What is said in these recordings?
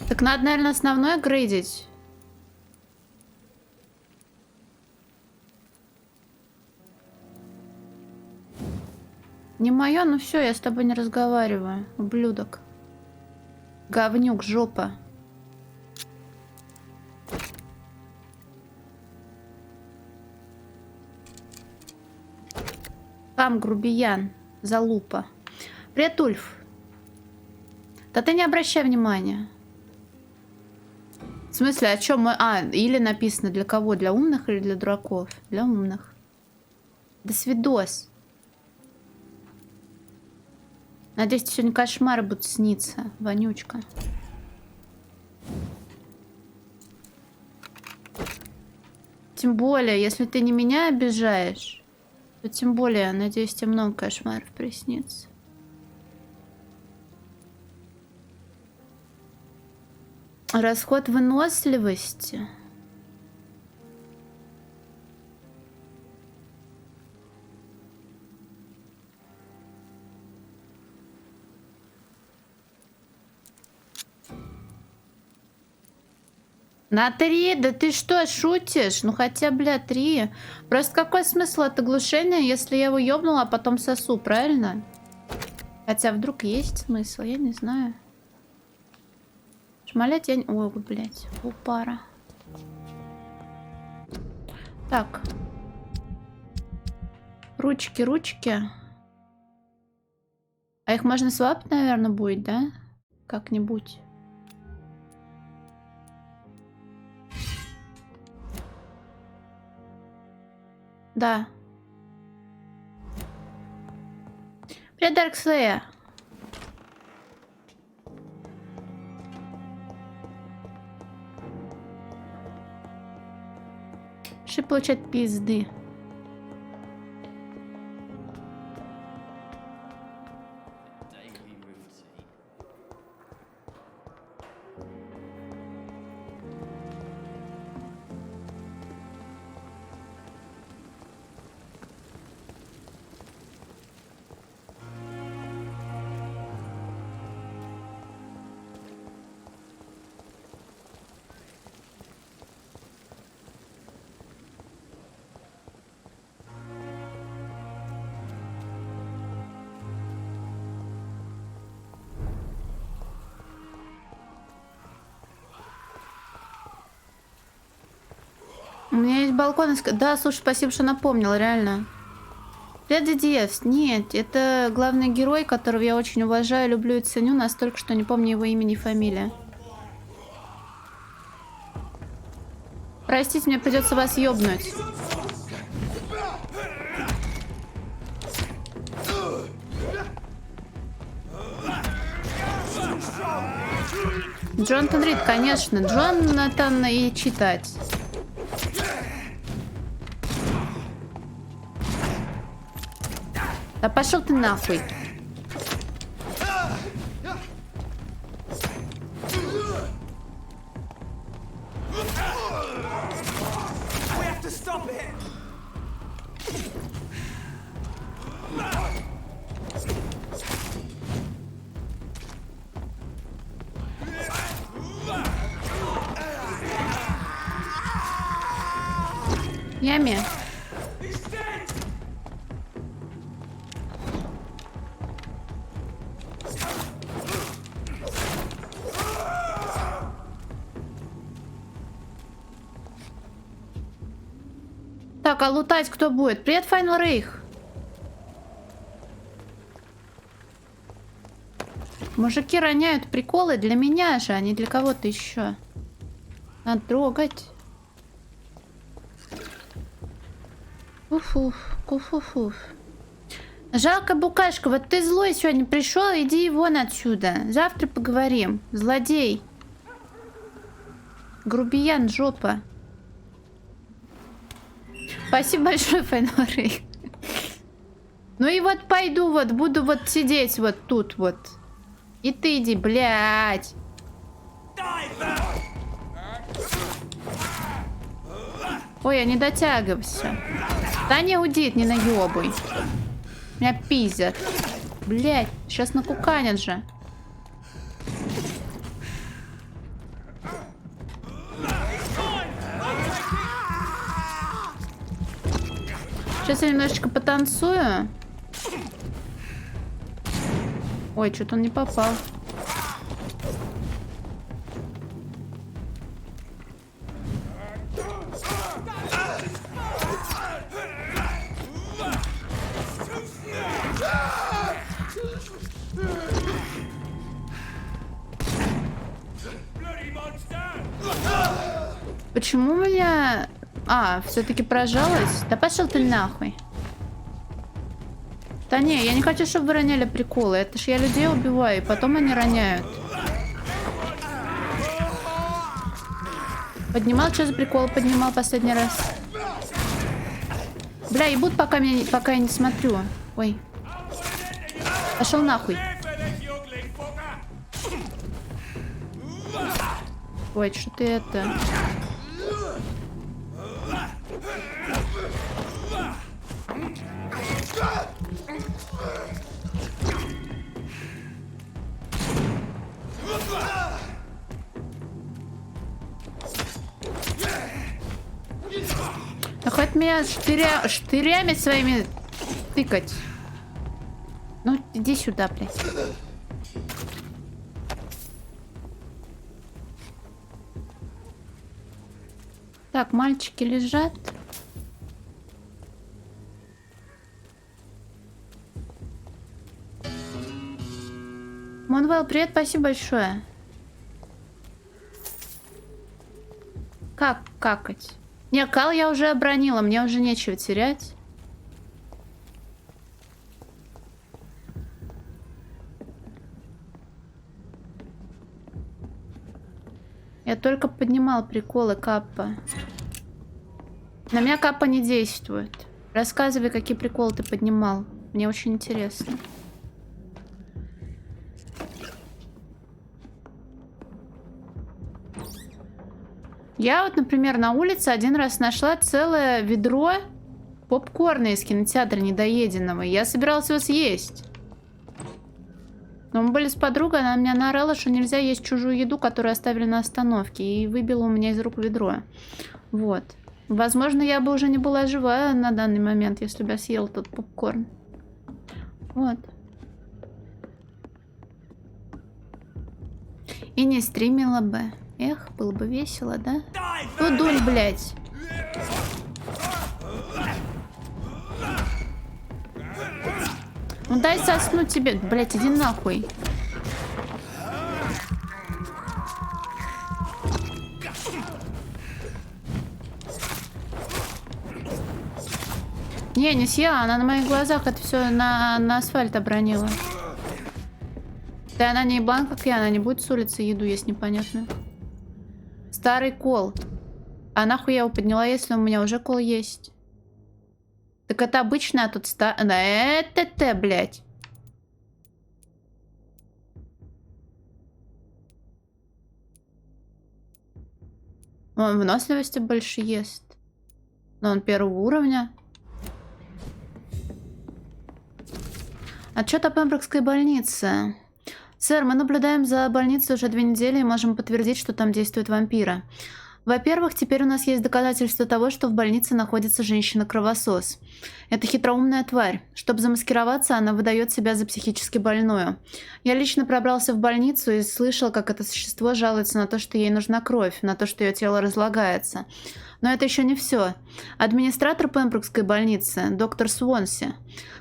Так надо, наверное, основное грейдить. Не мое, ну все, я с тобой не разговариваю, ублюдок. Говнюк, жопа. Там грубиян, залупа. Привет, Ульф. Да ты не обращай внимания. В смысле, о чем мы... А, или написано для кого? Для умных или для дураков? Для умных. До свидос. Надеюсь, сегодня кошмары будут сниться, вонючка. Тем более, если ты не меня обижаешь, то тем более, надеюсь, тебе много кошмаров приснится. Расход выносливости. На 3? Да ты что, шутишь? Ну хотя, бля, 3. Просто какой смысл от оглушения, если я его ёбнула, а потом сосу, правильно? Хотя вдруг есть смысл, я не знаю. Шмалять я... Ой, блядь, упара. Так. Ручки, ручки. А их можно свапать, наверное, будет, да? Как-нибудь. Да. Привет, Даркслея. Ши получать пизды. У меня есть балкон. Да, слушай, спасибо, что напомнил, реально. Привет, Дидиевс. Нет, это главный герой, которого я очень уважаю, люблю и ценю, настолько, что не помню его имени и фамилии. Простите, мне придется вас ёбнуть. Джонатан Рид, конечно. Джонатан и читать. Да пошел ты нахуй. Ями. Так, а лутать кто будет? Привет, Final Рейх. Мужики роняют приколы для меня же, а не для кого-то еще. Надо трогать. Уф-уф, куф-уф-уф. Жалко, Букашка, вот ты злой сегодня пришел, иди вон отсюда. Завтра поговорим. Злодей. Грубиян, жопа. Спасибо большое, Файноры. Ну и вот пойду, вот буду вот сидеть вот тут вот. И ты иди, блядь. Ой, я не дотягивался. Да не удит, не наебуй. Меня пиздят. Блядь, сейчас накуканят же. Сейчас я немножечко потанцую. Ой, что-то он не попал. Почему у меня... А, все-таки прожалась? Да пошел ты нахуй. Да не, я не хочу, чтобы вы роняли приколы. Это ж я людей убиваю, и потом они роняют. Поднимал, что за прикол поднимал последний раз? Бля, ебут, пока я не смотрю. Ой. Пошел нахуй. Ой, что ты это... Да хоть меня штырями своими тыкать. Ну, иди сюда, блядь. Так, мальчики лежат. Монвел, привет, спасибо большое. Как какать? Не, кал я уже обронила, мне уже нечего терять. Я только поднимал приколы Каппа. На меня Каппа не действует. Рассказывай, какие приколы ты поднимал. Мне очень интересно. Я вот, например, на улице один раз нашла целое ведро попкорна из кинотеатра недоеденного. Я собиралась его съесть. Но мы были с подругой, она меня наорала, что нельзя есть чужую еду, которую оставили на остановке. И выбила у меня из рук ведро. Вот. Возможно, я бы уже не была жива на данный момент, если бы я съела тот попкорн. Вот. И не стримила бы. Эх, было бы весело, да? Тудуль, блядь. Ну дай соснуть тебе. Блядь, иди нахуй. Не съела, она на моих глазах это все на асфальт обронила. Да она не еблан, как я, она не будет с улицы еду есть непонятно. Старый кол. А нахуй я его подняла, если у меня уже кол есть? Так это обычно, а тут да это, блядь. Он выносливости больше ест. Но он первого уровня. Отчет о Пемброкской больнице. Сэр, мы наблюдаем за больницей уже 2 недели и можем подтвердить, что там действуют вампиры. Во-первых, теперь у нас есть доказательства того, что в больнице находится женщина-кровосос. Это хитроумная тварь. Чтобы замаскироваться, она выдает себя за психически больную. Я лично пробрался в больницу и слышал, как это существо жалуется на то, что ей нужна кровь, на то, что ее тело разлагается. Но это еще не все. Администратор Пемброкской больницы, доктор Суонси.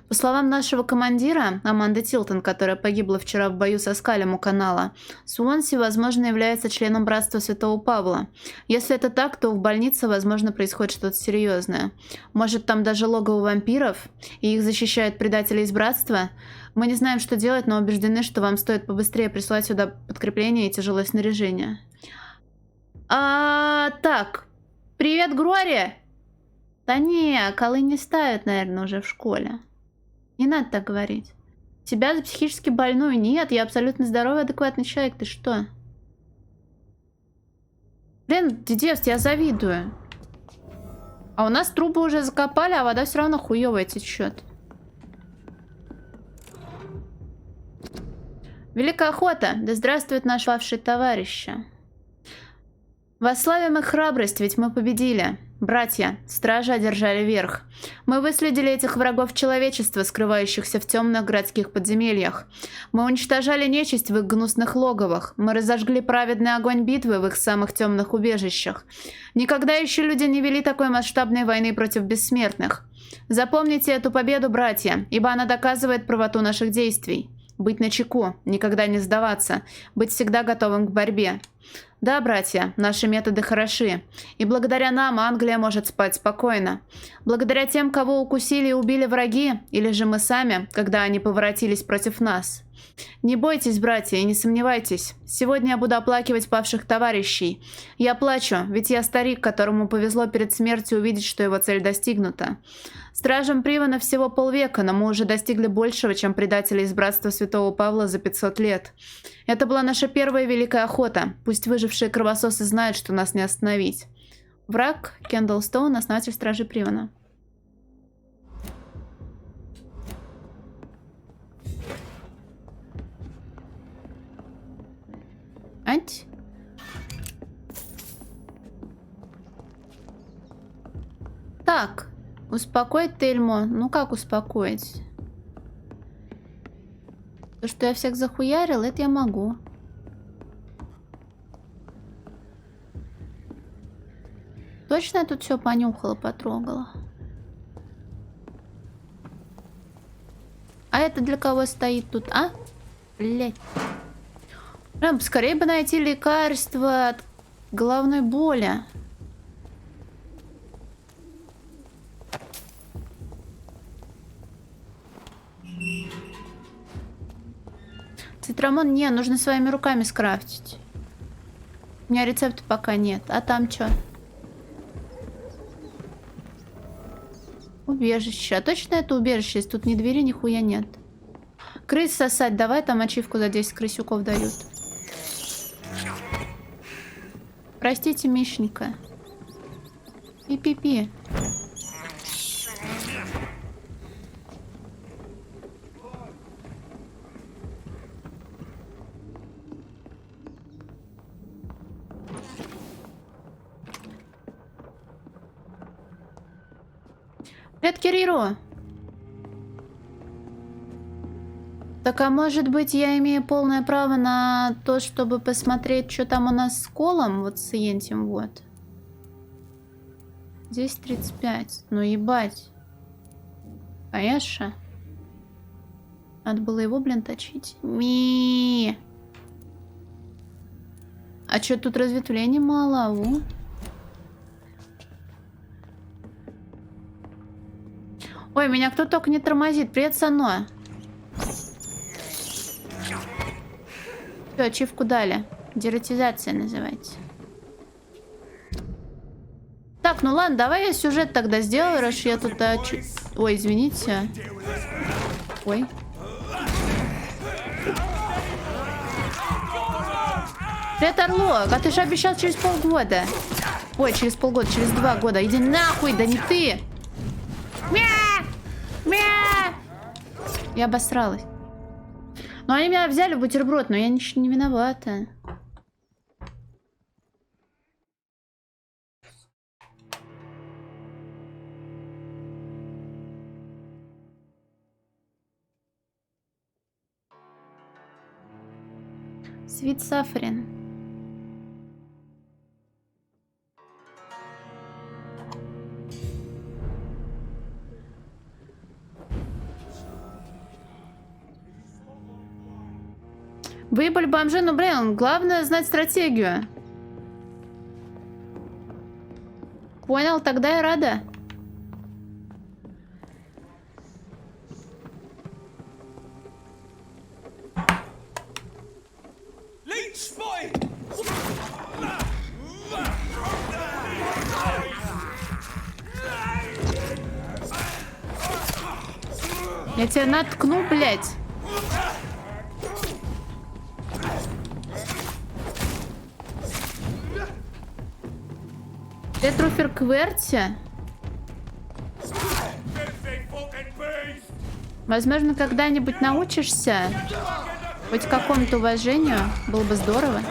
По словам нашего командира, Аманды Тилтон, которая погибла вчера в бою со Скалем у канала, Суонси, возможно, является членом Братства Святого Павла. Если это так, то в больнице, возможно, происходит что-то серьезное. Может, там даже логово вампиров, и их защищают предатели из Братства? Мы не знаем, что делать, но убеждены, что вам стоит побыстрее прислать сюда подкрепление и тяжелое снаряжение. Так. Привет, Глория! Да не, колы не ставят, наверное, уже в школе. Не надо так говорить. Тебя за психически больную? Нет, я абсолютно здоровый, адекватный человек. Ты что? Блин, дедевс, я завидую. А у нас трубы уже закопали, а вода все равно хуевая течет. Великая охота! Да здравствует наши павшие товарищи! Восславим их храбрость, ведь мы победили. Братья, стражи одержали верх. Мы выследили этих врагов человечества, скрывающихся в темных городских подземельях. Мы уничтожали нечисть в их гнусных логовах. Мы разожгли праведный огонь битвы в их самых темных убежищах. Никогда еще люди не вели такой масштабной войны против бессмертных. Запомните эту победу, братья, ибо она доказывает правоту наших действий. Быть начеку, никогда не сдаваться, быть всегда готовым к борьбе. Да, братья, наши методы хороши, и благодаря нам Англия может спать спокойно. Благодаря тем, кого укусили и убили враги, или же мы сами, когда они поворотились против нас. Не бойтесь, братья, и не сомневайтесь. Сегодня я буду оплакивать павших товарищей. Я плачу, ведь я старик, которому повезло перед смертью увидеть, что его цель достигнута. Стражам Привана всего полвека, но мы уже достигли большего, чем предатели из Братства Святого Павла за 500 лет. Это была наша первая великая охота. Пусть выжившие кровососы знают, что нас не остановить. Враг Кендалл Стоун, основатель Стражи Привана. Ать. Так, успокоить Тельму. Ну как успокоить? То, что я всех захуярил, это я могу. Точно я тут все понюхала, потрогала? А это для кого стоит тут, а? Блять. Прям скорее бы найти лекарство от головной боли. Цитрамон не, нужно своими руками скрафтить. У меня рецепта пока нет. А там что? Убежище. А точно это убежище, если тут ни двери, ни хуя нет? Крыс сосать, давай, там ачивку за 10 крысюков дают. Простите, Мишенька. Пи-пи-пи. Привет, Кириру. Так, а может быть, я имею полное право на то, чтобы посмотреть, что там у нас с колом, вот с Йентим, вот. Здесь 35. Ну, ебать. Конечно. Надо было его, блин, точить. Ми. А что, тут разветвлений мало? У? Ой, меня кто только не тормозит. Привет, Сано. Все, ачивку дали. Дератизация называется. Так, ну ладно, давай я сюжет тогда сделаю, раз я тут... Ой, извините. Ой. Привет, Орлок, а ты же обещал через полгода. Ой, через полгода, через 2 года. Иди нахуй, да не ты. Мя! Мя! Я обосралась. Ну, они меня взяли в бутерброд, но я ничего не виновата. Свит Сафрин. Выебали бомжи, ну блин, главное знать стратегию. Понял, тогда я рада. Я тебя наткну, блядь. Ретрофер Кверти. Возможно, когда-нибудь научишься хоть какому-то уважению. Было бы здорово.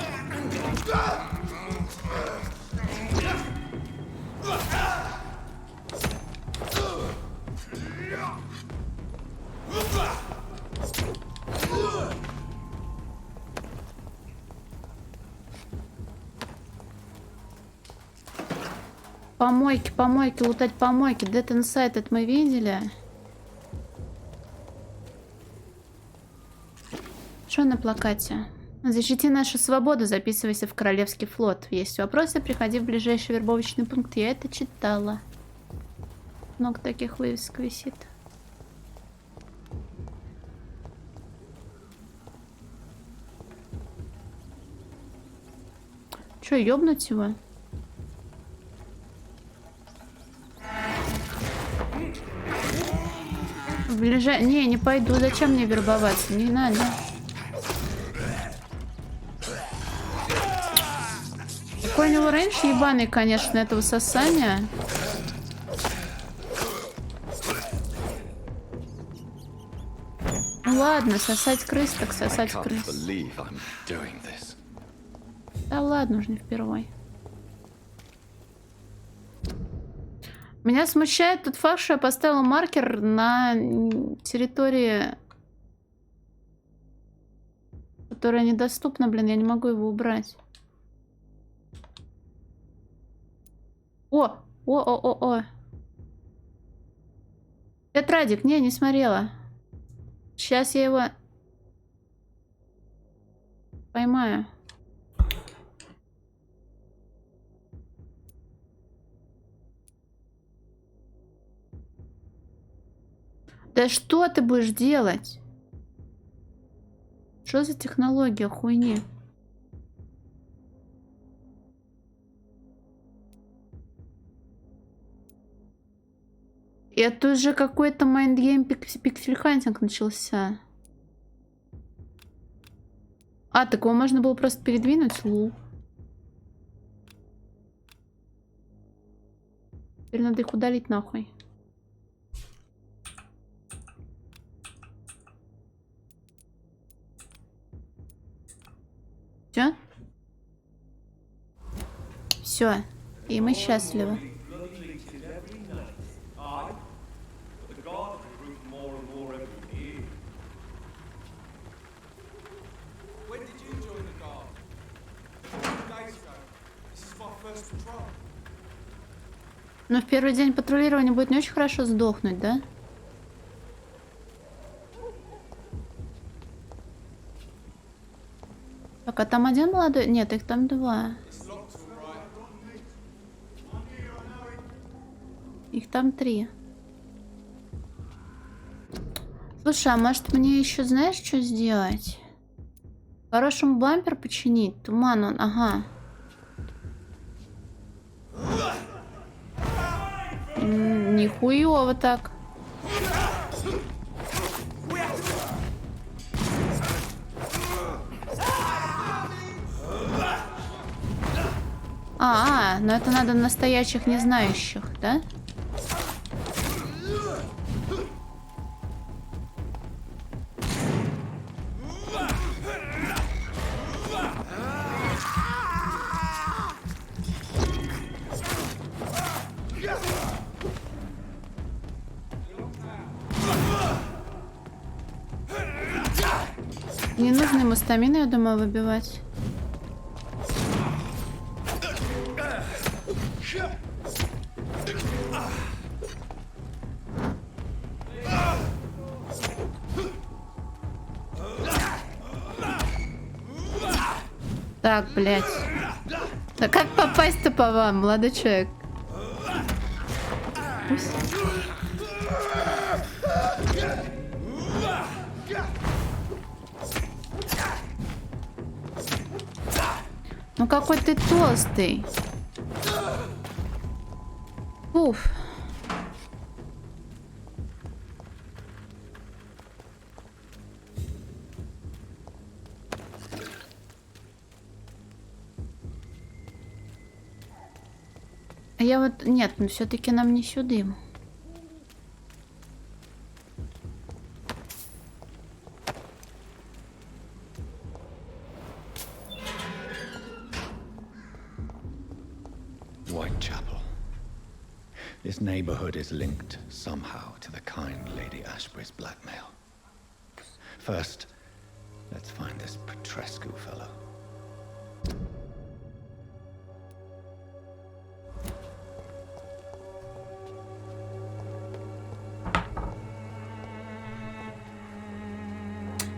Помойки, помойки, лутать помойки. Dead Inside, это мы видели. Что на плакате? Защити нашу свободу, записывайся в Королевский флот. Есть вопросы, приходи в ближайший вербовочный пункт. Я это читала. Много таких вывесок висит. Че, ёбнуть его? Не, не пойду. Зачем мне вербоваться? Не надо. Какой у него рейндж ебаный, конечно, этого сосания. Ну ладно, сосать крыс, так сосать крыс. Да ладно, уже не впервой. Меня смущает тот факт, что я поставила маркер на территории, которая недоступна, блин, я не могу его убрать. О. Тетрадик, не смотрела. Сейчас я его поймаю. Да что ты будешь делать? Что за технология хуйни? Это уже какой-то майндгейм пиксель-хантинг начался. А, так его можно было просто передвинуть? Лу. Теперь надо их удалить нахуй. Все? Все. И мы счастливы. Но в первый день патрулирования будет не очень хорошо сдохнуть, да? Так, а там один молодой? Нет, их там два. Их там 3. Слушай, а может мне еще знаешь, что сделать? По-хорошему бампер починить? Туман он, ага. Нихуёво так. Но это надо настоящих не знающих, да? Не нужно ему стамины, я думаю, выбивать. Так, блядь. Да как попасть-то по вам, молодой человек? Пусть. Ну какой ты толстый. Уф. А я вот... Нет, ну все-таки нам не сюда. This neighborhood is linked somehow to the kind Lady Ashbury's blackmail. First, let's find this Petrescu fellow.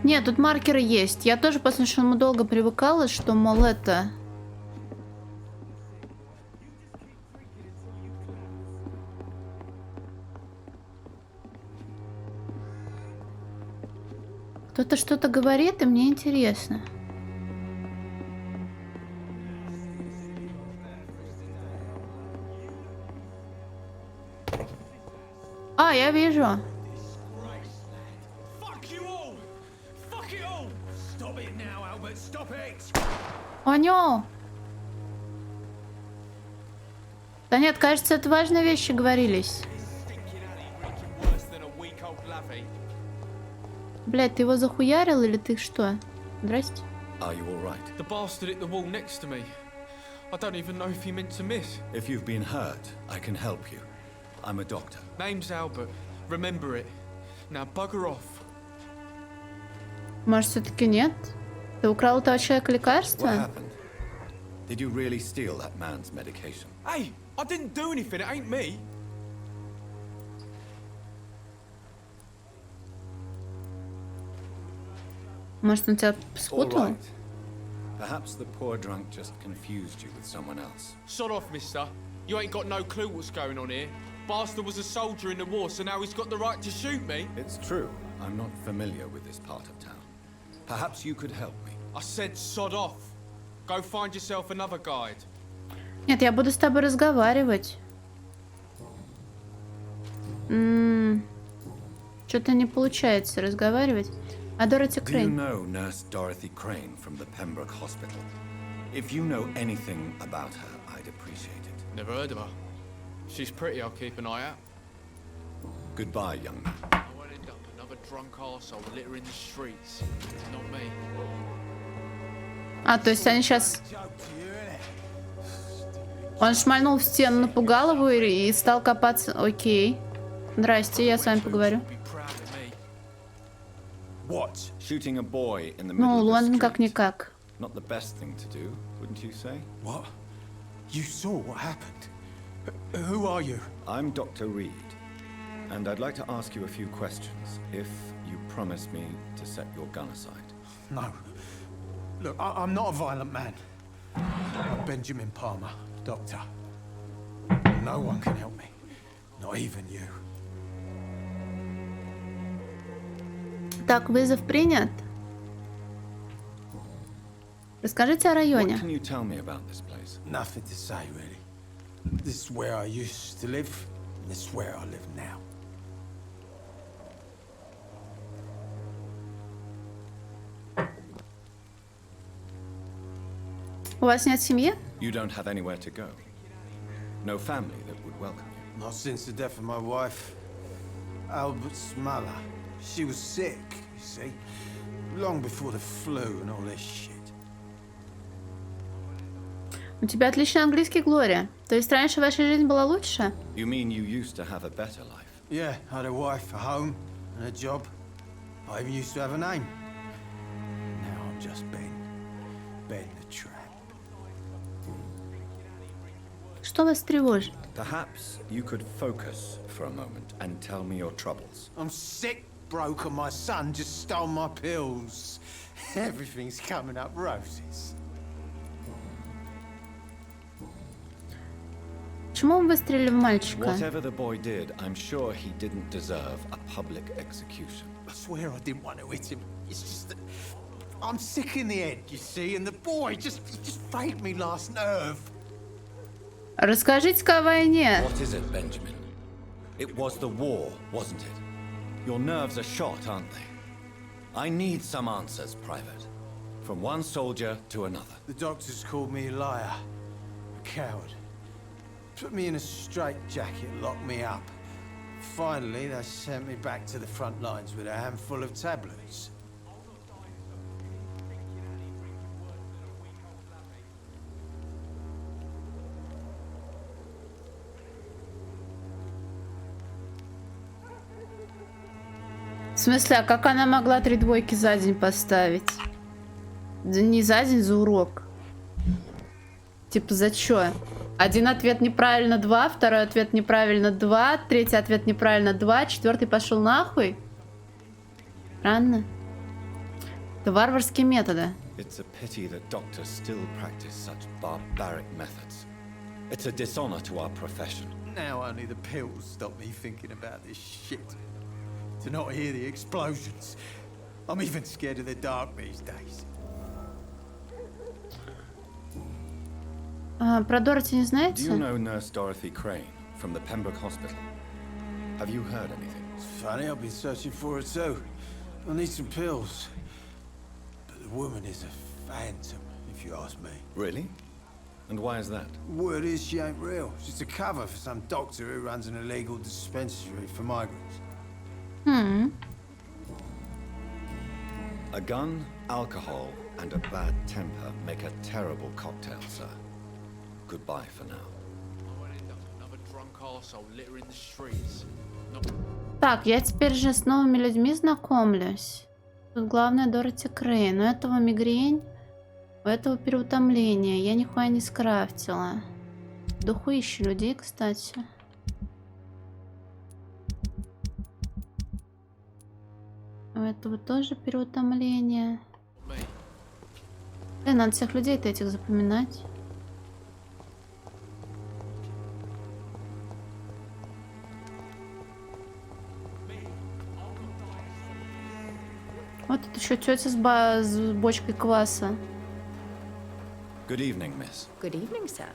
Нет, тут маркеры есть. Я тоже после что долго привыкала, что, мол, это... Кто-то что-то говорит, и мне интересно. А, я вижу. О, нё! Да нет, кажется, это важные вещи говорились. Блядь, ты его захуярил или ты что? Здрасте. Are you all right? The bastard hit the wall next to me. I don't even know if he meant to miss. If you've been hurt, I can help you. I'm a doctor. Name's Albert. Remember it. Now bugger off. Может, все-таки нет? Ты украл у того человека What лекарство? happened? Did you really steal that man's medication? Hey, I didn't do anything. It ain't me. Может, он тебя All спутал? right. Perhaps the poor drunk just confused you with someone else. Sod off, mister. You ain't got no clue what's going on here. Bastard was a soldier in the war, so now he's got the right to shoot me. It's true. I'm not familiar with this part of town. Perhaps you could help me. I said sod off. Go find yourself another guide. Нет, я буду с тобой разговаривать. Что-то не получается разговаривать. А Дороти Do you Крейн. know Nurse Dorothy Crane from the Pembroke Hospital? If you know anything about her, I'd appreciate it. Never heard of her. She's pretty, I'll keep an eye out. Goodbye, young man. I won't end up another drunk arsehole littering the streets. It's not me. А, то есть они сейчас... Он шмальнул в стену, напугал его и стал копаться. Окей. Здрасте, я с вами поговорю. Be proud of me. What? Shooting a boy in the middle Ну, of the Лондон street. как-никак. Not the best thing to do, wouldn't you say? What? You saw what happened? Who are you? I'm Dr. Reed, and I'd like to ask you a few questions, if you promise me to set your gun aside. No. Look, I'm not a violent man. I'm Benjamin Palmer, doctor. No one can help me. Not even you. Так, вызов принят. Расскажите о What районе. can you tell me about this place? Nothing to say, really. This is where I used to live, and this is where I live now. У вас нет семьи? You don't have anywhere to go. No family that would welcome you. Not since the death of my wife, Albert's mother. She was sick, you see. Long before the flu and all this shit. У тебя отличный английский, Глория. То есть раньше ваша жизнь была лучше? You mean you used to have a better life? Yeah, I had a wife, a home, and a job. I even used to have a name. Now I'm just Ben. Ben the Tramp. Что вас тревожит? Perhaps you could focus for a moment and tell me your troubles. I'm sick, broke, and my son just stole my pills. Everything's coming up roses. Почему вы выстрелили в мальчика? Whatever the boy did, I'm sure he didn't deserve a public execution. I swear I didn't want to hit him. It's just that I'm sick in the head, you see, and the boy just faked me last nerve. Расскажите-ка о войне. What is it, Benjamin? It was the war, wasn't it? Your nerves are shot, aren't they? I need some answers, Private. From one soldier to another. The doctors called me a liar, a coward. Put me in a straitjacket, locked me up. Finally, they sent me back to the front lines with a handful of tablets. В смысле, а как она могла 3 двойки за день поставить? Да не за день, за урок. Типа, за чё? Один ответ неправильно 2, второй ответ неправильно 2, третий ответ неправильно 2, четвертый пошел нахуй? Странно. Это варварские методы. It's a pity that doctors still practice such barbaric methods. It's a dishonor to our profession. Now only the pills stop me thinking about this shit. To not hear the explosions. I'm even scared of the dark these days. Про Дороти не Do знаете? you know Nurse Dorothy Crane from the Pembroke Hospital? Have you heard anything? It's funny, I've been searching for her too. I need some pills. But the woman is a phantom, if you ask me. Really? And why is that? Word is she ain't real. She's a cover for some doctor who runs an illegal dispensary for migrants. A gun, alcohol, and a bad temper make a terrible cocktail, sir. Goodbye for now. I won't end up another drunk arsehole littering the streets. Так, я теперь же с новыми людьми знакомлюсь. Тут главное Дороти Крейн. У этого мигрень, у этого переутомление. Я нихуя не скрафтила. Дохуище людей, кстати. У этого тоже переутомление. Надо всех людей-то этих запоминать. Вот тут еще тетя с бочкой кваса. Good evening, miss. Good evening, sir.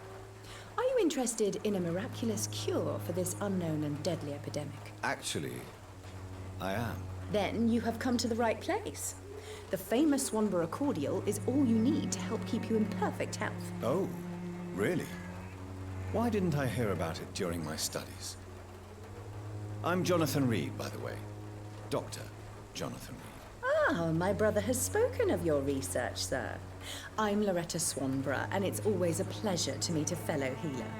Are you interested in a miraculous cure for this unknown and deadly epidemic? Actually, I am. Then you have come to the right place. The famous Swanborough cordial is all you need to help keep you in perfect health. Oh, really? Why didn't I hear about it during my studies? I'm Jonathan Reed, by the way. Dr. Jonathan Reed. Ah, my brother has spoken of your research, sir. I'm Loretta Swanborough, and it's always a pleasure to meet a fellow healer.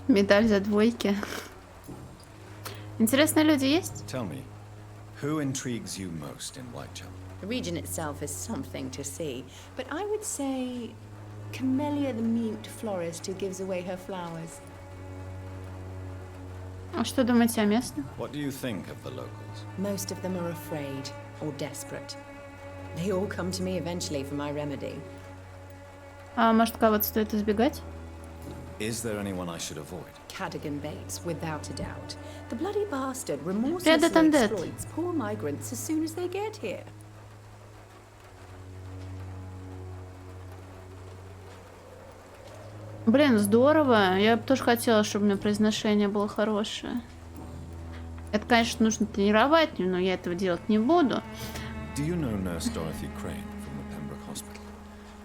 Медаль за двойки. Интересные люди есть? Tell me, who intrigues you most in Whitechapel? The region itself is something to see, but I would say Camellia the mute florist who gives away her flowers. А что думаете о местных? What do you think of the locals? Most of them are afraid or desperate. They all come to me eventually for my remedy. А может, кого-то стоит избегать? Is there anyone I should avoid? Cadogan Bates, without a doubt. The bloody bastard Привет, remorselessly Андет. exploits poor migrants as soon as they get here. Блин, здорово. Я бы тоже хотела, чтобы у меня произношение было хорошее. Это, конечно, нужно тренировать, но я этого делать не буду. Do you know Nurse Dorothy Crane from the Pembroke Hospital?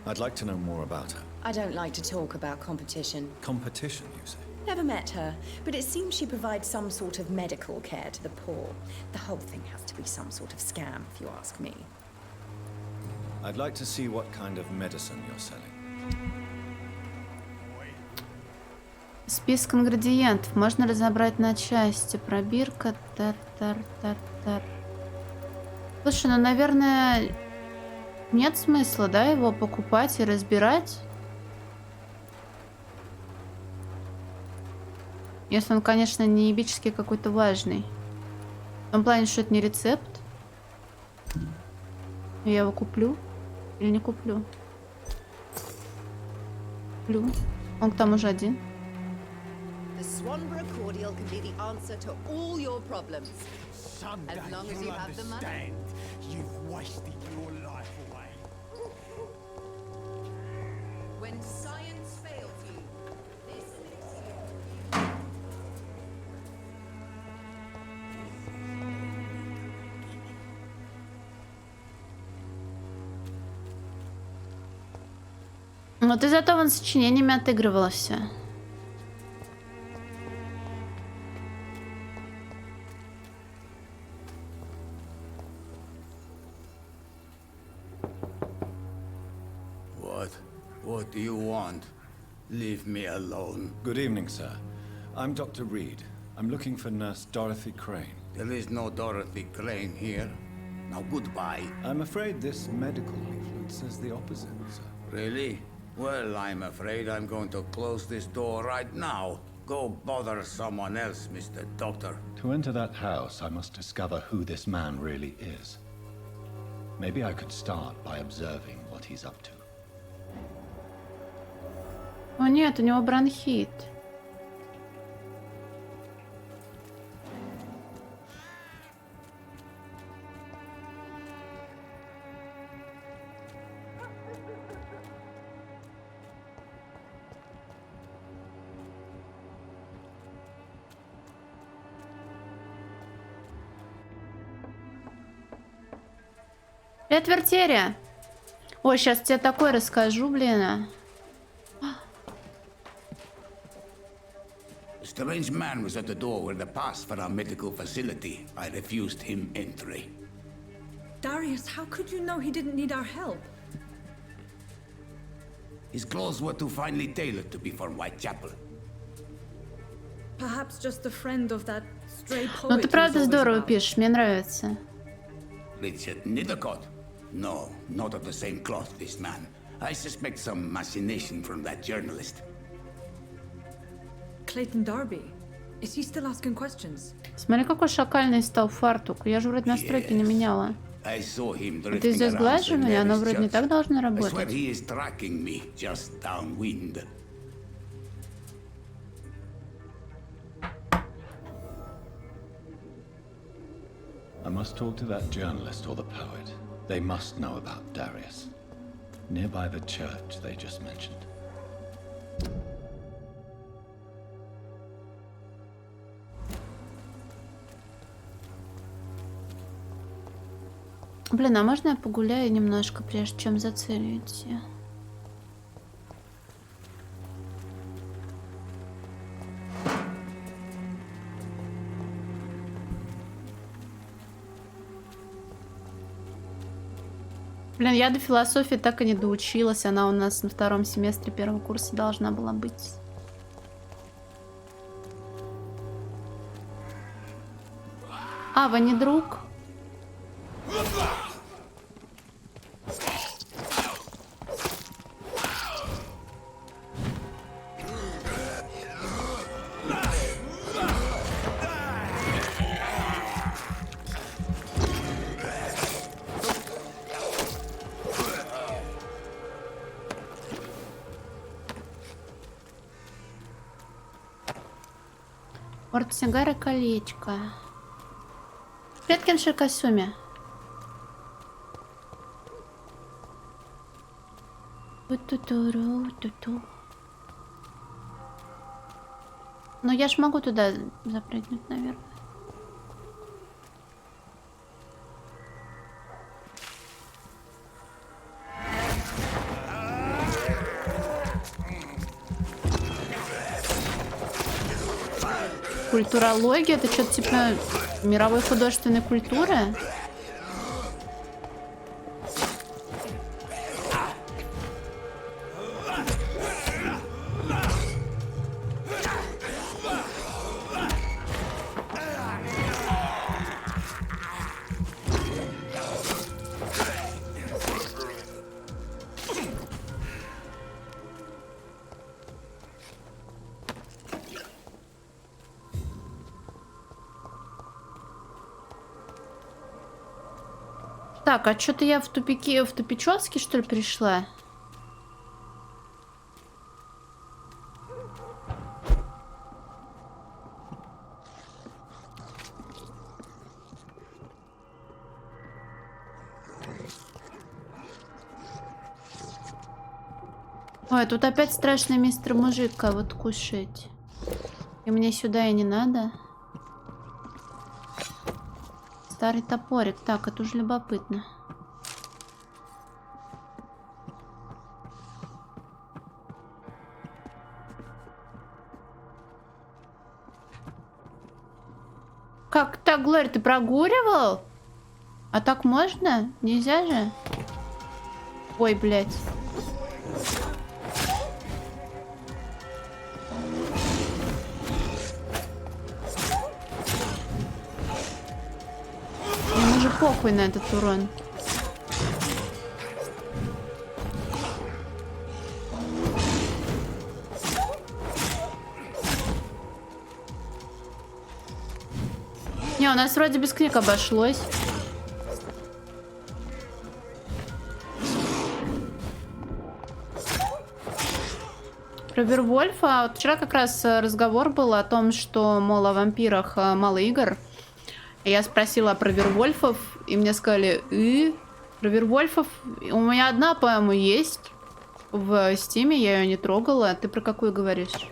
I'd like to know more about her. I don't like to talk about competition. Competition, you say? Never met her, but it seems she provides some sort of medical care to the poor. The whole thing has to be some sort of scam, if you ask me. I'd like to see what kind of medicine you're selling. Список ингредиентов можно разобрать на части. Пробирка. Тар-тар-тар-тар. Слушай, ну, наверное, нет смысла, да, его покупать и разбирать? Если он, конечно, не ебически какой-то важный. В том плане, что это не рецепт. Я его куплю или не куплю? Куплю. Он к тому же один. The Swanborough cordial can be the answer to all your problems. Someday As long as you'll you have the money. understand. You've wasted your life away. When science fails you, this makes you. Ну, ты зато вон сочинениями отыгрывался. What do you want? Leave me alone. Good evening, sir. I'm Dr. Reed. I'm looking for Nurse Dorothy Crane. There is no Dorothy Crane here. Now goodbye. I'm afraid this medical leaflet says the opposite, sir. Really? Well, I'm afraid I'm going to close this door right now. Go bother someone else, Mr. Doctor. To enter that house, I must discover who this man really is. Maybe I could start by observing what he's up to. О нет, у него бронхит. Привет, Вертерия. Ой, сейчас тебе такое расскажу, блин. A strange man was at the door with a pass for our medical facility. I refused him entry. Darius, how could you know he didn't need our help? His clothes were too finely tailored to be for Whitechapel. Perhaps just a friend of that stray poet. Ну ты правда здорово пишешь, мне нравится. Richard Nithercott? No, not of the same cloth, this man. I suspect some machination from that journalist. Clayton Darby. Is he still asking questions? Смотри, какой шакальный стал фартук. Я же вроде настройки не меняла. I saw him Ты drifting здесь around St. глаживание, оно Mary's вроде не Church. так должно I swear работать. he is tracking me just downwind. I must talk to that journalist or the poet. They must know about Darius. Nearby the church they just mentioned. Блин, а можно я погуляю немножко, прежде чем за целью идти? Блин, я до философии так и не доучилась. Она у нас на втором семестре первого курса должна была быть. А, вы не друг? Портсигар и колечко. Петкинши Касуми. Ну я ж могу туда запрыгнуть, наверное. Культурология? Это что-то типа мировой художественной культуры? Так, а что-то я в тупике, в тупичоцке, что ли, пришла? Ой, тут опять страшный мистер мужик кого-то кушать. И мне сюда и не надо. Старый топорик. Так, это уже любопытно. Как так, Глория, ты прогуливал? А так можно? Нельзя же? Ой, блядь. Ему же похуй на этот урон. у нас вроде без книг обошлось. Про Вервольфа. Вот вчера как раз разговор был о том, что, мол, о вампирах мало игр. И я спросила про Вервольфов, и мне сказали, про Вервольфов у меня одна, по-моему, есть в Стиме, я ее не трогала. Ты про какую говоришь?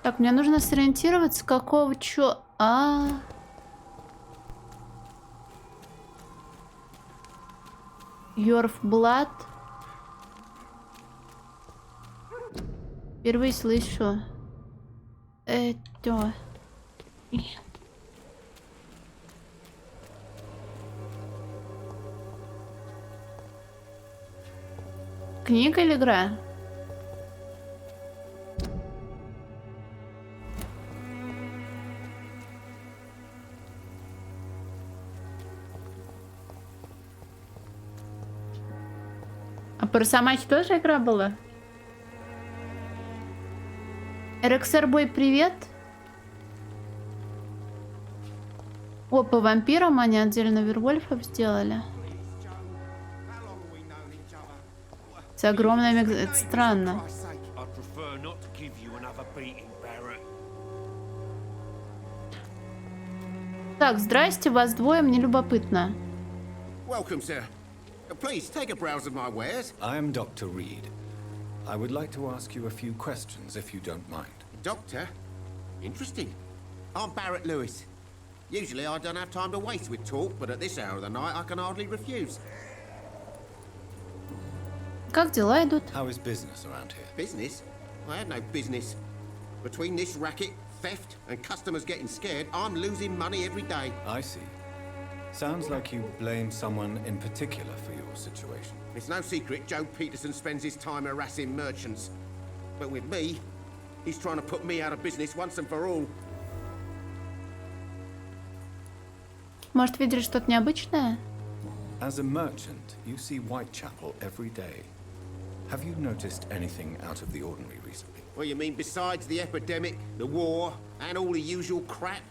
Так, мне нужно сориентироваться, какого чё... Йорфблад. Впервые слышу. Это... Книга или игра? А по Росомахе тоже игра была? РХР-бой, привет. О, по вампирам они отдельно Вервольфов сделали. С огромными... Это странно. Так, здрасте, вас двое, мне любопытно. Welcome, sir. Please take a browse of my wares. I am Dr. Reed. I would like to ask you a few questions, if you don't mind. Doctor? Interesting. I'm Barrett Lewis. Usually I don't have time to waste with talk, but at this hour of the night I can hardly refuse. Как дела идут? How is business around here? Business? I had no business. Between this racket, theft, and customers getting scared, I'm losing money every day. I see. Sounds like you blame someone in particular for your situation. It's no secret Joe Peterson spends his time harassing merchants. But with me, he's trying to put me out of business once and for all. Может, видели что-то необычное? As a merchant, you see Whitechapel every day. Have you noticed anything out of the ordinary recently? Well, you mean besides the epidemic, the war, and all the usual crap?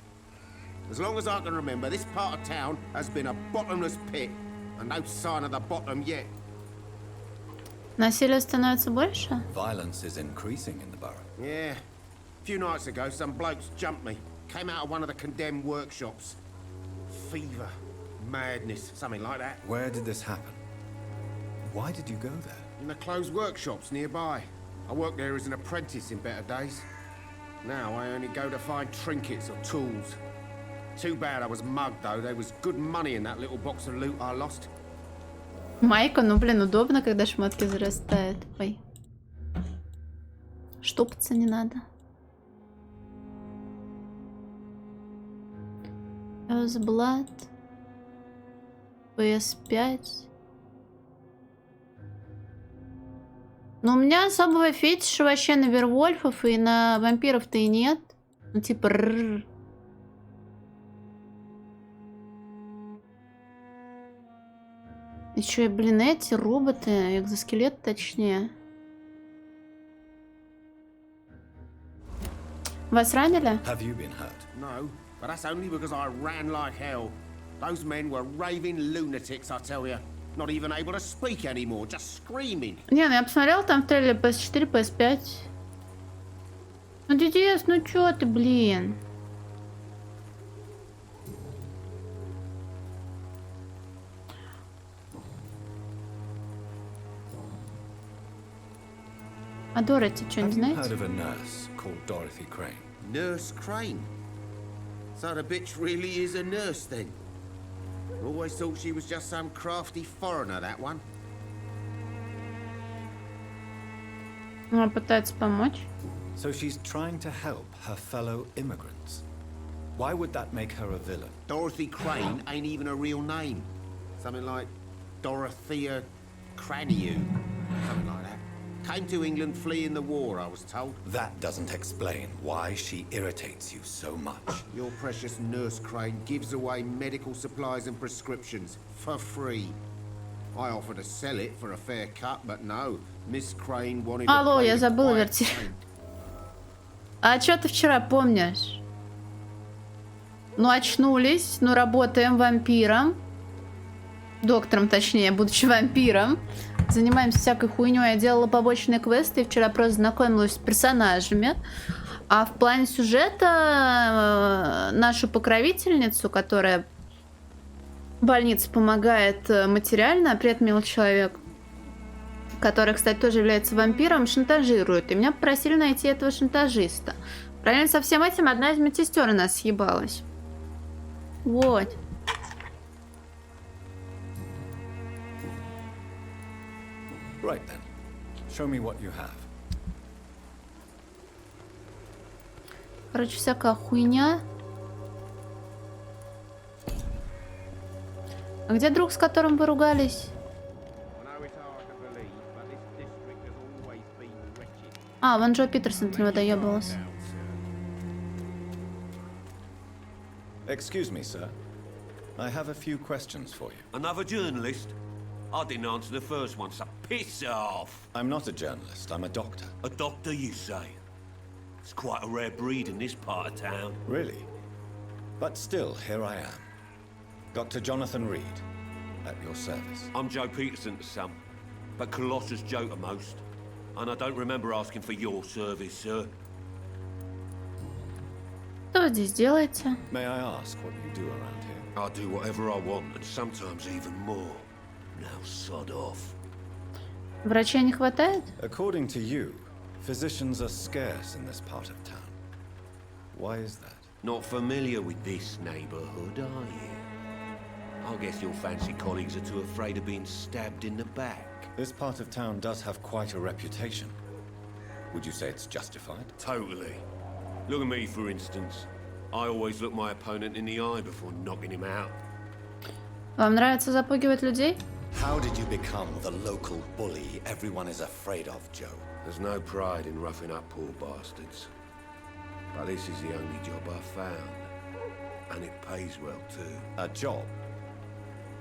As long as I can remember, this part of town has been a bottomless pit, and no sign of the bottom yet. Насилие становится больше? Violence is increasing in the borough. Yeah. A few nights ago, some blokes jumped me. Came out of one of the condemned workshops. Fever, madness, something like that. Where did this happen? Why did you go there? In the closed workshops nearby. I worked there as an apprentice in better days. Now I only go to find trinkets or tools. Too bad I was mugged, though. There was good money in that little box of loot I lost. Майка, ну блин, удобно, когда шмотки зарастают. Ой. Штопаться не надо. Blood. PS5. Но у меня особого фетиша вообще на вервольфов и на вампиров-то и нет. Ну типа... Еще и, блин, эти роботы, экзоскелет точнее. Вас ранили? Have you been hurt? No, but that's only because I ran like hell. Those men were raving lunatics, I tell you. Not even able to speak anymore, just screaming. Не, ну я посмотрела, там в трейлере PS4, PS5. Ну, DDS, ну чё ты, блин? А Дороти что-нибудь Have you heard знаете? of a nurse called Dorothy Crane? Nurse Crane. So the bitch really is a nurse then? Always thought she was just some crafty foreigner, that one. Она пытается помочь. So she's trying to help her fellow immigrants. Why would that make her a villain? Dorothy Crane ain't even a real name. Something like Dorothea Craniu. Something like that. Came to England fleeing the war, I was told. That doesn't explain why she irritates you so much. Your precious Nurse Crane gives away medical supplies and prescriptions for free. I offered to sell it for a fair cut, but no. Miss Crane wanted Алло, to play я the забыла quiet верти. game. А что ты вчера помнишь? Ну, очнулись, ну, работаем вампиром. Доктором, точнее, будучи вампиром. Занимаемся всякой хуйней. Я делала побочные квесты и вчера просто знакомилась с персонажами. А в плане сюжета нашу покровительницу, которая в больнице помогает материально, при этом милый человек, который, кстати, тоже является вампиром, шантажирует. И меня попросили найти этого шантажиста. Правильно, со всем этим одна из медсестер у нас съебалась. Вот. Right then. Show me what you have. Короче, всякая хуйня. А где друг, с которым вы ругались? А, вон Джо Питерсон от него доебывался. Excuse me, sir. I have a few questions for you. Another journalist? I didn't answer the first one, so piss off. I'm not a journalist, I'm a doctor. A doctor, you say? It's quite a rare breed in this part of town. Really? But still, here I am. Dr. Jonathan Reed, at your service. I'm Joe Peterson to some, but Colossus Joe to most. And I don't remember asking for your service, sir. Что вы здесь делаете? May I ask what you do around here? I do whatever I want, and sometimes even more. Now sod off. Врачей не хватает? According to you, physicians are scarce in this part of town. Why is that? Not familiar with this neighborhood, are you? I guess your fancy colleagues are too afraid of being stabbed in the back. This part of town does have quite a reputation. Would you say it's justified? Totally. Look at me, for instance. I always look my opponent in the eye before knocking him out. Вам нравится запугивать людей? How did you become the local bully everyone is afraid of, Joe? There's no pride in roughing up poor bastards. But this is the only job I've found. And it pays well, too. A job?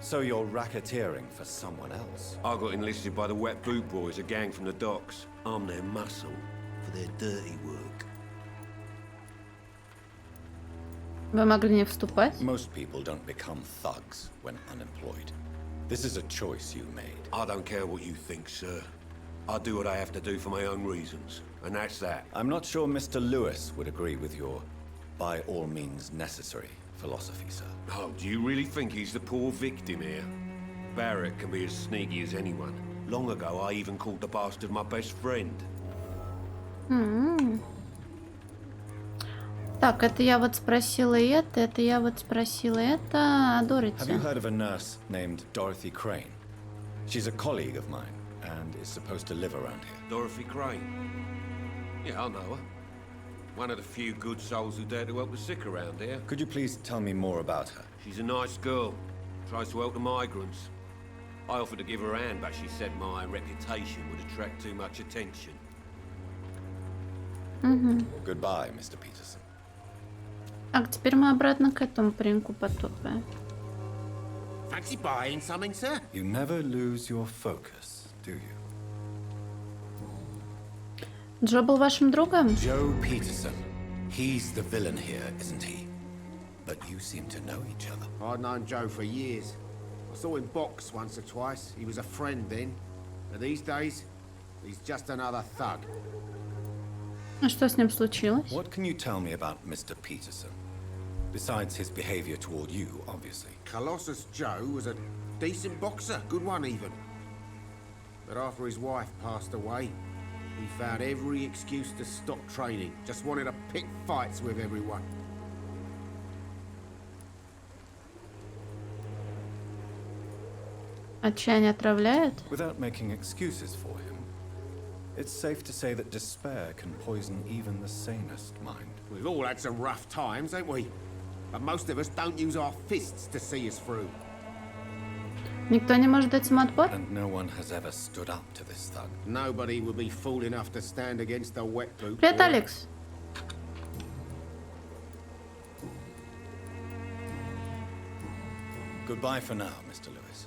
So you're racketeering for someone else? I got enlisted by the Wet Boot Boys, a gang from the docks. I'm their muscle for their dirty work. Вы могли не вступать? Most people don't become thugs when unemployed. This is a choice you made. I don't care what you think, sir. I do what I have to do for my own reasons, and that's that. I'm not sure Mr. Lewis would agree with your by all means necessary philosophy, sir. Oh, do you really think he's the poor victim here? Barrett can be as sneaky as anyone. Long ago, I even called the bastard my best friend. Так, это я вот спросила это я вот спросила это. Have you Дороти. heard of a nurse named Dorothy Crane? She's a colleague of mine and is supposed to live around here. Dorothy Crane. Yeah, I know her. One of the few good souls who dare to help the sick around here. Could you please tell me more about her? She's a nice girl. Tries to help the migrants. I offered to give her a hand, but she said my reputation would attract too much attention. Goodbye, Mr. Peterson. Так, теперь мы обратно к этому пареньку потопаем. Fancy buying something, sir? You never lose your focus, do you? Джо был вашим другом? Joe Peterson. He's the villain here, isn't he? But you seem to know each other. I'd known Joe for years. I saw him box once or twice. He was a friend then. But these days, he's just another thug. А что с ним случилось? What can you tell me about Mr. Peterson? Besides his behavior toward you, obviously. Colossus Joe was a decent boxer, good one even. But after his wife passed away, he found every excuse to stop training. Just wanted to pick fights with everyone. Отчаяние отравляет? Without making excuses for him, it's safe to say that despair can poison even the sanest mind. We've all had some rough times, ain't we? But most of us don't use our fists to see us through. Никто не может дать ему отпор? And no one has ever stood up to this thug. Nobody would be fool enough to stand against a wet boot. Привет, boy. Алекс. Goodbye for now, Mr. Lewis.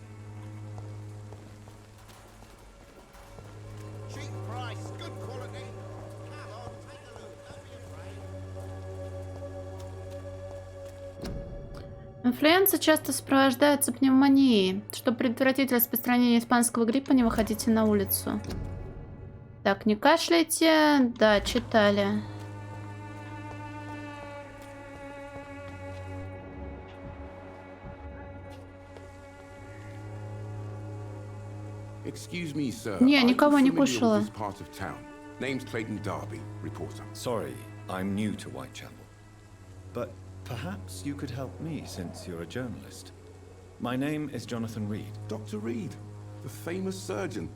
Инфлюенция часто сопровождается пневмонией. Чтобы предотвратить распространение испанского гриппа, не выходите на улицу. Так, не кашляйте. Да, читали. Excuse me, sir. Не, Are you никого не familiar with кушала. this part of town? Name's Clayton Darby, reporter. Sorry, I'm new to Whitechapel. But perhaps you could help me since you're a journalist. My name is Jonathan Reed. Dr. Reed, the famous surgeon.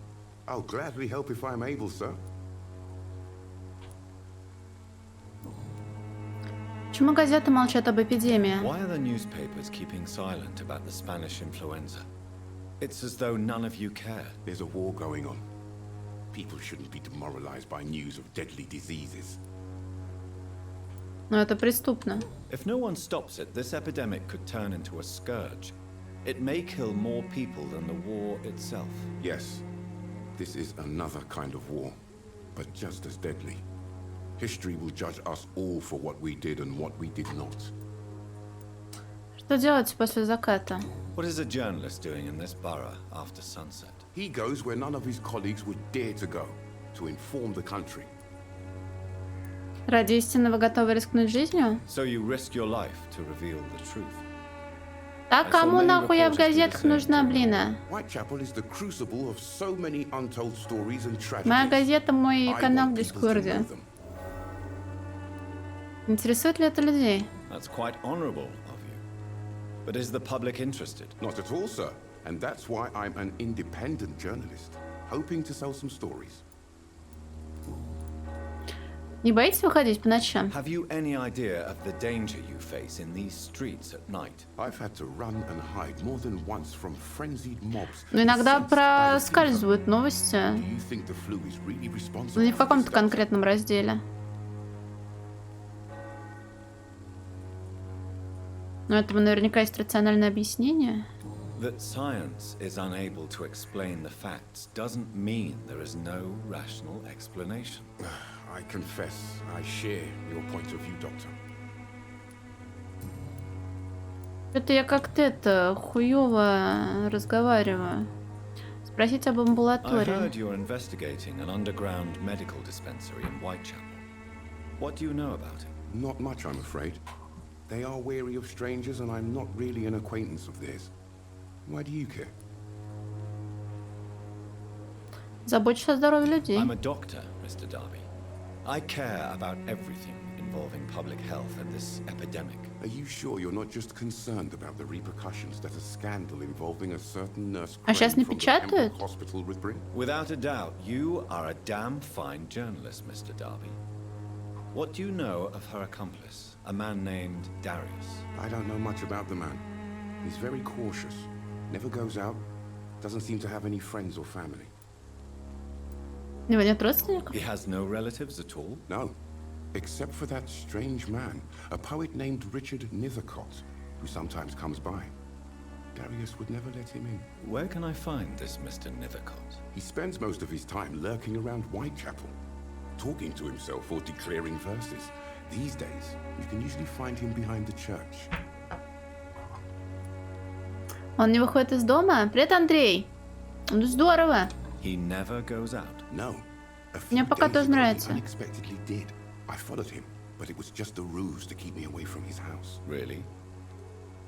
I'll gladly help if I'm able, sir. Почему газеты молчат об эпидемии? Why are the newspapers keeping silent about the Spanish influenza? It's as though none of you care. There's a war going on. People shouldn't be demoralized by news of deadly diseases. Но это преступно. If no one stops it, this epidemic could turn into a scourge. It may kill more people than the war itself. Yes, this is another kind of war, but just as deadly. History will judge us all for what we did and what we did not. Что делать после заката? What is a journalist doing in this borough after sunset? He goes where none of his colleagues would dare to go, to inform the country. Ради истины вы готовы рискнуть жизнью? So you risk your life to reveal the truth. Так кому нахуй я в газетах нужна, блин? Whitechapel is the crucible of so many untold stories and tragedies. Моя газета, мой I канал в want people to Дискорде. know them. Интересует ли это людей? That's quite honorable of you. But is the public interested? Not at all, sir. And that's why I'm an independent journalist, hoping to sell some stories. Не боитесь выходить по ночам? Have you any idea of the danger you face in these streets at night? I've had to run and hide more than once from frenzied mobs. Но иногда incensed by the fever. проскальзывают новости, Do you think the flu is really но responsible не в for каком-то this? конкретном разделе. Но этому наверняка есть рациональное объяснение. That science is unable to explain the facts doesn't mean there is no rational explanation. I confess, I share your point of view, Doctor. Это я как-то это хуёво разговариваю. Спросить об I амбулатории. heard you're investigating an underground medical dispensary in Whitechapel. What do you know about it? Not much, I'm afraid. They are wary of strangers, and I'm not really an acquaintance of theirs. Why do you care? Забочусь о здоровье людей. I'm a doctor, Mr. Darby. I care about everything involving public health and this epidemic. Are you sure you're not just concerned about the repercussions that a scandal involving a certain nurse А сейчас не from the печатают? Pembroke Hospital would bring? Without a doubt, you are a damn fine journalist, Mr. Darby. What do you know of her accomplice, a man named Darius? I don't know much about the man. He's very cautious. Never goes out. Doesn't seem to have any friends or family. У него нет родственников? He has no relatives at all? No. Except for that strange man, a poet named Richard Nethercott, who sometimes comes by. Darius would never let him in. Where can I find this Mr. Nethercott? He spends most of his time lurking around Whitechapel, talking to himself or declaring verses. These days, you can usually find him behind the church. Он не выходит из дома? Привет, Андрей! Ну здорово! He never goes out. No. A few Мне пока days тоже ago, he нравится. unexpectedly did. I followed him, but it was just a ruse to keep me away from his house. Really?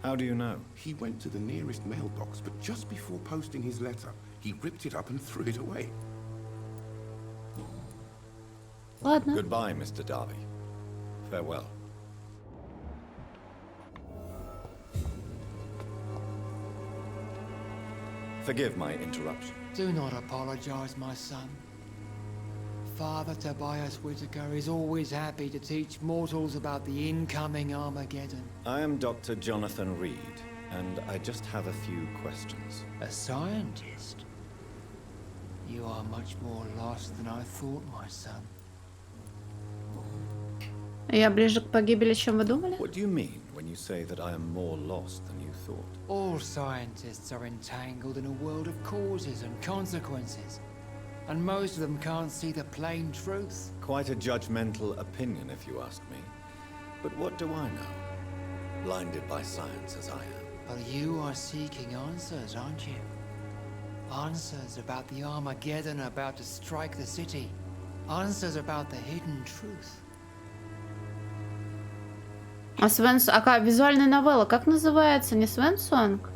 How do you know? He went to the nearest mailbox, but just before posting his letter, he ripped it up and threw it away. Ладно. Goodbye, Mr. Darby. Farewell. Forgive my interruption. Do not apologize, my son. Father Tobias Whitaker is always happy to teach mortals about the incoming Armageddon. I am Dr. Jonathan Reed, and I just have a few questions. A scientist? You are much more lost than I thought, my son. Я ближе к погибели, чем вы думали? What do you mean when you say that I am more lost than you thought? All scientists are entangled in a world of causes and consequences, and most of them can't see the plain truth. Quite a judgmental opinion, if you ask me. But what do I know? blinded by science as I am. But you are seeking answers, aren't you? Answers about the Armageddon about to strike the city. Answers about the hidden truth. А визуальная новелла как называется? Не Свенсонг?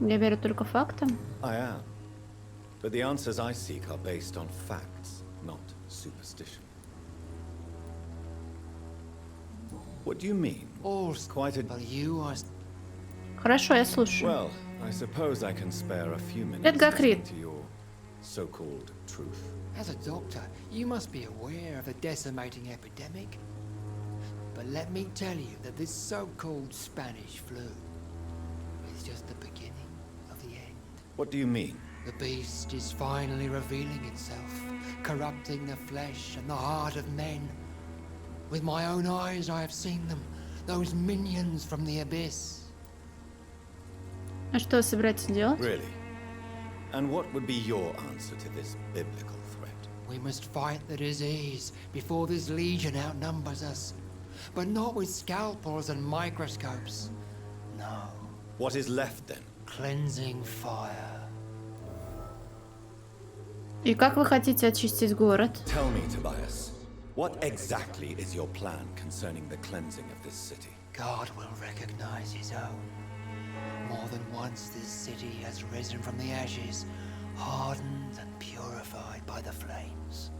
Я верю только фактам. I am. But the answers I seek are based on facts, not superstition. What do you mean? Quite a... You are... Хорошо, я слушаю. Well, I suppose I can spare a few minutes Edgar Creed. to your so-called truth. As a doctor, you must be aware of the decimating epidemic. But let me tell you that this so-called Spanish flu is just the beginning of the end. What do you mean? The beast is finally revealing itself, corrupting the flesh and the heart of men. With my own eyes I have seen them, those minions from the abyss. А что вы собираетесь делать? Really? And what would be your answer to this biblical threat? We must fight the disease before this legion outnumbers us. But not with scalpels and microscopes. No. What is left then? Cleansing fire. И как вы хотите очистить город? Tell me, Tobias, what exactly is your plan concerning the cleansing of this city? God will recognize his own. More than once this city has risen from the ashes, hardened and purified by the flames.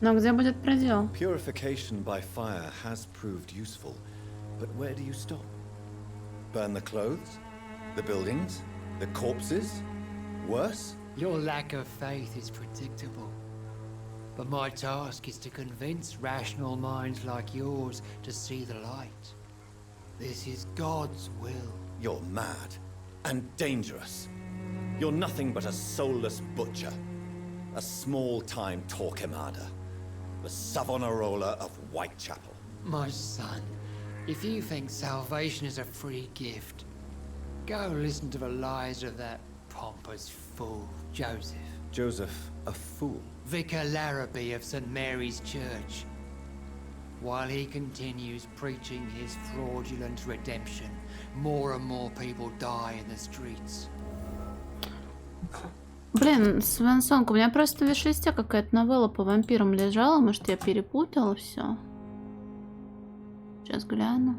Но где будет предел? Purification by fire has proved useful, but where do you stop? Burn the clothes? The buildings? The corpses? Worse? Your lack of faith is predictable. But my task is to convince rational minds like yours to see the light. This is God's will. You're mad and dangerous. You're nothing but a soulless butcher. A small-time Torquemada. The Savonarola of Whitechapel. My son, if you think salvation is a free gift, go listen to the lies of that pompous fool, Joseph. Joseph, a fool? Vicar Larrabee of St. Mary's Church. While he continues preaching his fraudulent redemption, more and more people die in the streets. Блин, Свенсонг, у меня просто в виш-листе какая-то новелла по вампирам лежала. Может, я перепутала все? Сейчас гляну.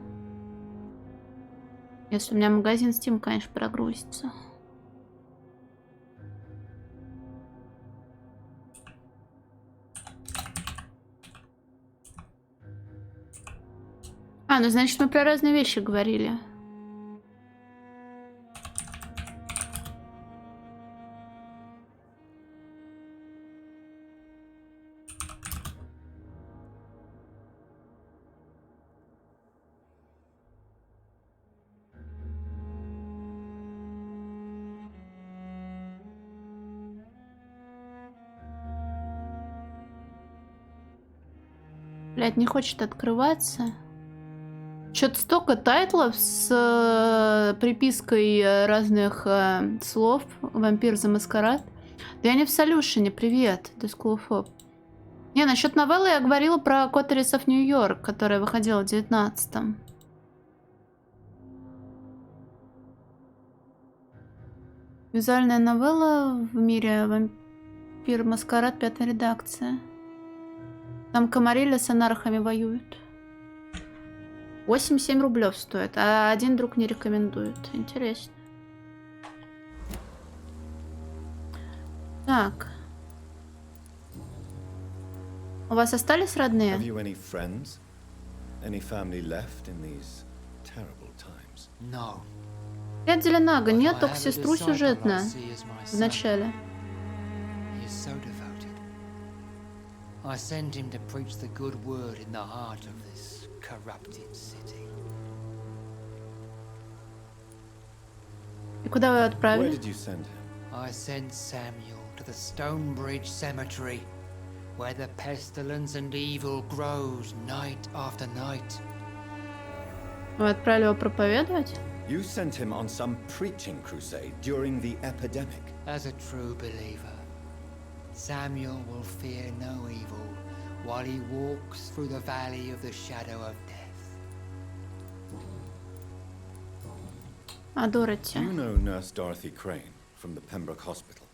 Если у меня магазин Steam, конечно, прогрузится. А, ну значит, мы про разные вещи говорили. Блядь, не хочет открываться. Что-то столько тайтлов с припиской разных слов. Вампир за маскарад. Да я не в солюшене, привет. Дискулофоб. Не, насчет новеллы я говорила про Коттерисов Нью-Йорк, которая выходила в 19-м. Визуальная новелла в мире Вампир Маскарад, 5-я редакция. Там комарили с анархами воюют. 8-7 рублев стоит, а один друг не рекомендует. Интересно. Так. У вас остались родные? Have you any friends? Any family left in these terrible times? No. Я Деленага, нет, только сестру сюжетно. В начале. I sent him to preach the good word in the heart of this corrupted city. И куда вы отправили? Where did you send him? I sent Samuel to the Stonebridge Cemetery, where the pestilence and evil grows night after night. Вы отправили его проповедовать? You sent him on some preaching crusade during the epidemic. As a true believer, Samuel will fear no evil while he walks through the valley of the shadow of death. А Дороти? Do you know Nurse Dorothy Crane from the Pembroke Hospital?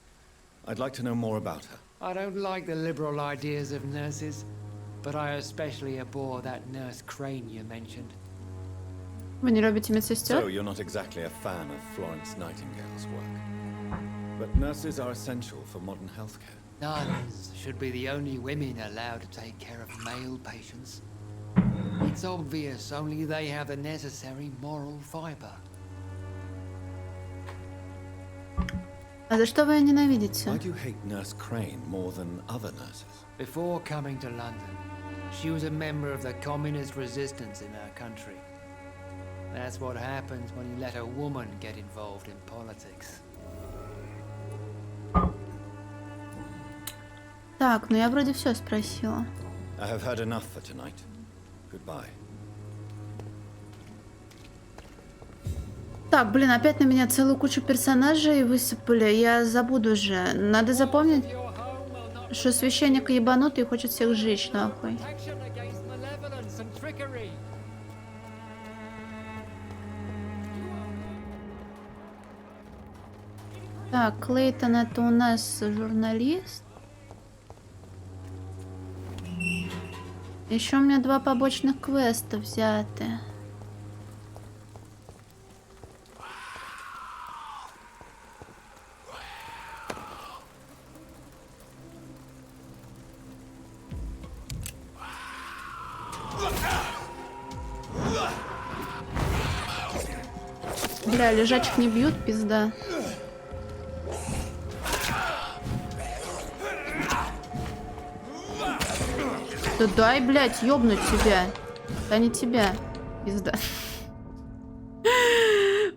I'd like to know more about her. I don't like the liberal ideas of nurses, but I especially abhor that Nurse Crane you mentioned. Вы не любите So медсестер? you're not exactly a fan of Florence Nightingale's work. But nurses are essential for modern healthcare. Nuns should be the only women allowed to take care of male patients. It's obvious only they have the necessary moral fiber. А за что вы ее ненавидите? Why do you hate Nurse Crane more than other nurses? Before coming to London, she was a member of the communist resistance in our country. That's what happens when you let a woman get involved in politics. Так, ну я вроде все спросила. I have heard enough for tonight. Goodbye. Так, блин, опять на меня целую кучу персонажей высыпали. Я забуду же. Надо запомнить, что священник ебанутый и хочет всех сжечь нахуй. Так, Клейтон это у нас журналист. Еще у меня 2 побочных квеста взяты. Бля, лежачих не бьют, пизда. Да дай, блядь, ёбнуть тебя. Да не тебя, пизда.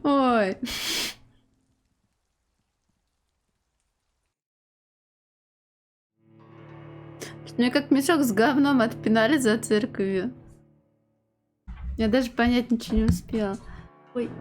Ой. Мне как мешок с говном отпинали за церковью. Я даже понять ничего не успела. Ой.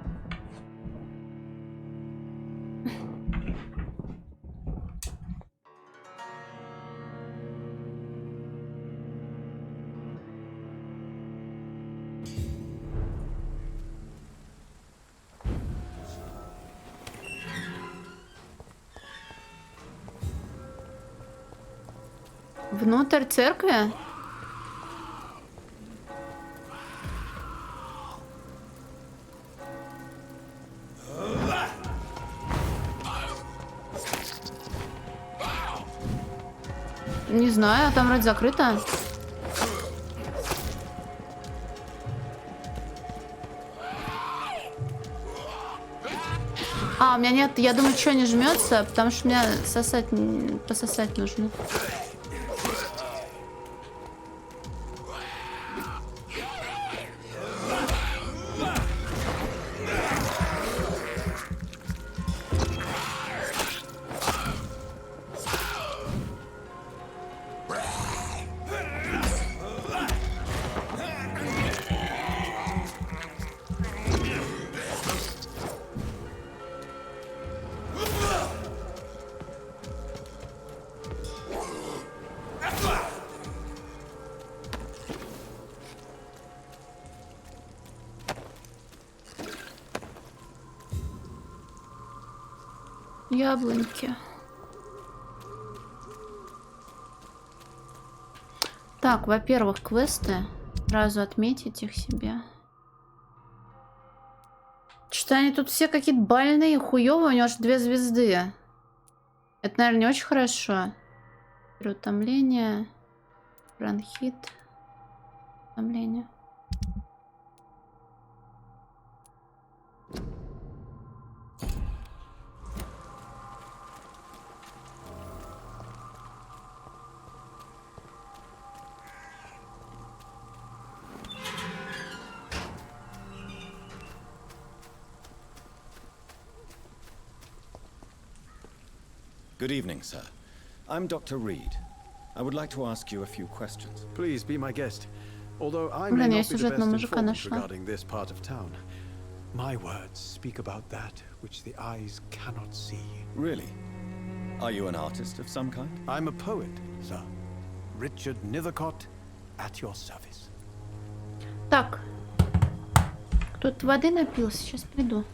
Внутрь церкви? Не знаю, там вроде закрыто. А, у меня нет, я думаю, что не жмется, потому что мне пососать нужно. Яблоньки. Так, во-первых, квесты. Сразу отметить их себе. Что они тут все какие-то больные, хуёвые, у него аж 2 звезды. Это, наверное, не очень хорошо. Переутомление. Бронхит. Утомление. Good evening, sir. I'm Dr. Reed. I would like to ask you a few questions. Please be my guest. Although I Блин, may я not be the сюжетного best мужика informed нашла. regarding this part of town, my words speak about that which the eyes cannot see. Really? Are you an artist of some kind? I'm a poet, sir. Richard Nethercott, at your service. Так. Кто-то воды напился, сейчас приду.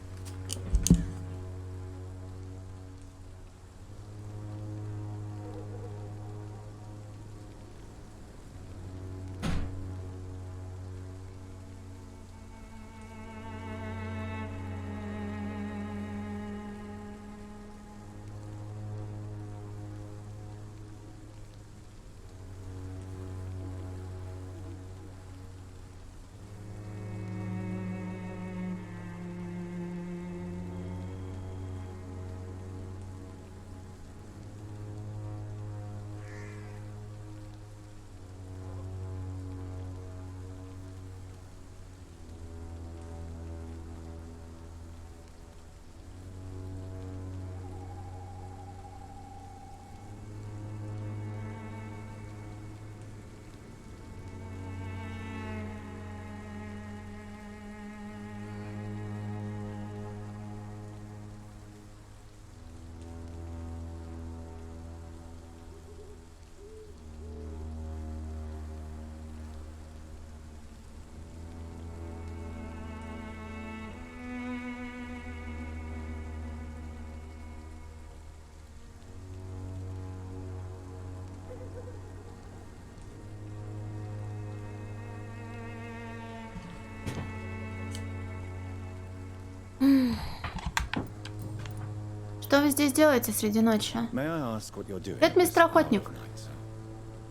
Что вы здесь делаете среди ночи? Привет, мистер Охотник.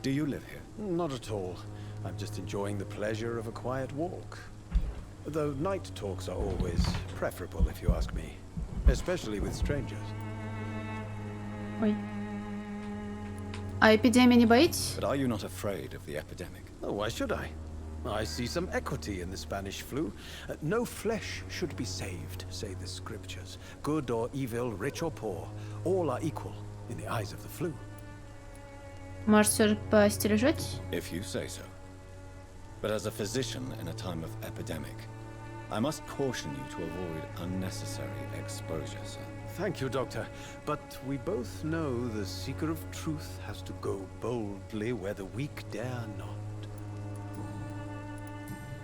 Do you live here? Not at all. I'm just enjoying the pleasure of a quiet walk. Though night talks are always preferable, if you ask me. Especially with strangers. Ой. А эпидемии не боитесь? But are you not afraid of the epidemic? Oh, why should I? I see some equity in the Spanish flu. No flesh should be saved, say the scriptures. Good or evil, rich or poor, all are equal in the eyes of the flu. Может, все же поостережетесь? If you say so. But as a physician in a time of epidemic, I must caution you to avoid unnecessary exposure, sir. Thank you, Doctor. But we both know the seeker of truth has to go boldly where the weak dare not.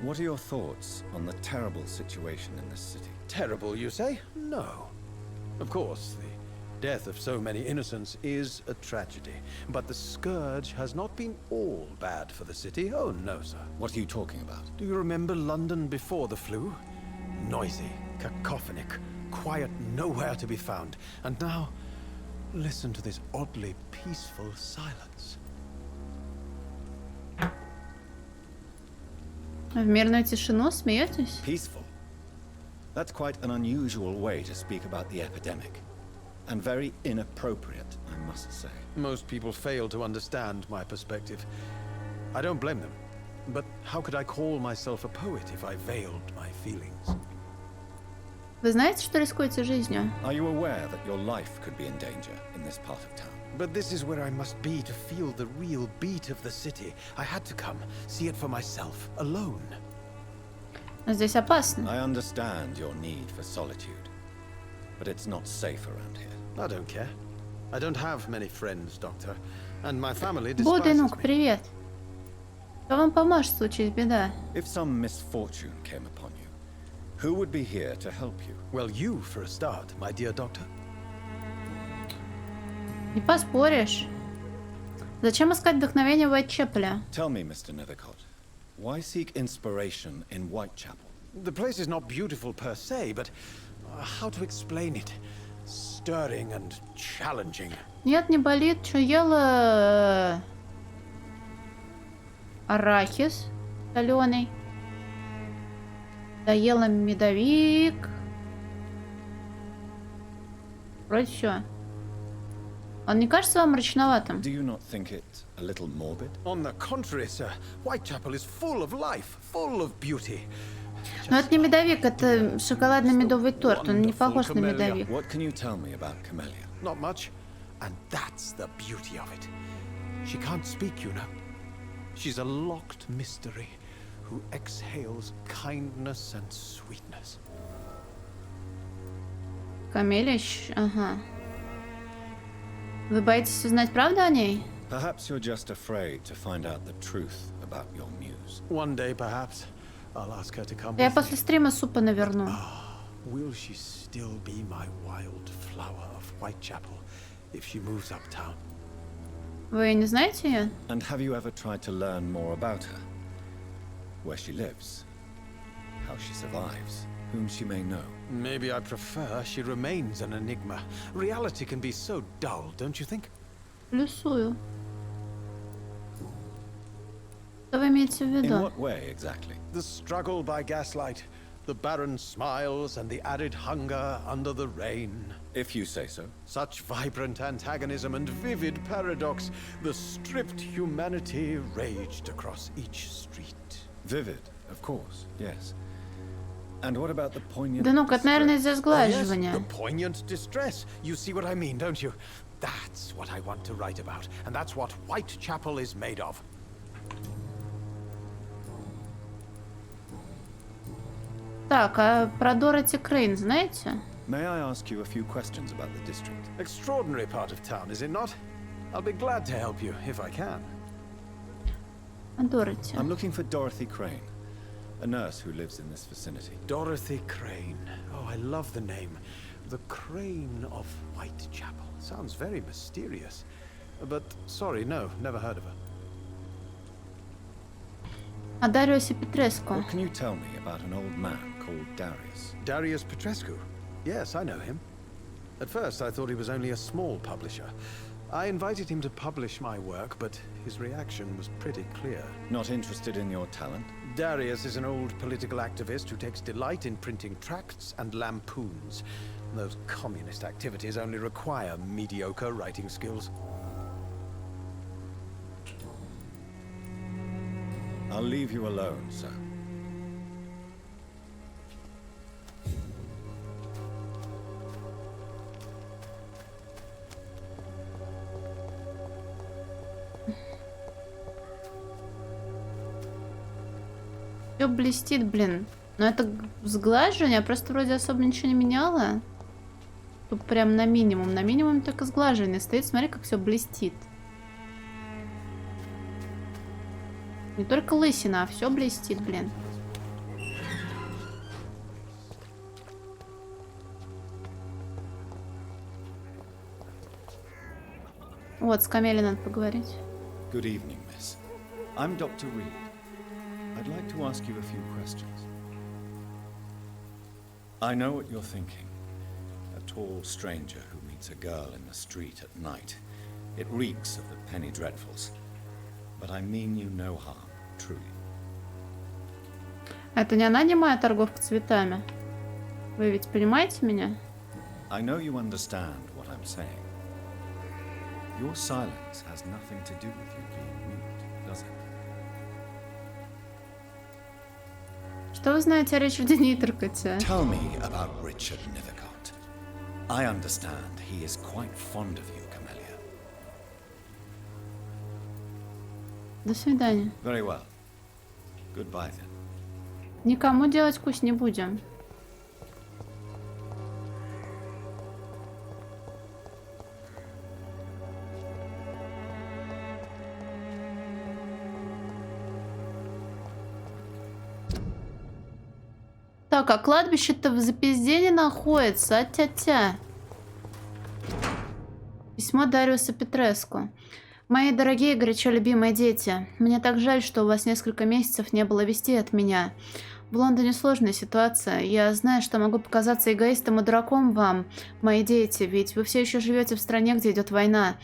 What are your thoughts on the terrible situation in this city? Terrible, you say? No. Of course, the death of so many innocents is a tragedy. But the scourge has not been all bad for the city. Oh, no, sir. What are you talking about? Do you remember London before the flu? Noisy, cacophonic, quiet nowhere to be found. And now, listen to this oddly peaceful silence. В мирную тишину смеетесь? Peaceful. That's quite an unusual way to speak about the epidemic. And very inappropriate, I must say. Most people fail to understand my perspective. I don't blame them. But how could I call myself a poet if I veiled my feelings? Вы знаете, что рискуете жизнью? Are you aware that your life could be in danger in this part of town? But this is where I must be to feel the real beat of the city. I had to come, see it for myself, alone. Но здесь опасно. I understand your need for solitude, but it's not safe around here. I don't care. I don't have many friends, Doctor, and my family Буденук, despises me. привет. Кто вам поможет, случись беда? If some misfortune came upon you, who would be here to help you? Well, you for a start, my dear Doctor. Не поспоришь. Зачем искать вдохновение в Уайтчепеле? Tell me, Mr. Nethercott, why seek inspiration in Whitechapel? The place is not beautiful per se, but how to explain it? Stirring and challenging. Нет, не болит. Что ела? Арахис соленый. Доела медовик. Вроде все. Он не кажется вам мрачноватым? Do you not think it a little morbid? On the contrary, sir, Whitechapel is full of life, full of beauty. Но это не медовик, это шоколадно-медовый торт. Он не похож на медовик. What can you tell me about Camellia? Not much, and that's the beauty of it. She can't speak, you know. She's a locked mystery who exhales kindness and sweetness. Камелия, ага. Вы боитесь узнать правду о ней? Perhaps you're just afraid to find out the truth about your muse. One day, perhaps, I'll ask her to come Я with после me. стрима супа наверну. Will she still be my wild flower of Whitechapel if she moves uptown? Вы не знаете ее? And have you ever tried to learn more about her? Where she lives? How she survives? Whom she may know? Maybe I prefer she remains an enigma. Reality can be so dull, don't you think? Плюсую. Что вы имеете в In виду? what way exactly? The struggle by gaslight, the barren smiles and the added hunger under the rain. If you say so. Such vibrant antagonism and vivid paradox. The stripped humanity raged across each street. Vivid, of course, yes. And what about the poignant Да ну-ка, это, наверное, из-за Yes, сглаживания. the poignant distress. You see what I mean, don't you? That's what I want to write about, and that's what Whitechapel is made of. Так, а про Дороти Крейн знаете? May I ask you a few questions about the district? Extraordinary part of town, is it not? I'll be glad to help you, if I can. А Дороти. I'm looking for Dorothy Crane, a nurse who lives in this vicinity. Dorothy Crane. Oh, I love the name. The Crane of Whitechapel. Sounds very mysterious. But, sorry, no, never heard of her. А Дариусе Петреско. What can you tell me about an old man called Darius? Darius Petrescu? Yes, I know him. At first, I thought he was only a small publisher. I invited him to publish my work, but his reaction was pretty clear. Not interested in your talent? Darius is an old political activist who takes delight in printing tracts and lampoons. Those communist activities only require mediocre writing skills. I'll leave you alone, sir. Все блестит, блин. Но это сглаживание, просто вроде особо ничего не меняла. Тут прям на минимум. На минимум только сглаживание стоит. Смотри, как все блестит. Не только лысина, а все блестит, блин. Вот, с Камелей надо поговорить. Good evening, miss. I'm Dr. Reed. I'd like to ask you a few questions. I know what you're thinking. A tall stranger who meets a girl in the street at night. It reeks of the penny dreadfuls. But I mean you no harm, truly. Это не она немая торговка цветами? Вы ведь понимаете меня? I know you understand what I'm saying. Your silence has nothing to do with you being mute, does it? Что вы знаете о Ричарде Ниттеркоте? Tell me about Richard Nethercott. I understand he is quite fond of you, Camellia. До свидания. Very well. Goodbye then. Никому делать кусь не будем. Так, а кладбище-то в Запиздене находится, а-тя-тя. Письмо Дариуса Петреску. Мои дорогие, горячо любимые дети, мне так жаль, что у вас несколько месяцев не было вестей от меня. В Лондоне сложная ситуация. Я знаю, что могу показаться эгоистом и дураком вам, мои дети, ведь вы все еще живете в стране, где идет война.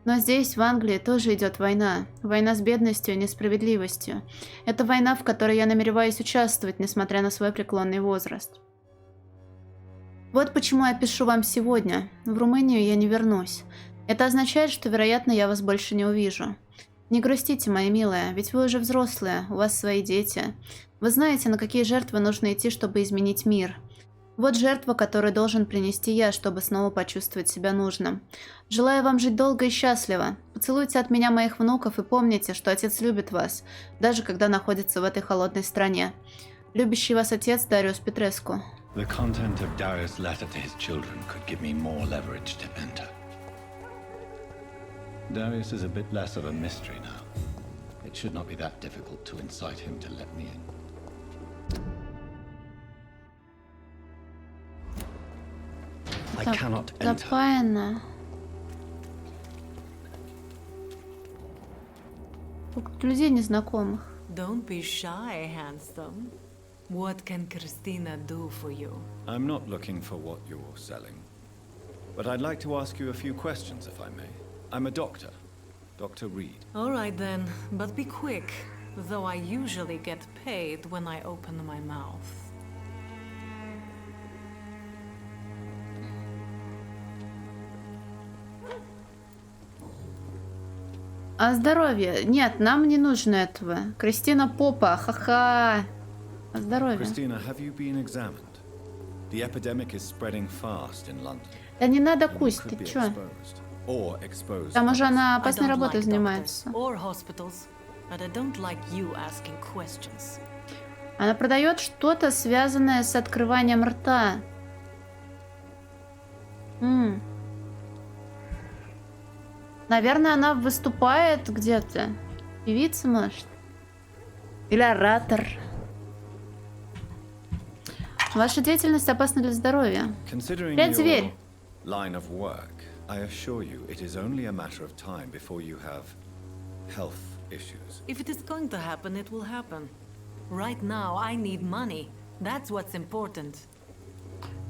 Но здесь, в Англии, тоже идет война. Война с бедностью и несправедливостью. Это война, в которой я намереваюсь участвовать, несмотря на свой преклонный возраст. Вот почему я пишу вам сегодня. В Румынию я не вернусь. Это означает, что, вероятно, я вас больше не увижу. Не грустите, мои милые, ведь вы уже взрослые, у вас свои дети. Вы знаете, на какие жертвы нужно идти, чтобы изменить мир. Вот жертва, которую должен принести я, чтобы снова почувствовать себя нужным. Желаю вам жить долго и счастливо. Поцелуйте от меня моих внуков и помните, что отец любит вас, даже когда находится в этой холодной стране. Любящий вас отец Дариус Петреску. The content of Darius' letter to his children could give me more leverage to enter. Darius is a bit less of a mystery now. It should not be that difficult to incite him to let me in. I cannot enter. Запаяно. Тут людей незнакомых. Don't be shy, handsome. What can Christina do for you? I'm not looking for what you're selling. But I'd like to ask you a few questions, if I may. I'm a doctor. Dr. Reed. All right then, but be quick, though I usually get paid when I open my mouth. А здоровье? Нет, нам не нужно этого. Кристина Попа, ха-ха. А здоровье? Christina, have you been examined? The epidemic is spreading fast in London. Да не надо кусь, ты чё? Or exposed. Там уже она I опасной don't работой like занимается. doctors or hospitals, but I don't like you asking questions. Она продает что-то, связанное с открыванием рта. Наверное, она выступает где-то. Певица, может? Или оратор. Ваша деятельность опасна для здоровья. Considering Блядь, зверь. your line of work, I assure you it is only a matter of time before you have health issues. If it is going to happen, it will happen. Right now, I need money. That's what's important.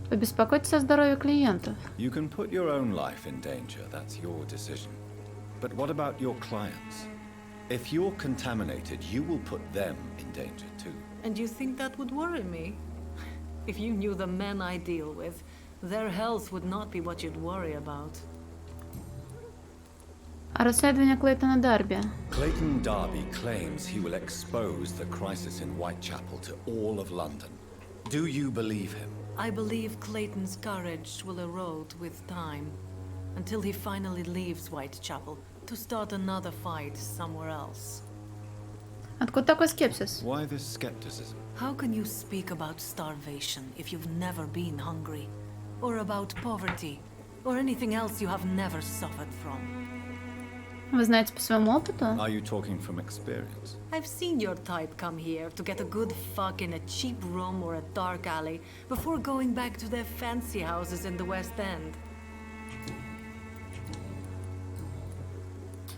Побеспокойтесь о здоровье клиентов. You can put your own life in danger, that's your decision. But what about your clients? If you're contaminated, you will put them in danger too. And you think that would worry me? If you knew the men I deal with, their health would not be what you'd worry about. А расследование Клейтона Дарби? Clayton Darby claims he will expose the crisis in Whitechapel to all of London. Do you believe him? I believe Clayton's courage will erode with time, until he finally leaves Whitechapel to start another fight somewhere else. Откуда такой скепсис? Why this skepticism? How can you speak about starvation if you've never been hungry? Or about poverty? Or anything else you have never suffered from? Вы знаете по своему опыту? Are you talking from experience? I've seen your type come here to get a good fuck in a cheap room or a dark alley before going back to their fancy houses in the West End.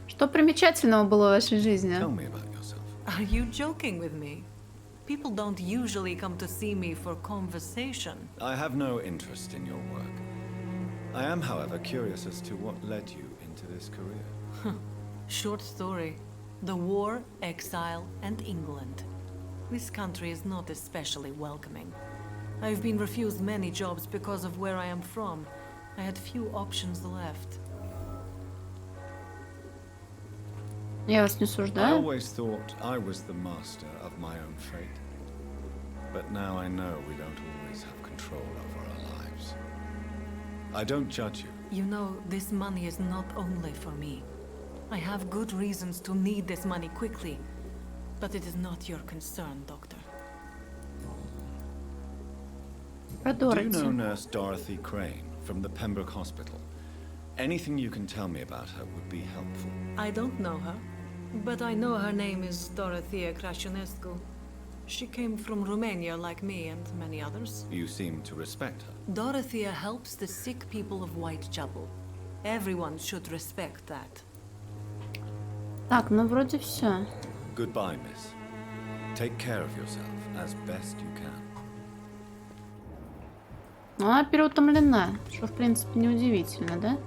Что примечательного было в вашей жизни? Tell me about yourself. Are you joking with me? People don't usually come to see me for conversation. I have no interest in your work. I am, however, curious as to what led you into this career. Short story. The war, exile, and England. This country is not especially welcoming. I've been refused many jobs because of where I am from. I had few options left. Я вас не I осуждаю. always thought I was the master of my own fate. But now I know we don't always have control over our lives. I don't judge you. You know, this money is not only for me. I have good reasons to need this money quickly. But it is not your concern, Doctor. Про Do you Дороти. know Nurse Dorothy Crane from the Pembroke Hospital? Anything you can tell me about her would be helpful. I don't know her, but I know her name is Dorothea Crăciunescu. She came from Romania like me and many others. You seem to respect her. Dorothea helps the sick people of Whitechapel. Everyone should respect that. Так, ну вроде все. Goodbye, miss. Take care of yourself as best you can. Ну, она переутомлена, что в принципе неудивительно, да?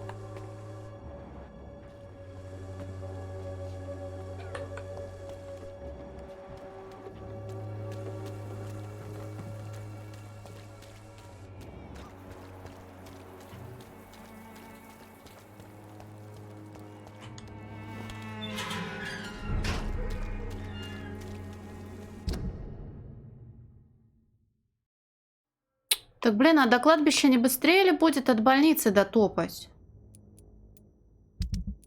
Так, блин, а до кладбища не быстрее ли будет от больницы дотопать?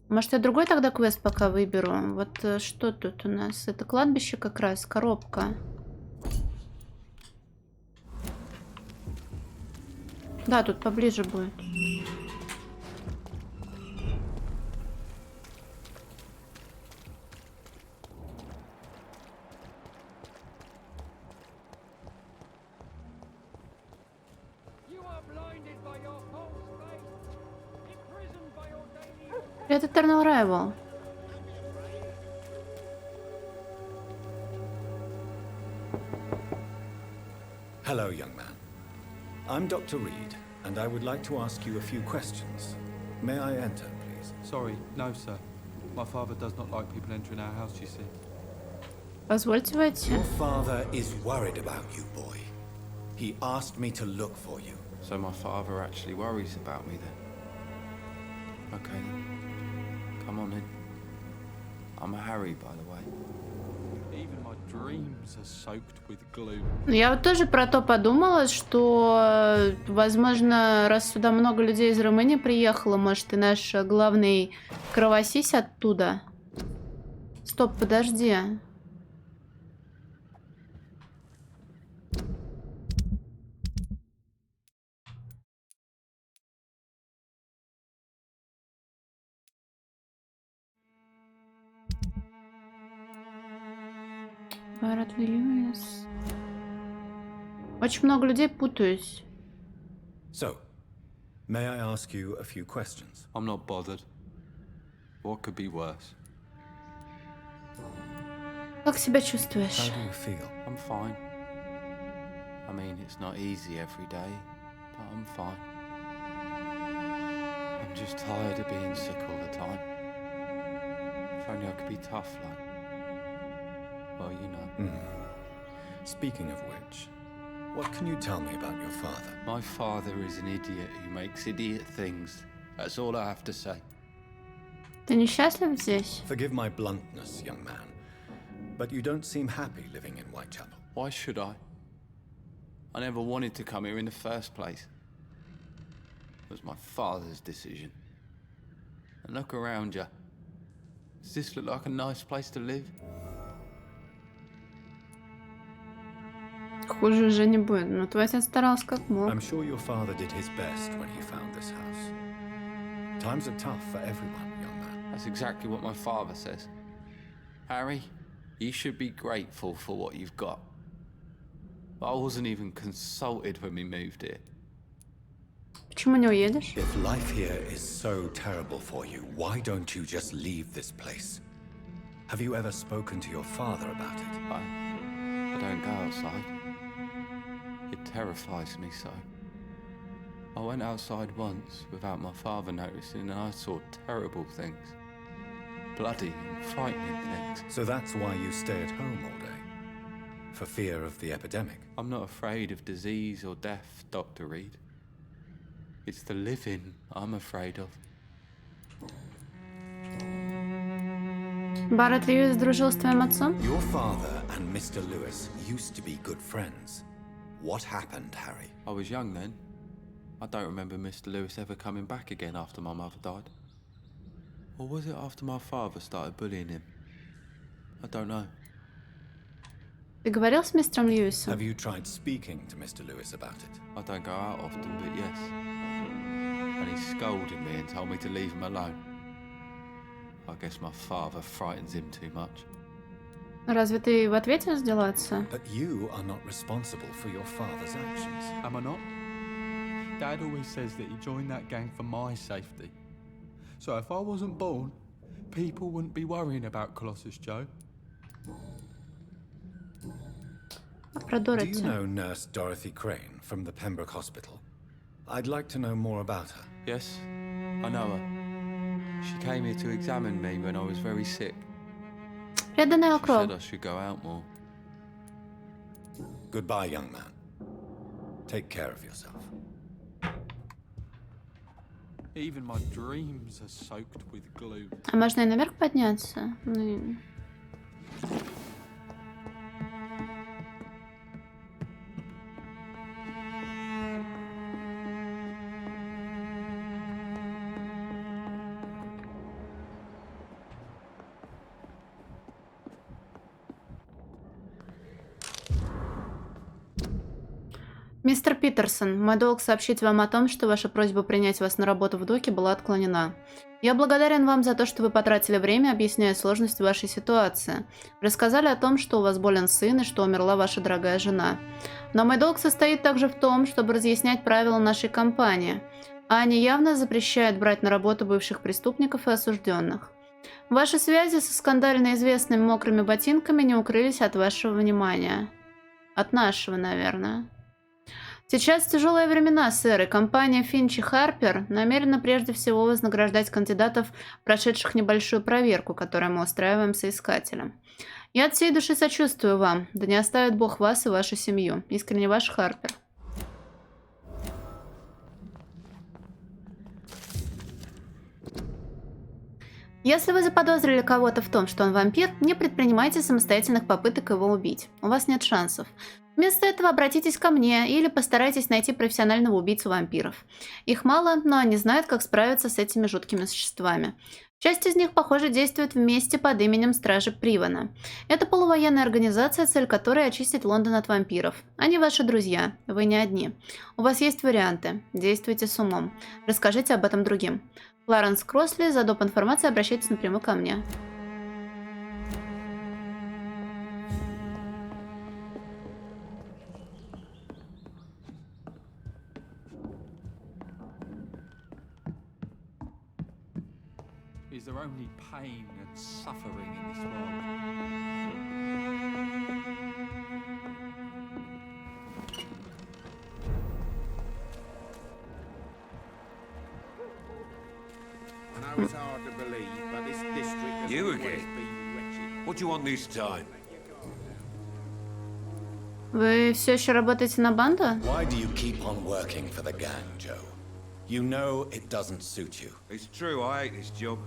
Может, я другой тогда квест пока выберу? Вот что тут у нас? Это кладбище как раз, коробка. Да, тут поближе будет. Это Eternal Rival. Hello, young man. I'm Dr. Reed, and I would like to ask you a few questions. May I enter, please? Sorry, no, sir. My father does not like people entering our house, you see. Позвольте войти. Your father is worried about you, boy. He asked me to look for you. So my father actually worries about me then? Okay then. Come on in. I'm a Harry, by the way. Even my dreams are soaked with glue. Я вот тоже про то подумала, что, возможно, раз сюда много людей из Румынии приехало, может, и наш главный кровосись оттуда. Стоп, подожди. Барретт Льюис. Очень много людей, путаюсь. So, may I ask you a few questions? I'm not bothered. What could be worse? Как себя чувствуешь? How do you feel? I'm fine. I mean, it's not easy every day, but I'm fine. I'm just tired of being sick all the time. If only I could be tough like... Well, you know. Speaking of which, what can you tell me about your father? My father is an idiot who makes idiot things. That's all I have to say. Ты несчастлив здесь? Forgive my bluntness, young man, but you don't seem happy living in Whitechapel. Why should I? I never wanted to come here in the first place. It was my father's decision. And look around you. Does this look like a nice place to live? Хуже уже не будет. Но твой отец старался как мог. I'm sure your father did his best when he found this house. Times are tough for everyone, young man. That's exactly what my father says. Harry, you should be grateful for what you've got. I wasn't even consulted when we moved here. Почему не уедешь? If life here is so terrible for you, why don't you just leave this place? Have you ever spoken to your father about it? I don't go outside. It terrifies me so. I went outside once without my father noticing and I saw terrible things. Bloody and frightening things. So that's why you stay at home all day? For fear of the epidemic? I'm not afraid of disease or death, Dr. Reed. It's the living I'm afraid of. Барретт Льюис дружил с твоим отцом? Your father and Mr. Lewis used to be good friends. What happened, Harry? I was young then. I don't remember Mr. Lewis ever coming back again after my mother died. Or was it after my father started bullying him? I don't know. Ты говорил с мистером Льюисом? Have you tried speaking to Mr. Lewis about it? I don't go out often, but yes. And he scolded me and told me to leave him alone. I guess my father frightens him too much. Разве ты в ответе за дела отца? But you are not responsible for your father's actions. Am I not? Dad always says that he joined that gang for my safety. So if I wasn't born, people wouldn't be worrying about Colossus Joe. Про Do Дороти. you know Nurse Dorothy Crane from the Pembroke Hospital? I'd like to know more about her. Yes, I know her. She came here to examine me when I was very sick. Преданная She said кровь. I should go out more. Goodbye, young man. Take care of yourself. Even my dreams are soaked with glue. А можно и наверх подняться? Ну, Мистер Питерсон, мой долг сообщить вам о том, что ваша просьба принять вас на работу в доке была отклонена. Я благодарен вам за то, что вы потратили время, объясняя сложность вашей ситуации. Рассказали о том, что у вас болен сын и что умерла ваша дорогая жена. Но мой долг состоит также в том, чтобы разъяснять правила нашей компании. а они явно запрещают брать на работу бывших преступников и осужденных. Ваши связи со скандально известными мокрыми ботинками не укрылись от вашего внимания. От нашего, наверное. Сейчас тяжелые времена, сэр, и компания Финч и Харпер намерена прежде всего вознаграждать кандидатов, прошедших небольшую проверку, которую мы устраиваем соискателям. Я от всей души сочувствую вам, да не оставит Бог вас и вашу семью. Искренне ваш Харпер. Если вы заподозрили кого-то в том, что он вампир, не предпринимайте самостоятельных попыток его убить. У вас нет шансов. Вместо этого обратитесь ко мне или постарайтесь найти профессионального убийцу вампиров. Их мало, но они знают, как справиться с этими жуткими существами. Часть из них, похоже, действует вместе под именем Стражи Привана. Это полувоенная организация, цель которой очистить Лондон от вампиров. Они ваши друзья, вы не одни. У вас есть варианты. Действуйте с умом. Расскажите об этом другим. Кларенс Кросли, за доп. Информацией обращайтесь напрямую ко мне. Is there only pain and suffering in this world? I know it's hard to believe, but this district has You always again? been wretched. What do you want this time? Вы все еще работаете на банду? Why do you keep on working for the gang, Joe? You know it doesn't suit you. It's true, I hate this job.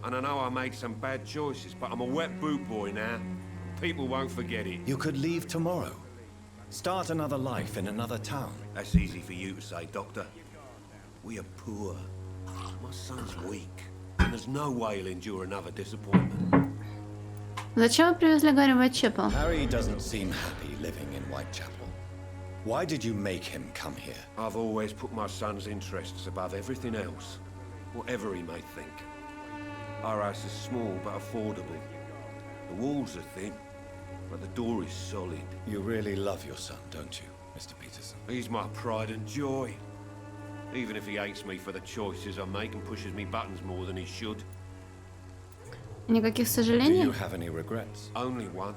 And I know I made some bad choices, but I'm a wet boot boy now. People won't forget it. You could leave tomorrow. Start another life in another town. That's easy for you to say, Doctor. We are poor. My son's weak. And there's no way he'll endure another disappointment. Зачем вы привезли Гарри в Уайтчепел? Harry doesn't seem happy living in Whitechapel. Why did you make him come here? I've always put my son's interests above everything else, whatever he may think. Our house is small but affordable. The walls are thin, but the door is solid. You really love your son, don't you, Mr. Peterson? He's my pride and joy. Even if he hates me for the choices I make and pushes me buttons more than he should. Никаких Do сожалений? you have any regrets? Only one.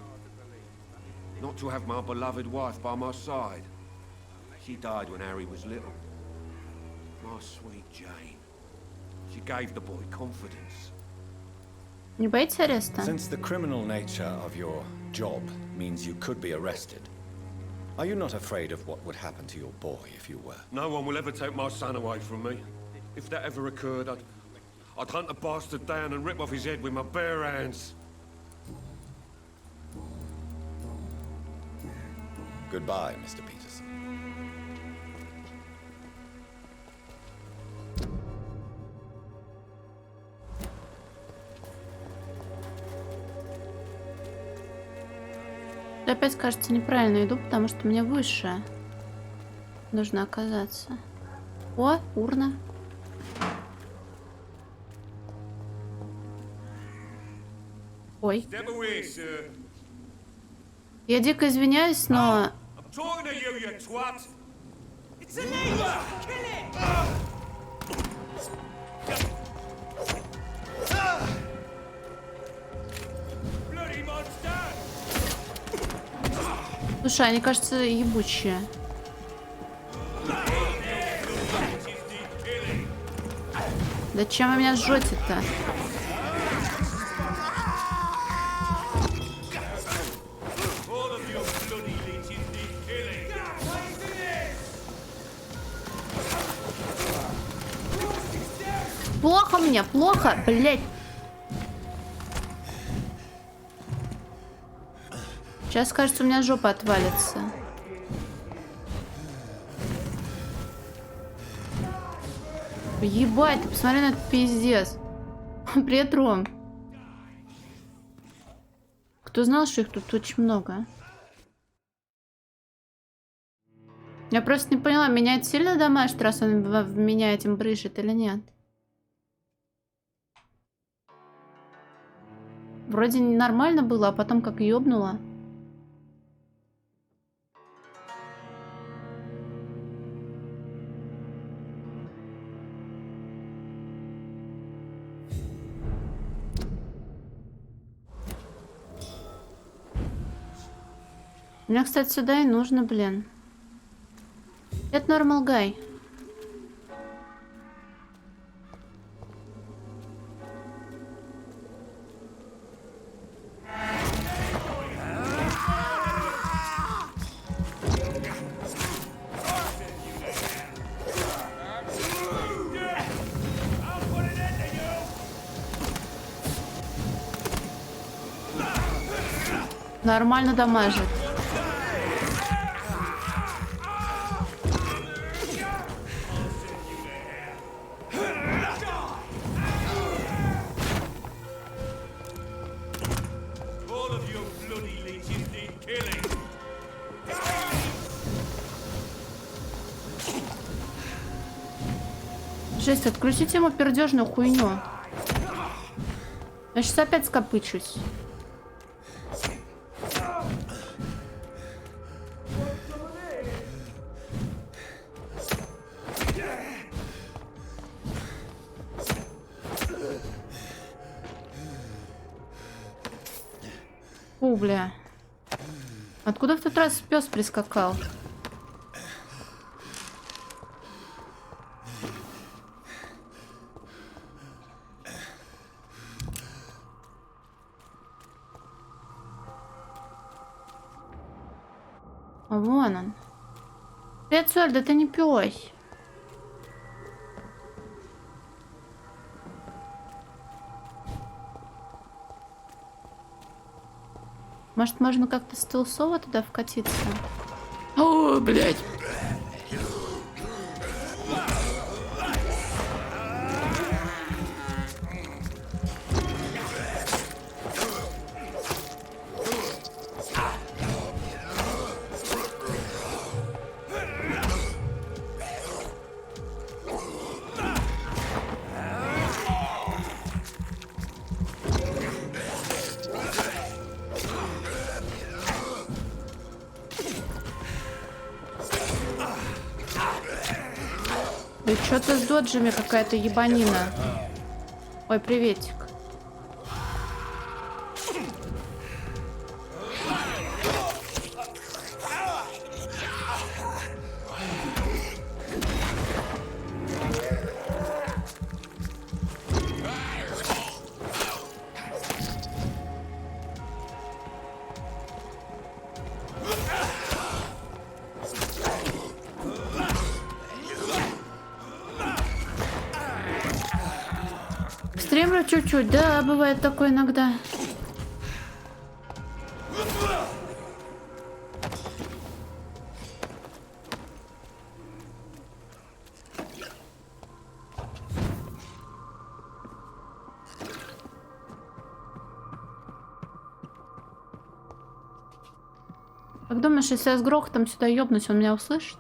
Not to have my beloved wife by my side. She died when Harry was little. My sweet Jane. She gave the boy confidence. Не боитесь ареста? Since the criminal nature of your job means you could be arrested, are you not afraid of what would happen to your boy if you were? No one will ever take my son away from me. If that ever occurred, I'd hunt the bastard down and rip off his head with my bare hands. Goodbye, Mr. Peterson. Я опять, кажется, неправильно иду, потому что мне выше нужно оказаться. О, урна. Ой. Step away, sir. Я дико извиняюсь, но... I'm talking to you, you twat! It's a leech! Kill it! Bloody monster! Слушай, они, кажется, ебучие. Да чем вы меня жжете-то? Плохо мне, плохо, блять. Сейчас, кажется, у меня жопа отвалится. Ебать, ты посмотри на этот пиздец. Привет, Ром. Кто знал, что их тут очень много? Я просто не поняла, меняет сильно дамаж, раз он в меня этим брызжет или нет? Вроде нормально было, а потом как ёбнуло. Мне, кстати, сюда и нужно, блин. Это нормал гай. Нормально дамажит. Жесть, отключите ему пердежную хуйню. Я сейчас опять скопычусь. Фу, бля. Откуда в тот раз пес прискакал? А вон он. Привет, Соль, да ты не пёсь. Может, можно как-то стелсово туда вкатиться? О, блядь! Да что-то с доджами какая-то ебанина. Ой, приветик. Стримлю чуть-чуть, да, бывает такое иногда. Как думаешь, если я с грохотом сюда ёбнусь, он меня услышит?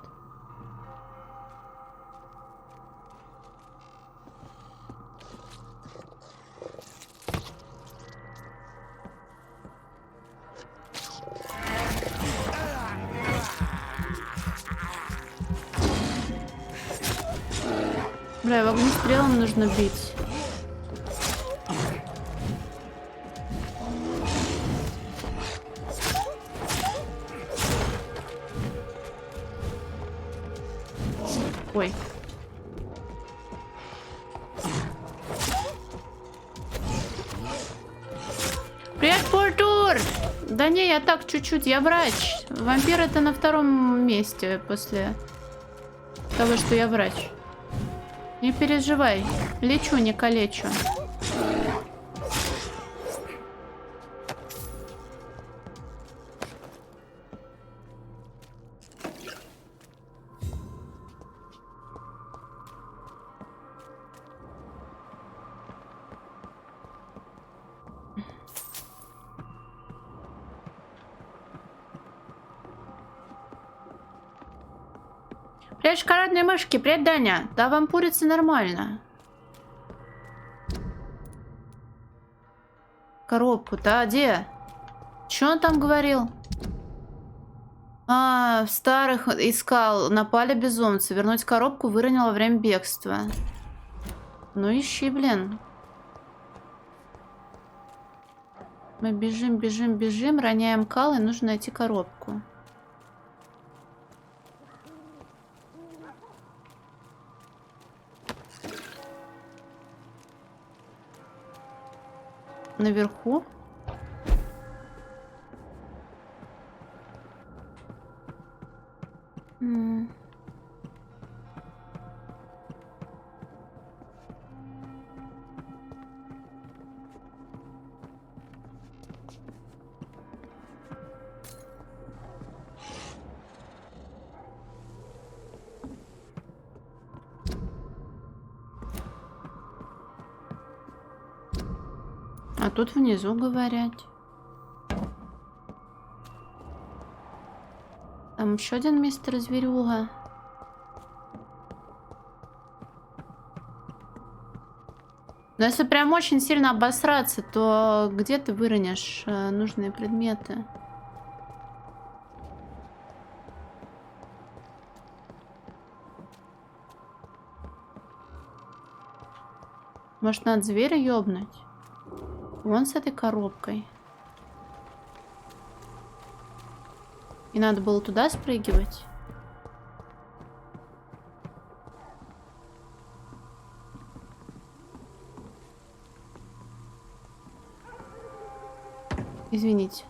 Бля, его огнестрелом нужно бить. Ой. Привет, Портур! Да не, я так чуть-чуть, я врач. Вампир это на втором месте после того, что я врач. Не переживай, лечу, не калечу. Привет, шоколадные мышки, привет, Даня. Да, вам пурится нормально. Коробку, да, где? Что он там говорил? А, в старых искал. Напали безумцы. Вернуть коробку выронил во время бегства. Ну ищи, блин. Мы бежим, бежим, бежим, роняем кал, и нужно найти коробку. наверху. А тут внизу говорят. Там еще один мистер Зверюга. Но если прям очень сильно обосраться, то где ты выронишь нужные предметы? Может, надо зверя ёбнуть? Вон с этой коробкой. И надо было туда спрыгивать. Извините.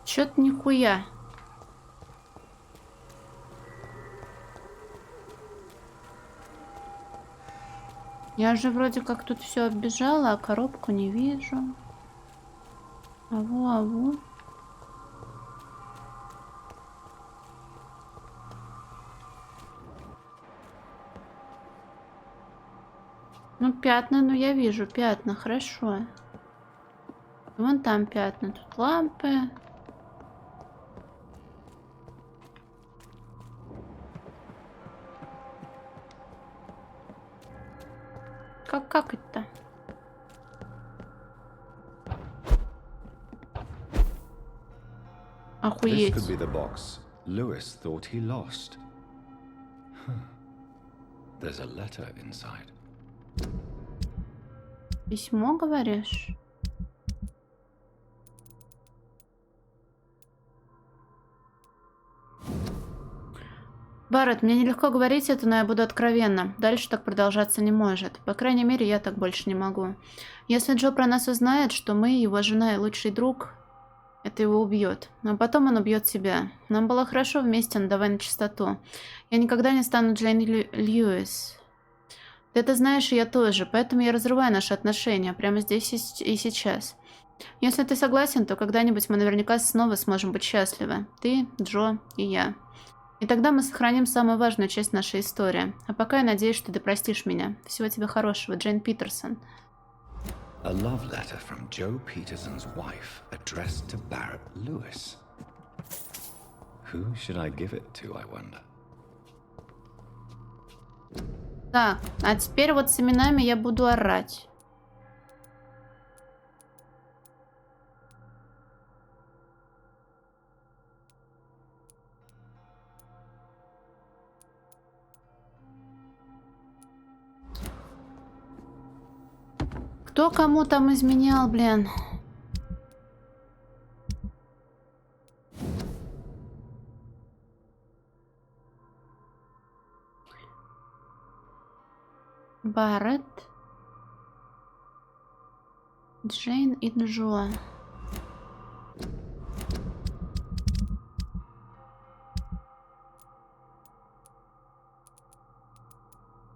Чё-то нихуя. Я же вроде как тут все оббежала, а коробку не вижу. Аву. Ну, пятна, ну я вижу пятна, хорошо. Вон там пятна, тут лампы. Как это? This Охуеть. could be the box Lewis thought he lost. There's a letter inside. Письмо, говоришь? Барретт, мне нелегко говорить это, но я буду откровенна. Дальше так продолжаться не может. По крайней мере, я так больше не могу. Если Джо про нас узнает, что мы, его жена и лучший друг, это его убьет. А потом он убьет себя. Нам было хорошо вместе, но давай на чистоту. Я никогда не стану Джейн Льюис. Ты это знаешь, и я тоже. Поэтому я разрываю наши отношения прямо здесь и сейчас. Если ты согласен, то когда-нибудь мы наверняка снова сможем быть счастливы. Ты, Джо и я. И тогда мы сохраним самую важную часть нашей истории. А пока я надеюсь, что ты простишь меня. Всего тебе хорошего, Джейн Питерсон. A love letter from Joe Peterson's wife addressed to Barrett Lewis. Who should I give it to, I wonder? Так, а теперь вот с именами я буду орать. Кто кому там изменял, блин? Барретт, Джейн и Джо.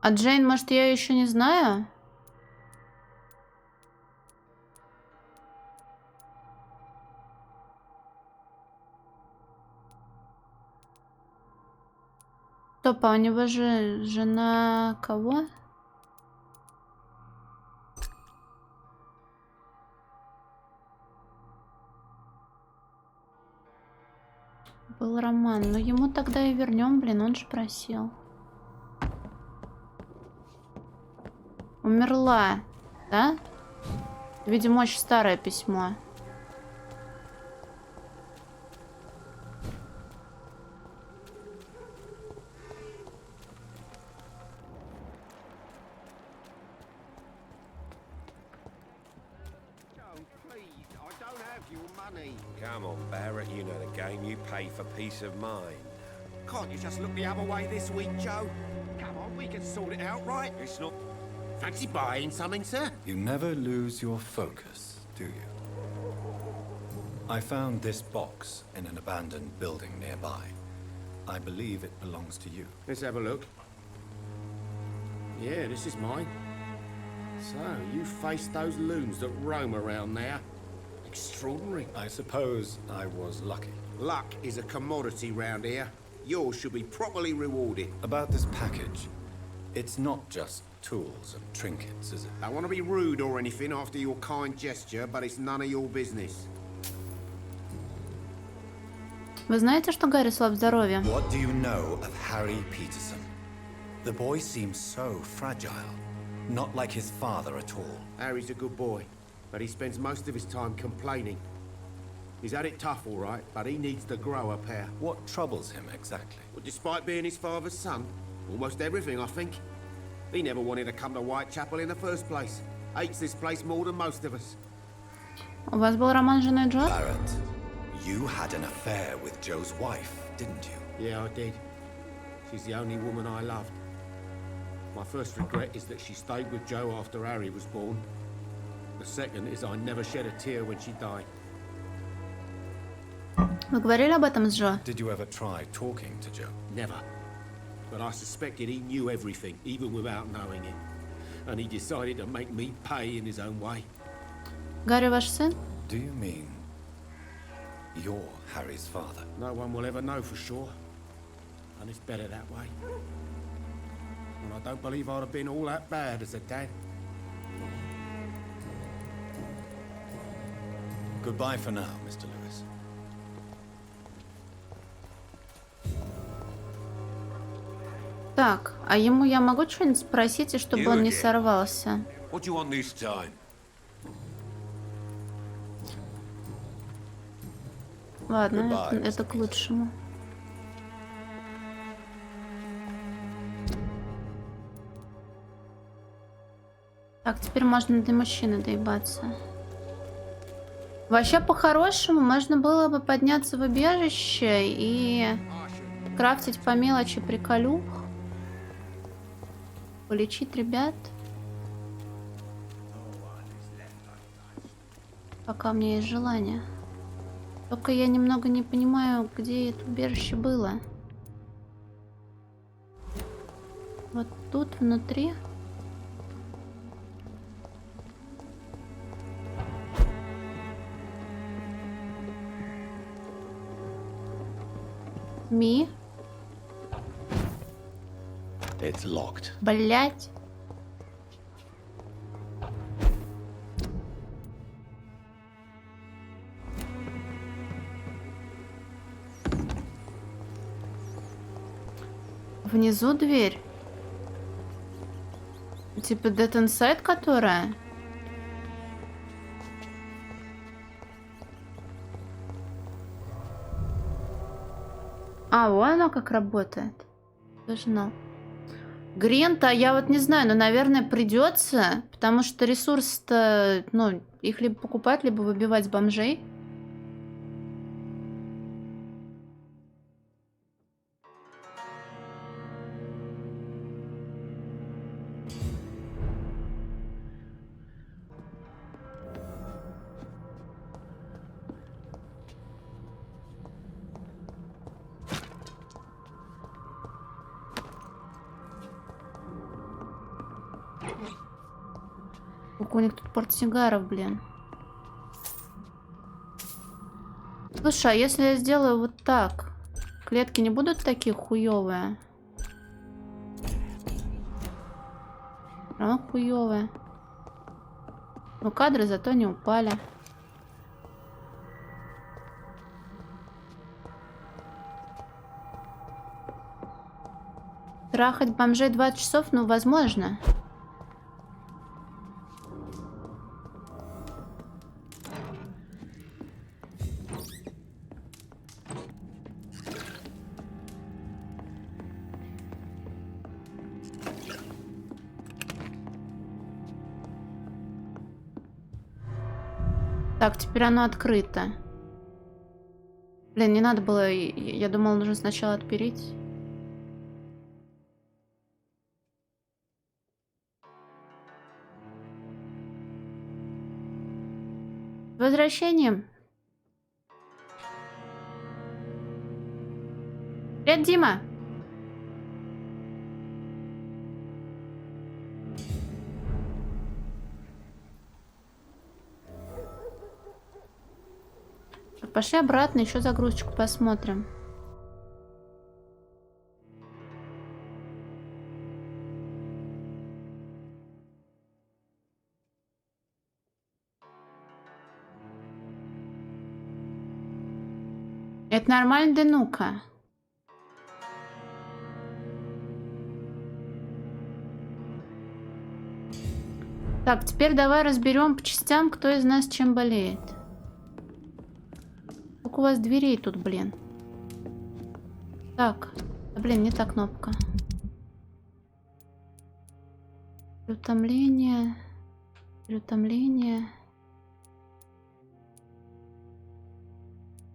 А Джейн, может, я еще не знаю? Стоп, а у него же жена кого? Был роман. Но ему тогда и вернем, блин, он же просил. Умерла, да? Видимо, очень старое письмо. Come on, Barrett, you know the game. You pay for peace of mind. Can't you just look the other way this week, Joe? Come on, we can sort it out, right? It's not... Fancy buying something, sir? You never lose your focus, do you? I found this box in an abandoned building nearby. I believe it belongs to you. Let's have a look. Yeah, this is mine. So, you faced those loons that roam around there. Extraordinary. I suppose I was lucky. Luck is a commodity round here. Yours should be properly rewarded. About this package, it's not just tools and trinkets, is it? I want to be rude or anything after your kind gesture, but it's none of your business. Вы знаете, что Гарри слаб здоровья? What do you know of Harry Peterson? The boy seems so fragile. Not like his father at all. Harry's a good boy, but he spends most of his time complaining. He's had it tough, all right, but he needs to grow a pair. What troubles him exactly? Well, despite being his father's son, almost everything, I think. He never wanted to come to Whitechapel in the first place. Hates this place more than most of us. У вас был роман с женой Джо? Barrett, you had an affair with Joe's wife, didn't you? Yeah, I did. She's the only woman I loved. My first regret is that she stayed with Joe after Harry was born. The second is I never shed a tear when she died. Вы говорили об этом с Джо? Did you ever try talking to Joe? Never. But I suspected he knew everything, even without knowing it. And he decided to make me pay in his own way. Гарри ваш сын? Do you mean you're Harry's father? No one will ever know for sure. And it's better that way. And I don't believe I'd have been all that bad as a dad. Goodbye for now, Mr. Lewis. Так, а ему я могу что-нибудь спросить, и чтобы он не сорвался? What do you want this time? Ладно, это к лучшему. Так, теперь можно до мужчины доебаться. Вообще, по-хорошему, можно было бы подняться в убежище и крафтить по мелочи приколюх. Полечить ребят. Пока у меня есть желание. Только я немного не понимаю, где это убежище было. Вот тут внутри. Ми. It's locked. Блять. Внизу дверь. Типа Dead Inside, которая? А, вон оно как работает. Тоже знал. Грента, я вот не знаю, но, наверное, придется, потому что ресурс-то, ну, их либо покупать, либо выбивать с бомжей. У них тут портсигаров, блин. Слушай, а если я сделаю вот так, клетки не будут такие хуёвые? Равно хуёвые. Но кадры зато не упали. Трахать бомжей 20 часов, ну, возможно. Так, теперь оно открыто. Блин, не надо было... Я думала, нужно сначала отпереть. С возвращением. Привет, Дима. Пошли обратно, еще загрузочку посмотрим. Это нормально, да ну-ка. Так, теперь давай разберем по частям, кто из нас чем болеет. Сколько у вас дверей тут, блин? Так. Да, блин, не та кнопка. Переутомление. Переутомление.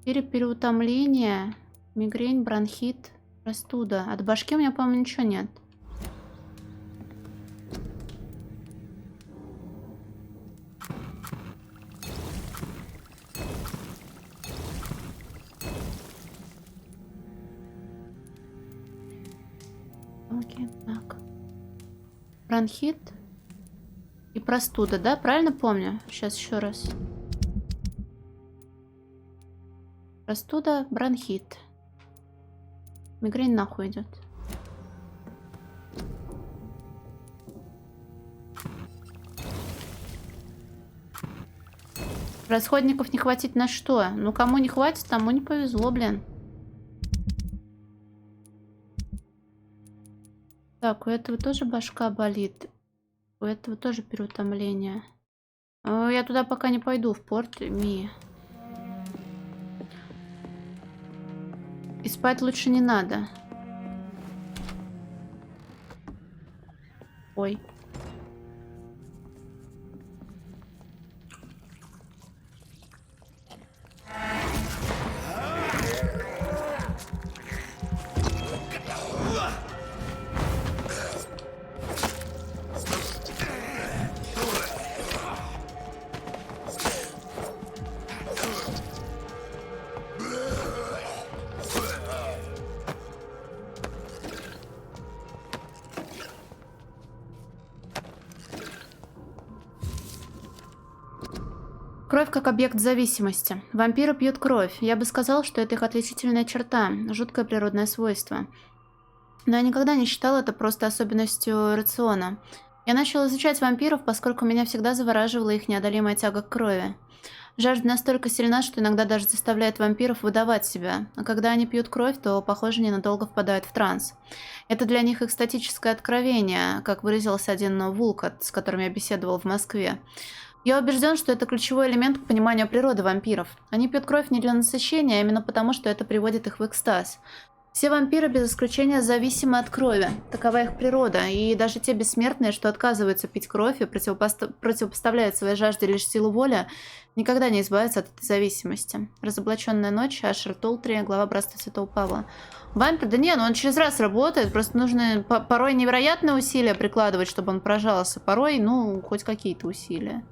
Переутомление. Мигрень, бронхит, простуда. От башки у меня, по-моему, ничего нет. Окей, так. Бронхит и простуда, да? Правильно помню? Сейчас еще раз. Простуда, бронхит. Мигрень нахуй идет. Расходников не хватит на что? Ну, кому не хватит, тому не повезло, блин. Так, у этого тоже башка болит. У этого тоже переутомление. Я туда пока не пойду, в порт, Ми. И спать лучше не надо. Ой. Кровь как объект зависимости. Вампиры пьют кровь. Я бы сказал, что это их отличительная черта, жуткое природное свойство. Но я никогда не считала это просто особенностью рациона. Я начала изучать вампиров, поскольку меня всегда завораживала их неодолимая тяга к крови. Жажда настолько сильна, что иногда даже заставляет вампиров выдавать себя. А когда они пьют кровь, то, похоже, ненадолго впадают в транс. Это для них экстатическое откровение, как выразился один вулкат, с которым я беседовал в Москве. Я убежден, что это ключевой элемент к пониманию природы вампиров. Они пьют кровь не для насыщения, а именно потому, что это приводит их в экстаз. Все вампиры без исключения зависимы от крови. Такова их природа. И даже те бессмертные, что отказываются пить кровь и противопоставляют своей жажде лишь силу воли, никогда не избавятся от этой зависимости. Разоблаченная ночь, Ашер Толтри, глава Братства Святого Павла. Вампир? Да нет, он через раз работает. Просто нужно порой невероятные усилия прикладывать, чтобы он прожался. Порой, ну, хоть какие-то усилия.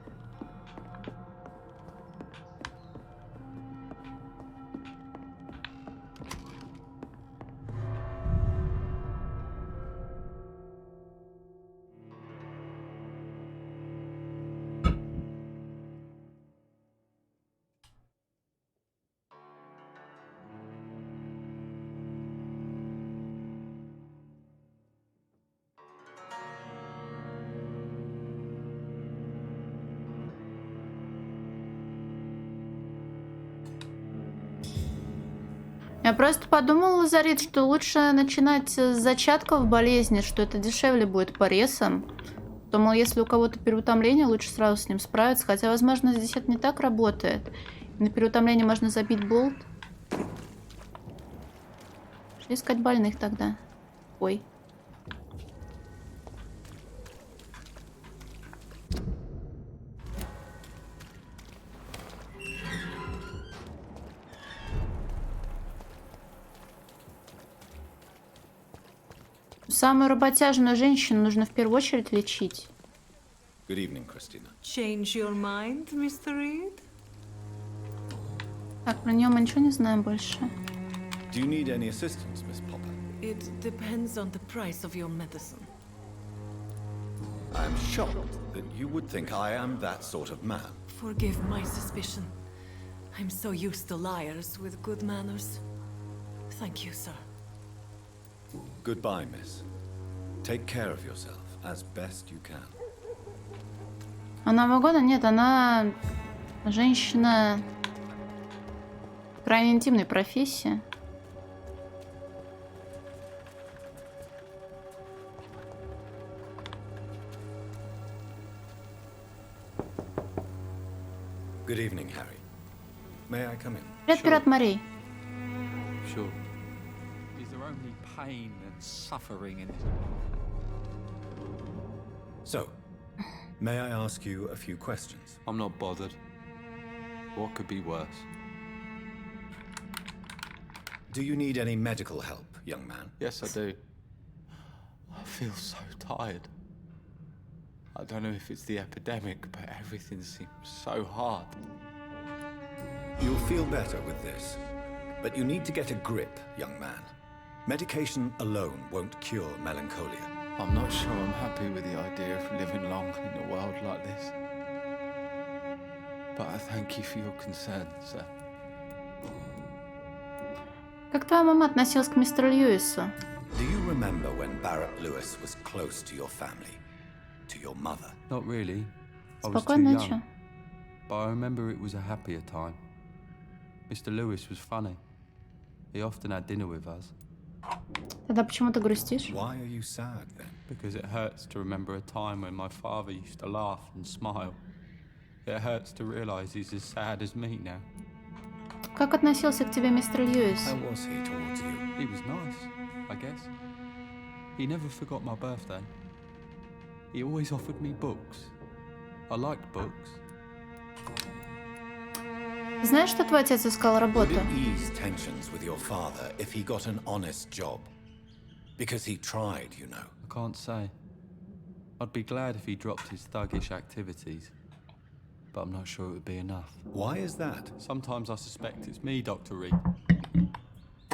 Я просто подумала, Зарит, что лучше начинать с зачатков болезни, что это дешевле будет по ресам. Думала, если у кого-то переутомление, лучше сразу с ним справиться. Хотя, возможно, здесь это не так работает. На переутомление можно забить болт. Пошли искать больных тогда. Ой. Самую работяжную женщину нужно в первую очередь лечить. Good evening, Christina. Change your mind, Mr. Reed? Так, про нее мы ничего не знаем больше. Do you need any assistance, Miss Popper? It depends on the price of your medicine. I am shocked that you would think I am that sort of man. Forgive my suspicion. I'm so used to liars with good manners. Thank you, sir. Goodbye, miss. Take care of yourself as best you can. Она вагона? Нет, она женщина крайне интимной профессии. Good evening, Harry. May I come in? Привет, пират морей. Sure. Is there only pain and suffering in this? So, may I ask you a few questions? I'm not bothered. What could be worse? Do you need any medical help, young man? Yes, I do. I feel so tired. I don't know if it's the epidemic, but everything seems so hard. You'll feel better with this. But you need to get a grip, young man. Medication alone won't cure melancholia. I'm not sure I'm happy with the idea of living long in a world like this. But I thank you for your concern, sir. Как твоя мама относилась к мистеру Льюису? Do you remember when Barrett Lewis was close to your family? To your mother? Not really. I was too Спокойной ночи. young. But I remember it was a happier time. Mr. Lewis was funny. He often had dinner with us. Тогда почему ты грустишь? Why are you sad then? Because it hurts to remember a time when my father used to laugh and smile. It hurts to realize he's as sad as me now. Как относился к тебе мистер Льюис? How was he towards you? He was nice, I guess. He never forgot my birthday. He always offered me books. I liked books. Знаешь, что твой отец искал Would работу? it ease tensions with your father if he got an honest job? Because he tried, you know. I can't say. I'd be glad if he dropped his thuggish activities. But I'm not sure it would be enough. Why is that? Sometimes I suspect it's me, Dr. Reed.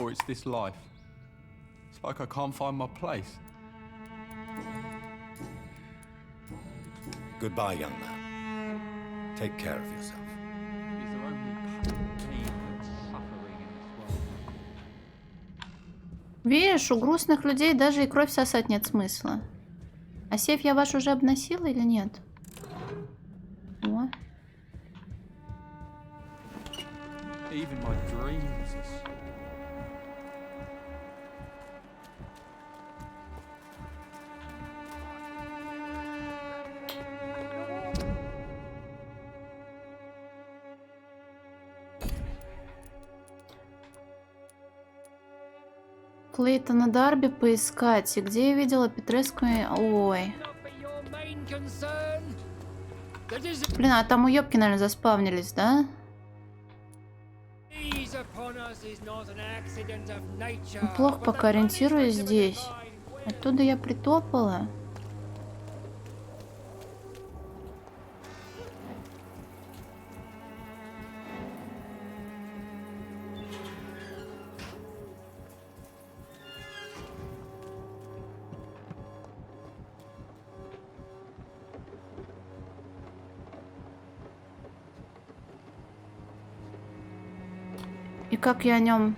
Or it's this life. It's like I can't find my place. Goodbye, young man. Take care of yourself. Is there only pain and suffering in this world? Видишь, у грустных людей даже и кровь сосать нет смысла. А сейф я ваш уже обносила или нет? О. Even my dreams are... Клейтона Дарби поискать. И где я видела Петреску? Ой. Блин, а там уёбки, наверное, заспавнились, да? Плохо пока ориентируюсь здесь. Оттуда я притопала. И как я о нем?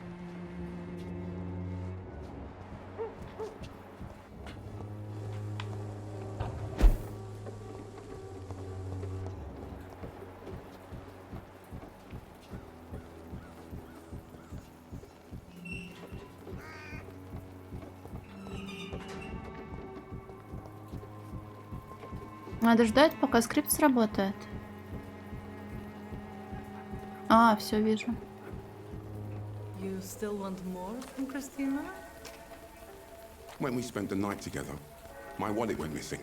Надо ждать, пока скрипт сработает. А, все вижу. You still want more from Christina? When we spent the night together, my wallet went missing.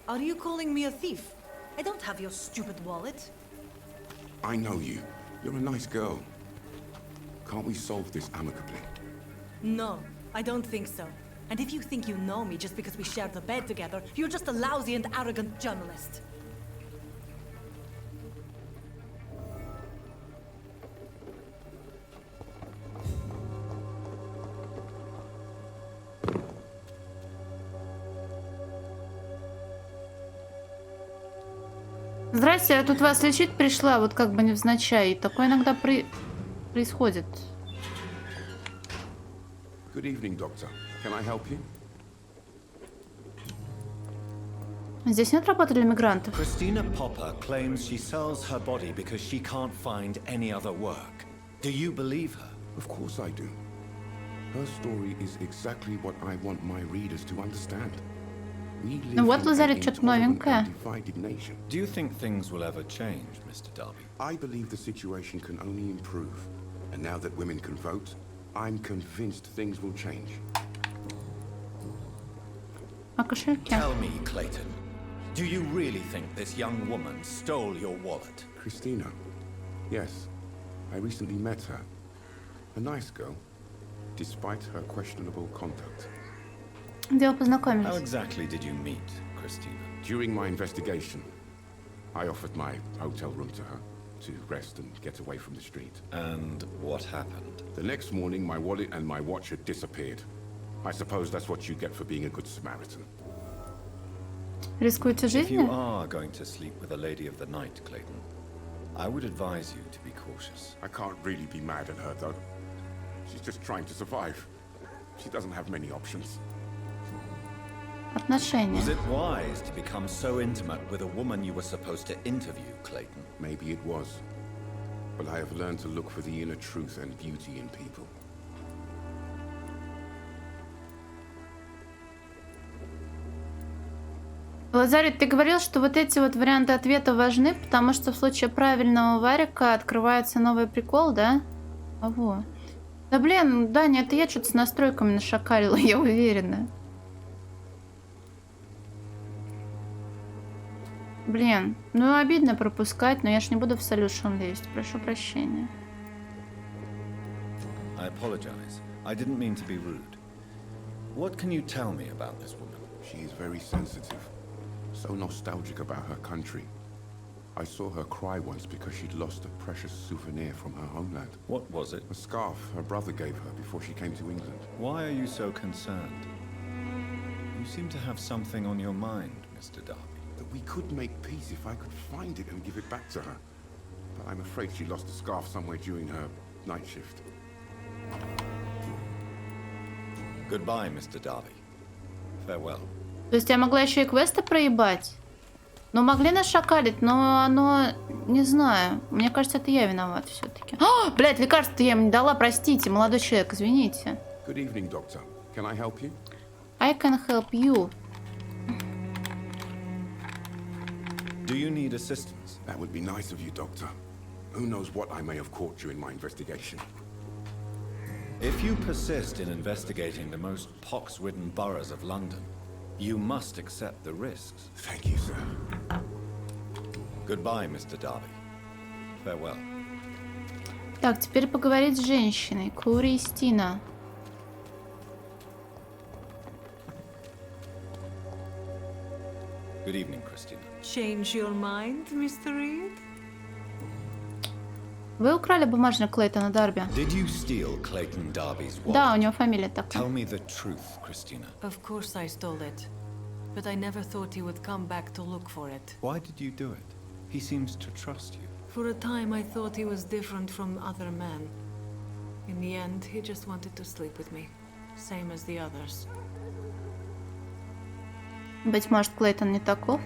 Are you calling me a thief? I don't have your stupid wallet. I know you. You're a nice girl. Can't we solve this amicably? No, I don't think so. And if you think you know me just because we share the bed together, you're just a lousy and arrogant journalist. Здрасте, я тут вас лечить пришла, вот как бы невзначай. Такое иногда происходит. Good evening, Doctor. Can I help you? Здесь нет работы для мигрантов. Christina Popper claims she sells her body because she can't find any other work. Do you believe her? Of course I do. Her story is exactly what I want my readers to understand. Ну вот, Лазарет, что-то новенькое. Do you think things will ever change, Mr. Darby? I believe the situation can only improve. And now that women can vote, I'm convinced things will change. А кошельки? Tell me, Clayton, do you really think this young woman stole your wallet? Christina? Yes. I recently met her. A nice girl, despite her questionable conduct. Где вы познакомились? How exactly did you meet, Christina? During my investigation, I offered my hotel room to her to rest and get away from the street. And what happened? The next morning, my wallet and my watch had disappeared. I suppose that's what you get for being a good Samaritan. Рискуете If жизнью? you are going to sleep with a lady of the night, Clayton, I would advise you to be cautious. I can't really be mad at her, though. She's just trying to survive. She doesn't have many options. Отношения. Was it wise to become so intimate with a woman you were supposed to interview, Clayton? Maybe it was. But I have learned to look for the inner truth and beauty in people. Лазарет, ты говорил, что вот эти вот варианты ответа важны, потому что в случае правильного варика открывается новый прикол, да? А во. Да блин, Даня, это я что-то с настройками нашакалила, я уверена. Блин, ну обидно пропускать, но я ж не буду в solution лезть. Прошу прощения. I apologize. I didn't mean to be rude. What can you tell me about this woman? She is very sensitive. So nostalgic about her country. I saw her cry once because she'd lost a precious souvenir from her homeland. What was it? A scarf her brother gave her before she came to England. Why are you so concerned? You seem to have something on your mind, Mr. Darby. That we could make peace if I could find it and give it back to her. But I'm afraid she lost the scarf somewhere during her night shift. Goodbye, Mr. Darby. Farewell. То есть я могла еще и квесты проебать? Ну, могли нашакалить, но оно... Не знаю. Мне кажется, это я виноват все-таки. А, блядь, лекарство я им не дала, простите, молодой человек, извините. Good evening, doctor. Can I help you? I can help you. Do you need assistance? That would be nice of you, doctor. Who knows what I may have caught during my investigation. If you persist in investigating the most pox-ridden boroughs of London, you must accept the risks. Thank you, sir. Goodbye, Mr. Darby. Farewell. Так, теперь поговорить с женщиной. Кристина. Good evening, Christina. Change your mind, Mr. Reed? Вы украли бумажник Клейтона Дарби? Did you steal Clayton Darby's wallet? Да, у него фамилия такая. Tell me the truth, Christina. Of course I stole it. But I never thought he would come back to look for it. Why did you do it? He seems to trust you. For a time I thought he was different from other men. In the end, he just wanted to sleep with me. Same as the others. Быть может, Клейтон не таков?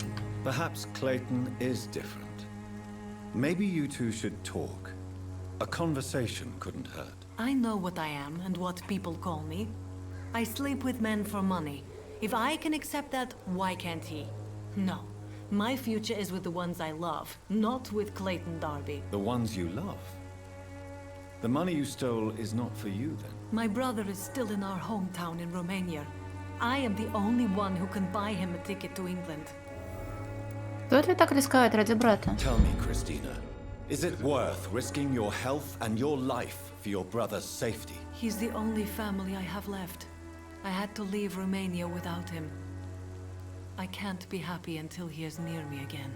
Perhaps Clayton is different. Maybe you two should talk. A conversation couldn't hurt. I know what I am and what people call me. I sleep with men for money. If I can accept that, why can't he? No. My future is with the ones I love, not with Clayton Darby. The ones you love? The money you stole is not for you, then? My brother is still in our hometown in Romania. I am the only one who can buy him a ticket to England. Стоит ли так рисковать ради брата? Tell me, Christina, is it worth risking your health and your life for your brother's safety? He's the only family I have left. I had to leave Romania without him. I can't be happy until he is near me again.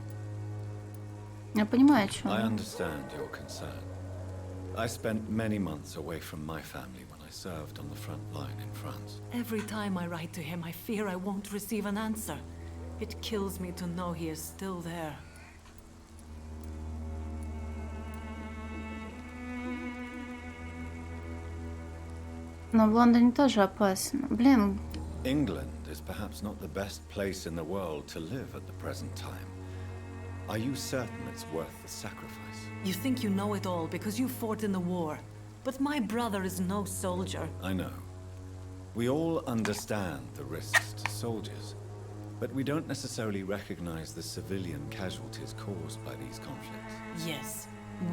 Я понимаю, о чем. I understand your concern. I spent many months away from my family when I served on the front line in France. Every time I write to him, I fear I won't receive an answer. It kills me to know he is still there. Но в Лондоне тоже опасно. Блин. England is perhaps not the best place in the world to live at the present time. Are you certain it's worth the sacrifice? You think you know it all because you fought in the war. But my brother is no soldier. I know. We all understand the risks to soldiers, but we don't necessarily recognize the civilian casualties caused by these conflicts. Yes.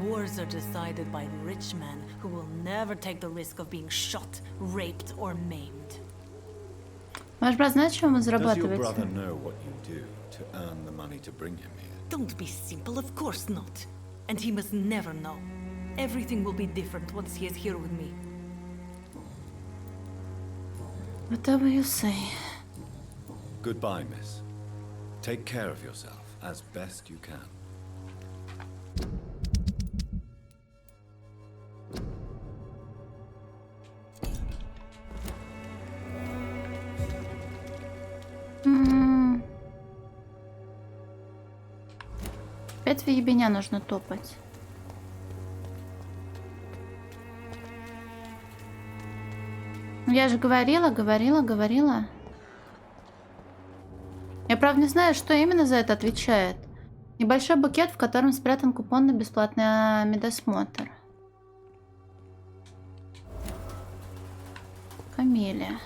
Wars are decided by rich men who will never take the risk of being shot, raped, or maimed. Ваш брат знает, чем вы Does your зарабатываете? brother know what you do to earn the money to bring him here? Don't be simple, of course not. And he must never know. Everything will be different once he is here with me. Whatever you say. Goodbye, miss. Take care of yourself as best you can. Опять в ебеня нужно топать. Я же говорила. Я, правда, не знаю, что именно за это отвечает. Небольшой букет, в котором спрятан купон на бесплатный медосмотр. Камелия.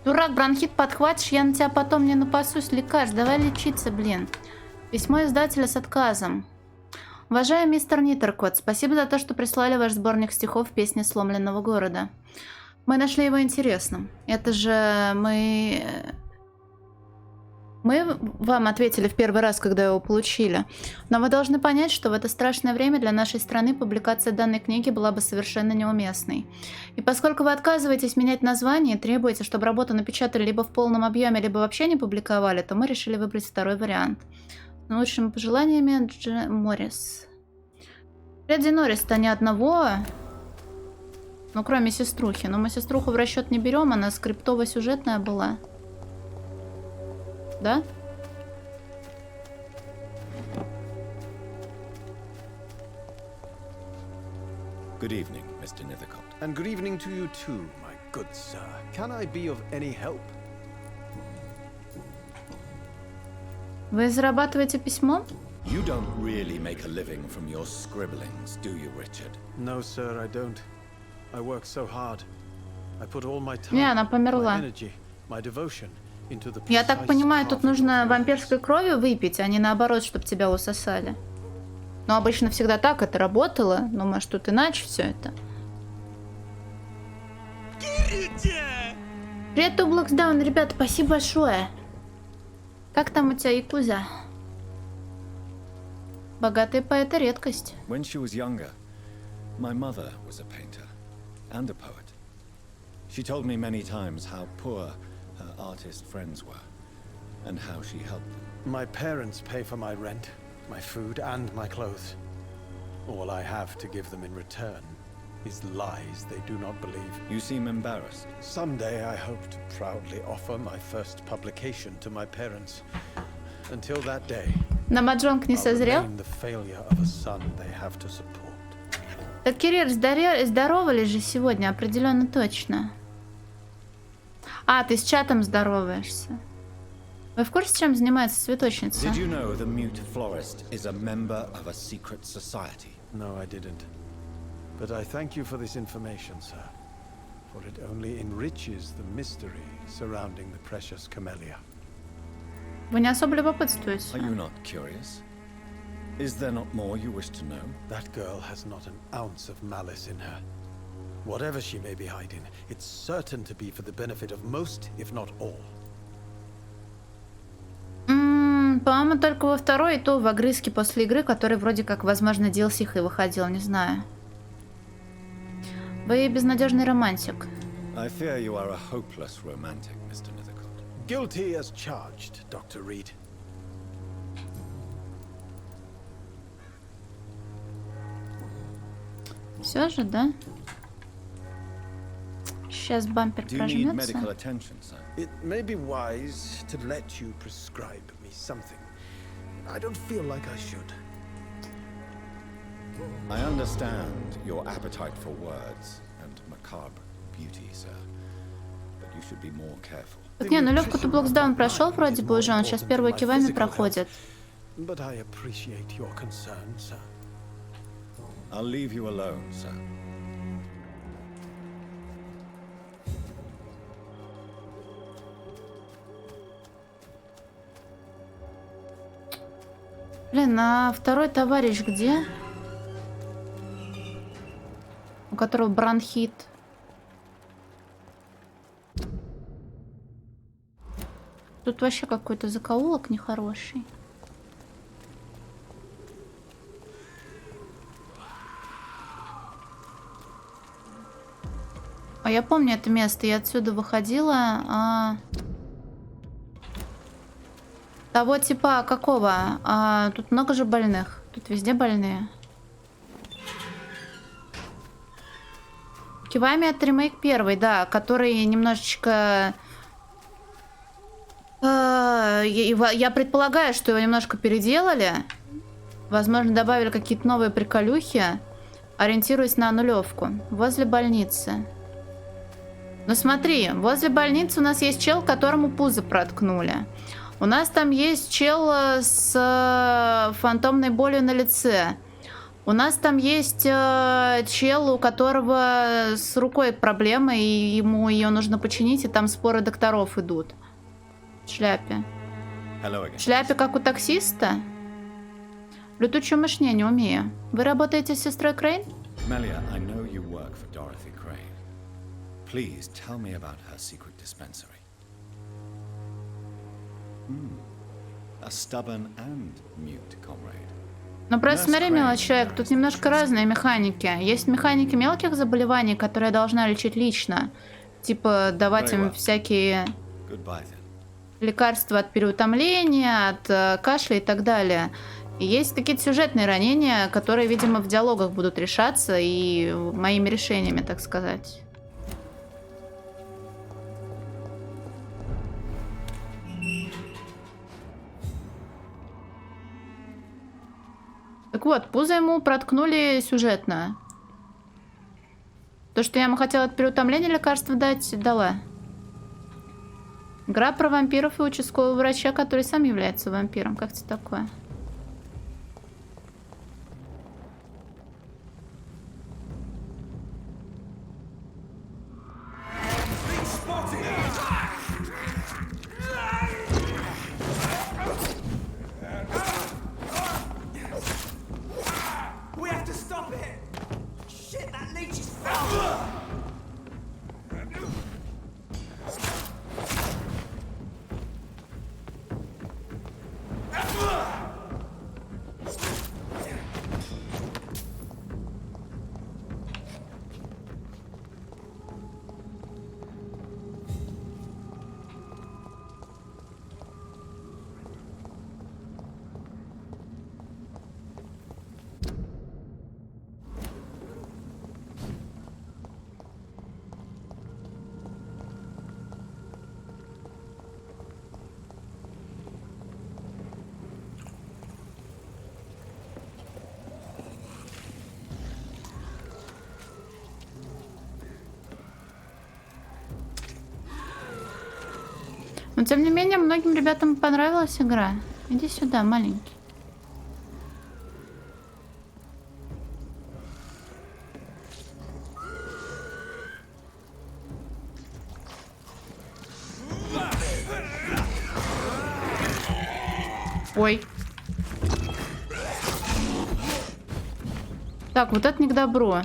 Дурак, бронхит подхватишь, я на тебя потом не напасусь, лекарств. Давай лечиться, блин. Письмо издателя с отказом. Уважаемый мистер Ниттеркот, спасибо за то, что прислали ваш сборник стихов «Песни сломленного города». Мы нашли его интересным. Это же мы вам ответили в первый раз, когда его получили. Но вы должны понять, что в это страшное время для нашей страны публикация данной книги была бы совершенно неуместной. И поскольку вы отказываетесь менять название и требуете, чтобы работу напечатали либо в полном объеме, либо вообще не публиковали, то мы решили выбрать второй вариант. С лучшими пожеланиями, Дж. Моррис. Фредди Норрис-то ни одного, ну кроме сеструхи. Но мы сеструху в расчет не берем, она скриптово-сюжетная была. Да? Good evening, Mr. Nethercott. And good evening to you too, my good sir. Can I be of any help? Вы зарабатываете письмо? You don't really make a living from your scribblings, do you, Richard? No, sir, I don't. I work so hard. I put all my time, Не, она померла. my energy, my devotion into the Я так precise понимаю, тут carving нужно of the вампирской кровью выпить, а не наоборот, чтобы тебя усосали. Но обычно всегда так это работало. Но может тут иначе все это. Привет, Тублоксдаун, ребята, спасибо большое. Как там у тебя, Якуза? Богатые поэты — редкость. When she was younger, my mother was a painter and a poet. She told me many times how poor her artist friends were and how she helped them. My parents pay for my rent, my food, and my clothes. All I have to give them in return is lies they do not believe. You seem embarrassed. Someday I hope to proudly offer my first publication to my parents. Until that day, На маджонг не I'll созрел? remain the failure of a son they have to support. Так, Кирилл, здоровались же сегодня, определенно точно. А, ты с чатом здороваешься. Вы в курсе, чем занимается цветочница? Did you know the mute florist is a member of a secret society? No, I didn't. But I thank you for this information, sir. For it only enriches the mystery surrounding the precious camellia. Вы не особо любопытствуете. Are you not curious? Is there not more you wish to know? That girl has not an ounce of malice in her. Whatever she may be hiding, it's certain to be for the benefit of most, if not all. По-моему, только во второй, и то в огрызке после игры, который вроде как, возможно, DLC и выходил, не знаю. Вы безнадежный романтик. I fear you are a hopeless romantic, Mr. Nethercott. Guilty as charged, Dr. Reed. Все же, да? Сейчас бампер прожмется. It may be wise to let you prescribe me something. I don't feel like I should. I understand your appetite for words and macabre beauty, sir. But you should be more careful. Так не, нулевку-то Блоксдаун прошел вроде бы уже, он сейчас первую кивами проходит. But I appreciate your concern, sir. I'll leave you alone, sir. Блин, а второй товарищ где? У которого бронхит. Тут вообще какой-то закоулок нехороший. А я помню это место, я отсюда выходила. Того типа какого? Тут много же больных. Тут везде больные. Кивами это ремейк первый, да, который немножечко... Я предполагаю, что его немножко переделали. Возможно, добавили какие-то новые приколюхи. Ориентируясь на нулевку. Возле больницы. Ну смотри, возле больницы у нас есть чел, которому пузо проткнули. У нас там есть чел с фантомной болью на лице. У нас там есть чел, у которого с рукой проблемы, и ему ее нужно починить, и там споры докторов идут. В шляпе. В шляпе, как у таксиста? Летучую мышь не умею. Вы работаете с сестрой Крейн? Melia, I know you work for Dorothy Crane. Please tell me about her secret dispensary. A stubborn and mute comrade. Ну просто смотри, милый человек, тут немножко разные механики. Есть механики мелких заболеваний, которые я должна лечить лично. Типа давать им всякие лекарства от переутомления, от кашля и так далее. И есть какие-то сюжетные ранения, которые, видимо, в диалогах будут решаться и моими решениями, так сказать. Так вот, пузо ему проткнули сюжетно. То, что я ему хотела от переутомления лекарства дать, дала. Игра про вампиров и участкового врача, который сам является вампиром. Как это такое? Но тем не менее, многим ребятам понравилась игра. Иди сюда, маленький. Ой. Так, вот это не к добру.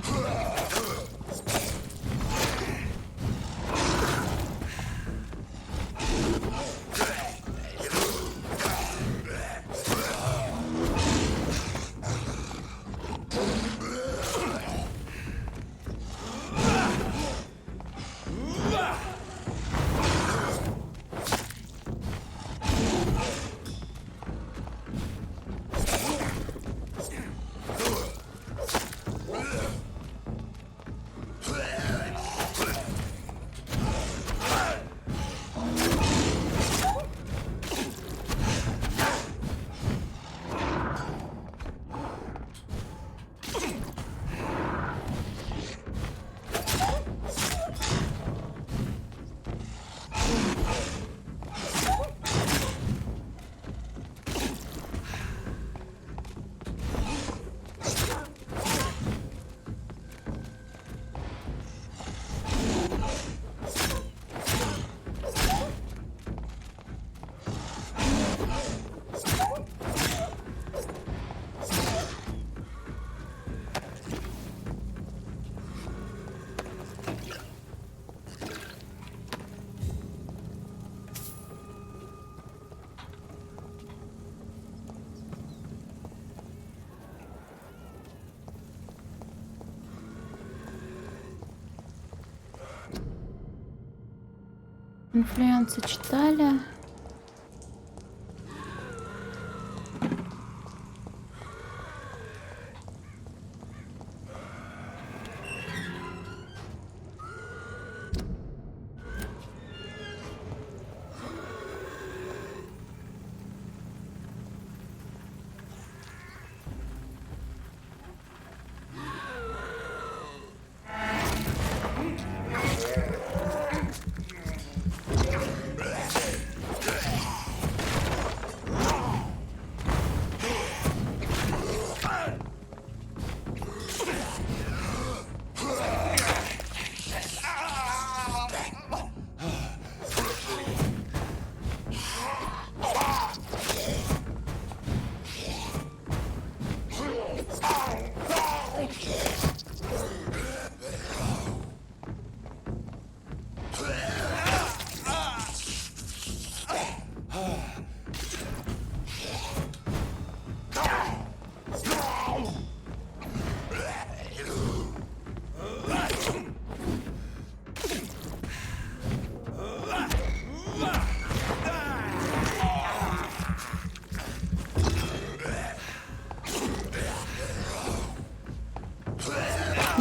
Инфлюенсы читали.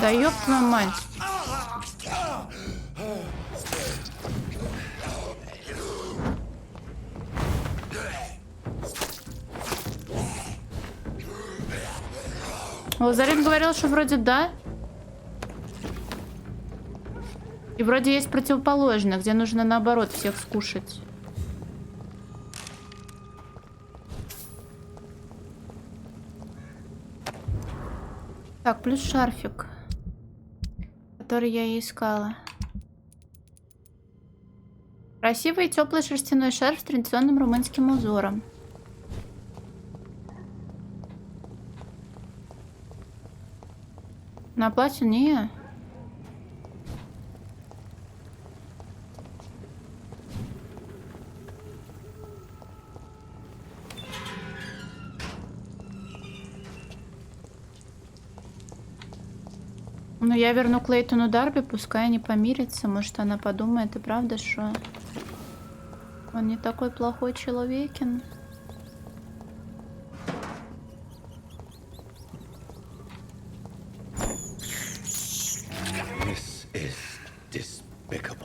Да ёб твою мать. Лазарин говорил, что вроде да. И вроде есть противоположное, где нужно наоборот всех скушать. Так, плюс шарфик, который я и искала. Красивый и теплый шерстяной шарф с традиционным румынским узором. На платье не. Ну, я верну Клейтону Дарби, пускай они помирятся. Может, она подумает, и правда, что он не такой плохой человекин.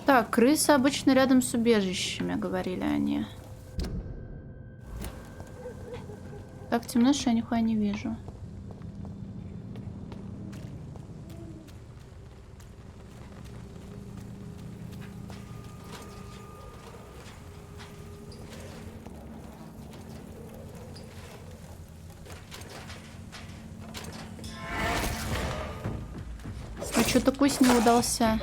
Так, крысы обычно рядом с убежищами, говорили они. Так темно, что я нихуя не вижу. что-то кусь не удался.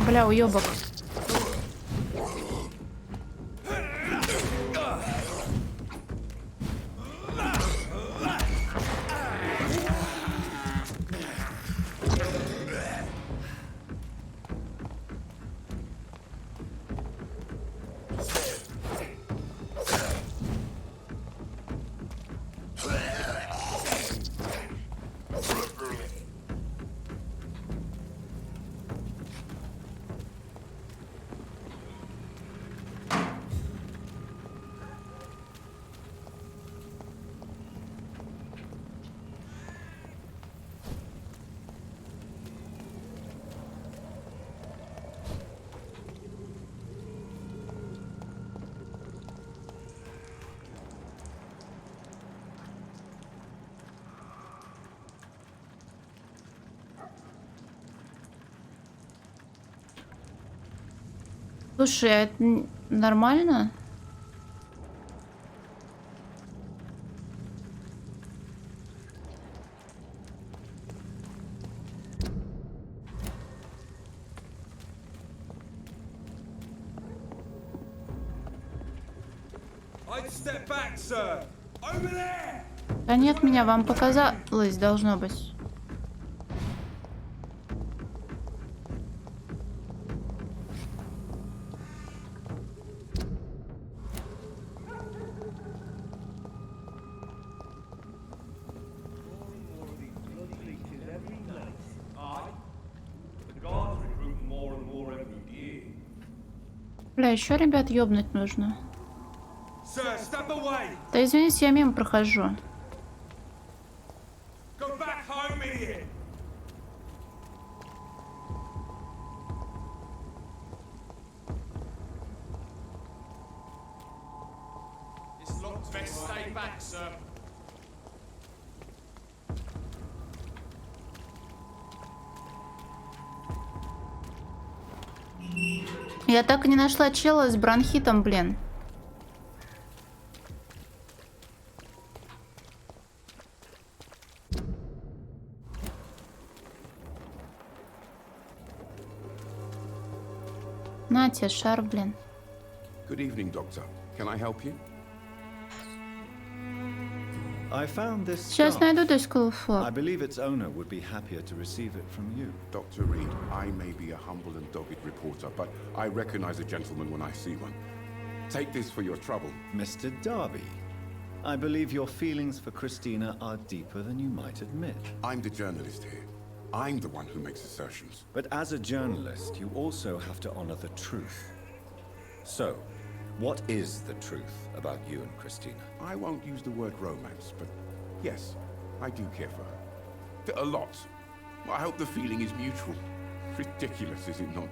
Бля, уёбок. Слушай, а это нормально? Да нет, меня вам показалось, должно быть. Бля, еще ребят ёбнуть нужно. Да извините, я мимо прохожу. Я так и не нашла чела с бронхитом, блин. На тебе шар, блин. Good evening, Doctor. Can I help you? I found this Сейчас scarf. найду доску флаг. I believe its owner would be happier to receive it from you. Dr. Reed, I may be a humble and dogged reporter, but I recognize a gentleman when I see one. Take this for your trouble. Mr. Darby, I believe your feelings for Christina are deeper than you might admit. I'm the journalist here. I'm the one who makes assertions. But as a journalist, you also have to honor the truth. So, what is the truth about you and Christina? I won't use the word romance, but yes, I do care for her. A lot. I hope the feeling is mutual. Ridiculous, is it not?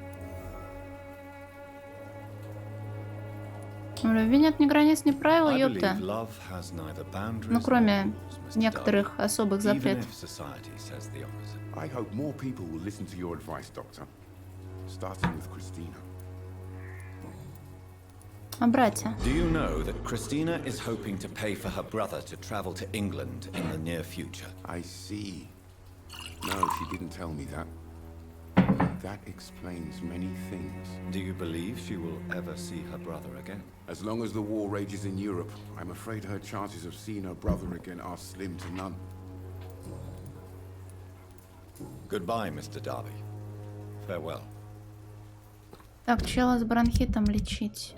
Любви нет ни границ, ни правил, I ёпта. believe love has neither boundaries Ну, кроме nor rules, Mr. некоторых Darby, особых even запретов. if society says the opposite. I hope more people will listen to your advice, Doctor. Starting with Christina. А братья? Do you know that Christina is hoping to pay for her brother to travel to England in the near future? I see. No, she didn't tell me that. That explains many things. Do you believe she will ever see her brother again? As long as the war rages in Europe, I'm afraid her chances of seeing her brother again are slim to none. Goodbye, Mr. Darby. Farewell. Так, чела с бронхитом лечить.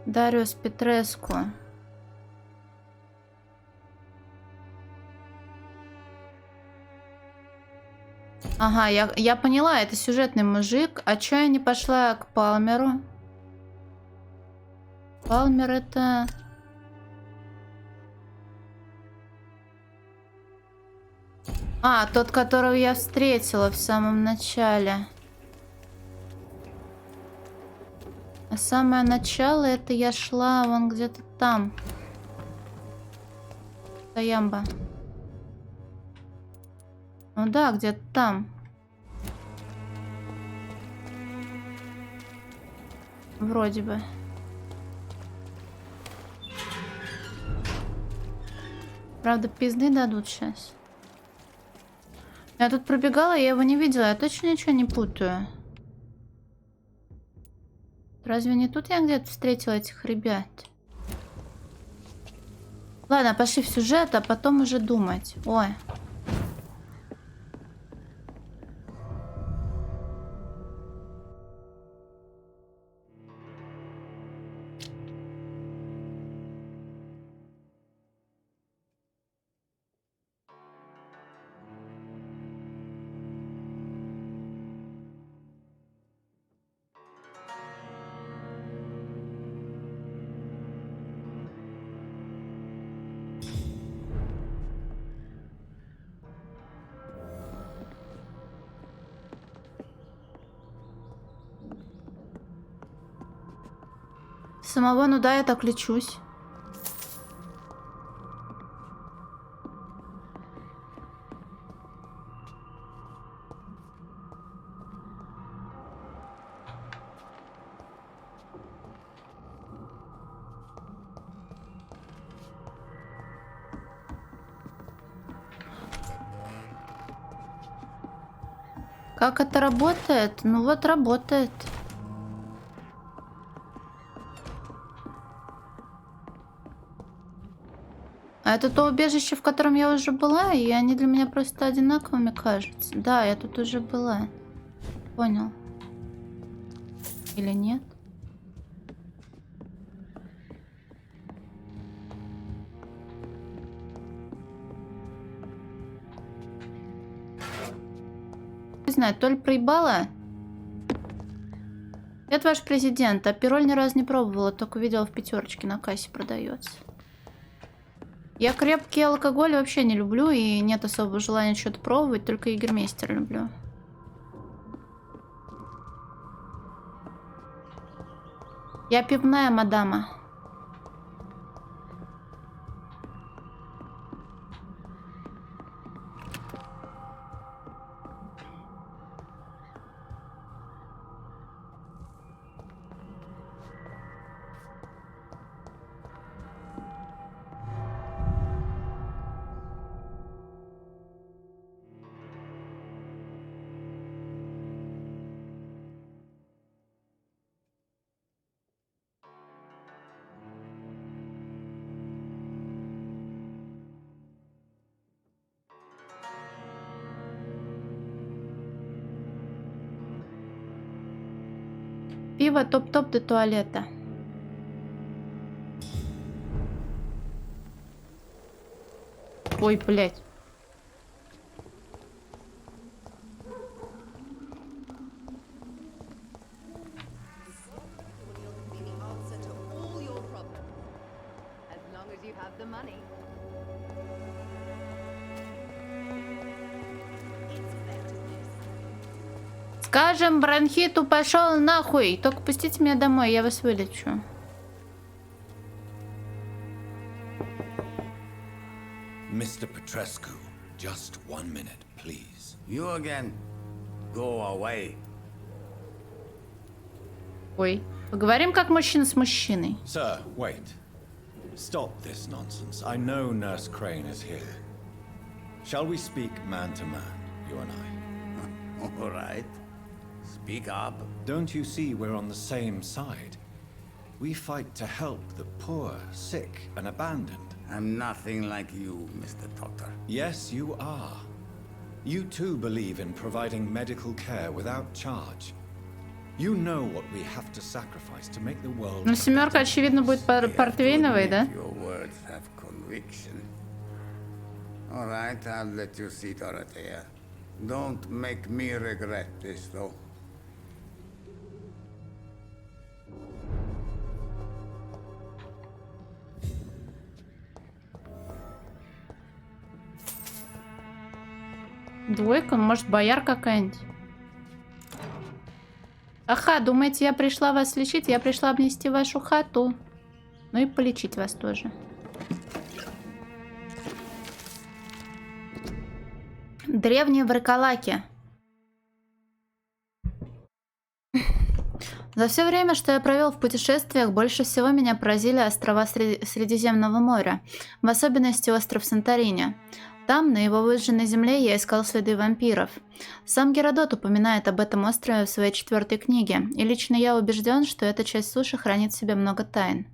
Дариус Петреску. Ага, я поняла, это сюжетный мужик. А чё я не пошла к Палмеру? Палмер это... А, тот, которого я встретила в самом начале. А самое начало это я шла вон где-то там. Таямба. Ну да, где-то там. Вроде бы. Правда, пизды дадут сейчас. Я тут пробегала, я его не видела. Я точно ничего не путаю. Разве не тут я где-то встретила этих ребят? Ладно, пошли в сюжет, а потом уже думать. Ой. Самого, ну да, я так лечусь. Как это работает? Ну вот работает. А это то убежище, в котором я уже была, и они для меня просто одинаковыми кажутся. Да, я тут уже была. Понял. Или нет? Не знаю, то ли проебала. Это ваш президент, а пироль ни разу не пробовала, только видела в пятерочке на кассе продается. Я крепкий алкоголь вообще не люблю, и нет особого желания что-то пробовать, только егермейстер люблю. Я пивная мадама. Пиво топ-топ до туалета. Ой, блядь. Скажем, бронхиту пошел нахуй. Только пустите меня домой, я вас вылечу. Mr. Petrescu, just 1 minute, please. You again? Go away. Ой, поговорим как мужчина с мужчиной. Sir, wait. Stop this nonsense. I know Nurse Crane is here. Shall we speak man to man, you and I? All right. Speak up. Don't you see we're on the same side? We fight to help the poor, sick, and abandoned. I'm nothing like you, Mr. Doctor. Yes, you are. You too believe in providing medical care without charge. You know what we have to sacrifice to make the world. Ну, семерка, очевидно, будет портвейновой, да? Your words have conviction. All right, I'll let you see Dorothea. Don't make me regret this, though. Двойка, может, бояр какая-нибудь? Аха, думаете, я пришла вас лечить? Я пришла обнести вашу хату. Ну и полечить вас тоже. Древние враколаки. За все время, что я провел в путешествиях, больше всего меня поразили острова Средиземного моря, в особенности остров Санторини. Там, на его выжженной земле, я искал следы вампиров. Сам Геродот упоминает об этом острове в своей 4-й книге, и лично я убежден, что эта часть суши хранит в себе много тайн.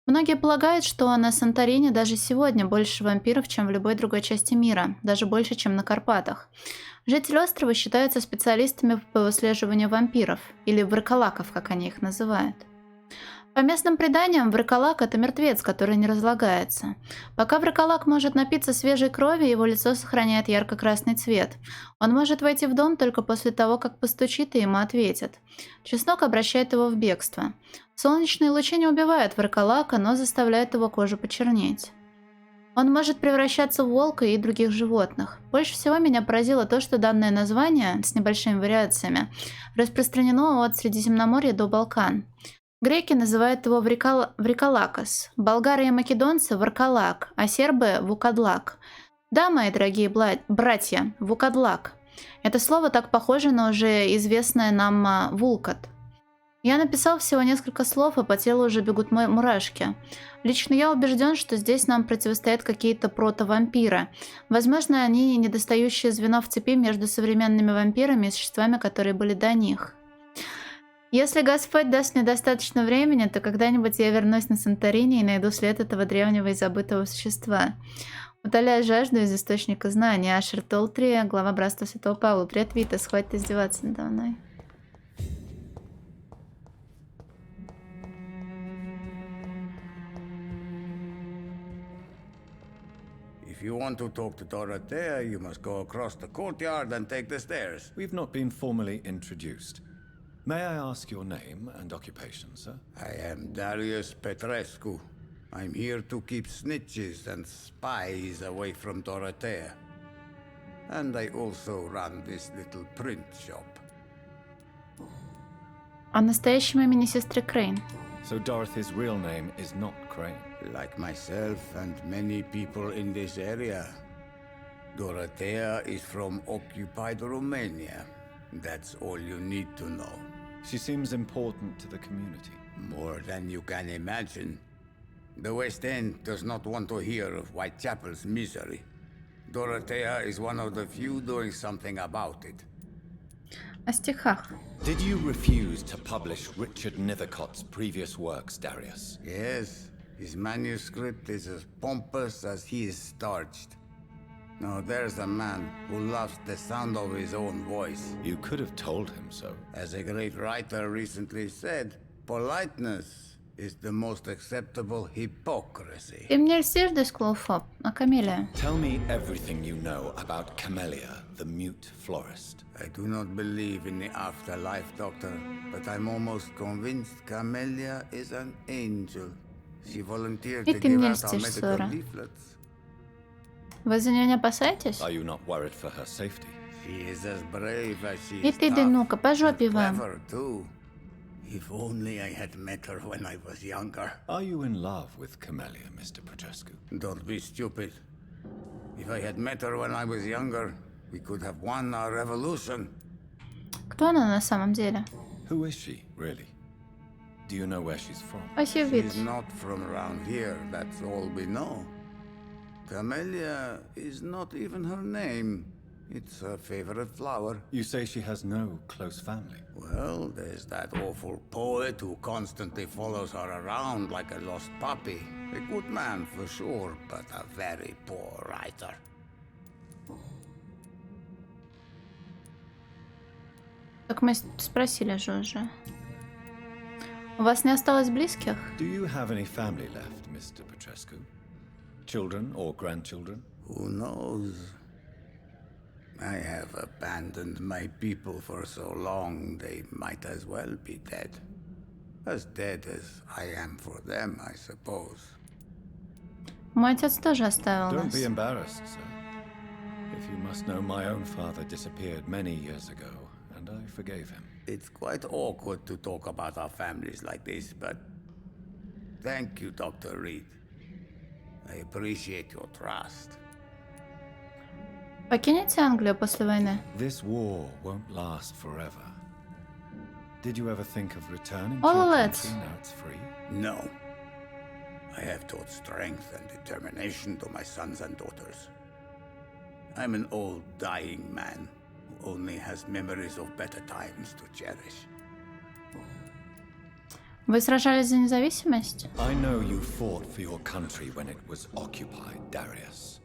Многие полагают, что на Санторини даже сегодня больше вампиров, чем в любой другой части мира, даже больше, чем на Карпатах. Жители острова считаются специалистами по выслеживанию вампиров, или враколаков, как они их называют. По местным преданиям, враколак – это мертвец, который не разлагается. Пока враколак может напиться свежей крови, его лицо сохраняет ярко-красный цвет. Он может войти в дом только после того, как постучит и ему ответят. Чеснок обращает его в бегство. Солнечные лучи не убивают враколака, но заставляют его кожу почернеть. Он может превращаться в волка и других животных. Больше всего меня поразило то, что данное название, с небольшими вариациями, распространено от Средиземноморья до Балкан. Греки называют его вриколакос, болгары и македонцы – варкалак, а сербы – вукадлак. Да, мои дорогие братья, вукадлак. Это слово так похоже на уже известное нам вулкат. Я написал всего несколько слов, а по телу уже бегут мурашки. Лично я убежден, что здесь нам противостоят какие-то прото-вампиры. Возможно, они недостающее звено в цепи между современными вампирами и существами, которые были до них. Если Господь даст мне достаточно времени, то когда-нибудь я вернусь на Санторини и найду след этого древнего и забытого существа. Утоляя жажду из источника знания. Ашер Толтри, глава Братства Святого Павла. Привет, Витас, хватит издеваться надо мной. If you want to talk to Dorothea, you must go across the courtyard and take the stairs. We've not been formally introduced. May I ask your name and occupation, sir? I am Darius Petrescu. I'm here to keep snitches and spies away from Dorothea. And I also run this little print shop. О настоящем имени сестры Крейн. So Dorothy's real name is not Crane. Like myself and many people in this area, Dorothea is from occupied Romania. That's all you need to know. She seems important to the community. More than you can imagine. The West End does not want to hear of Whitechapel's misery. Dorothea is one of the few doing something about it. О стихах. Did you refuse to publish Richard Nethercott's previous works, Darius? Yes, his manuscript is as pompous as he is starched. Now there's a man who loves the sound of his own voice. You could have told him so. As a great writer recently said, politeness is the most acceptable hypocrisy. Ты мне льстишь, Десклоуфоб, а Камелия? Tell me everything you know about Camellia, the mute florist. I do not believe in the afterlife, Doctor, but I'm almost convinced Camellia is an angel. She volunteered to give out our medical leaflets. Вы за нее не опасаетесь? Are you not worried for her safety? She is as brave as she И is ты, ну-ка, по жопе вам. clever too. If only I had met her when I was younger. Are you in love with Camellia, Mr. Petrescu? Don't be stupid. If I had met her when I was younger, we could have won our revolution. Кто она на самом деле? Who is she, really? Do you know where she's from? She's not from around here, that's all we know. Camellia is not even her name. It's her favorite flower. You say she has no close family? Well, there's that awful poet who constantly follows her around like a lost puppy. A good man for sure, but a very poor writer. Так мы спросили же уже. У вас не осталось близких? Do you have any family left, Mr. Petrescu? Children or grandchildren? Who knows? I have abandoned my people for so long, they might as well be dead. As dead as I am for them, I suppose. Мой отец тоже оставил Don't нас. be embarrassed, sir. If you must know, my own father disappeared many years ago, and I forgave him. It's quite awkward to talk about our families like this, but thank you, Dr. Reed. I appreciate your trust. Покинете Англию после войны? This war won't last forever. Did you ever think of returning Oh, to your let's. country now it's free? No. I have taught strength and determination to my sons and daughters. I'm an old, dying man who only has memories of better times to cherish. Вы сражались за независимость? I know you fought for your country when it was occupied, Darius.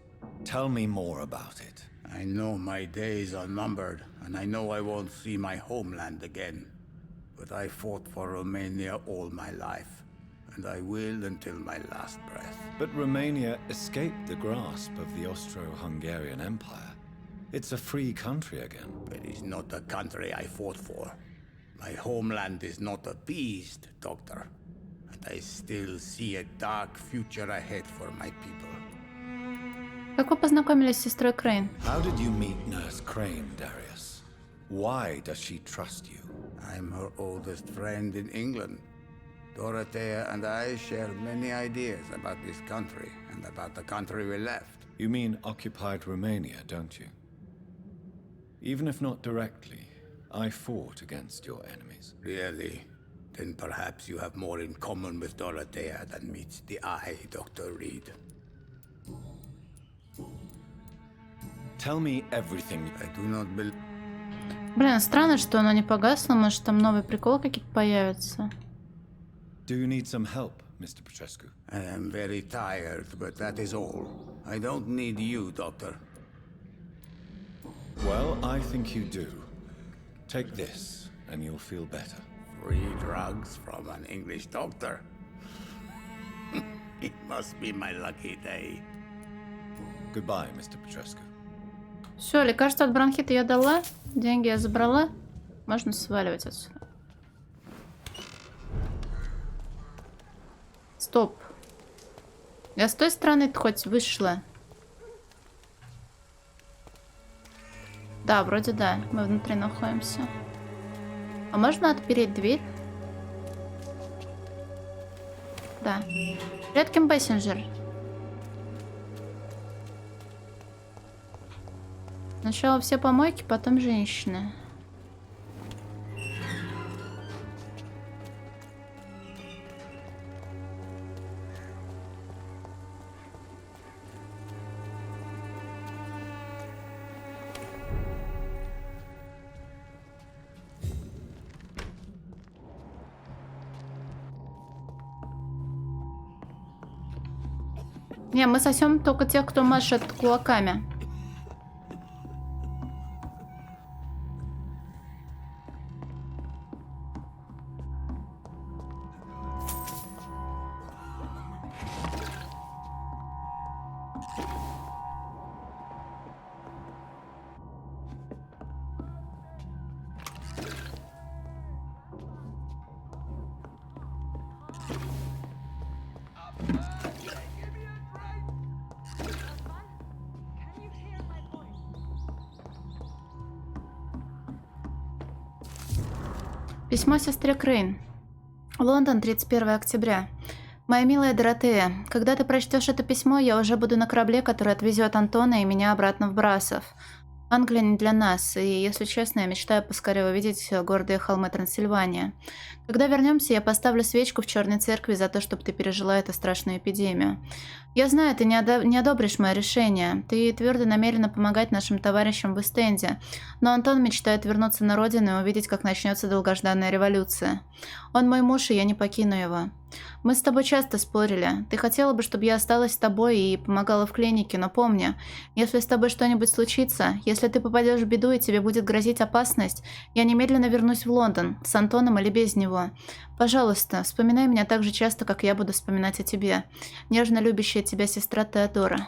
Tell me more about it. I know my days are numbered, and I know I won't see my homeland again. But I fought for Romania all my life, and I will until my last breath. But Romania escaped the grasp of the Austro-Hungarian Empire. It's a free country again. It is not the country I fought for. My homeland is not appeased, Doctor. And I still see a dark future ahead for my people. Как вы познакомились с сестрой Крейн? How did you meet Nurse Crane, Darius? Why does she trust you? I'm her oldest friend in England. Dorothea and I share many ideas about this country and about the country we left. You mean occupied Romania, don't you? Even if not directly, I fought against your enemies. Really? Then perhaps you have more in common with Dorothea than meets the eye, Dr. Reed. Tell me everything. I do not believe... Блин, странно, что оно не погасло. Может, там новые приколы какие-то появятся. Do you need some help, Mr. Petrescu? I am very tired, but that is all. I don't need you, Doctor. Well, I think you do. Take this, and you'll feel better. Free drugs from an English doctor. It must be my lucky day. Goodbye, Mr. Petrescu. Все, лекарство от бронхита я дала. Деньги я забрала. Можно сваливать отсюда. Стоп. Я с той стороны хоть вышла. Да, вроде да. Мы внутри находимся. А можно отпереть дверь? Да. Привет, Ким Бессинджер. Сначала все помойки, потом женщины. Не, мы сосем только тех, кто машет кулаками. Письмо сестре Крейн. Лондон, 31 октября. Моя милая Доротея, когда ты прочтешь это письмо, я уже буду на корабле, который отвезет Антона и меня обратно в Брасов. Англия не для нас, и, если честно, я мечтаю поскорее увидеть гордые холмы Трансильвания. Когда вернемся, я поставлю свечку в черной церкви за то, чтобы ты пережила эту страшную эпидемию. Я знаю, ты не одобришь мое решение. Ты твердо намерена помогать нашим товарищам в Эстенде, но Антон мечтает вернуться на родину и увидеть, как начнется долгожданная революция. Он мой муж, и я не покину его. Мы с тобой часто спорили. Ты хотела бы, чтобы я осталась с тобой и помогала в клинике, но помни, если с тобой что-нибудь случится, если ты попадешь в беду и тебе будет грозить опасность, я немедленно вернусь в Лондон, с Антоном или без него. Пожалуйста, вспоминай меня так же часто, как я буду вспоминать о тебе. Нежно любящая тебя сестра Теодора.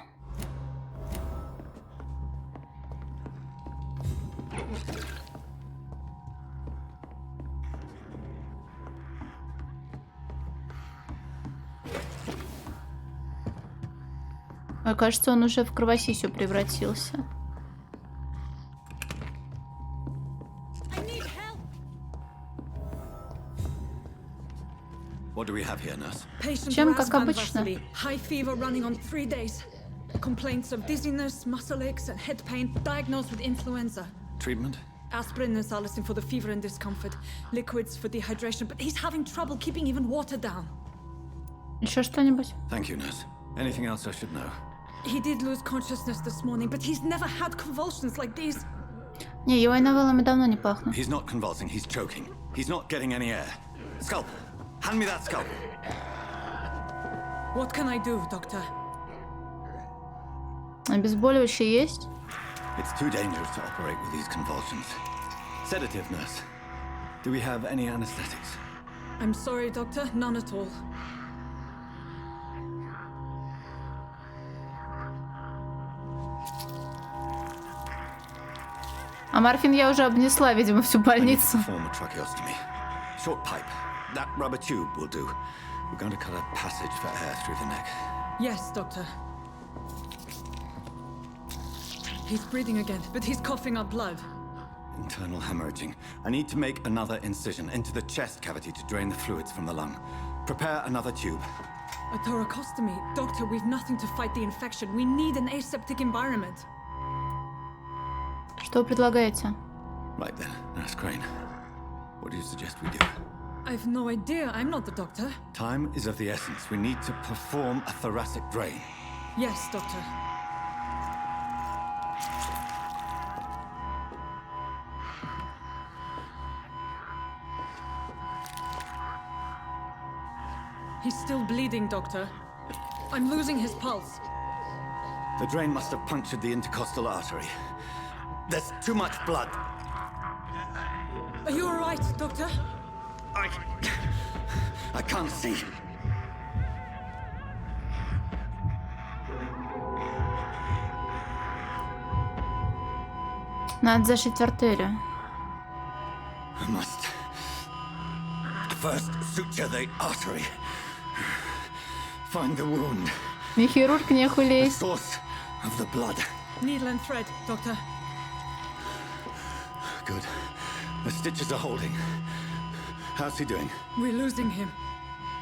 Ой, кажется, он уже в кровосисю превратился. I need help. What do we have here, nurse? Patient Чем, как Razvan обычно. Vasily. High fever running on 3 days. Complaints of dizziness, muscle aches, and head pain. Diagnosed with influenza. Treatment? Aspirin and salicin for the fever and discomfort. Liquids for dehydration, but he's having trouble keeping even water down. Еще что-нибудь? Thank you, nurse. Anything else I should know? He did lose consciousness this morning, but he's never had convulsions like these. Не, его инавеллами давно не пахнет. He's not convulsing, he's choking. He's not getting any air. Scalpel! Hand me that scalpel! What can I do, doctor? Обезболивающее есть? It's too dangerous to operate with these convulsions. Sedative, nurse. Do we have any anesthetics? I'm sorry, doctor, none at all. А морфин я уже обнесла, видимо, всю больницу. Perform a tracheostomy. Short pipe. That rubber tube will do. We're going to cut a passage for air through the neck. Yes, doctor. He's breathing again, but he's coughing up blood. Internal hemorrhaging. I need to make another incision into the chest cavity to drain the fluids from the lung. Prepare another tube. A thoracostomy. Doctor, we've nothing to fight the infection. We need an aseptic environment. Что вы предлагаете? Right then, Nurse Crane. What do you suggest we do? I've no idea. I'm not the doctor. Time is of the essence. We need to perform a thoracic drain. Yes, doctor. He's still bleeding, doctor. I'm losing his pulse. The drain must have punctured the intercostal artery. There's too much blood. Are you all right, doctor? I can't see. Надо зашить артерию. I must first suture the artery. Find the wound. Не хирург, нехуй The лезть. source of the blood. Needle and thread, doctor. Good. The stitches are holding. How's he doing? We're losing him.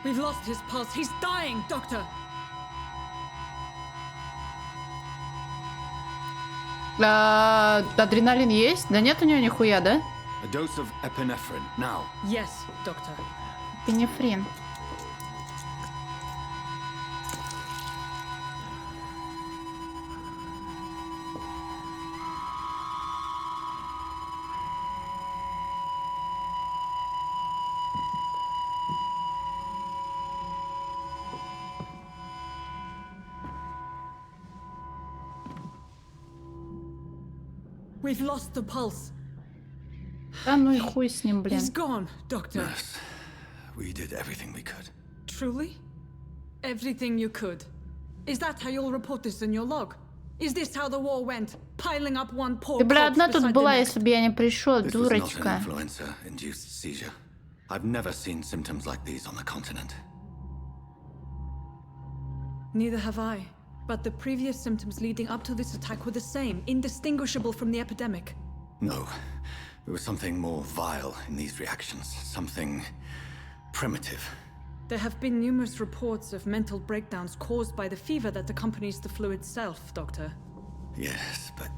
We've lost his pulse. He's dying, doctor. Адреналин есть? Да нет у него нихуя, да? A dose of epinephrine, now. Yes, doctor. Пенефрин. We've lost the pulse. Да ну и хуй с ним, блин. He's gone, doctor. Nurse, we did everything we could. Truly? Everything you could. Is that how you'll report this in your log? Is this how the war went? Piling up one poor Ты, бля, corpse одна тут beside the была, next? если бы я не пришел, This was not an дурочка. influenza-induced seizure. I've never seen symptoms like these on the continent. Neither have I. But the previous symptoms leading up to this attack were the same, indistinguishable from the epidemic. No, there was something more vile in these reactions. Something primitive. There have been numerous reports of mental breakdowns caused by the fever that accompanies the flu itself, Doctor. Yes, but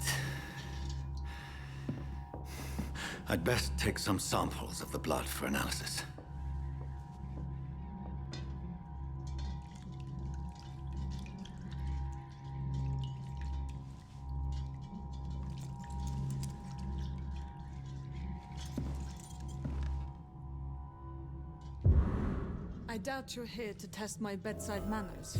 I'd best take some samples of the blood for analysis. I doubt you're here to test my bedside manners.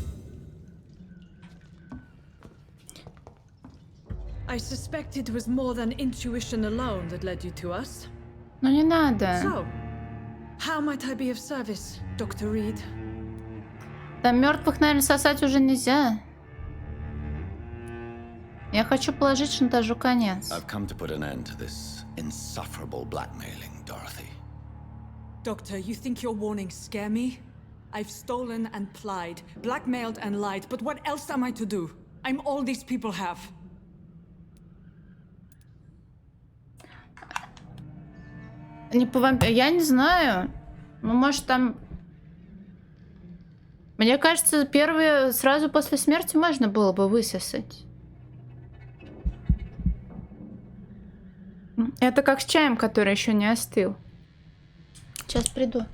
I suspect it was more than intuition alone that led you to us. Ну не надо. So, how might I be of service, Dr. Reed? Там мертвых, наверное, сосать уже нельзя. Я хочу положить шантажу конец. I've come to put an end to this insufferable blackmailing, Dorothy. Doctor, you think your warnings scare me? I've stolen and plied, blackmailed and lied, but what else am I to do? I'm all these people have. Не по вампиру. Я не знаю. Ну, может, там Мне кажется, первые сразу после смерти можно было бы высосать. Это как с чаем, который еще не остыл. Сейчас приду.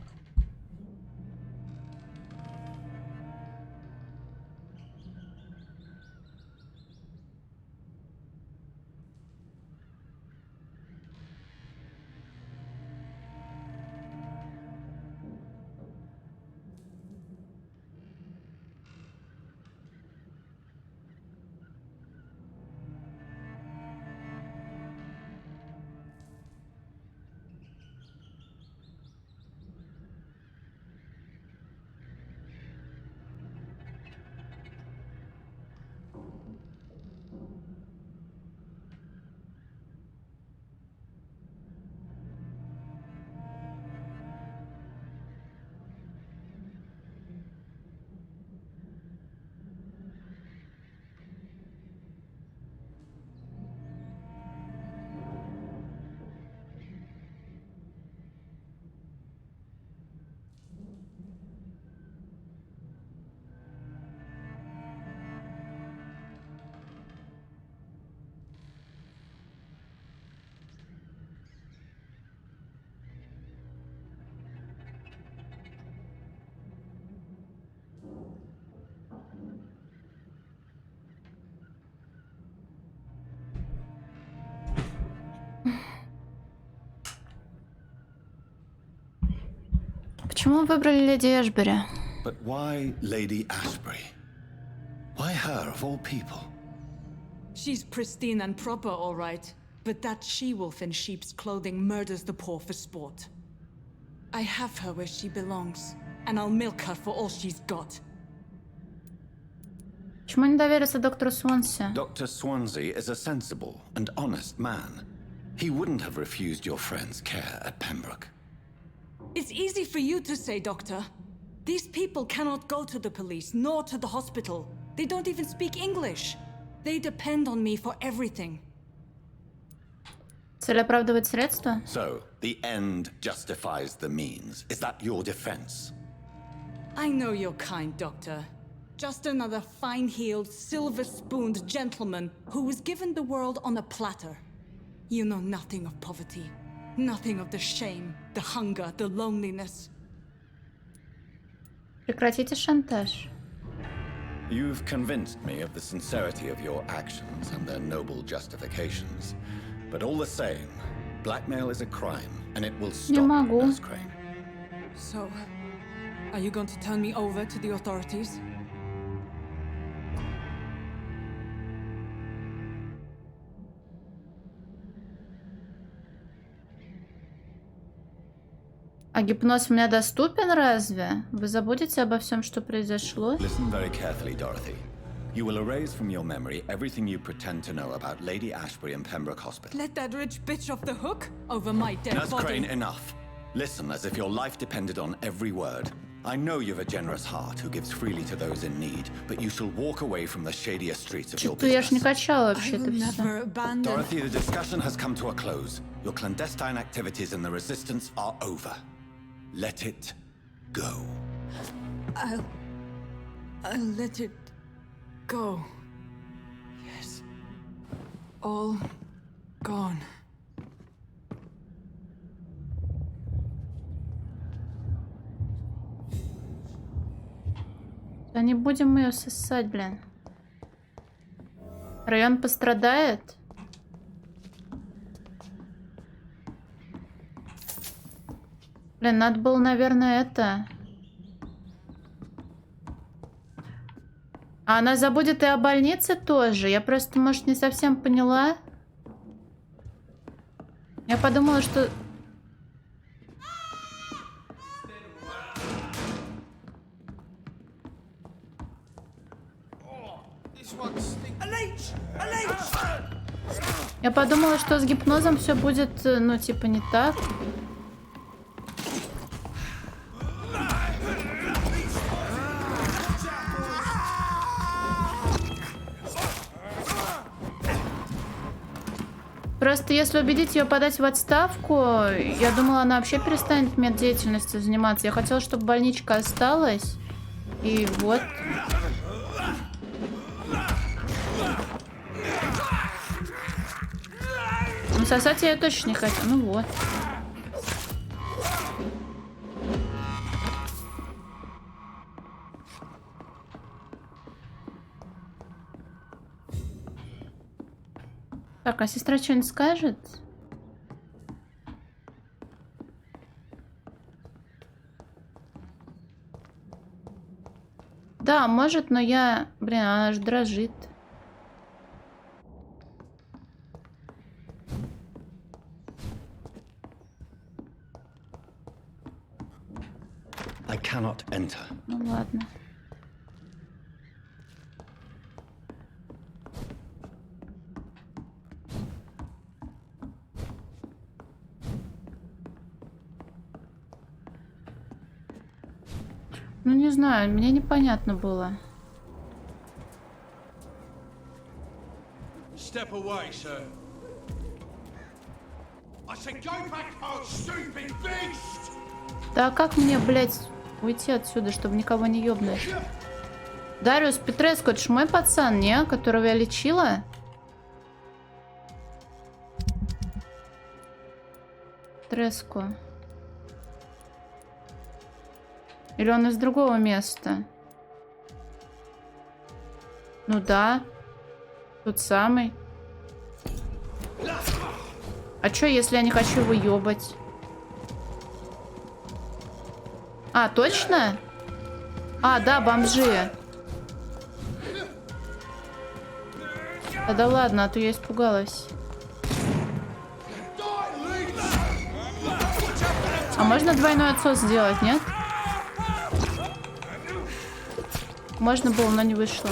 Почему выбрали леди Эшбери? But why Lady Ashbury? Why her of all people? She's pristine and proper, all right. But that she-wolf in sheep's clothing murders the poor for sport. I have her where she belongs, and I'll milk her for all she's got. Почему не довериться доктору Свонси? Dr. Swansea is a sensible and honest man. He wouldn't have refused your friend's care at Pembroke. It's easy for you to say, Doctor. These people cannot go to the police, nor to the hospital. They don't even speak English. They depend on me for everything. Цель оправдывает средства? So, the end justifies the means. Is that your defense? I know you're kind, Doctor. Just another fine-heeled, silver-spooned gentleman who was given the world on a platter. You know nothing of poverty. Nothing of the shame, the hunger, the loneliness. Прекратите шантаж. You've convinced me of the sincerity of your actions and their noble justifications. But all the same, blackmail is a crime, and it will stop, Nurse Crane. So, are you going to turn me over to the authorities? А гипноз мне доступен разве? Вы забудете обо всем, что произошло? Listen very carefully, Dorothy. You will erase from your memory everything you pretend to know about Lady Ashbury and Pembroke Hospital. Let that rich bitch off the hook over my dead Nurse body. Crane, enough. Listen as if your life depended on every word. I know you've a generous heart who gives freely to those in need, but you shall walk away from the shadier streets of your Что-то я ж не business. качала вообще-то все. Dorothy, the discussion has come to a close. Your clandestine activities in the Resistance are over. Let it go. I'll let it go. Yes. All gone. Да не будем ее сосать, блин. Район пострадает? Блин, надо было, наверное, это... А она забудет и о больнице тоже? Я просто, может, не совсем поняла. Я подумала, что... Я подумала, что с гипнозом все будет, ну, типа, не так. Просто если убедить ее подать в отставку, я думала, она вообще перестанет меддеятельностью заниматься. Я хотела, чтобы больничка осталась. И вот. Ну, сосать я ее точно не хочу. Ну вот. Так, а сестра что-нибудь скажет? Да, может, но я... Блин, она аж дрожит. I cannot enter. Ну ладно. Ну не знаю, мне непонятно было. Step away, sir. I said go back home, stupid beast! Да а как мне, блядь, уйти отсюда, чтобы никого не ёбнуть? Дариус Петреско, это ж мой пацан, не? Которого я лечила? Петреско. Или он из другого места? Ну да. Тот самый. А чё, если я не хочу его ёбать? А, точно? А, да, бомжи. Да ладно, а то я испугалась. А можно двойной отсос сделать, нет? Можно было, но не вышло.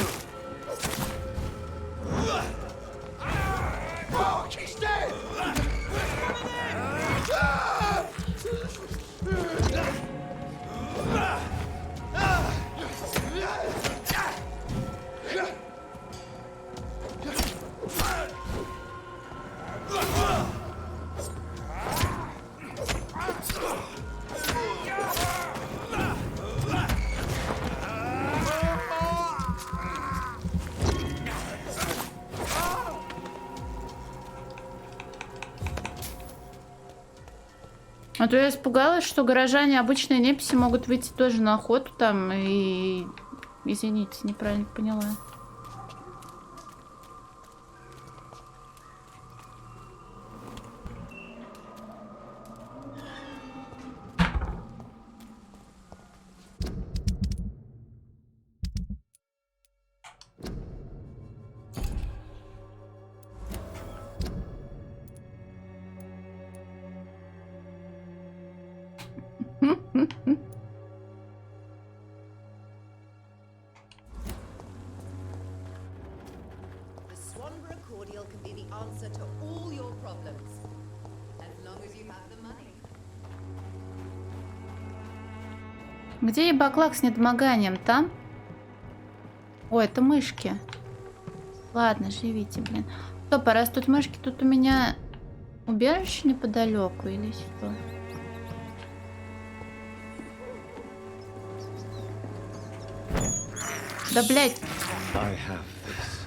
А то я испугалась, что горожане обычные неписи могут выйти тоже на охоту там и... Извините, неправильно поняла. The Swanborough cordial can be the answer to all your problems. As long as you have the money. Где ебаклак с недомоганием? Там? Ой, это мышки. Ладно, живите, блин. Стоп, а раз тут мышки, тут у меня убежище неподалеку или что? Да, блядь. I have this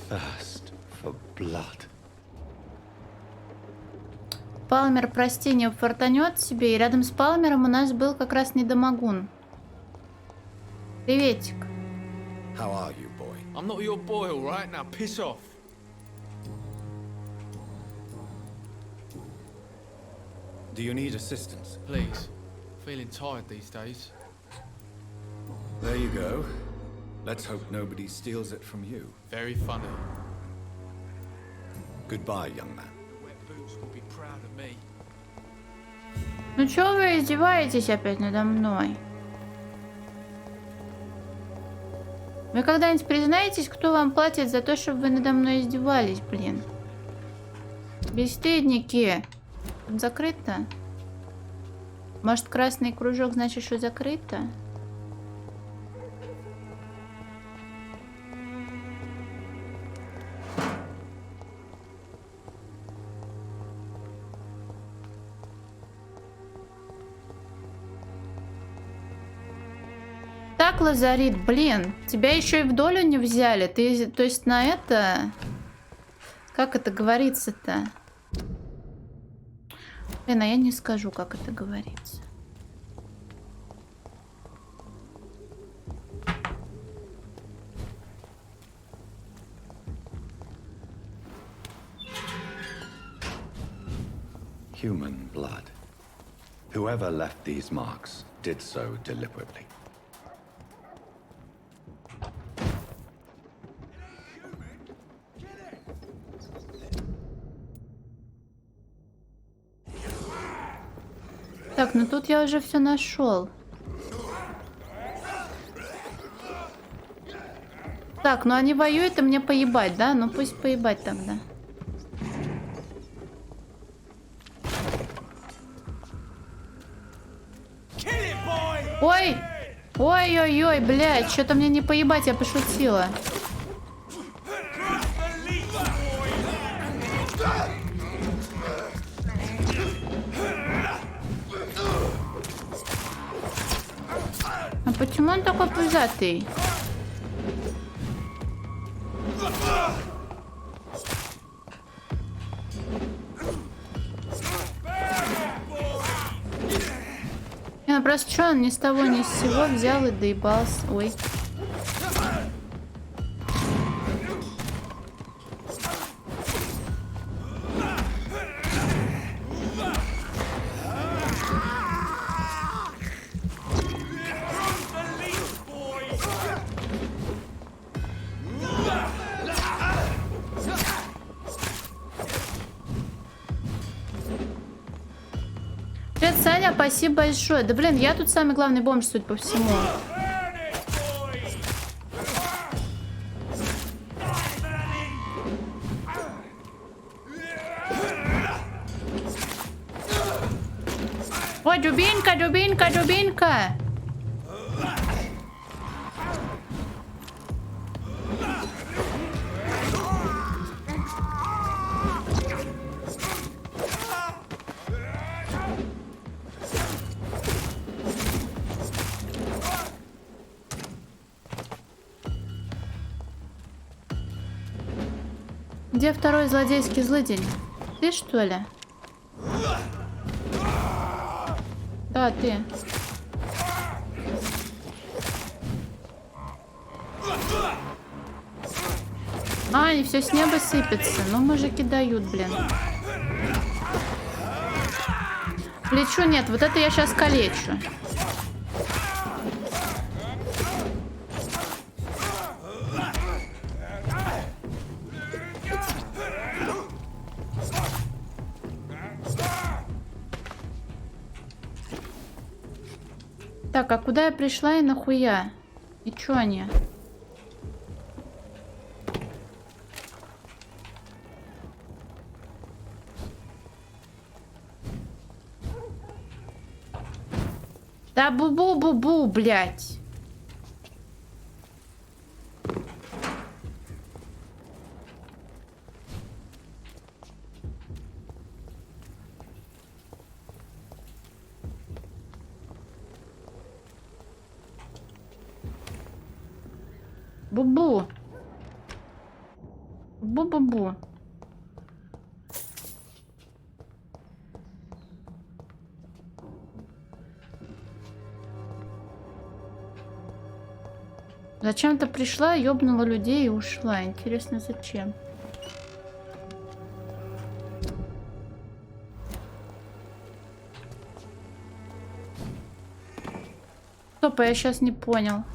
thirst for blood. Палмер, прости, не фартанет себе. И рядом с Палмером у нас был как раз недомогун. Приветик. How are you, boy? I'm not your boy, all right? Now piss off. Do you need assistance? Please. Feeling tired these days. There you go. Let's hope nobody steals it from you. Very funny. Goodbye, young man. The wet boots will be proud of me. Ну чё вы издеваетесь опять надо мной? Вы когда-нибудь признаетесь, кто вам платит за то, чтобы вы надо мной издевались, блин? Бесстыдники. Тут закрыто? Может, красный кружок значит, что закрыто? Так, Лазарит, блин, тебя еще и в долю не взяли. Ты, то есть на это... Как это говорится-то? Блин, а я не скажу, как это говорится. Human blood. Whoever left these marks did so deliberately. Так, ну тут я уже все нашел. Так, ну они воюют, и мне поебать, да? Ну пусть поебать тогда. Ой! Ой-ой-ой, блядь, что-то мне не поебать, я пошутила. А почему он такой пузатый? Ну просто что он ни с того ни с сего взял и доебался. Ой. Привет, Саня, спасибо большое. Да блин, я тут самый главный бомж, судя по всему. Ой, дубинка, дубинка, дубинка. Где второй злодейский злыдень? Ты, что ли? Да, ты. А, они все с неба сыпятся. Ну, мужики дают, блин. Плечу нет, вот это я сейчас калечу. Так, а куда я пришла и нахуя? И чё они? Да бу-бу-бу-бу, блядь. Бу-бу. Бу-бу-бу. Зачем-то пришла, ёбнула людей и ушла. Интересно, зачем? Стоп, я сейчас не понял.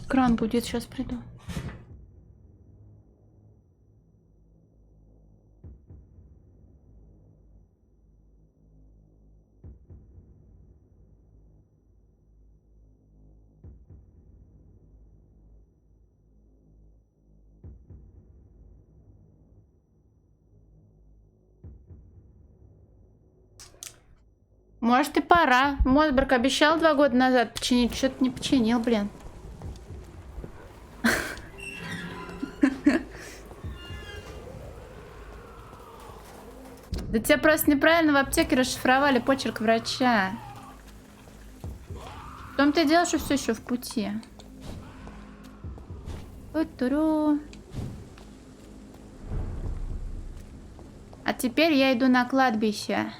Кран будет, сейчас приду. Может и пора. Мосберг обещал 2 года назад починить, что-то не починил, блин. Да тебя просто неправильно в аптеке расшифровали почерк врача. В том-то и дело, что все еще в пути. Ту-туру. А теперь я иду на кладбище.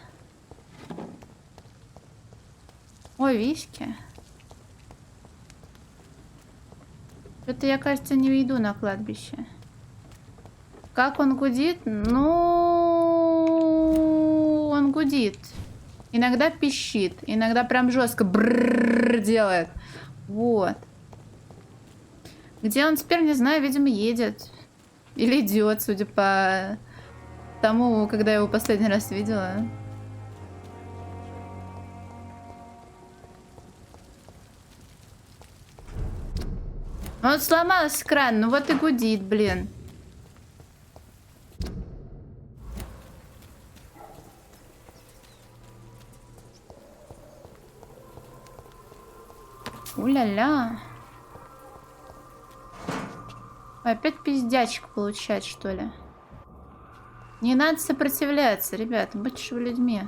Ой, виски. Что-то я, кажется, не иду на кладбище. Как он гудит? Ну, он гудит. Иногда пищит, иногда прям жестко делает. Вот. Где он теперь, не знаю, видимо, едет. Или идет, судя по тому, когда я его последний раз видела. Он сломался кран, ну вот и гудит, блин. У-ля-ля. Опять пиздячек получать, что ли? Не надо сопротивляться, ребята. Будьте же вы людьми.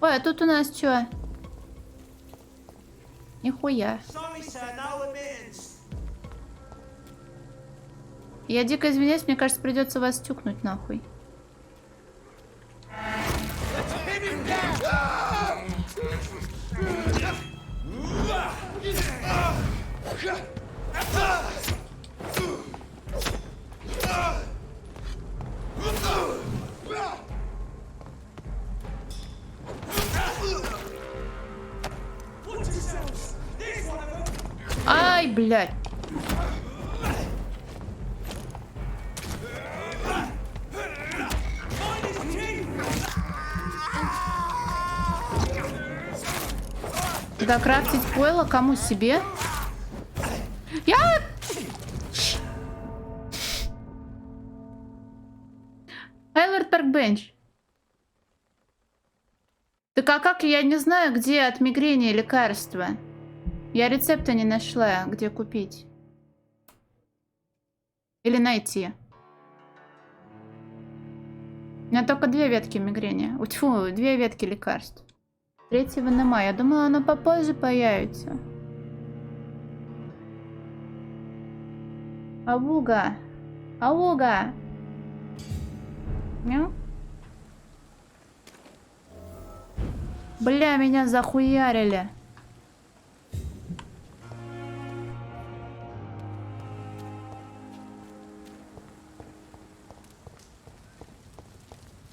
Ой, а тут у нас что? Нихуя. Я дико извиняюсь, мне кажется, придется вас тюкнуть нахуй. Ай, блядь. Да, крафтить пойло кому себе? Я... Хайлорд Паркбенч. Так а как я не знаю, где от мигрени лекарства? Я рецепта не нашла, где купить. Или найти. У меня только 2 ветки мигрени. Тьфу, 2 ветки лекарств. 3 НМА. Я думала, оно попозже появится. Ауга. Ауга. Мяу. Бля, меня захуярили.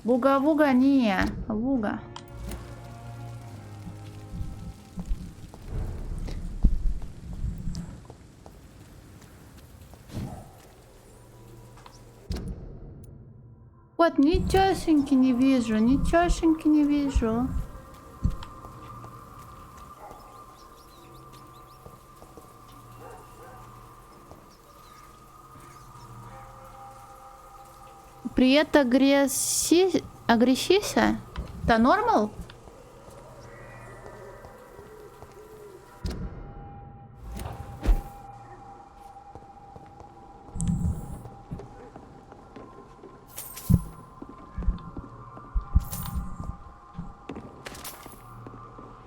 Буга-буга, не. Буга. Вот, ничегошеньки не вижу, ничегошеньки не вижу. Привет, агрессиса? Это нормал?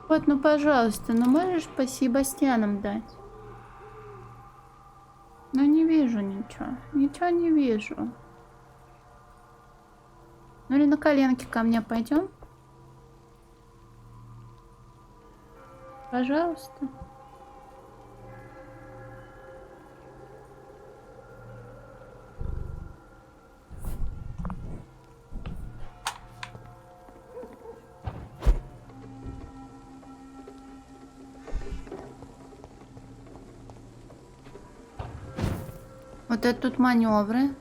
Вот, ну пожалуйста, ну можешь по Себастьянам дать? Ну не вижу ничего. Ничего не вижу. Ну или на коленки ко мне пойдем? Пожалуйста. Вот это тут маневры.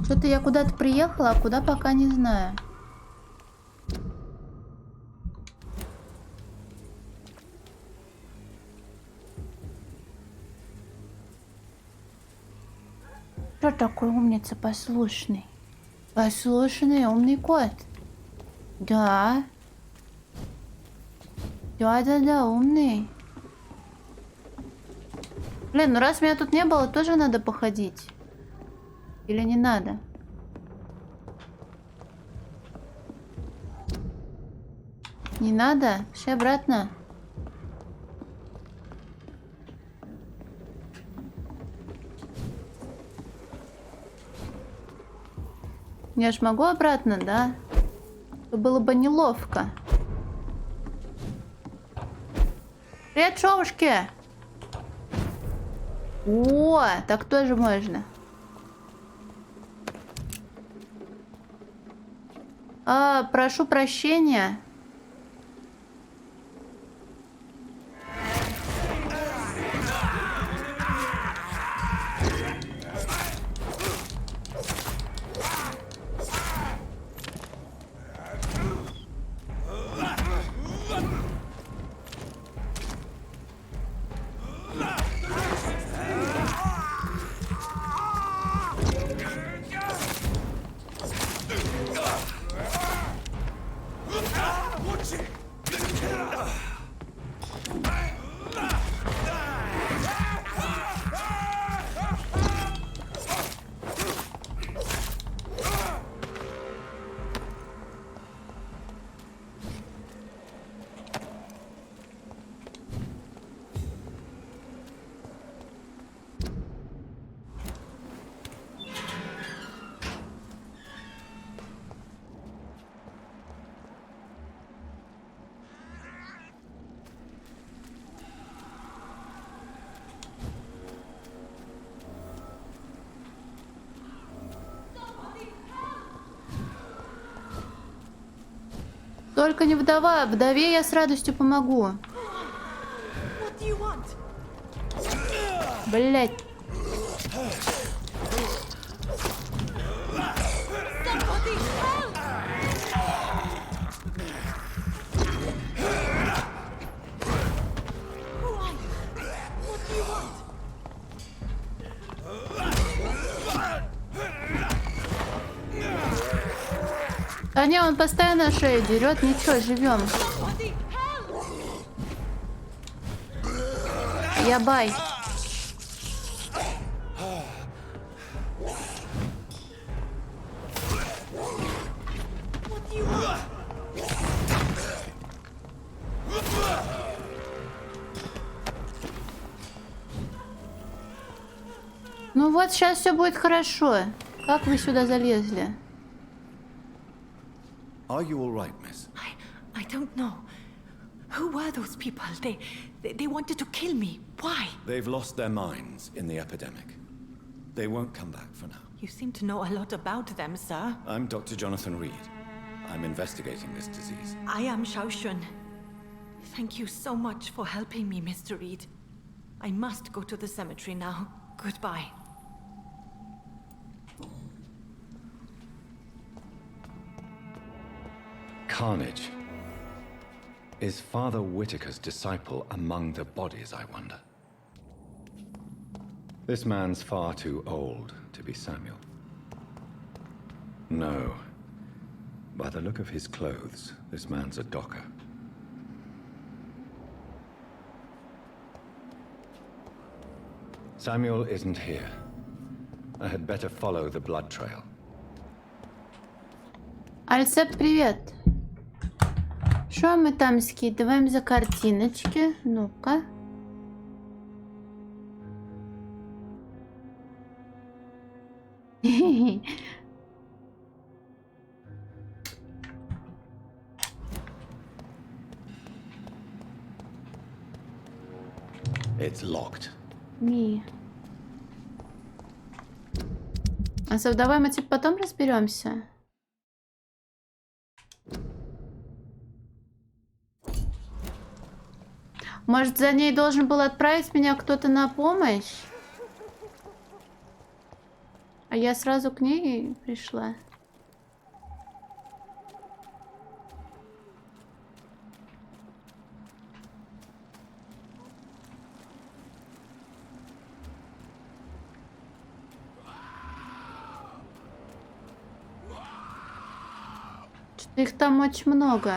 Что-то я куда-то приехала, а куда пока не знаю. Что такой умница, послушный? Послушный, умный кот. Да. Да-да-да, умный. Блин, ну раз меня тут не было, тоже надо походить. Или не надо? Не надо? Все обратно. Я ж могу обратно, да? То было бы неловко. Привет, шовушки! О, так тоже можно. Прошу прощения. Только не вдова. Вдове я с радостью помогу. Блять. А не, он постоянно шею дерет, ничего, живем. Я бай. Ну вот, сейчас все будет хорошо. Как вы сюда залезли? Are you all right, miss? I don't know. Who were those people? They wanted to kill me. Why? They've lost their minds in the epidemic. They won't come back for now. You seem to know a lot about them, sir. I'm Dr. Jonathan Reed. I'm investigating this disease. I am Shaoshun. Thank you so much for helping me, Mr. Reed. I must go to the cemetery now. Goodbye. Carnage. Is Father Whitaker's disciple among the bodies, I wonder? This man's far too old to be Samuel. No. By the look of his clothes, this man's a docker. Samuel isn't here. I had better follow the blood trail. Альцепт, привет. Что мы там скидываем за картиночки? Ну-ка. It's locked. Не. А со вдовой мы типа потом разберемся. Может, за ней должен был отправить меня кто-то на помощь? А я сразу к ней пришла. Что-то их там очень много.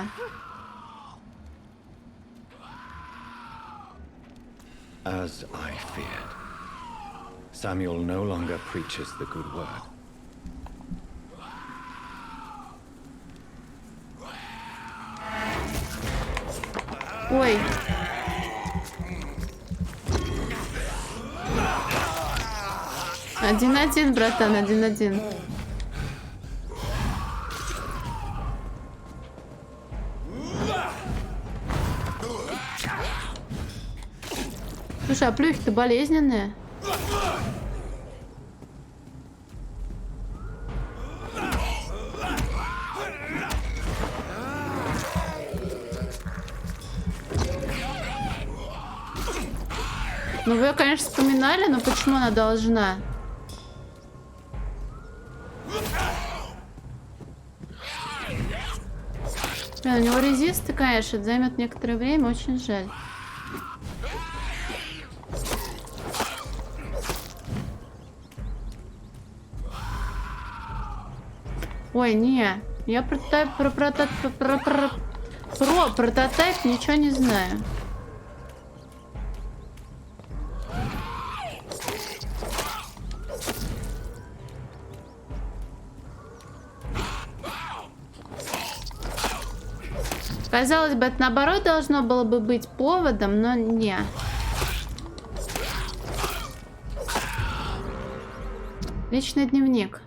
as I feared. Samuel no longer preaches the good word. Ой. Один-один, братан, один-один. Слушай, а плюхи-то болезненные. Ну, вы, конечно, вспоминали, но почему она должна? Блин, у него резисты, конечно, это займет некоторое время, очень жаль. Ой, не, я про прототайп ничего не знаю. Казалось бы, это наоборот должно было бы быть поводом, но не. Личный дневник.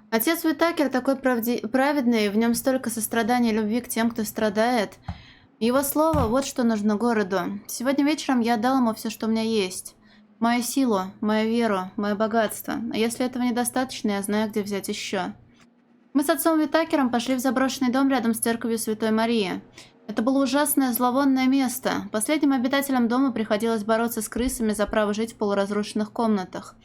Отец Уитакер такой праведный, в нем столько сострадания и любви к тем, кто страдает. Его слово — вот что нужно городу. Сегодня вечером я дал ему все, что у меня есть. Мою силу, мою веру, мое богатство. А если этого недостаточно, я знаю, где взять еще. Мы с отцом Уитакером пошли в заброшенный дом рядом с церковью Святой Марии. Это было ужасное, зловонное место. Последним обитателям дома приходилось бороться с крысами за право жить в полуразрушенных комнатах.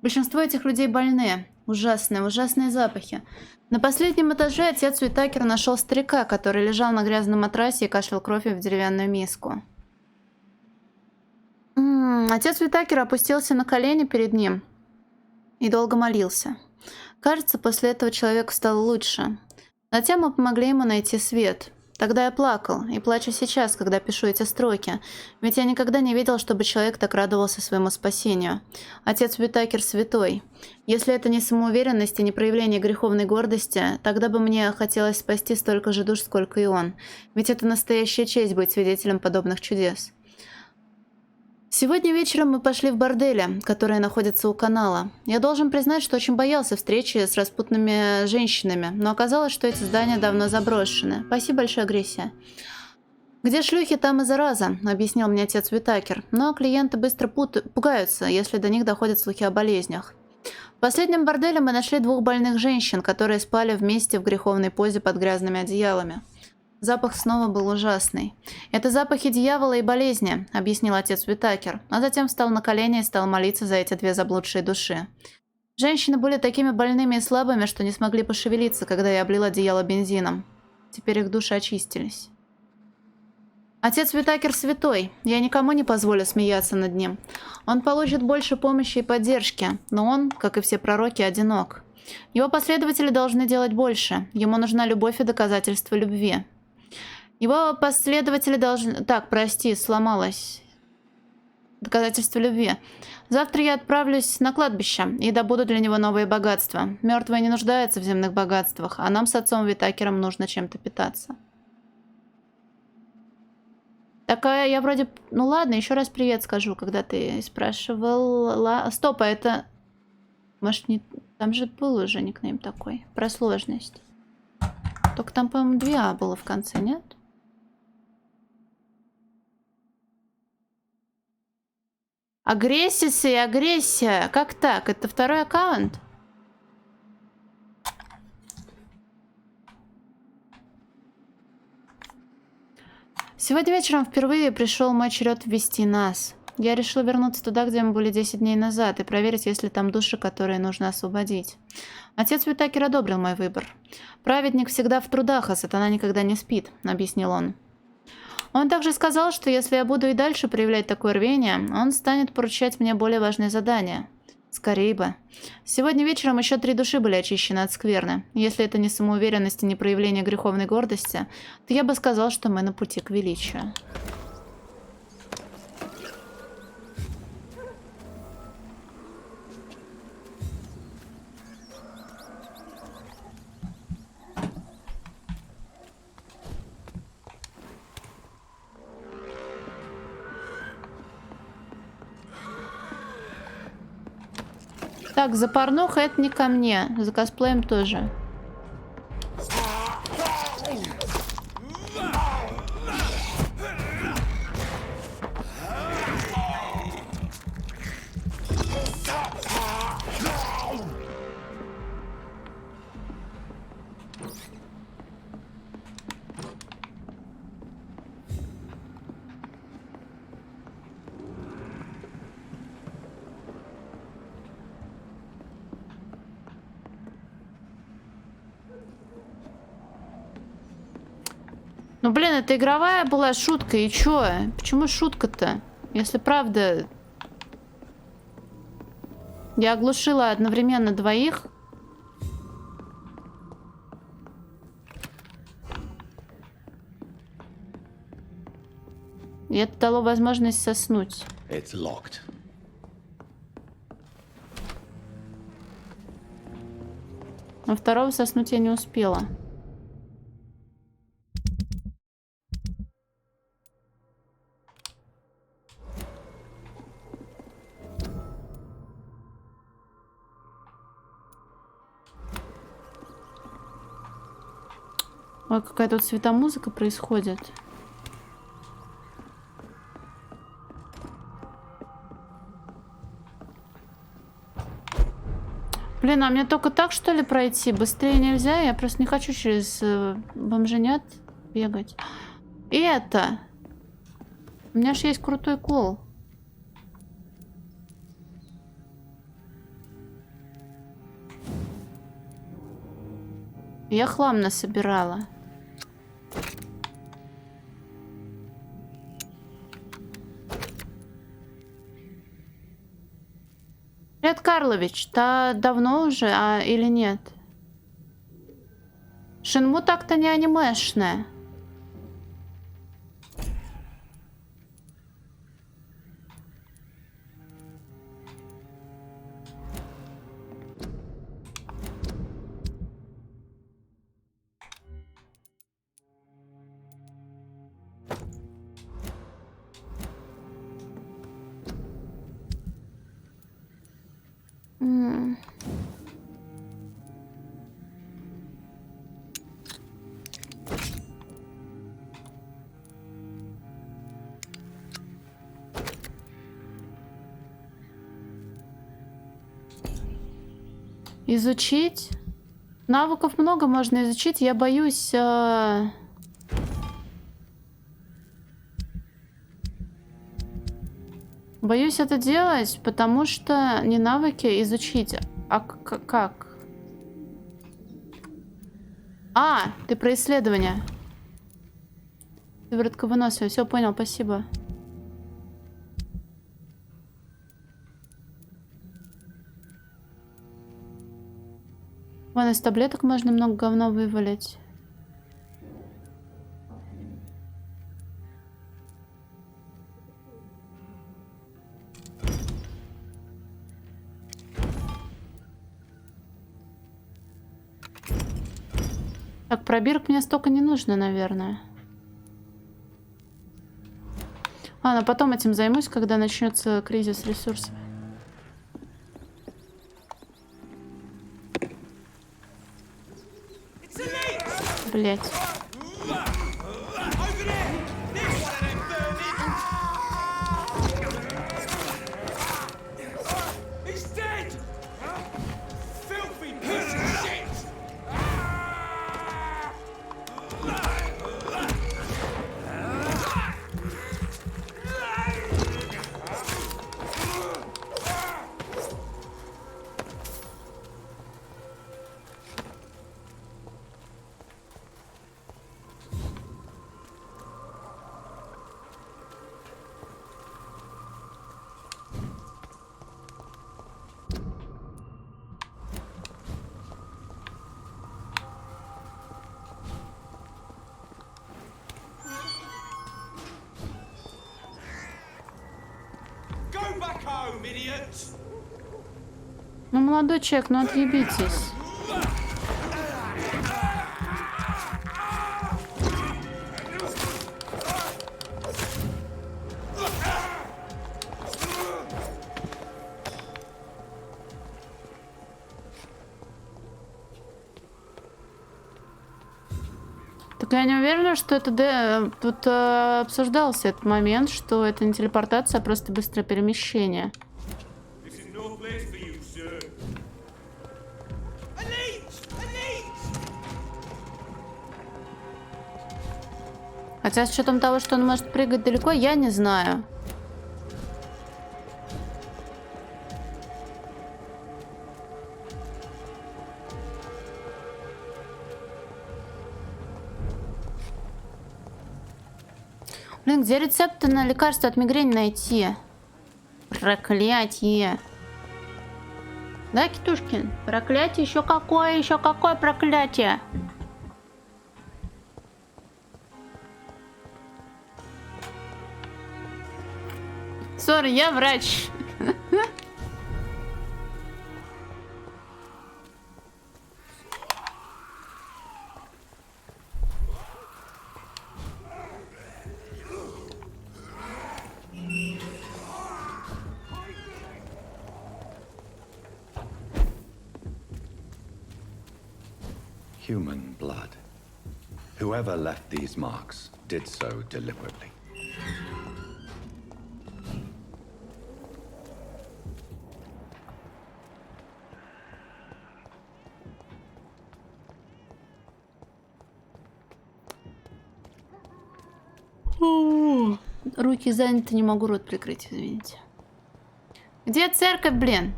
Большинство этих людей больны. Ужасные, ужасные запахи. На последнем этаже отец Уитакер нашел старика, который лежал на грязном матрасе и кашлял кровью в деревянную миску. Отец Уитакер опустился на колени перед ним и долго молился. Кажется, после этого человеку стало лучше. Затем мы помогли ему найти свет. Тогда я плакал, и плачу сейчас, когда пишу эти строки, ведь я никогда не видел, чтобы человек так радовался своему спасению. Отец Уитакер святой. Если это не самоуверенность и не проявление греховной гордости, тогда бы мне хотелось спасти столько же душ, сколько и он. Ведь это настоящая честь быть свидетелем подобных чудес. Сегодня вечером мы пошли в борделе, которое находится у канала. Я должен признать, что очень боялся встречи с распутными женщинами, но оказалось, что эти здания давно заброшены. Спасибо большое, агрессия. «Где шлюхи, там и зараза», — объяснил мне отец Уитакер. Но клиенты быстро пугаются, если до них доходят слухи о болезнях. В последнем борделе мы нашли 2 больных женщин, которые спали вместе в греховной позе под грязными одеялами. Запах снова был ужасный. «Это запахи дьявола и болезни», — объяснил отец Уитакер, а затем встал на колени и стал молиться за эти 2 заблудшие души. Женщины были такими больными и слабыми, что не смогли пошевелиться, когда я облил одеяло бензином. Теперь их души очистились. Отец Уитакер святой. Я никому не позволю смеяться над ним. Он получит больше помощи и поддержки, но он, как и все пророки, одинок. Его последователи должны делать больше. Ему нужна любовь и доказательство любви. Его последователи должны... Так, прости, сломалась. Доказательство любви. Завтра я отправлюсь на кладбище и добуду для него новые богатства. Мертвые не нуждаются в земных богатствах, а нам с отцом Уитакером нужно чем-то питаться. Такая я вроде... Ну ладно, еще раз привет скажу, когда ты спрашивал... Стоп, а это... Может, не... Там же был уже никнейм такой. Про сложность. Только там, по-моему, 2 было в конце, нет? Агрессис и агрессия. Как так? Это второй аккаунт? Сегодня вечером впервые пришел мой черед ввести нас. Я решила вернуться туда, где мы были 10 дней назад, и проверить, есть ли там души, которые нужно освободить. Отец Уитакер одобрил мой выбор. «Праведник всегда в трудах, а сатана никогда не спит», — объяснил он. Он также сказал, что если я буду и дальше проявлять такое рвение, он станет поручать мне более важные задания. Скорее бы. Сегодня вечером еще 3 души были очищены от скверны. Если это не самоуверенность и не проявление греховной гордости, то я бы сказал, что мы на пути к величию. Так, за порнуха это не ко мне. За косплеем тоже. Ну, блин, это игровая была шутка, и чё? Почему шутка-то? Если правда... Я оглушила одновременно двоих. И это дало возможность соснуть. It's locked. А второго соснуть я не успела. Ой, какая тут светомузыка происходит. Блин, а мне только так, что ли, пройти? Быстрее нельзя? Я просто не хочу через бомженят бегать. И это. У меня же есть крутой кол. Я хлам насобирала. Привет, Карлович. Та давно уже, или нет? Шинму так-то не анимешная. Изучить? Навыков много можно изучить. Я боюсь... Боюсь это делать, потому что не навыки изучить. А как? А, ты про исследование. Сыворотка выносливая. Все, понял, спасибо. Вон, из таблеток можно много говна вывалить. Так, пробирок мне столько не нужно, наверное. Ладно, потом этим займусь, когда начнется кризис ресурсов. Блять. Ну, молодой человек, ну отъебитесь. Так я не уверена, что это тут обсуждался этот момент, что это не телепортация, а просто быстрое перемещение. Хотя с учетом того, что он может прыгать далеко, я не знаю. Блин, где рецепты на лекарство от мигрени найти? Проклятие. Да, Китушкин? Проклятие? Еще какое проклятие? Сори, я врач. Human blood. Whoever left these marks did so deliberately. Руки заняты, не могу рот прикрыть, извините. Где церковь, блин?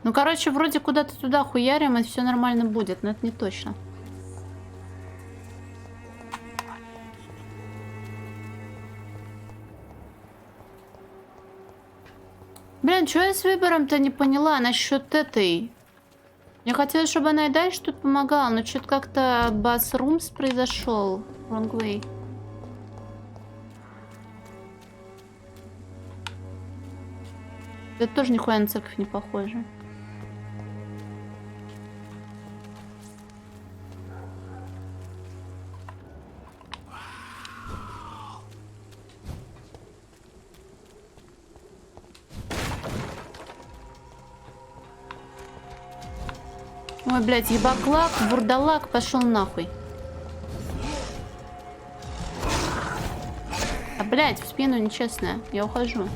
Ну, короче, вроде куда-то туда хуярим, и все нормально будет, но это не точно. Блин, что я с выбором-то не поняла насчет этой? Мне хотелось, чтобы она и дальше тут помогала, но что-то как-то бас-румс произошел. Wrong way. Это тоже нихуя на церковь не похоже. Ой, блядь, ебаклак, бурдалак, пошел нахуй. А, блядь, в спину нечестная. Я ухожу.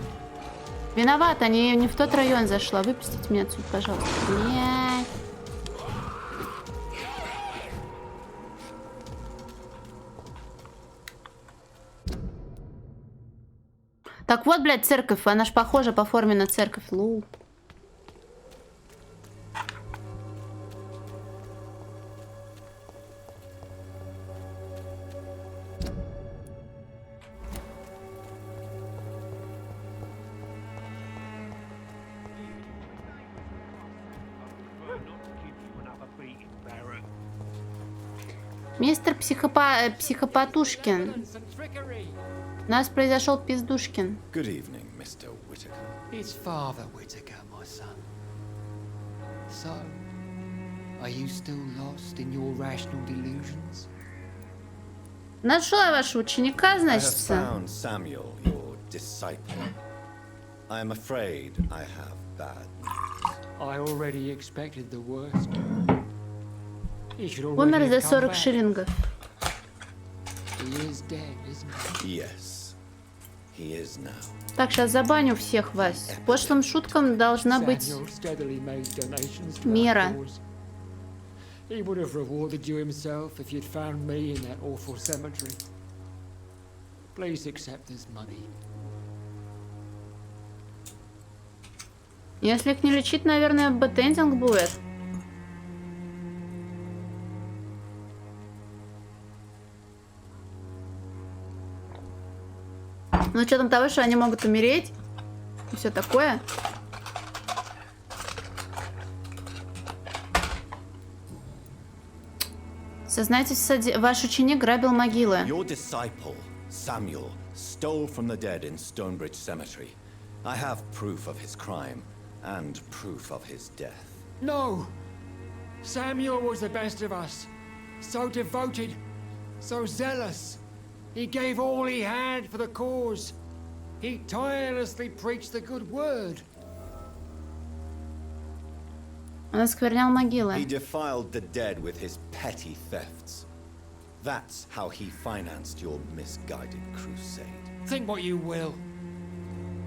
Виновата, не в тот район зашла. Выпустите меня отсюда, пожалуйста. Блядь. Так вот, блядь, церковь. Она ж похожа по форме на церковь. Лу. Мистер Психопатушкин. У нас произошел пиздушкин. Good evening, Mr. Whittaker. It's Father Whittaker, my son. So, are you still lost in your rational delusions? Нашла вашего ученика, I have значит. found Samuel, your disciple. I am afraid I have bad news. I already expected the worst. He should already Умер have за come 40 back. шиллингов. He is dead, isn't he? Yes, he is now. Так, сейчас забаню всех вас. Пошлым шуткам должна быть Samuel steadily made donations to that мера. cause. He would have rewarded you himself if you'd found me in that awful cemetery. Please accept this money. Если их не лечить, наверное, бэтэндинг будет. Ну, с учетом того, что они могут умереть и все такое. Сознайтесь, ваш ученик грабил могилы. Your disciple, Samuel, stole from the dead in Stonebridge Cemetery. I have proof of his crime and proof of his death. No! Samuel was the best of us. So devoted, so zealous. He gave all he had for the cause. He tirelessly preached the good word. Он осквернял могилы. He defiled the dead with his petty thefts. That's how he financed your misguided crusade. Think what you will.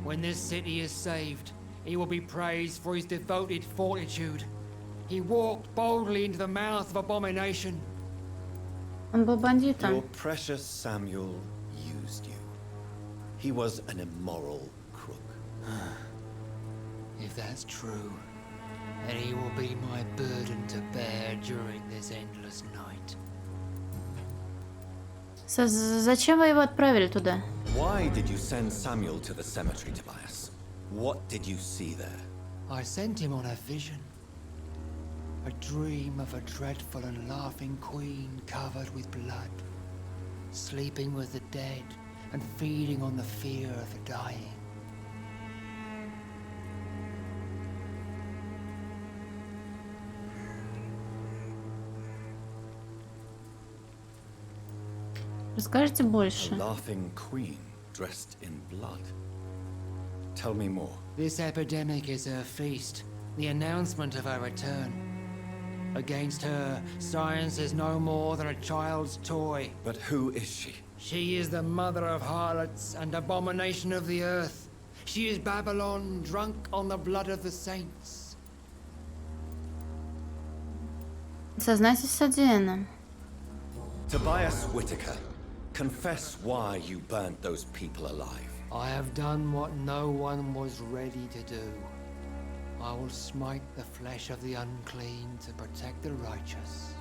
When this city is saved, he will be praised for his devoted fortitude. He walked boldly into the mouth of abomination. Он был бандитом. Your precious Samuel used you. He was an immoral crook. If that's true, then he will be my burden to bear during this endless night. Зачем вы его отправили туда? Why did you send Samuel to the cemetery, Tobias? What did you see there? I sent him on a vision. A dream of a dreadful and laughing queen covered with blood, sleeping with the dead and feeding on the fear of the dying. Расскажите больше. A laughing queen dressed in blood. Tell me more. This epidemic is her feast, the announcement of her return. Against her, science is no more than a child's toy. But who is she? She is the mother of harlots and abomination of the earth. She is Babylon, drunk on the blood of the saints. Сознайтесь в содеянном. Tobias Whitaker, confess why you burnt those people alive. I have done what no one was ready to do. I will smite the flesh of the unclean to protect the righteous.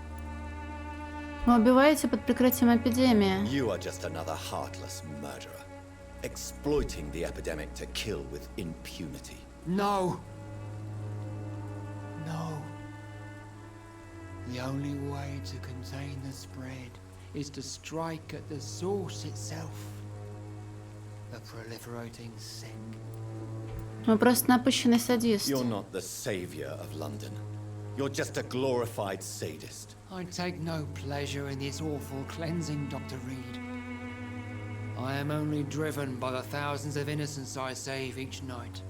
Вы убиваете под прикрытием эпидемии. You are just another heartless murderer, exploiting the epidemic to kill with impunity. No! No. The only way to contain the spread is to strike at the source itself. The proliferating sick. Вы просто напыщенный садист. You're not the savior of London. You're just a glorified sadist. I take no pleasure in this awful cleansing, Dr. Reed. I am only driven by the thousands of innocents I save each night.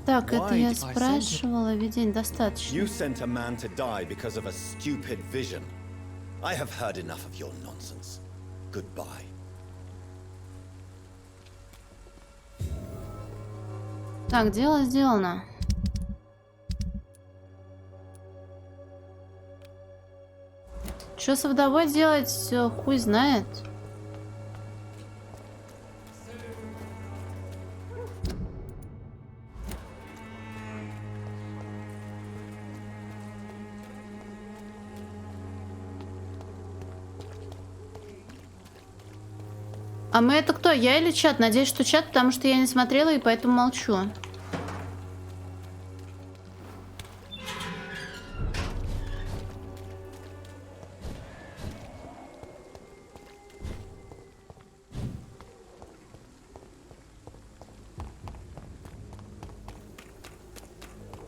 Так, это я спрашивала, видень достаточно. You sent a man to die because of a stupid vision. I have heard enough of your nonsense. Goodbye. Так, дело сделано. Что со вдовой делать, хуй знает. А мы это кто? Я или чат? Надеюсь, что чат, потому что я не смотрела и поэтому молчу.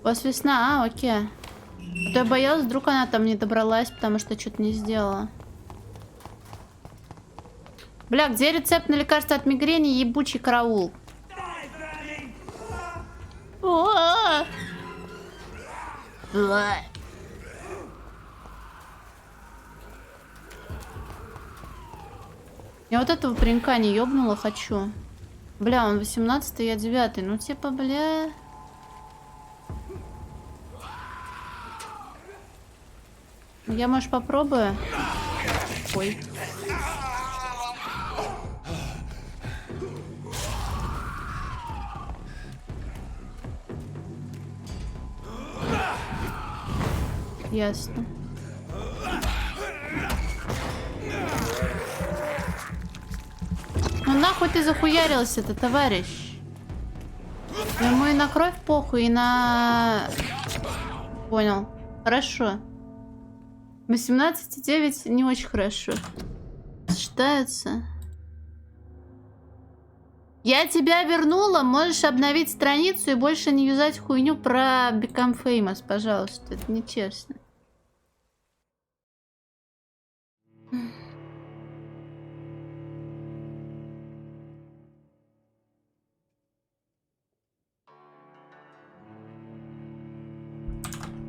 У вас весна, окей. А то я боялась, вдруг она там не добралась, потому что что-то не сделала. Бля, где рецепт на лекарство от мигрени, ебучий караул? Я вот этого паренька не ёбнула хочу. Бля, он 18-й, я 9-й. Ну типа, бля... Я, может, попробую? Ой. Ясно. Ну нахуй ты захуярился-то, товарищ? Ему и на кровь похуй, и на... Понял. Хорошо. 18,9 не очень хорошо. читается. Я тебя вернула, можешь обновить страницу и больше не юзать хуйню про Become Famous, пожалуйста. Это нечестно.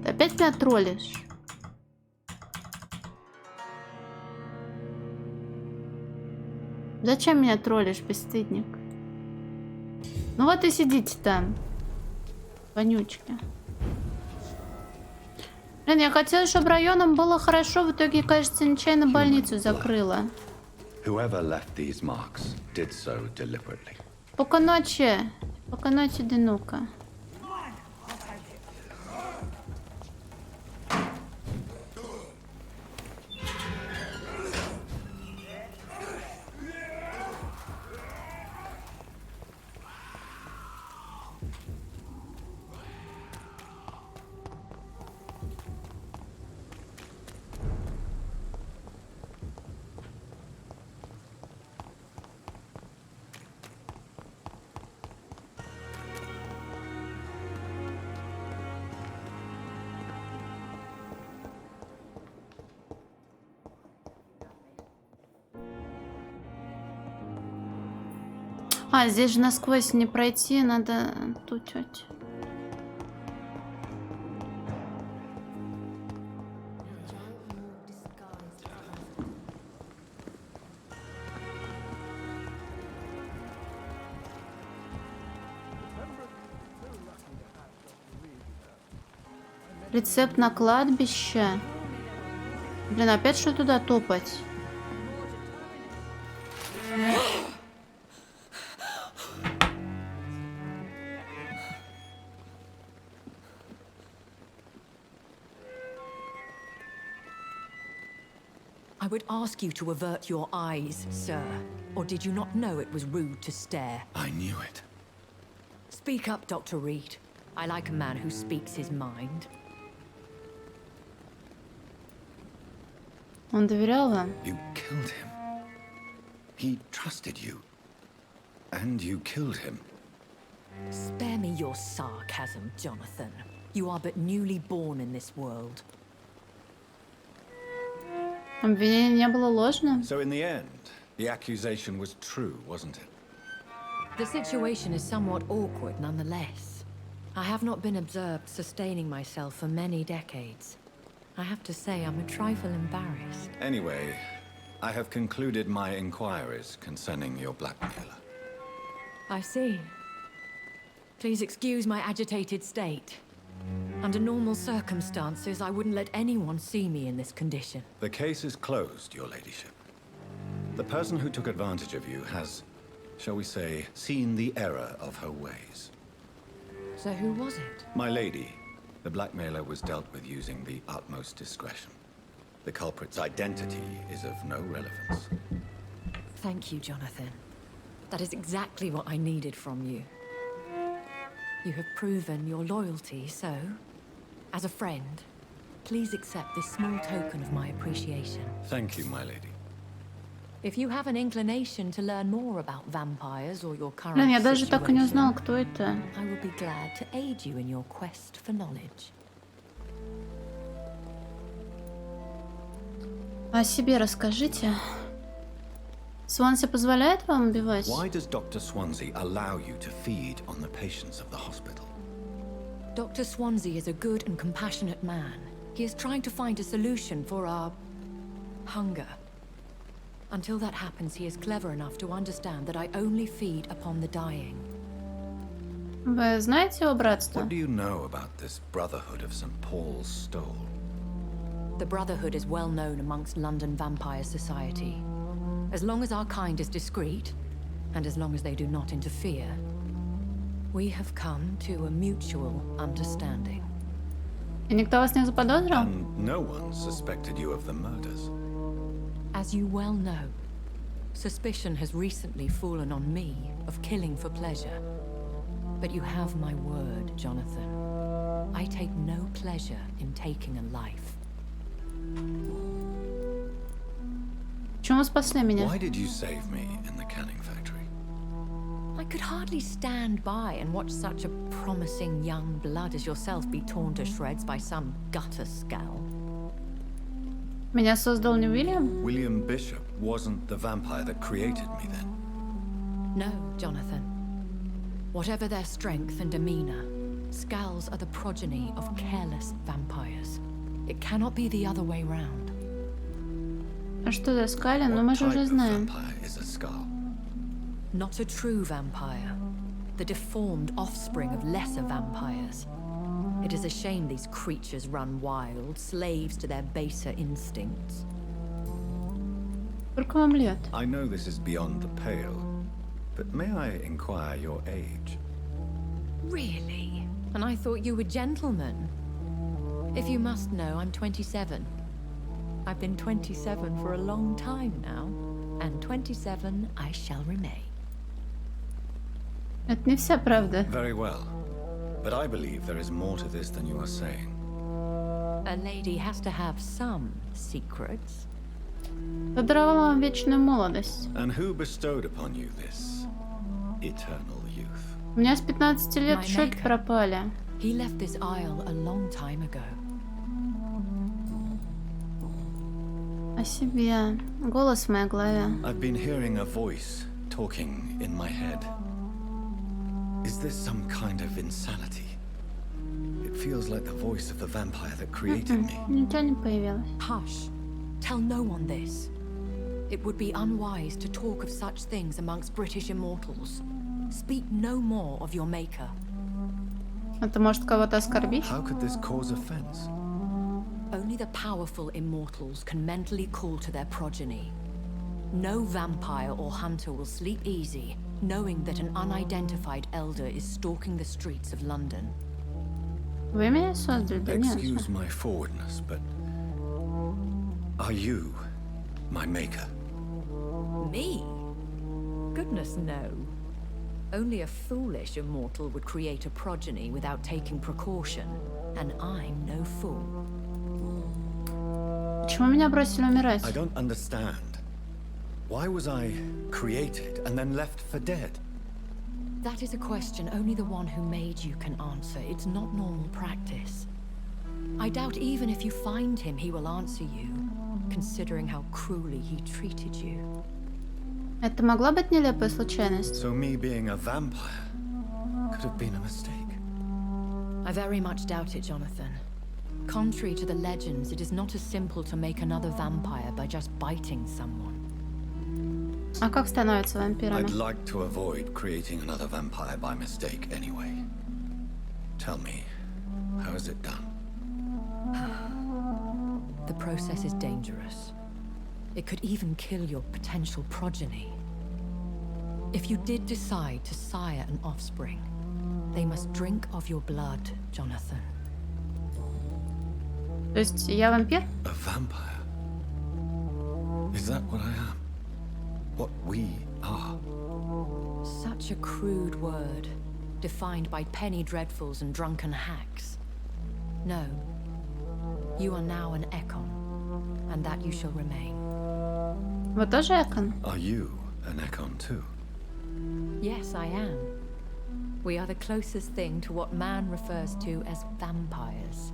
Ты опять меня троллишь? Зачем меня троллишь, бесстыдник? Ну вот и сидите там, вонючки. Блин, я хотела, чтобы районом было хорошо, в итоге, кажется, нечаянно больницу закрыла. Whoever left these marks did so deliberately. Спокойночи, Денука. А, здесь же насквозь не пройти, надо тут чуть. Рецепт на кладбище. Блин, опять что туда топать? I would ask you to avert your eyes, sir. Or did you not know it was rude to stare? I knew it. Speak up, Dr. Reed. I like a man who speaks his mind. Он доверял вам? You killed him. He trusted you. And you killed him. Spare me your sarcasm, Jonathan. You are but newly born in this world. Обвинение не было ложным? So in the end, the accusation was true, wasn't it? The situation is somewhat awkward nonetheless. I have not been observed sustaining myself for many decades. I have to say I'm a trifle embarrassed. Anyway, I have concluded my inquiries concerning your blackmailer. I see. Please excuse my agitated state. Under normal circumstances, I wouldn't let anyone see me in this condition. The case is closed, your ladyship. The person who took advantage of you has, shall we say, seen the error of her ways. So who was it? My lady, the blackmailer was dealt with using the utmost discretion. The culprit's identity is of no relevance. Thank you, Jonathan. That is exactly what I needed from you. You have proven your loyalty, so, as a friend, please accept this small token of my appreciation. Thank you, my lady. If you have an inclination to learn more about vampires or your current Блин, я даже так и не узнала, situation, кто это. I will be glad to aid you in your quest for knowledge. О себе расскажите. Сванси позволяет вам убивать? Why does Dr. Swansea allow you to feed on the patients of the hospital? Dr. Swansea is a good and compassionate man. He is trying to find a solution for our hunger. Until that happens, he is clever enough to understand that I only feed upon the dying. Вы знаете его братство? What do you know about this Brotherhood of St. Paul's Stole? The Brotherhood is well known amongst London vampire society. As long as our kind is discreet, and as long as they do not interfere, we have come to a mutual understanding. И никто вас не заподозрил? And no one suspected you of the murders. As you well know, suspicion has recently fallen on me of killing for pleasure. But you have my word, Jonathan. I take no pleasure in taking a life. Почему вы спасли меня? Why did you save me in the canning factory? I could hardly stand by and watch such a promising young blood as yourself be torn to shreds by some gutter scowl. Меня создал не Уильям? William Bishop wasn't the vampire that created me then. No, Jonathan. Whatever their strength and demeanor, Scowls are the progeny of careless vampires. It cannot be the other way round. А что за скали? Ну мы же уже знаем. Is a skull. Not a true vampire. The deformed offspring of lesser vampires. It is a shame these creatures run wild, slaves to their baser instincts. Сколько вам лет? I know this is beyond the pale, but may I inquire your age? Really? And I thought you were gentlemen. If you must know, I'm 27. I've been 27 for a long time now, and 27 I shall remain. Это не вся правда. Very well. But I believe there is more to this than you are saying. A lady has to have some secrets. Кто даровал вам вечную молодость? And who bestowed upon you this eternal youth? У меня с 15 лет My щеки maker. пропали. He left this isle a long time ago. О себе. Голос в моей голове. I've been hearing a voice talking in my head. Is this some kind of insanity? It feels like the voice of the vampire that created me. Ничего не появилось. Hush. Tell no one this. It would be unwise to talk of such things amongst British immortals. Speak no more of your maker. Это может кого-то оскорбить? How could this cause offense? Only the powerful immortals can mentally call to their progeny. No vampire or hunter will sleep easy, knowing that an unidentified elder is stalking the streets of London. Вы меня создали? Да нет. Excuse my forwardness, but are you my maker? Me? Goodness, no. Only a foolish immortal would create a progeny without taking precaution, and I'm no fool. Почему меня бросили умирать? I don't understand. Why was I created and then left for dead? That is a question only the one who made you can answer. It's not normal practice. I doubt even if you find him, he will answer you, considering how cruelly he treated you. Это могла быть нелепая случайность? So me being a vampire could have been a mistake. I very much doubt it, Jonathan. Contrary to the legends, it is not as simple to make another vampire by just biting someone. А как становятся вампирами? I'd like to avoid creating another vampire by mistake anyway. Tell me, how is it done? The process is dangerous. It could even kill your potential progeny. If you did decide to sire an offspring, they must drink of your blood, Jonathan. То есть я вампир? A vampire? Is that what I am? What we are? Such a crude word, defined by penny dreadfuls and drunken hacks. No. You are now an Ekon, and that you shall remain. Вы тоже Экон? Are you an Ekon too? Yes, I am. We are the closest thing to what man refers to as vampires.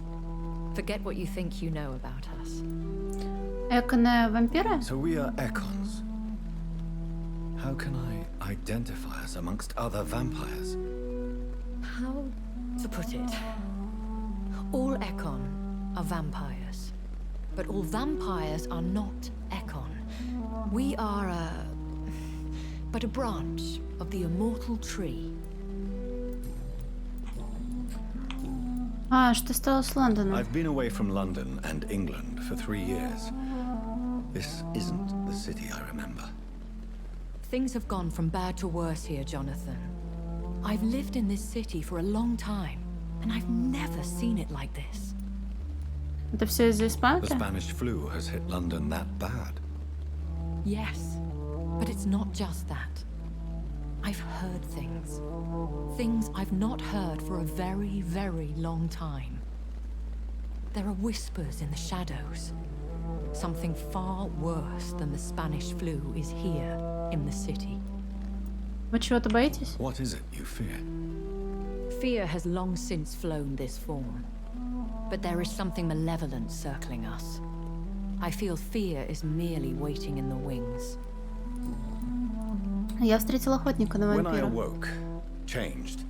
Forget what you think you know about us. Эконы вампиры? So we are Ekons. How can I identify us amongst other vampires? How to put it? All Ekon are vampires. But all vampires are not Ekon. We are but a branch of the immortal tree. А, что стало с Лондоном? I've been away from London and England for 3 years. This isn't the city I remember. Things have gone from bad to worse here, Jonathan. I've lived in this city for a long time, and I've never seen it like this. Это все из-за The испанки? Spanish flu has hit London that bad. Yes, but it's not just that. I've heard things. Things I've not heard for a very, very long time. There are whispers in the shadows. Something far worse than the Spanish flu is here in the city. Вы чего-то боитесь? What is it you fear? Fear has long since flown this form. But there is something malevolent circling us. I feel fear is merely waiting in the wings. Я встретил охотника на When I вампира. awoke, changed,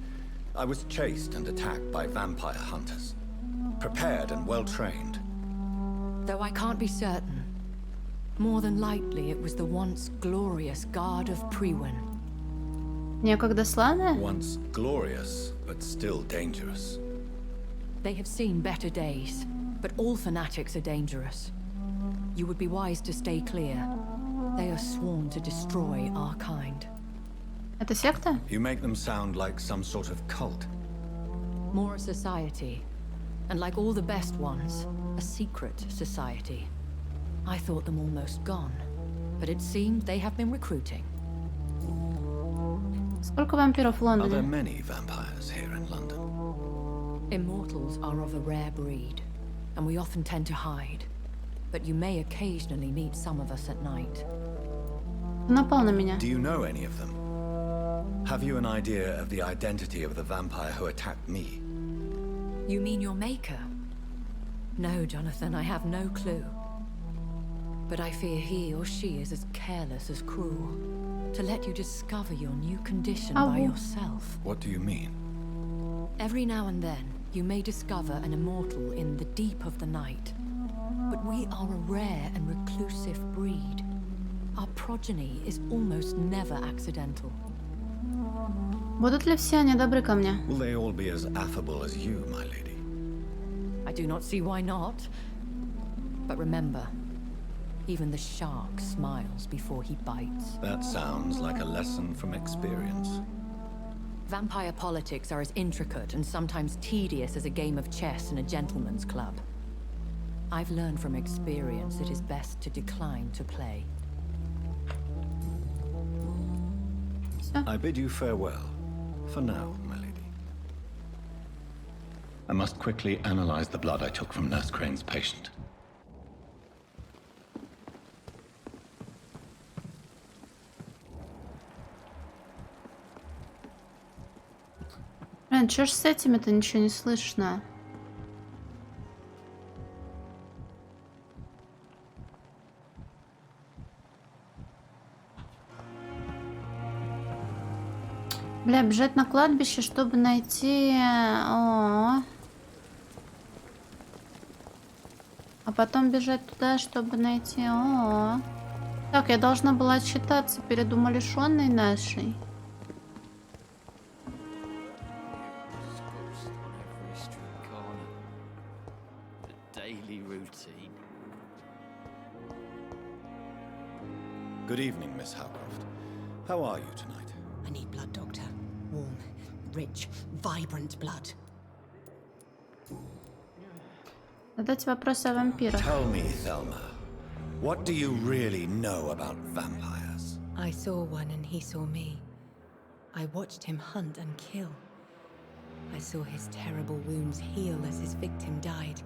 I was chased and attacked by vampire hunters. Prepared and well-trained. Though I can't be certain, more than likely it was the once glorious Guard of Priwen. Некогда славная? Once glorious, but still dangerous. They have seen better days, but all fanatics are dangerous. You would be wise to stay clear. They are sworn to destroy our kind. Это секта? You make them sound like some sort of cult. More a society. And like all the best ones, a secret society. I thought them almost gone, but it seemed they have been recruiting. Сколько вампиров в Are there Лондоне? many vampires here in London? Immortals are of a rare breed, and we often tend to hide. But you may occasionally meet some of us at night. Напал на меня. Do you know any of them? Have you an idea of the identity of the vampire who attacked me? You mean your maker? No, Jonathan, I have no clue. But I fear he or she is as careless as cruel. To let you discover your new condition by yourself. What do you mean? Every now and then, you may discover an immortal in the deep of the night. But we are a rare and reclusive breed. Our progeny is almost never accidental. Будут ли все они добры ко мне? Will they all be as affable as you, my lady? I do not see why not. But remember, even the shark smiles before he bites. That sounds like a lesson from experience. Vampire politics are as intricate and sometimes tedious as a game of chess in a gentleman's club. I've learned from experience it is best to decline to play. I bid you farewell. For now, my lady. I must quickly analyze the blood I took from Nurse Crane's patient. Блин, чё ж с этими-то ничего не слышно? Бля, бежать на кладбище, чтобы найти... А потом бежать туда, чтобы найти... Так, я должна была отчитаться перед умалишенной нашей. Good evening, Miss Howcroft. How are you tonight? I need blood, Doctor. Warm, rich, vibrant blood. Задать вопросы о вампирах. Tell me, Thelma, what do you really know about vampires? I saw one and he saw me. I watched him hunt and kill. I saw his terrible wounds heal as his victim died.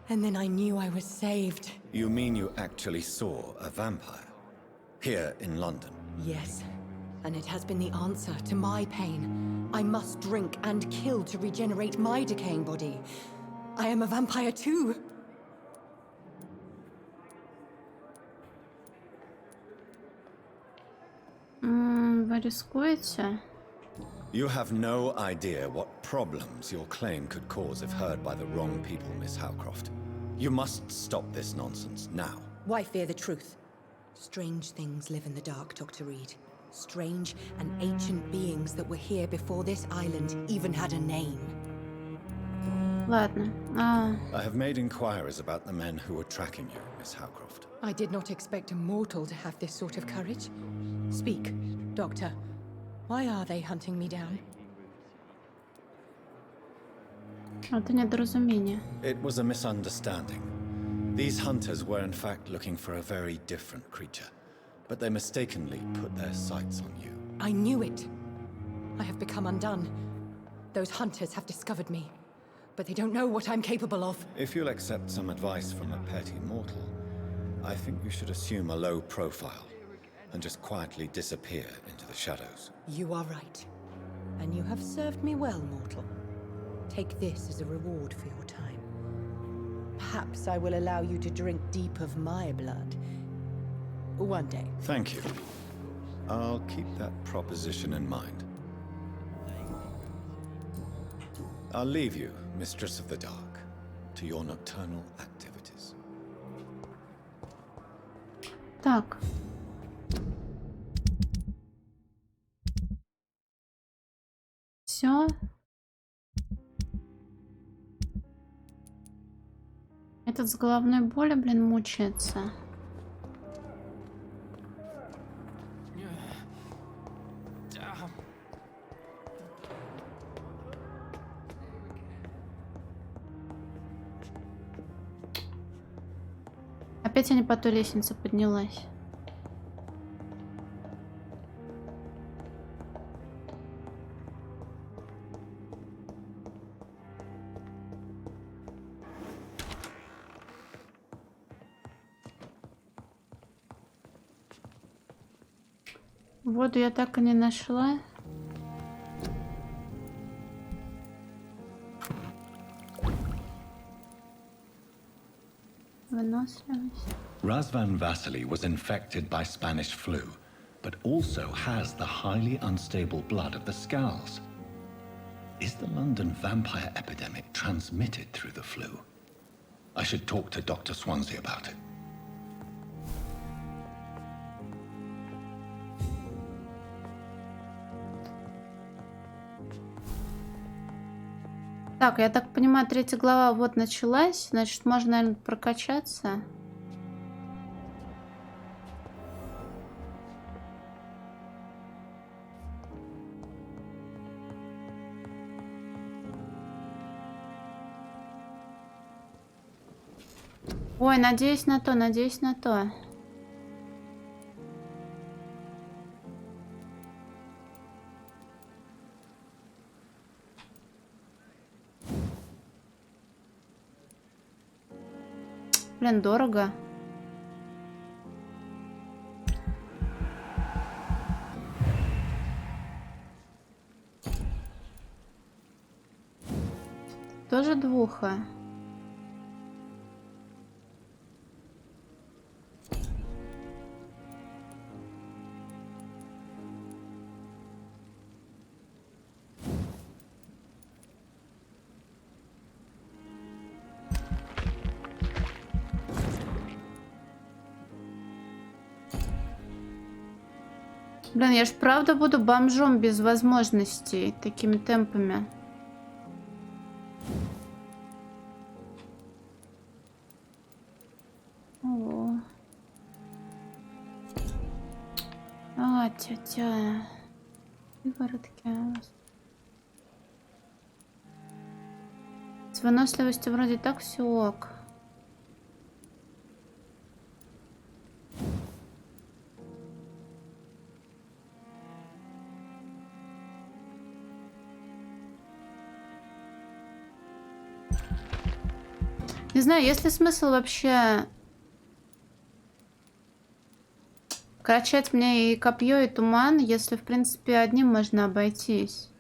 And then I knew I was saved. You mean you actually saw a vampire? Here in London? Yes. And it has been the answer to my pain. I must drink and kill to regenerate my decaying body. I am a vampire too. Вы рискуете? You have no idea what problems your claim could cause if heard by the wrong people, Miss Howcroft. You must stop this nonsense now. Why fear the truth? Strange things live in the dark, Dr. Reed. Strange and ancient beings that were here before this island even had a name. Ладно. I have made inquiries about the men who were tracking you, Miss Howcroft. I did not expect a mortal to have this sort of courage. Speak, Doctor. Why are they hunting me down? Это недоразумение. It was a misunderstanding. These hunters were in fact looking for a very different creature, but they mistakenly put their sights on you. I knew it. I have become undone. Those hunters have discovered me, but they don't know what I'm capable of. If you'll accept some advice from a petty mortal, I think you should assume a low profile and just quietly disappear into the shadows. You are right. And you have served me well, mortal. Take this as a reward for your time. Perhaps I will allow you to drink deep of my blood. One day. Thank you. I'll keep that proposition in mind. I'll leave you, Mistress of the Dark, to your nocturnal activities. Так. Все. Этот с головной болью, блин, мучается. Опять я не по той лестнице поднялась. Воду я так и не нашла. Выносливость. Razvan Vasily was infected by Spanish flu, but also has the highly unstable blood of the Scows. Is the London vampire epidemic transmitted through the flu? I should talk to Dr. Swansea about it. Так, я так понимаю, 3 глава вот началась. Значит, можно, наверное, прокачаться. Ой, надеюсь на то, надеюсь на то. Блин, дорого. Тоже двуха. Блин, я ж правда буду бомжом без возможностей такими темпами. О. А, тетя. Сиворотки. С выносливостью вроде так все ок. Не знаю, есть ли смысл вообще качать мне и копье, и туман, если, в принципе, одним можно обойтись.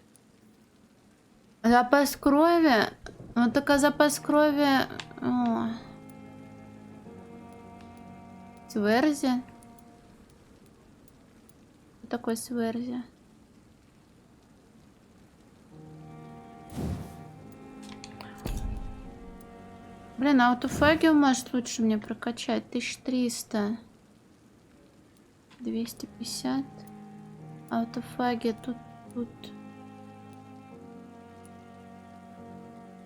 Запас крови? Ну, так а запас крови... О. Сверзи? Что такое сверзи? Блин, аутофагию может лучше мне прокачать. 1300. 250. Аутофагия тут.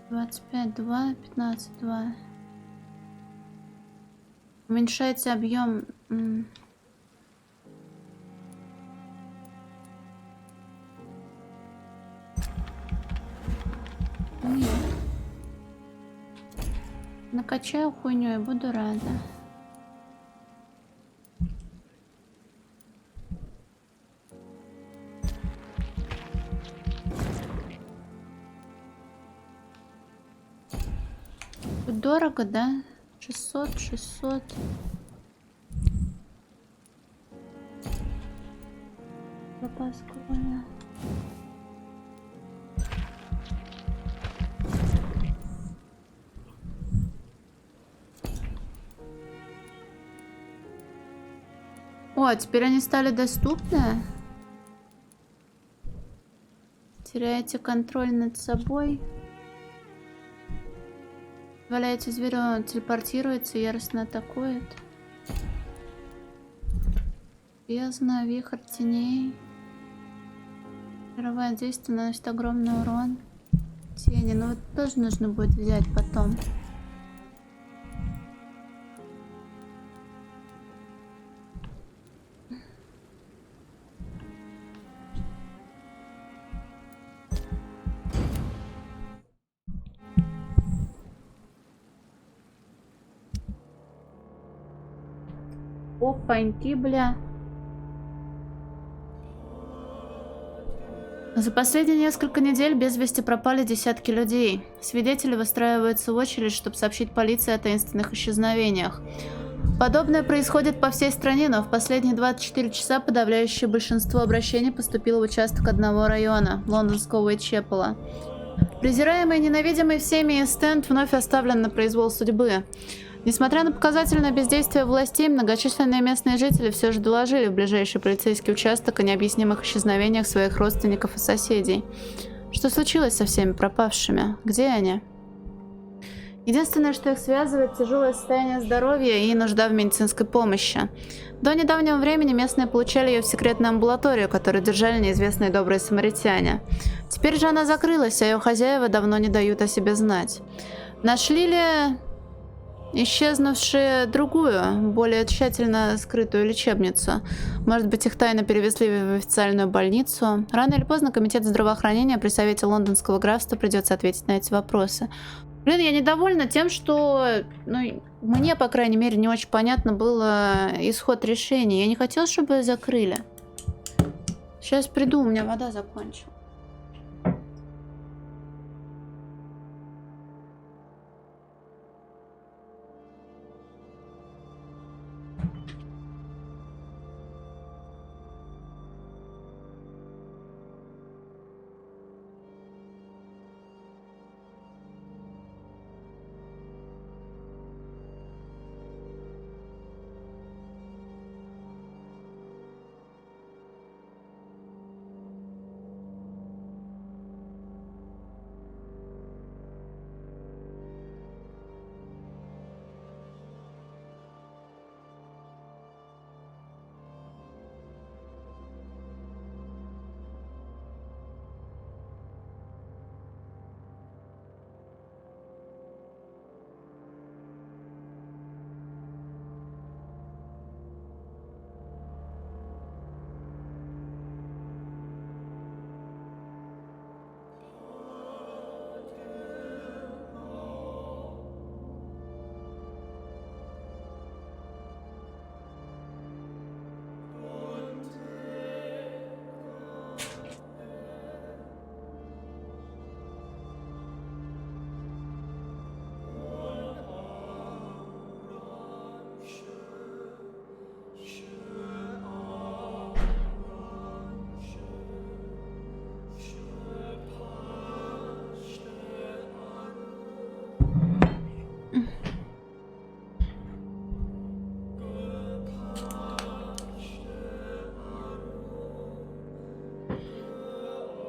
25, 2, 15, 2. Уменьшается объем. Нет. Накачаю хуйню и буду рада. Тут дорого, да? 600, 600. Запас крови. О, теперь они стали доступны. Теряете контроль над собой. Позволяете зверю телепортируется, яростно атакует. Бездна, вихрь теней. Мировое действие наносит огромный урон. Тени, ну вот тоже нужно будет взять потом. Опаньки, бля. За последние несколько недель без вести пропали десятки людей. Свидетели выстраиваются в очередь, чтобы сообщить полиции о таинственных исчезновениях. Подобное происходит по всей стране, но в последние 24 часа подавляющее большинство обращений поступило в участок одного района, лондонского Уайтчепела. Презираемый и ненавидимый всеми Эст-Энд вновь оставлен на произвол судьбы. Несмотря на показательное бездействие властей, многочисленные местные жители все же доложили в ближайший полицейский участок о необъяснимых исчезновениях своих родственников и соседей. Что случилось со всеми пропавшими? Где они? Единственное, что их связывает, тяжелое состояние здоровья и нужда в медицинской помощи. До недавнего времени местные получали ее в секретную амбулаторию, которую держали неизвестные добрые самаритяне. Теперь же она закрылась, а ее хозяева давно не дают о себе знать. Нашли ли исчезнувшие другую, более тщательно скрытую лечебницу? Может быть, их тайно перевезли в официальную больницу? Рано или поздно комитет здравоохранения при совете лондонского графства придется ответить на эти вопросы. Блин, я недовольна тем, что, ну, мне, по крайней мере, не очень понятно было исход решения. Я не хотела, чтобы ее закрыли. Сейчас приду, у меня вода закончилась.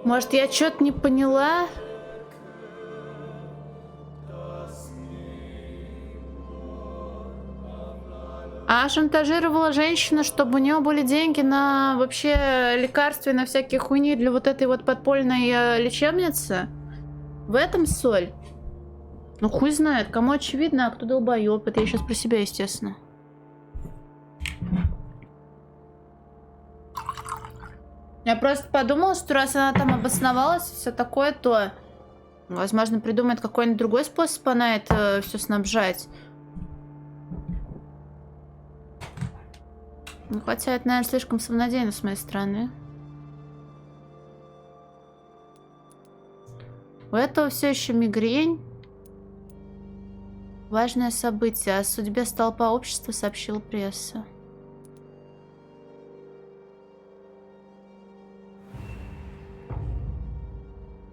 Может, я что-то не поняла? А шантажировала женщину, чтобы у нее были деньги на вообще лекарства и на всякие хуйни для вот этой вот подпольной лечебницы? В этом соль? Ну хуй знает, кому очевидно, а кто долбоёб. Это я сейчас про себя, естественно. Я просто подумала, что раз она там обосновалась и все такое, то, возможно, придумает какой-нибудь другой способ она это все снабжать. Ну, хотя это, наверное, слишком самонадеянно с моей стороны. У этого все еще мигрень. Важное событие. О судьбе столпа общества сообщила пресса.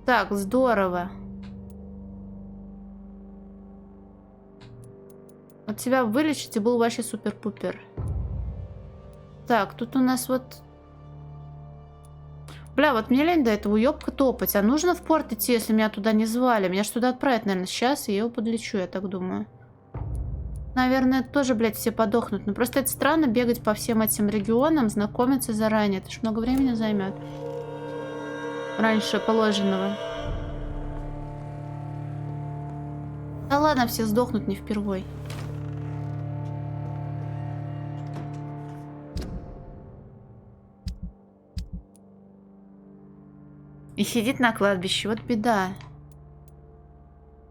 Так, здорово. От тебя вылечить и был вообще супер-пупер. Так, тут у нас вот... Бля, вот мне лень до этого уёбка топать. А нужно в порт идти, если меня туда не звали? Меня ж туда отправят, наверное, сейчас, и я его подлечу, я так думаю. Наверное, тоже, блядь, все подохнут. Но просто это странно бегать по всем этим регионам, знакомиться заранее. Это ж много времени займет. Раньше положенного. Да ладно, все сдохнут не впервой. И сидит на кладбище. Вот беда.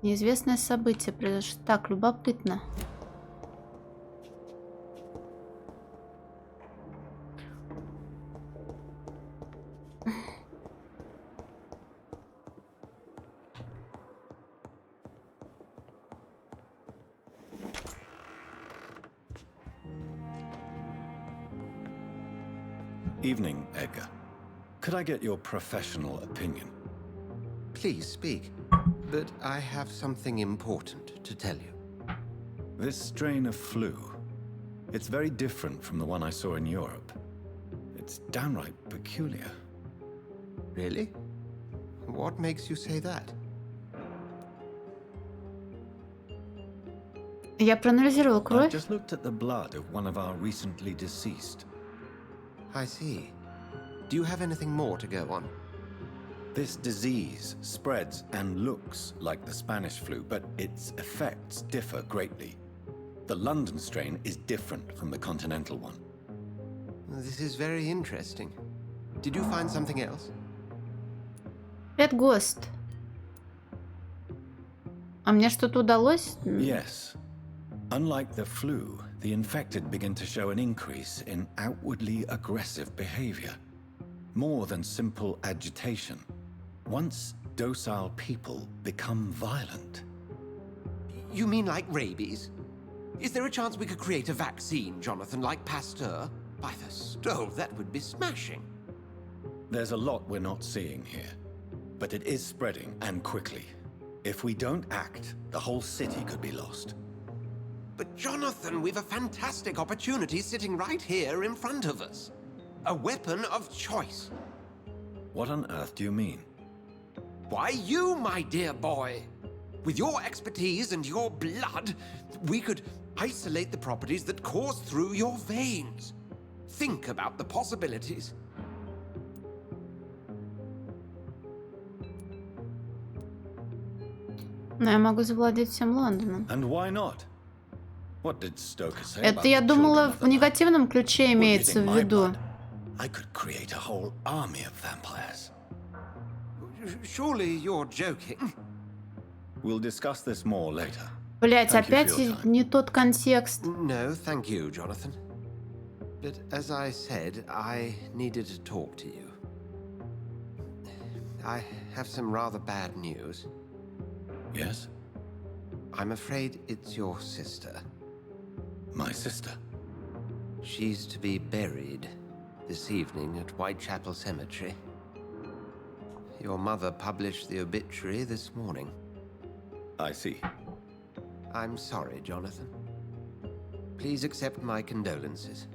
Неизвестное событие произошло. Так, любопытно. Evening, Edgar. Could I get your professional opinion? Please speak. But I have something important to tell you. This strain of flu, it's very different from the one I saw in Europe. It's downright peculiar. Really? What makes you say that? Я проанализировал I've кровь. just looked at the blood of one of our recently deceased. I see. Do you have anything more to go on? This disease spreads and looks like the Spanish flu, but its effects differ greatly. The London strain is different from the continental one. This is very interesting. Did you find something else? Red Ghost. А мне что-то удалось? Yes. Unlike the flu, the infected begin to show an increase in outwardly aggressive behavior. More than simple agitation. Once docile people become violent. You mean like rabies? Is there a chance we could create a vaccine, Jonathan, like Pasteur? By the stove, that would be smashing. There's a lot we're not seeing here. But it is spreading, and quickly. If we don't act, the whole city could be lost. But Jonathan, we've a fantastic opportunity sitting right here in front of us. A weapon of choice. What on earth do you mean? Why, you, my dear boy. With your expertise and your blood, we could isolate the properties that course through your veins. Think about the possibilities. Но я могу завладеть всем Лондоном. And why not? What did Stoker say Это, about я the думала, children of в the night? негативном ключе имеется в виду. I could create a whole army of vampires. Surely you're joking. We'll discuss this more later. Блять, Thank you for опять your time. не тот контекст. No, thank you, Jonathan. But as I said, I needed to talk to you. I have some rather bad news. Yes? I'm afraid it's your sister. My sister? She's to be buried this evening at Whitechapel Cemetery. Your mother published the obituary this morning. I see. I'm sorry, Jonathan. Please accept my condolences.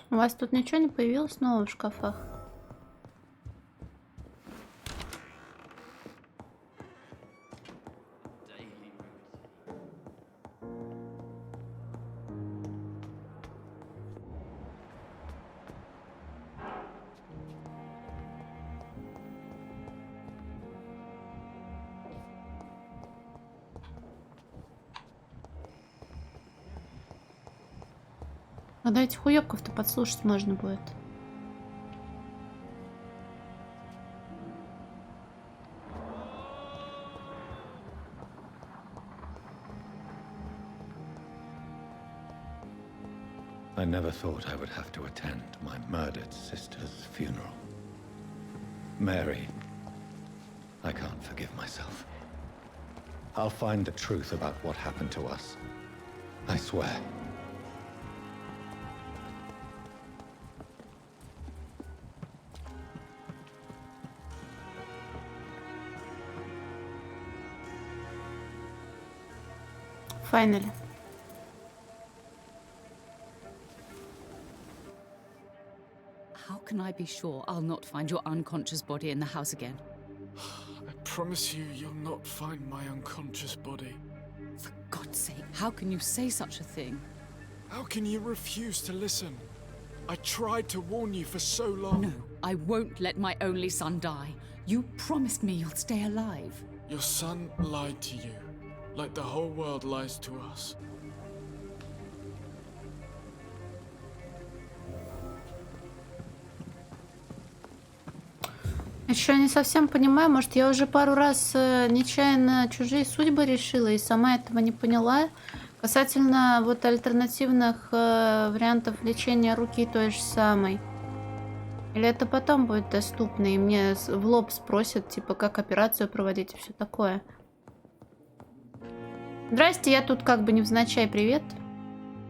У вас тут ничего не появилось нового в шкафах? А да этих уёбков-то подслушать можно будет. I never thought I would have to attend my murdered sister's funeral. Mary, I can't forgive myself. I'll find the truth about what happened to us. I swear. Finally. How can I be sure I'll not find your unconscious body in the house again? I promise you, you'll not find my unconscious body. For God's sake, how can you say such a thing? How can you refuse to listen? I tried to warn you for so long. No, I won't let my only son die. You promised me you'll stay alive. Your son lied to you, like the whole world lies to us. Еще не совсем понимаю, может, я уже пару раз нечаянно чужие судьбы решила и сама этого не поняла. Касательно вот альтернативных вариантов лечения руки той же самой. Или это потом будет доступно, и мне в лоб спросят, типа, как операцию проводить и все такое. Здрасте, я тут как бы невзначай, привет.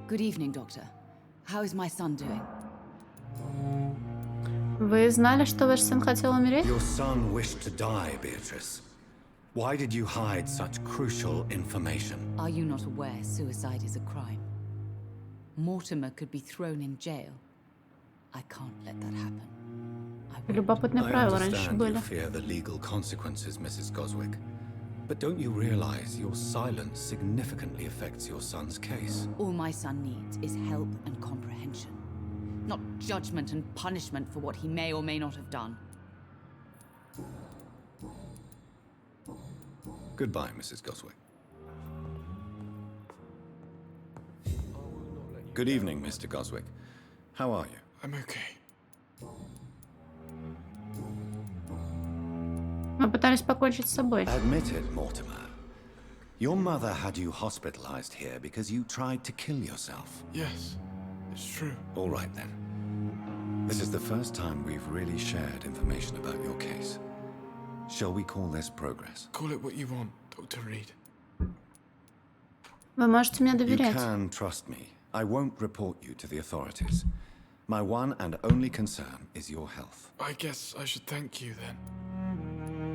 Good evening, doctor. How is my son doing? Вы знали, что ваш сын хотел умереть? Your son wished to die, Beatrice. Why did you hide such crucial information? Are you not aware suicide is a crime? Mortimer could be thrown in jail. I can't let that happen. Любопытные правила раньше были. You fear the legal consequences, Mrs. Goswick. But don't you realize your silence significantly affects your son's case? All my son needs is help and comprehension. Not judgment and punishment for what he may or may not have done. Goodbye, Mrs. Goswick. Good evening, Mr. Goswick. How are you? I'm okay. Мы пытались покончить с собой. Admit it, Mortimer. Your mother had you hospitalized here because you tried to kill yourself. Yes, it's true. All right, then. This is the first time we've really shared information about your case. Shall we call this progress? Call it what you want, Dr. Reed. Вы можете мне You доверять. can trust me. I won't report you to the authorities. My one and only concern is your health. I guess I should thank you then.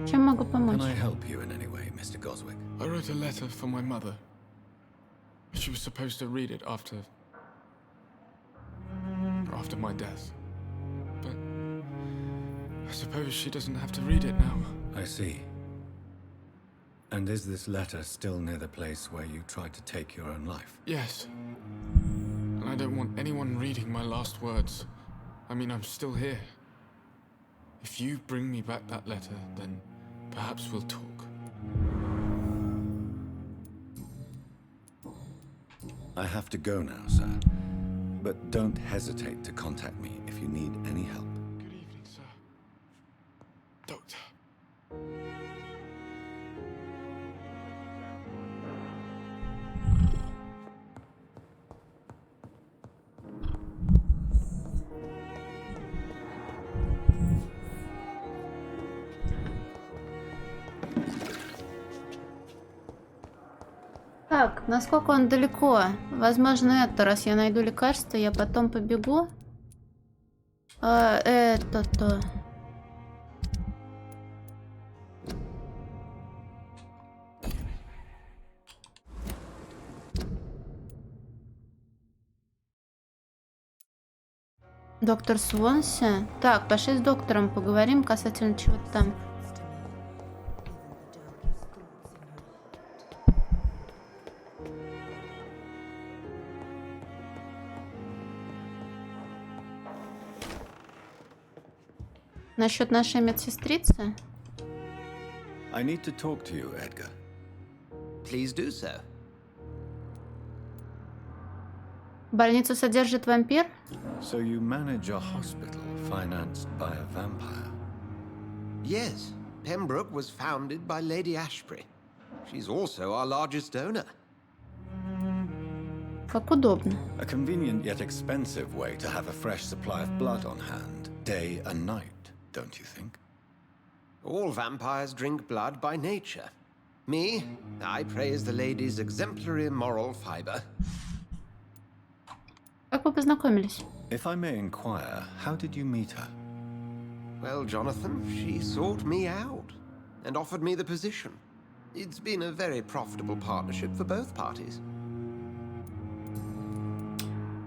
Чем могу помочь? Can I help you in any way, Mr. Goswick? I wrote a letter for my mother. She was supposed to read it after my death. But I suppose she doesn't have to read it now. I see. And is this letter still near the place where you tried to take your own life? Yes. And I don't want anyone reading my last words. I mean, I'm still here. If you bring me back that letter, then perhaps we'll talk. I have to go now, sir. But don't hesitate to contact me if you need any help. Good evening, sir. Doctor. Так, насколько он далеко? Возможно, это, раз я найду лекарство, я потом побегу. Это-то... Доктор Свонси. Так, пошли с доктором поговорим касательно чего-то там. Насчет нашей медсестрицы? I need to talk to you, Edgar. Please do so. Больницу содержит вампир? So you manage a hospital financed by a vampire? Yes. Pembroke was founded by Lady Ashbury. She's also our largest donor. Как удобно. A convenient yet expensive way to have a fresh supply of blood on hand, day and night, don't you think? All vampires drink blood by nature. Me, I praise the lady's exemplary moral fiber. Как вы познакомились? If I may inquire, how did you meet her? Well, Jonathan, she sought me out and offered me the position. It's been a very profitable partnership for both parties.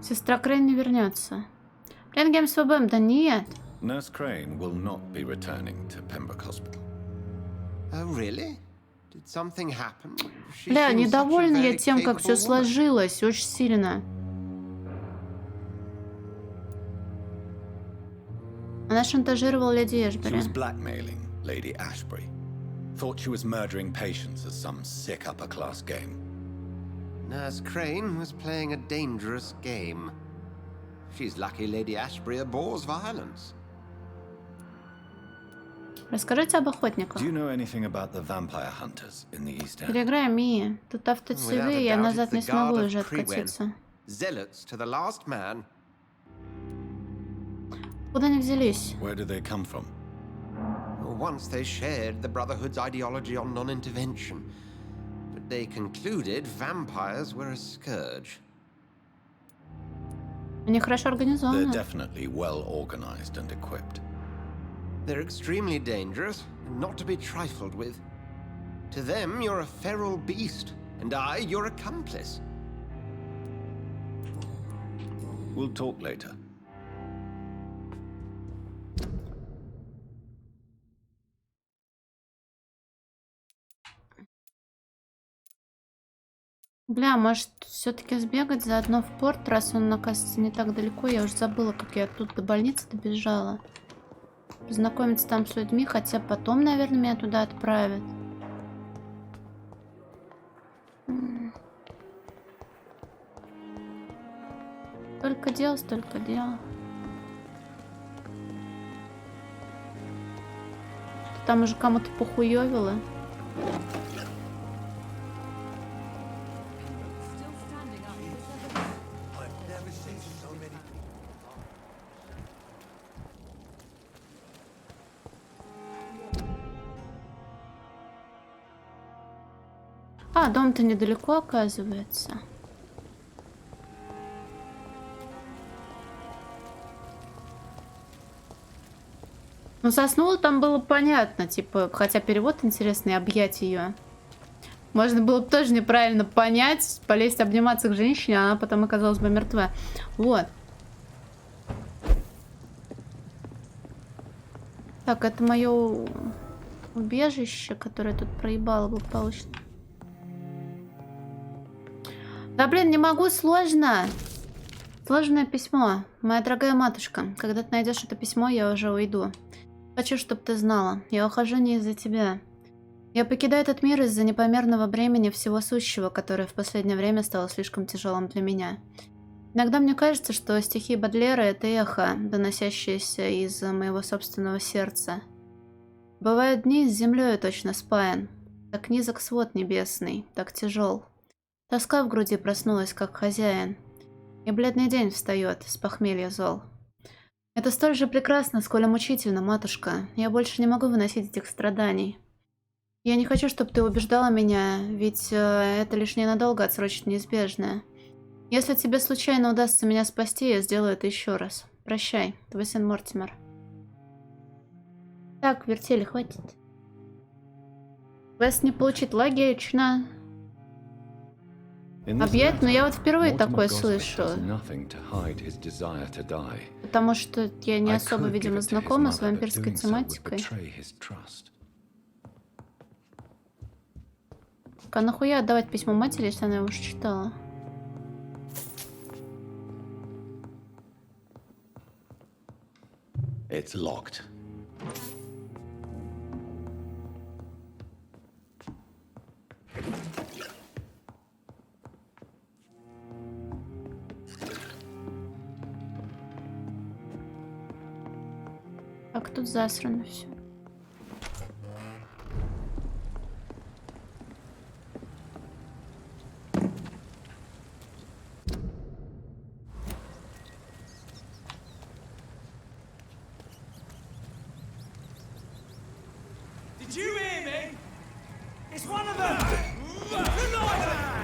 Сестра Крейн не вернется. Ленгем с ВБМ, да нет. Nurse Crane will not be returning to Pembroke Hospital. Oh, really? Did something happen? She Бля, seems such a недовольна я very тем, как все capable woman. сложилось, очень сильно. Она шантажировала леди She Эшбери. was blackmailing Lady Ashbury. Thought she was murdering patients as some sick upper-class game. Nurse Crane was playing a dangerous game. She's lucky Lady Ashbury abhors violence. Расскажите об охотниках. Do you know anything about the vampire hunters in the East End? Переиграем Мии. Тут автоцивы, я назад не смогу уже откатиться. Zealots to the last man. Куда они взялись? Where did they come from? Once they shared the Brotherhood's ideology on non-intervention, but they concluded vampires were a scourge. Они хорошо They're организованы. definitely well organized and equipped. They're extremely dangerous and not to be trifled with. To them, you're a feral beast, and I, your accomplice. We'll talk later. Бля, может все-таки сбегать заодно в порт, раз он, оказывается, не так далеко. Я уже забыла, как я тут до больницы добежала. Познакомиться там с людьми, хотя потом, наверное, меня туда отправят. Столько дел, столько дел. Там уже кому-то похуёвило. А, дом-то недалеко, оказывается. Ну, заснула там было понятно, типа, хотя перевод интересный, объять ее. Можно было бы тоже неправильно понять, полезть обниматься к женщине, а она потом оказалась бы мертва. Вот. Так, это мое убежище, которое тут проебало благополучно. Да блин, не могу, сложно. Сложное письмо. Моя дорогая матушка, когда ты найдешь это письмо, я уже уйду. Хочу, чтобы ты знала. Я ухожу не из-за тебя. Я покидаю этот мир из-за непомерного бремени всего сущего, которое в последнее время стало слишком тяжелым для меня. Иногда мне кажется, что стихи Бодлера — это эхо, доносящееся из моего собственного сердца. Бывают дни с землей точно спаян. Так низок свод небесный, так тяжел. Тоска в груди проснулась, как хозяин. И бледный день встает с похмелья зол. Это столь же прекрасно, сколь и мучительно, матушка. Я больше не могу выносить этих страданий. Я не хочу, чтобы ты убеждала меня, ведь это лишь ненадолго отсрочит неизбежное. Если тебе случайно удастся меня спасти, я сделаю это еще раз. Прощай, твой сын Мортимер. Так, вертели, хватит. Квест не получить, логично. Объять, но я вот впервые такое слышу. Потому что я не особо, видимо, знакома с вампирской тематикой. А нахуя отдавать письмо матери, если она его уже читала? It's locked. Как тут засрано все. Did you hear me? It's one of them!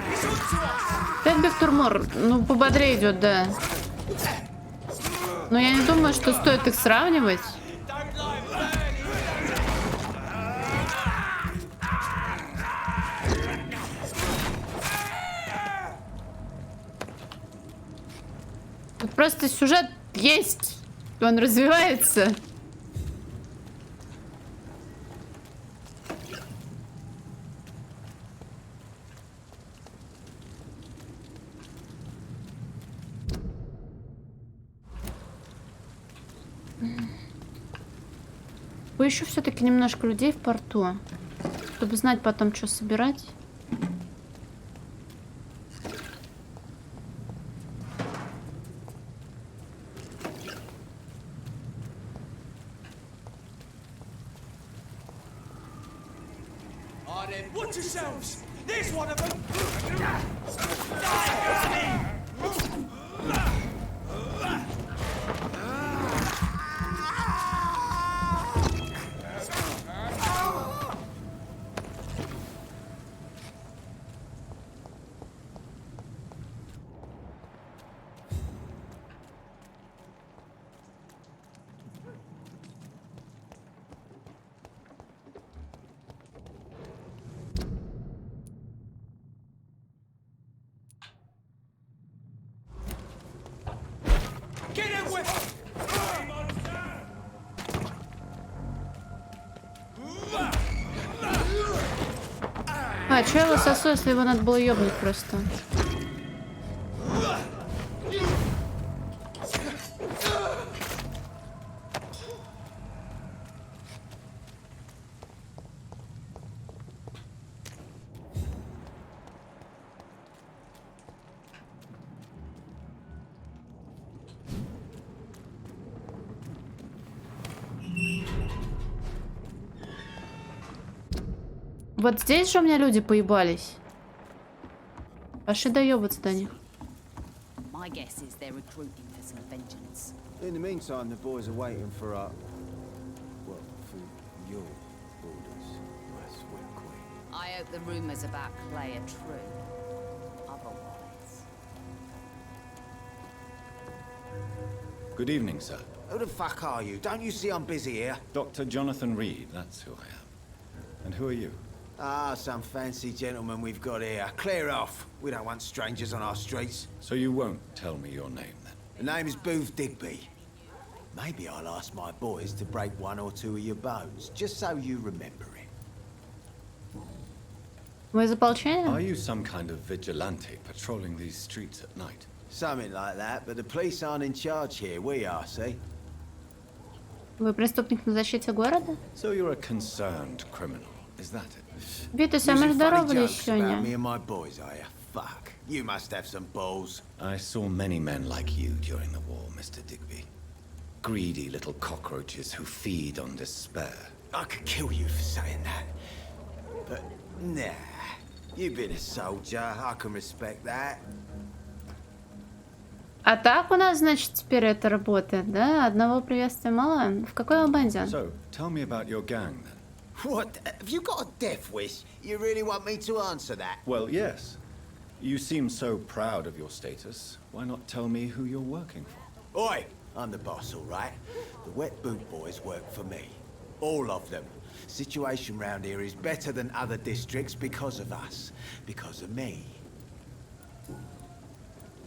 He's up to us! Опять Бектурмор, ну пободрее идет, да. Но я не думаю, что стоит их сравнивать. просто сюжет есть. Он развивается. Поищу все-таки немножко людей в порту, чтобы знать потом, что собирать. Ah, then, watch yourselves! There's one of them! Get him with А, чё я его сосу, если его надо было ёбнуть просто? Вот здесь же у меня люди поебались. Пошли доебаться до них. My guess is they're recruiting for some vengeance. In the meantime, the boys are waiting for well, for your orders, my sweet queen. I hope the rumors about Clay are true. Otherwise... Good evening, sir. Who the fuck are you? Don't you see I'm busy here? Dr. Jonathan Reed, that's who I am. And who are you? Ah, some fancy gentleman we've got here. Clear off. We don't want strangers on our streets. So you won't tell me your name, then? The name's Booth Digby. Maybe I'll ask my boys to break one or two of your bones, just so you remember it. Вы из ополчения? Are you some kind of vigilante patrolling these streets at night? Something like that, but the police aren't in charge here. We are, see? Вы преступник на защите города? So you're a concerned criminal, is that it? Витус, а мы же здоровались сегодня. Me and my boys, are you? Fuck. You must have some balls. I saw many men like you during the war, Mr. Digby. Greedy little cockroaches who feed on despair. I could kill you for saying that. But, nah. You've been a soldier. I can respect that. А так у нас, значит, теперь это работает, да? Одного приветствия мало. В какой банде? So, tell me about your gang, then. What? Have you got a death wish? You really want me to answer that? Well, yes. You seem so proud of your status. Why not tell me who you're working for? Oi! I'm the boss, all right? The Wet Boot Boys work for me. All of them. Situation round here is better than other districts because of us. Because of me.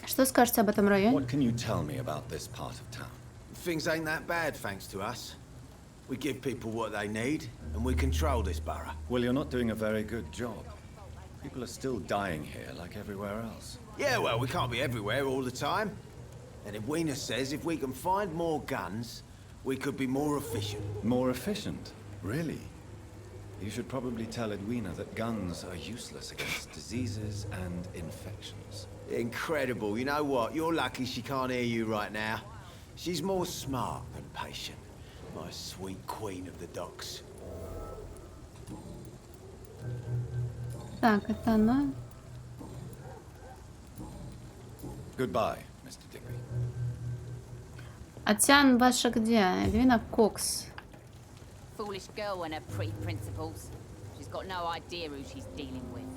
Что скажете об этом районе? What can you tell me about this part of town? Things ain't that bad, thanks to us. We give people what they need, and we control this borough. Well, you're not doing a very good job. People are still dying here like everywhere else. Yeah, well, we can't be everywhere all the time. And Edwina says if we can find more guns, we could be more efficient. More efficient? Really? You should probably tell Edwina that guns are useless against diseases and infections. Incredible. You know what? You're lucky she can't hear you right now. She's more smart than patient. My sweet queen of the docks. Так, это она. Goodbye, Mr. Digby. А Тян ваша где? Эдвина Кокс. Foolish girl and her pretty principles. She's got no idea who she's dealing with.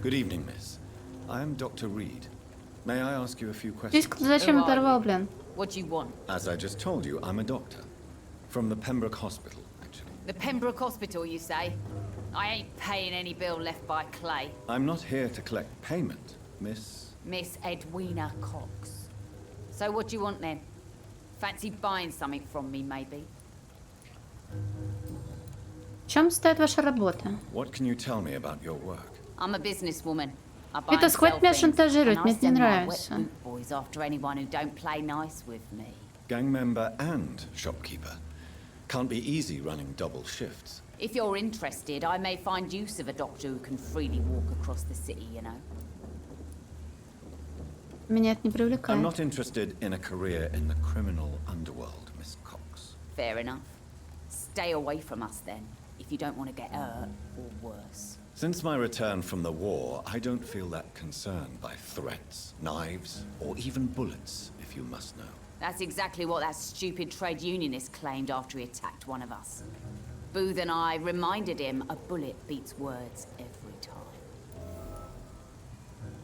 Good evening, miss. I am Dr. Reed. May I ask you a few questions? Здесь кто зачем оторвал, блин? What do you want? As I just told you, I'm a doctor. From the Pembroke Hospital, actually. The Pembroke Hospital, you say? I ain't paying any bill left by Clay. I'm not here to collect payment, Miss... Miss Edwina Cox. So what do you want then? Fancy buying something from me, maybe? В чем состоит ваша работа? What can you tell me about your work? I'm a businesswoman. I buy Витас, and хватит sell меня things, шантажировать, and мне I это не send my wet нравится. boot boys after anyone who don't play nice with me. Gang member and shopkeeper. Can't be easy running double shifts. If you're interested, I may find use of a doctor who can freely walk across the city, you know. Меня это не I'm привлекает. not interested in a career in the criminal underworld, Miss Cox. Fair enough. Stay away from us then, if you don't want to get hurt or worse. Since my return from the war, I don't feel that concerned by threats, knives, or even bullets, if you must know. That's exactly what that stupid trade unionist claimed after he attacked one of us. Booth and I reminded him a bullet beats words every time.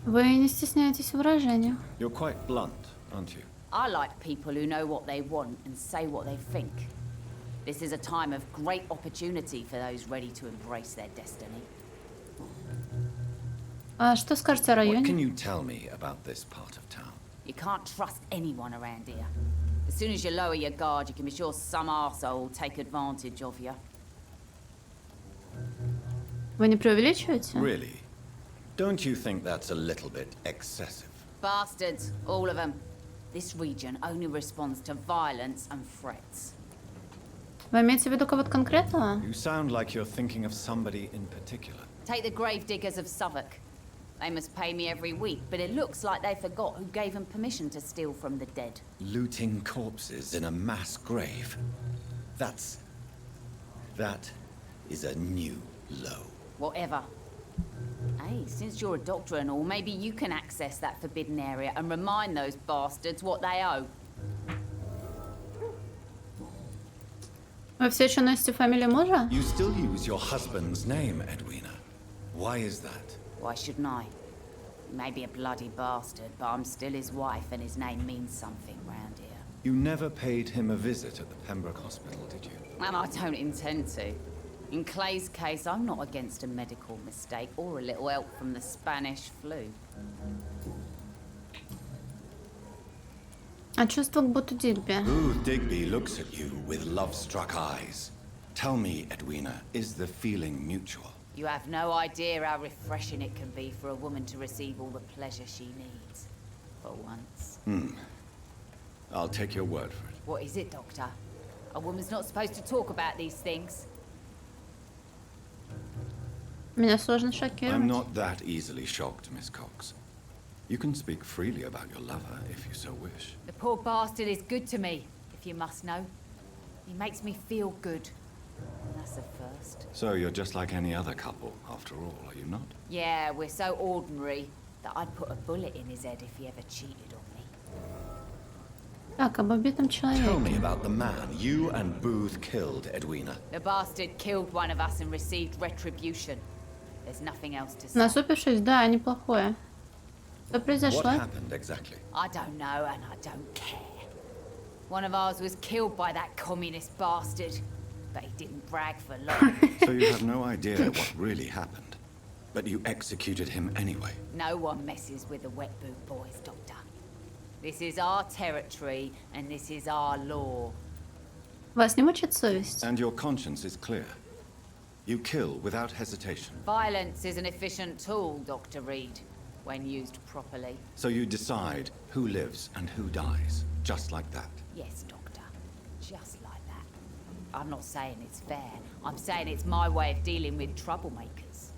Вы не стесняетесь в выражениях. You're quite blunt, aren't you? I like people who know what they want and say what they think. This is a time of great opportunity for those ready to embrace their destiny. А что скажете о What can районе? you tell me about this part of town? You can't trust anyone around here. As soon as you lower your guard, you can be sure some arsehole will take advantage of you. Вы не преувеличиваете? Really? Don't you think that's a little bit excessive? Bastards, all of them. This region only responds to violence and threats. Вы имеете в виду кого-то конкретного? You sound like you're thinking of somebody in particular. Take the grave diggers of Southwark. They must pay me every week, but it looks like they forgot who gave them permission to steal from the dead. Looting corpses in a mass grave. That is a new low. Whatever. Hey, since you're a doctor and all, maybe you can access that forbidden area and remind those bastards what they owe. Вы все еще носите фамилию мужа? You still use your husband's name, Edwina. Why is that? Why shouldn't I? He may be a bloody bastard, but I'm still his wife and his name means something round here. You never paid him a visit at the Pembroke Hospital, did you? And I don't intend to. In Clay's case, I'm not against a medical mistake or a little help from the Spanish flu. А чувство к Боту Дигби. Booth Digby looks at you with love-struck eyes. Tell me, Edwina, is the feeling mutual? You have no idea how refreshing it can be for a woman to receive all the pleasure she needs. For once. I'll take your word for it. What is it, Doctor? A woman's not supposed to talk about these things. Меня сложно I'm шокировать. not that easily shocked, Miss Cox. You can speak freely about your lover if you so wish. The poor bastard is good to me, if you must know. He makes me feel good. And that's a first. So you're just like any other couple, after all, are you not? Yeah, we're so ordinary that I'd put a bullet in his head if he ever cheated on me. Так, об убитом Tell me человеке. about the man you and Booth killed, Edwina. The bastard killed one of us and received retribution. There's nothing else to say. Насупившись, да, неплохое. Что What произошло? happened exactly? I don't know and I don't care. One of ours was killed by that communist bastard, but he didn't brag for long. So you have no idea what really happened. But you executed him anyway. No one messes with the wet boot boys, Doctor. This is our territory and this is our law. Вас не мучит совесть? And your conscience is clear. You kill without hesitation. Violence is an efficient tool, Dr. Reed, when used properly. So you decide who lives and who dies, just like that. Yes, Doctor. Just like that. I'm not saying it's fair. I'm saying it's my way of dealing with troublemakers.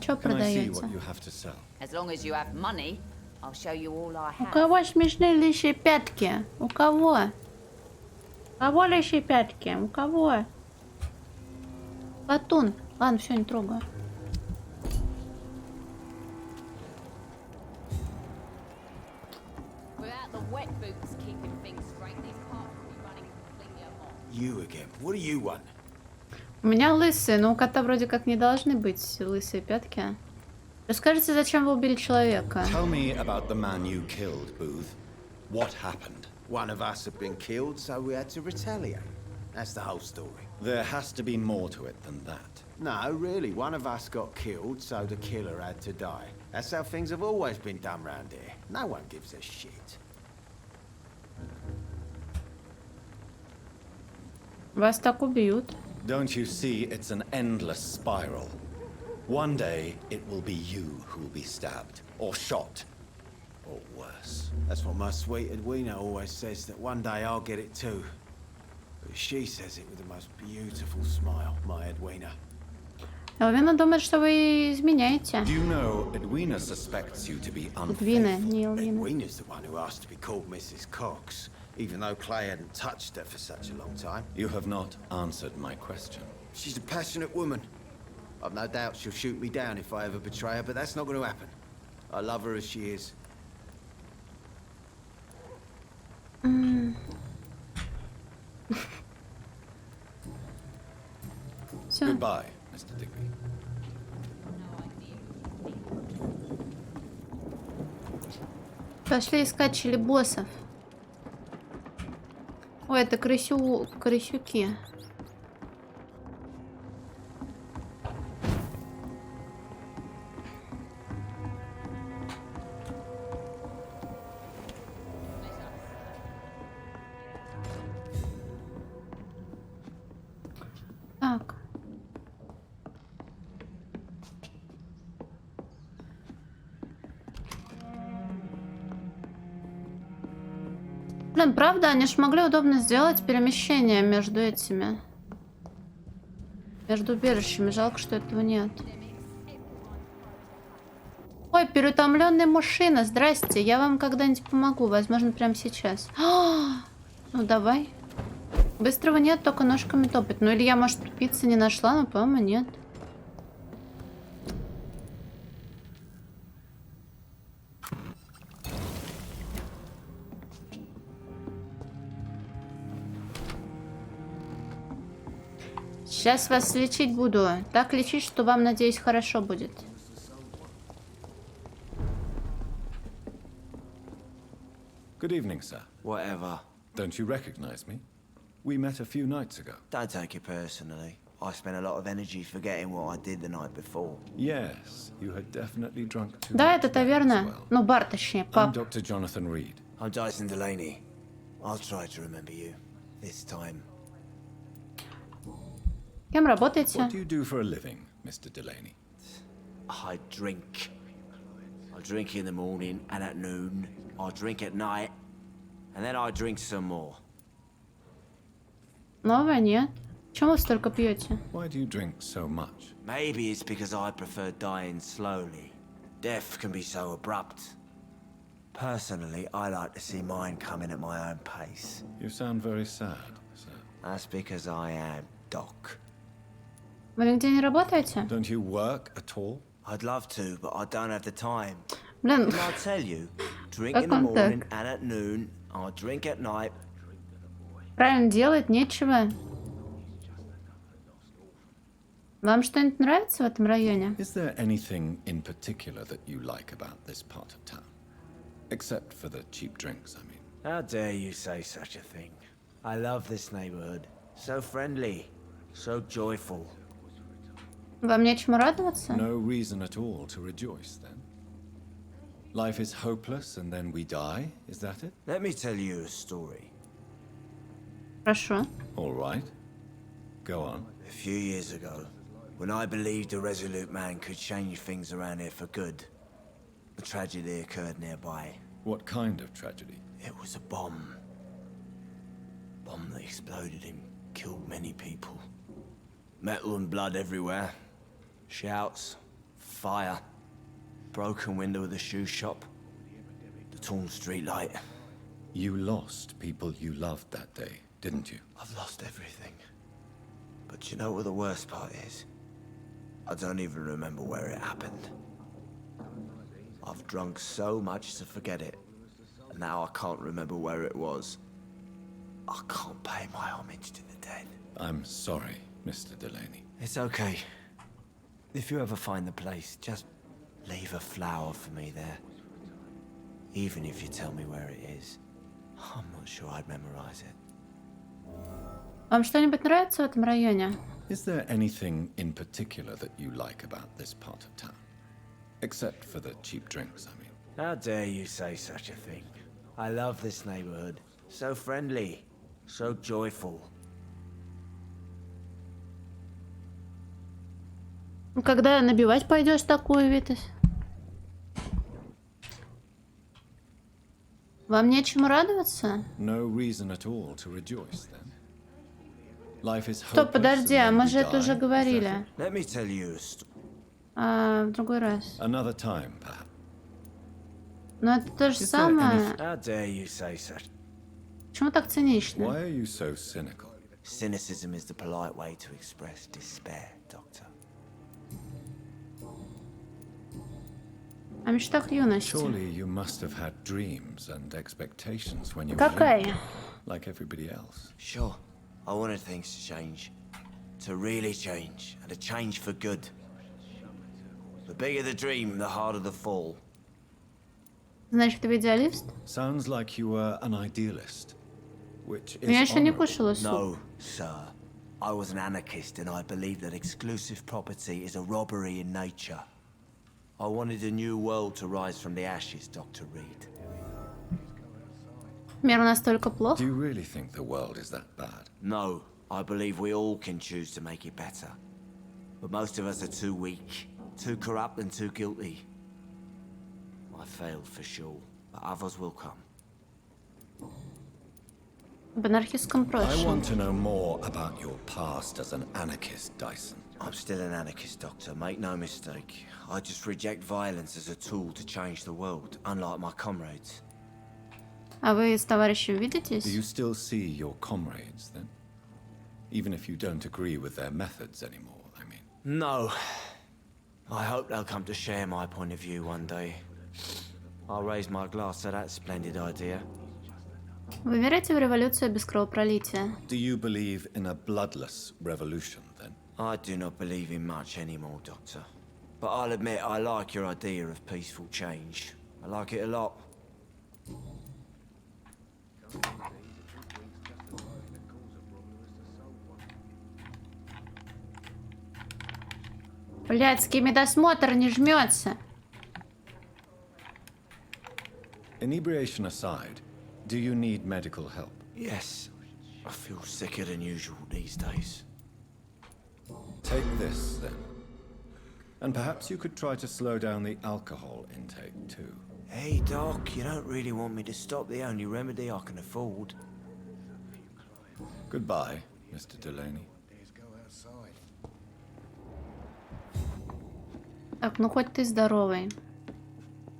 Что Can I see продаете? what you have to sell? As long as you have money, I'll show you all I У have. кого смешные лысые пятки? У кого? У кого лысые пятки? У кого? Платун. Ладно, все, не трогаю. Without the wet boots keeping things straight, these parts will be running completely amok. You again. What do you want? У меня лысые, но у кота вроде как не должны быть лысые пятки. Расскажите, зачем вы убили человека? Tell me about the man you killed, Booth. What happened? One of us had been killed, so we had to retaliate. That's the whole story. There has to be more to it than that. No, really, one of us got killed, so the killer had to die. That's how things have always been done round here. No one gives a shit. Вас так убьют. Don't you see it's an endless spiral? One day, it will be you who will be stabbed, or shot, or worse. That's what my sweet Edwina always says, that one day I'll get it too. But she says it with the most beautiful smile, my Edwina. Элвина думает, что вы изменяете. Do you know Edwina suspects you to be Edwina, unfaithful? не Элвина. Edwina's the one who asked to be called Mrs. Cox, even though Clay hadn't touched her for such a long time. You have not answered my question. She's a passionate woman. I've no doubt she'll shoot me down if I ever betray her, but that's not going to happen. I love her as she is. Goodbye, Mr. Digby. Пошли искать челебоссов. Ой, это крысюки. Так. Блин, правда, они ж могли удобно сделать перемещение между этими. Между убежищами. Жалко, что этого нет. Ой, переутомленный мужчина. Здрасте. Я вам когда-нибудь помогу. Возможно, прямо сейчас. Ну, давай. Быстрого нет, только ножками топать. Ну, или я, может, пиццы не нашла, но, по-моему, нет. Сейчас вас лечить буду. Так лечить, что вам, надеюсь, хорошо будет. Good evening, sir. Whatever. Don't you recognize me? We met a few nights ago. Don't take it personally. I spent a lot of energy forgetting what I did the night before. Yes, you had definitely drunk too Да, much это then as таверна. well. Ну, бар, точнее, I'm пап. Dr. Jonathan Reed. I'm Dyson Delaney. I'll try to remember you. This time. Кем работаете? What do you do for a living, Mr. Delaney? I drink. I drink in the morning and at noon. I drink at night. And then I drink some more. Новая нет. Чему вы столько пьете? Why do you drink so much? Maybe it's because I prefer dying slowly. Death can be so abrupt. Personally, I like to see mine coming at my own pace. You sound very sad, sir. That's because I am Doc. Вы нигде не работаете? Don't you work at all? I'd love to, but I don't have the time. Блин, Can I tell you? Drink Как in the он morning так? and at noon. I drink at night. правильно делать нечего. Вам что-нибудь нравится в этом районе? Is there anything in particular that you like about this part of town? Except for the cheap drinks, I mean. How dare you say such a thing? I love this neighborhood. So friendly. So joyful. Вам нечему радоваться? No reason at all to rejoice, then? Life is hopeless and then we die, is that it? Let me tell you a story. Хорошо. All right. Go on. A few years ago, when I believed a resolute man could change things around here for good, a tragedy occurred nearby. What kind of tragedy? It was a bomb. Bomb that exploded and killed many people. Metal and blood everywhere. Shouts, fire, broken window of the shoe shop, the torn street light. You lost people you loved that day, didn't you? I've lost everything. But you know what the worst part is? I don't even remember where it happened. I've drunk so much to forget it, and now I can't remember where it was. I can't pay my homage to the dead. I'm sorry, Mr. Delaney. It's okay. If you ever find the place, just leave a flower for me there. Even if you tell me where it is. I'm not sure I'd memorize it. Вам что-нибудь нравится в этом районе? Is there anything in particular that you like about this part of town? Except for the cheap drinks, I mean. How dare you say such a thing? I love this neighborhood. So friendly, so joyful. Когда набивать пойдешь такую, Витас? Вам нечему радоваться? No reason at all to rejoice then. Life is Стоп, hopeless, подожди, and а then мы we же это уже die. говорили. Let me tell you a story. В другой раз. Another time, perhaps. Но это то же Is there самое. How dare you say such? Почему так цинично? Why are you so cynical? Cynicism is the polite way to express despair, Doctor. О мечтах юности. Surely you must have had dreams and expectations when you were Какая? young, like everybody else. Sure, I wanted things to change. To really change, and to change for good. The bigger the dream, the harder the fall. Значит, вы идеалист? Sounds like you were an idealist, which is Я еще не honorable. кушала суп. No, sir. I was an anarchist and I believed that exclusive property is a robbery in nature. I wanted a new world to rise from the ashes, Dr. Reed. Мир настолько Do плохо? you really think the world is that bad? No, I believe we all can choose to make it better. But most of us are too weak, too corrupt and too guilty. I failed for sure, but others will come. В анархистском I прошлом. want to know more about your past as an anarchist, Dyson. I'm still an anarchist, Doctor, make no mistake. I just reject violence as a tool to change the world, unlike my comrades. А вы с товарищем видитесь? Do you still see your comrades then? Even if you don't agree with their methods anymore, I mean. No. I hope they'll come to share my point of view one day. I'll raise my glass to that splendid idea. Вы верите в революцию без кровопролития? Do you believe in a bloodless revolution then? I do not believe in much anymore, Doctor. But I'll admit I like your idea of peaceful change. I like it a lot. Блядский медосмотр не жмется. Inebriation aside, do you need medical help? Yes. I feel sicker than usual these days. Take this then. And perhaps you could try to slow down the alcohol intake too. Hey, Doc, you don't really want me to stop the only remedy I can afford. Goodbye, Mr. Delaney. Так, ну хоть ты здоровый.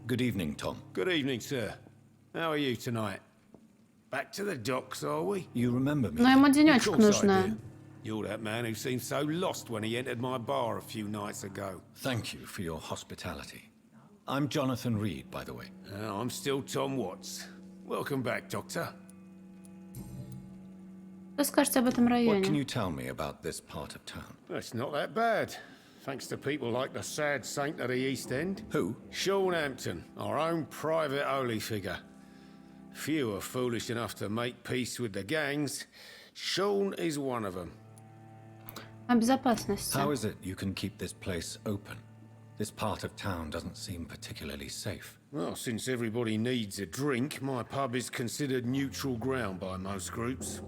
Good evening, Tom. Good evening, sir. How are you tonight? Back to the docks, are we? You remember me? Но ему Of денечек course I нужно. do. You're that man who seemed so lost when he entered my bar a few nights ago. Thank you for your hospitality. I'm Jonathan Reed, by the way. I'm still Tom Watts. Welcome back, Doctor. Что скажете об этом What can районе? you tell me about this part of town? It's not that bad. Thanks to people like the sad saint of the East End. Who? Sean Hampton, our own private holy figure. Few are foolish enough to make peace with the gangs. Sean is one of them. О безопасности. How is it you can keep this place open? This part of town doesn't seem particularly safe. Well, since everybody needs a drink, my pub is considered neutral ground by most groups.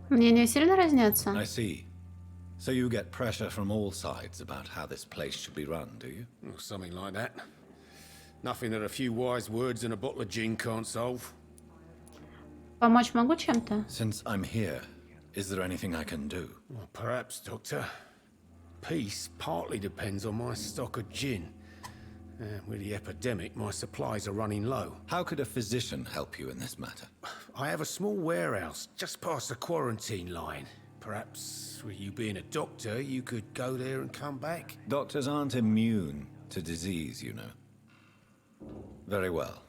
Мнения сильно разнятся? I see. So you get pressure from all sides about how this place should be run, do you? Or something like that. Nothing that a few wise words and a bottle of gin can't solve. Помочь могу чем-то? Since I'm here, is there anything I can do? Well, perhaps, Doctor. Peace partly depends on my stock of gin. With the epidemic, my supplies are running low. How could a physician help you in this matter? I have a small warehouse just past the quarantine line. Perhaps, with you being a doctor, you could go there and come back? Doctors aren't immune to disease, you know. Very well.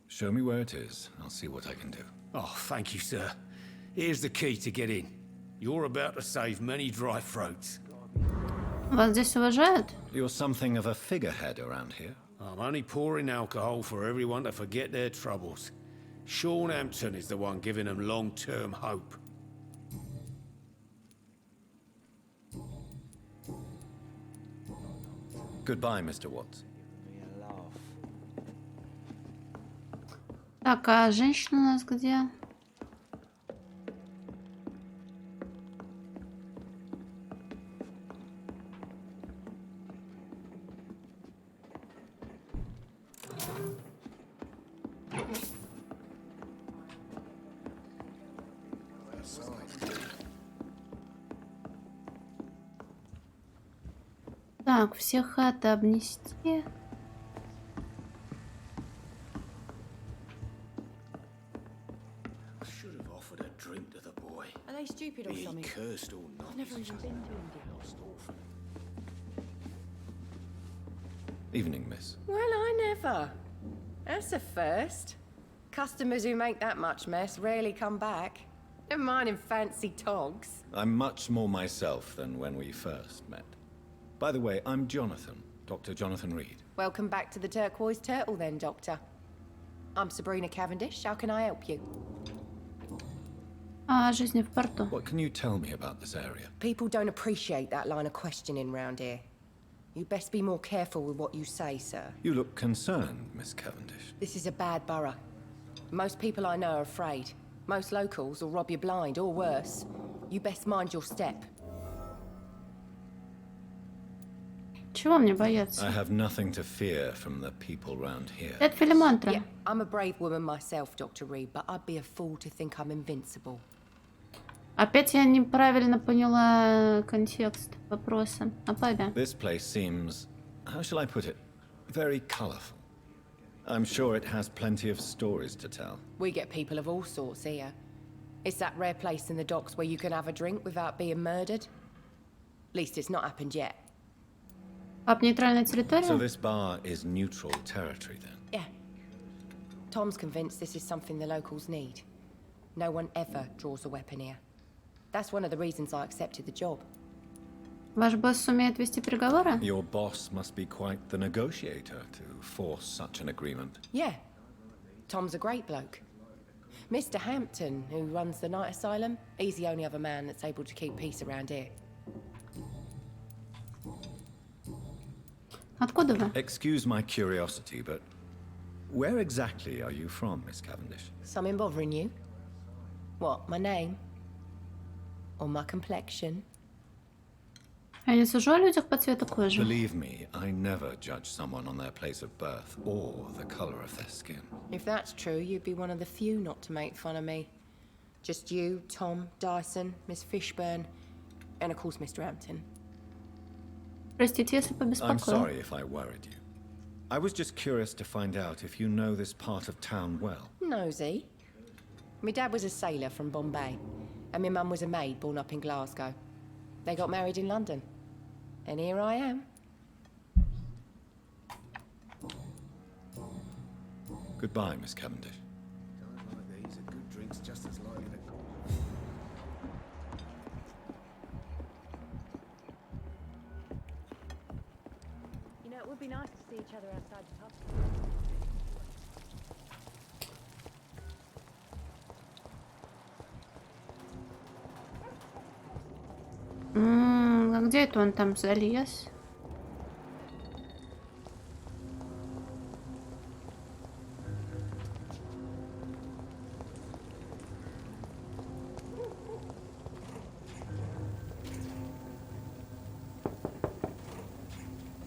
Show me where it is. I'll see what I can do. Oh, thank you, sir. Here's the key to get in. You're about to save many dry throats. Вас здесь уважают? You're something of a figurehead around here. I'm only pouring alcohol for everyone to forget their troubles. Sean Hampton is the one giving them long-term hope. Goodbye, Mr. Watts. Так, а женщина у нас где? Так, все хаты обнести. Are they stupid or something? Cursed or not. I've never even been to India. Evening, miss. Well, I never. That's a first. Customers who make that much mess rarely come back. Never mind in fancy togs. I'm much more myself than when we first met. By the way, I'm Jonathan, Dr. Jonathan Reed. Welcome back to the Turquoise Turtle then, Doctor. I'm Sabrina Cavendish. How can I help you? Жизни в порту. What can you tell me about this area? People don't appreciate that line of questioning round here. You best be more careful with what you say, sir. You look concerned, Miss Cavendish. This is a bad borough. Most people I know are afraid. Most locals will rob you blind, or worse. You best mind your step. Чего мне бояться? I have nothing to fear from the people round here. Это Филимонтра. Yeah, I'm a brave woman myself, Dr. Reed, but I'd be a fool to think I'm invincible. Опять я неправильно поняла контекст вопроса. Нападе. This place seems, how shall I put it, very colorful. I'm sure it has plenty of stories to tell. We get people of all sorts here. It's that rare place in the docks where you can have a drink without being murdered. At least it's not happened yet. Пап, нейтральная территория? So this bar is neutral territory then? Yeah. Tom's convinced this is something the locals need. No one ever draws a weapon here. That's one of the reasons I accepted the job. Ваш босс сумеет вести переговоры? Your boss must be quite the negotiator to force such an agreement. Yeah. Tom's a great bloke. Mr. Hampton, who runs the night asylum, he's the only other man that's able to keep peace around here. Откуда вы? Excuse my curiosity, but where exactly are you from, Miss Cavendish? Something bothering you? What, my name? Or my complexion? Я не сужу о людях по цвету кожи. Believe me, I never judge someone on their place of birth or the color of their skin. If that's true, you'd be one of the few not to make fun of me. Just you, Tom, Dyson, Miss Fishburne, and of course Mr. Hampton. Простите, если I'm побеспокоил. sorry if I worried you. I was just curious to find out if you know this part of town well. Nosy. My dad was a sailor from Bombay, and my mum was a maid born up in Glasgow. They got married in London. And here I am. Goodbye, Miss Cavendish. Times like these are good drinks just as likely to... You know, it would be nice to see each other outside the pub. А где это он там залез?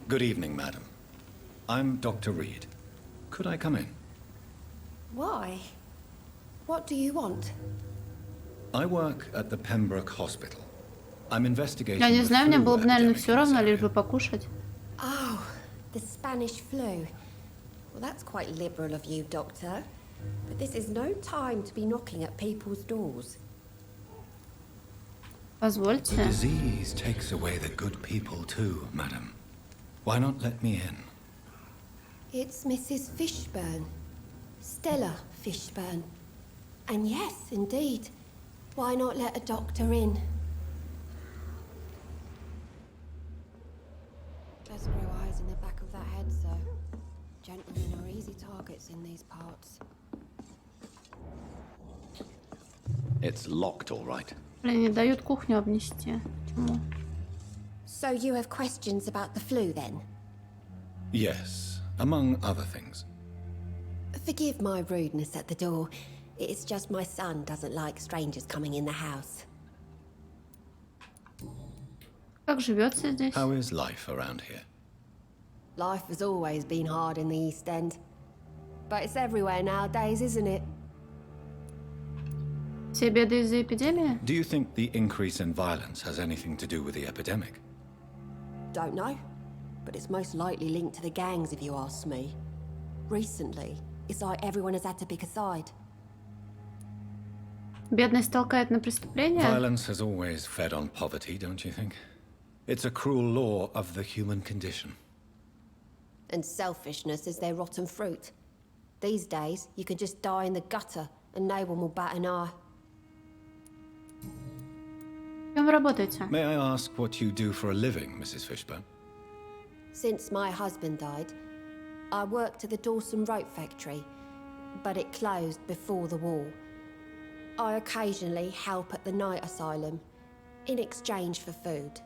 Good evening, madam. I'm Dr. Reed. Could I come in? Why? What do you want? I work at the Pembroke Hospital. I'm investigating. Я не знаю, мне the было flu бы, наверное, epidemic все равно, лишь бы покушать. Oh, the Spanish flu. Well, that's quite liberal of you, Doctor. But this is no time to be knocking at people's doors. Позвольте. The disease takes away the good people too, madam. Why not let me in? It's Mrs. Fishburne. Stella Fishburne. And yes, indeed. Why not let a doctor in? Best grow eyes in the back of that head, sir. Gentlemen are easy targets in these parts. It's locked, all right. Блин, не дают кухню обнести. Почему? So you have questions about the flu, then? Yes, among other things. Forgive my rudeness at the door. It's just my son doesn't like strangers coming in the house. Как живется здесь? How is life around here? Life has always been hard in the East End. But it's everywhere nowadays, isn't it? Все беды из-за эпидемии? Do you think the increase in violence has anything to do with the epidemic? Don't know. But it's most likely linked to the gangs, if you ask me. Recently, it's like everyone has had to pick a side. Бедность толкает на преступления? Violence has always fed on poverty, don't you think? It's a cruel law of the human condition. And selfishness is their rotten fruit. These days, you can just die in the gutter, and no one will bat an eye. Кем вы работаете? May I ask what you do for a living, Mrs. Fishburne? Since my husband died, I worked at the Dawson Rope factory, but it closed before the war. I occasionally help at the night asylum, in exchange for food.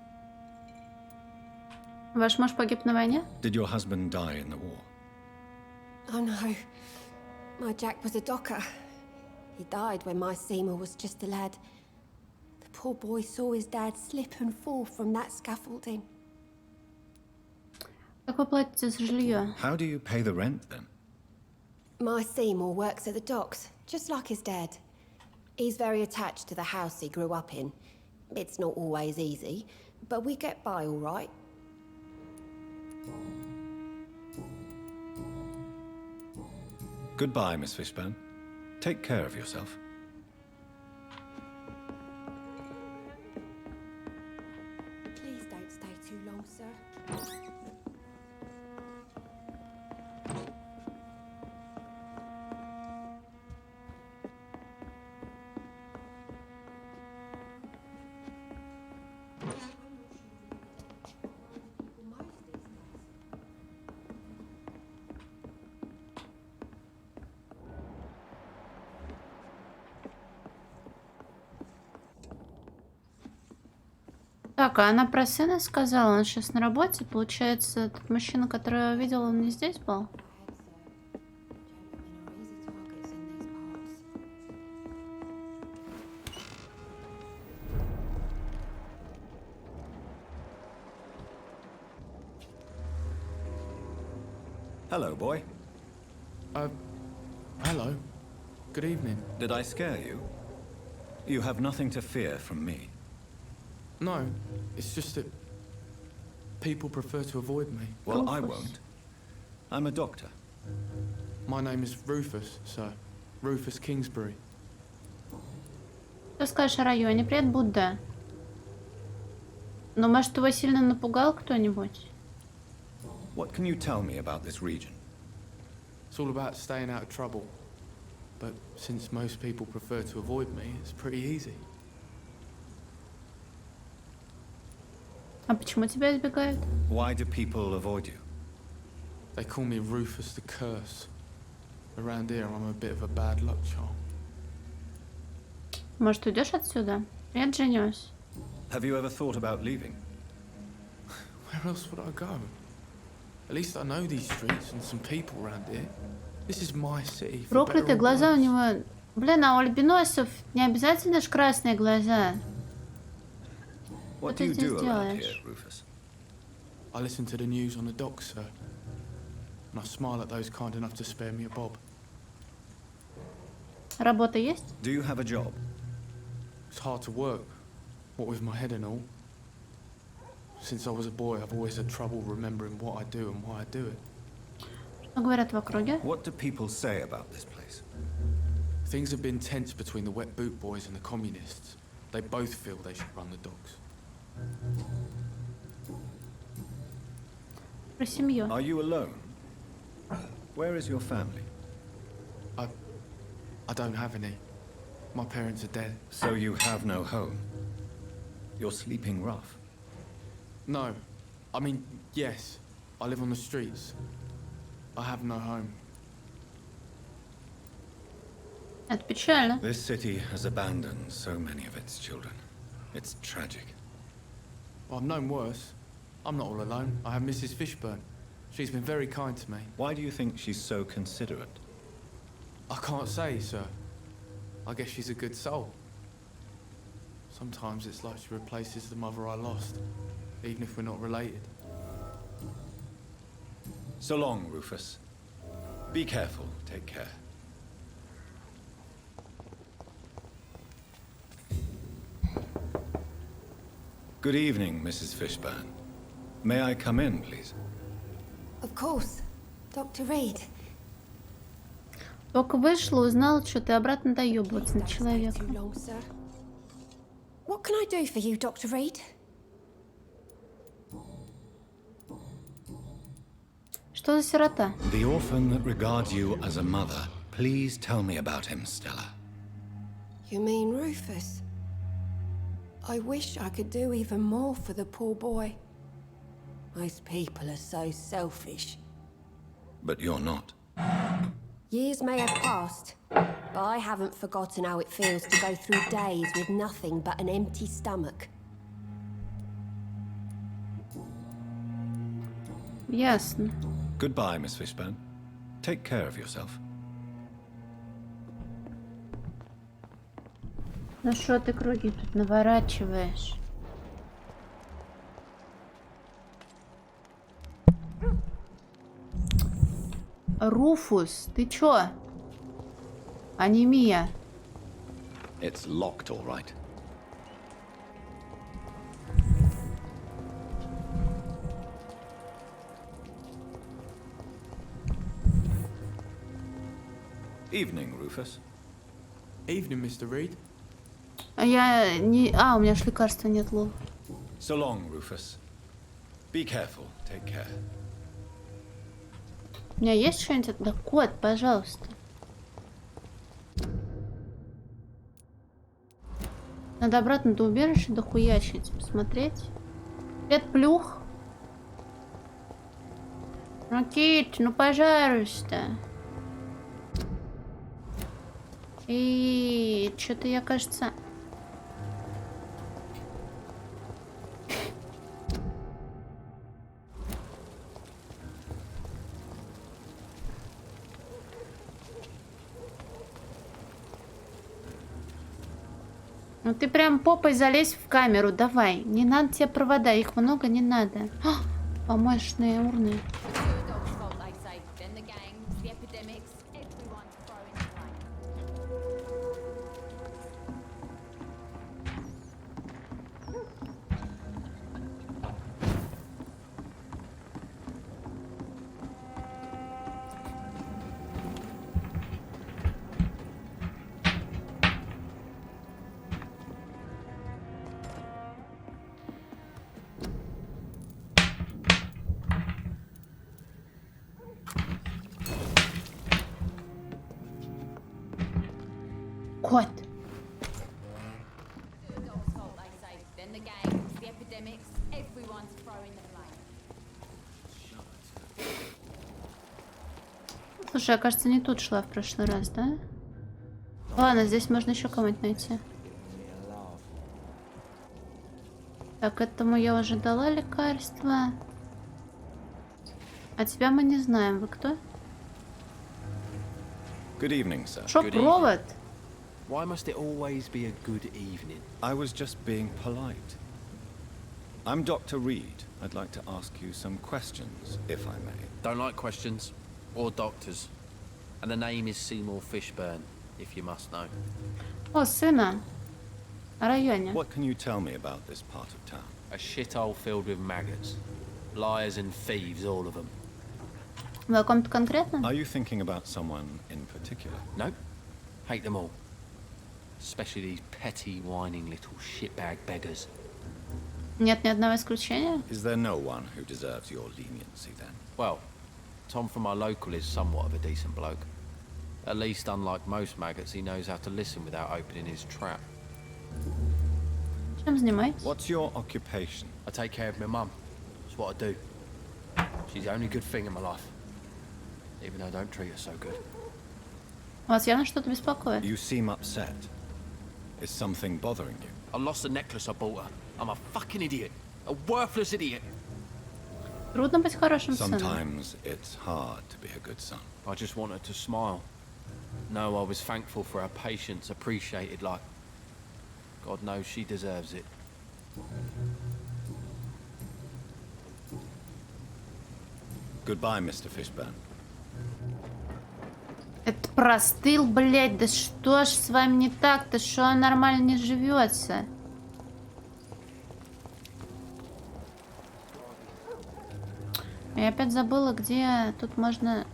Ваш муж погиб на войне? Did your husband die in the war? Oh no, my Jack was a docker. He died when my Seymour was just a lad. The poor boy saw his dad slip and fall from that scaffolding. Как вы платите за жилье? How do you pay the rent then? My Seymour works at the docks, just like his dad. He's very attached to the house he grew up in. It's not always easy, but we get by all right. Goodbye, Miss Fishburne. Take care of yourself. Please don't stay too long, sir. Так, а она про сына сказала, он сейчас на работе. Получается, тот мужчина, который я видел, он не здесь был? Hello, boy. Hello. Good evening. Did I scare you? You have nothing to fear from me. No, it's just that people prefer to avoid me. Well, I won't. I'm a doctor. My name is Rufus, sir. Rufus Kingsbury. Что скажешь о районе? Привет, Будда. Ну, может, его сильно напугал кто-нибудь? What can you tell me about this region? It's all about staying out of trouble. But since most people prefer to avoid me, it's pretty easy. А почему тебя избегают? Why do people avoid you? They call me Rufus the Curse. Around here, I'm a bit of a bad luck charm. Может, уйдешь отсюда? Привет, Дженниус. Have you ever thought about leaving? Where else would I go? At least I know these streets and some people around here. This is my city. For better Проклятые or глаза у worse. него. Блин, а у альбиносов не обязательно ж красные глаза. What Что do ты you здесь do around делаешь? here, Rufus? I listen to the news on the docks, sir. And I smile at those kind enough to spare me a bob. Работа есть? Do you have a job? It's hard to work, what with my head and all. Since I was a boy, I've always had trouble remembering what I do and why I do it. Что говорят в округе? What do people say about this place? Things have been tense between the wet boot boys and the communists. They both feel they should run the docks. Про семью. Are you alone? Where is your family? I don't have any. My parents are dead. So you have no home? You're sleeping rough? No. I mean, yes. I live on the streets. I have no home. Это печально. This city has abandoned so many of its children. It's tragic. Well, I've known worse. I'm not all alone. I have Mrs. Fishburne. She's been very kind to me. Why do you think she's so considerate? I can't say, sir. I guess she's a good soul. Sometimes it's like she replaces the mother I lost, even if we're not related. So long, Rufus. Be careful. Take care. Good evening, Mrs. Fishburne. May I come in, please? Of course. Dr. Reed. Только вышла, узнала, что ты обратно доебываться на человека. Too long, sir. What can I do for you, Dr. Reed? Что за сирота? The orphan that regards you as a mother. Please tell me about him, Stella. You mean Rufus? I wish I could do even more for the poor boy. Most people are so selfish. But you're not. Years may have passed, but I haven't forgotten how it feels to go through days with nothing but an empty stomach. Ясно. Goodbye, Miss Fishburne. Take care of yourself. Ну что ты круги тут наворачиваешь? Руфус, ты чё? Анемия. It's locked, all right. Evening, Rufus. Evening, Mr. Reed. А я не... А, у меня ж лекарства нет, лол. So long, Rufus. Be careful. Take care. У меня есть что-нибудь? Да, кот, пожалуйста. Надо обратно до убежища дохуячить, посмотреть. Привет, плюх. Ну, Кит, ну, пожалуйста. И что-то я, кажется... Ну ты прям попой залезь в камеру, давай. Не надо тебе провода, их много не надо. А, помощные урны. Кот. Слушай, я, кажется, не тут шла в прошлый раз, да? Ладно, здесь можно еще кого-нибудь найти. Так, этому я уже дала лекарство. А тебя мы не знаем. Вы кто? Good evening, sir. Шо, провод? Why must it always be a good evening? I was just being polite. I'm Dr. Reed. I'd like to ask you some questions, if I may. Don't like questions. Or doctors. And the name is Seymour Fishburne, if you must know. О, сына. О районе. What can you tell me about this part of town? A shithole filled with maggots. Liars and thieves, all of them. Вы о ком-то конкретно? Are you thinking about someone in particular? No. Hate them all. Especially these petty, whining little shitbag beggars. Нет ни одного исключения? Is there no one who deserves your leniency then? Well, Tom from our local is somewhat of a decent bloke. At least, unlike most maggots, he knows how to listen without opening his trap. Чем занимаетесь? What's your occupation? I take care of my mum. That's what I do. She's the only good thing in my life. Even though I don't treat her so good. Вас явно что-то беспокоит. You seem upset. Is something bothering you? I lost the necklace I bought her. I'm a fucking idiot. A worthless idiot. Трудно быть хорошим сыном. Sometimes it's hard to be a good son. I just want her to smile. No, I was thankful for her patience, appreciated like... God knows she deserves it. Goodbye, Mr. Fishburne. Это простыл, блядь, да что ж с вами не так-то, что нормально не живется? Я опять забыла, где тут можно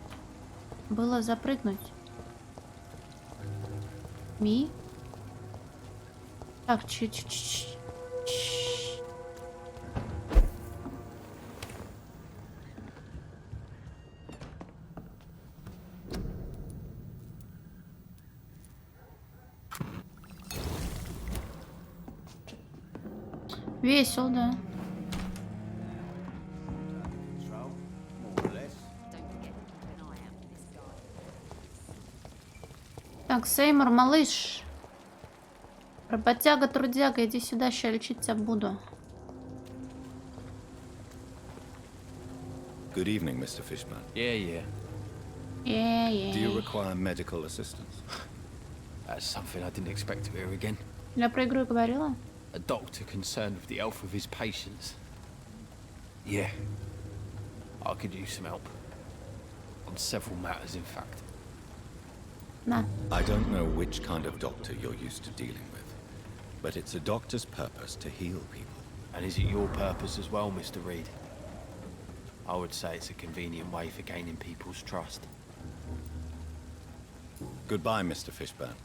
было запрыгнуть. Ми? Так, чуть-чуть. Весел, да. Так, Сеймур, малыш. Работяга, трудяга, иди сюда, ща лечить тебя буду. Good evening, Mr. Fishburne. Yeah. Yeah. Do you require medical assistance? That's something I didn't expect to hear again. Я про игру говорила? A doctor concerned with the health of his patients. Yeah. I could use some help. On several matters, in fact. Nah. I don't know which kind of doctor you're used to dealing with, but it's a doctor's purpose to heal people. And is it your purpose as well, Mr. Reed? I would say it's a convenient way for gaining people's trust. Goodbye, Mr. Fishburne.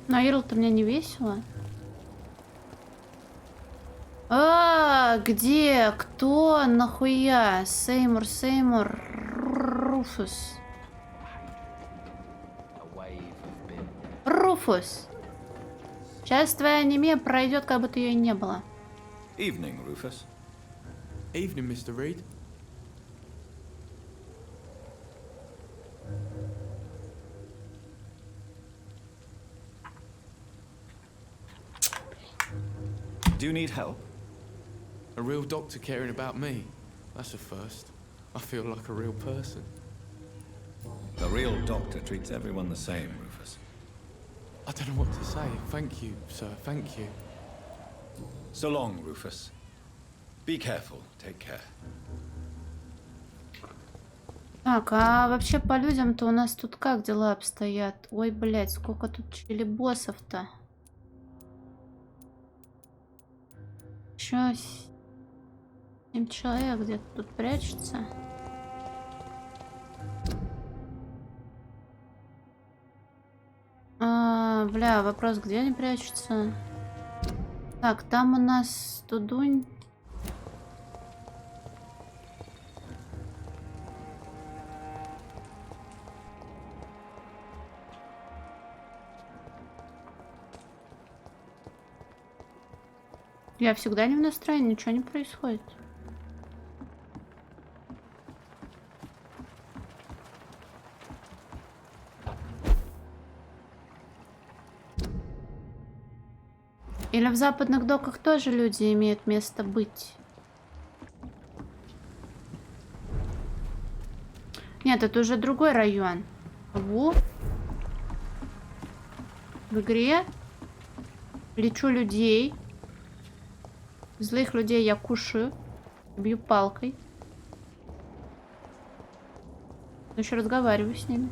Наирл-то мне не весело. А, где? Кто? Нахуя? Сеймур, Руфус. Руфус. Сейчас твоя анемия пройдет, как будто ее и не было. Evening, Rufus. Evening, Mr. Reed. Do you need help? A real doctor caring about me. That's a first. I feel like a real person. A real doctor treats everyone the same, Rufus. I don't know what to say. Thank you, sir. Thank you. So long, Rufus. Be careful. Take care. Так, а вообще по людям-то у нас тут как дела обстоят? Ой, блядь, сколько тут челебоссов-то? Еще 7 человек где-то тут прячется. Бля, вопрос, где они прячутся? Так, там у нас Тудунь. Я всегда не в настроении, ничего не происходит. Или в западных доках тоже люди имеют место быть? Нет, это уже другой район. В игре лечу людей. Злых людей я кушаю. Бью палкой. Но еще разговариваю с ними.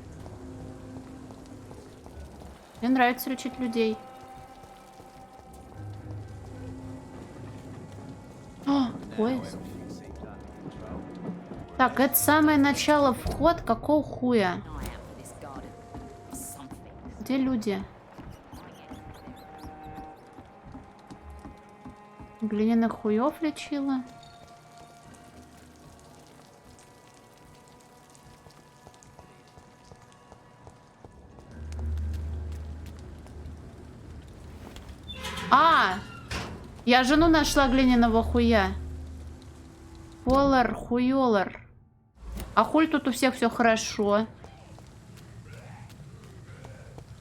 Мне нравится лечить людей. О, поезд. Так, это самое начало, вход. Какого хуя? Где люди? Глиняных хуев лечила. Я жену нашла глиняного хуя. Полар, хуёлар. А хуль тут у всех все хорошо?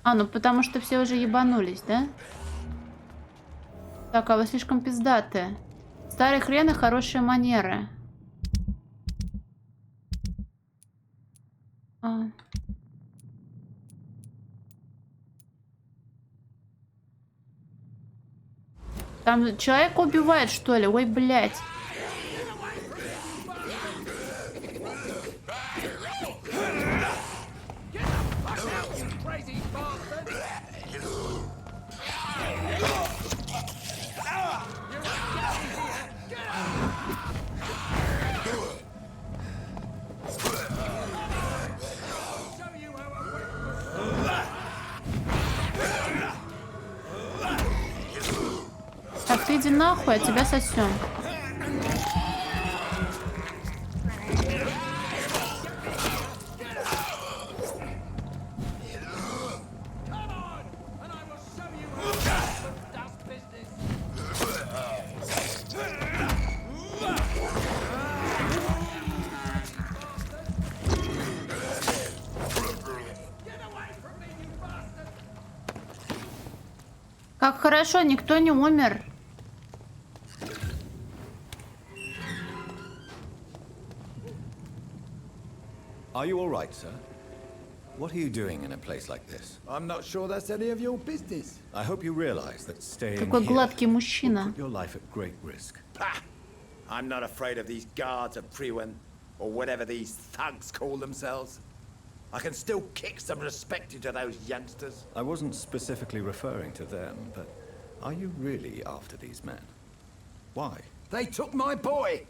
Ну потому что все уже ебанулись, да? Так, а вы слишком пиздатые. Старый хрен и хорошие манеры. А. Там человека убивает, что ли? Ой, блядь. Так, ты иди нахуй, а тебя сосем. Как хорошо, никто не умер. Are you all right, sir? What are you doing in a place like this? I'm not sure that's any of your business. I hope you realize that staying Какой here гладкий will мужчина. put your life at great risk. Pah! I'm not afraid of these guards of Priwen, or whatever these thugs call themselves. I can still kick some respect into those youngsters. I wasn't specifically referring to them, but are you really after these men? Why? They took my boy!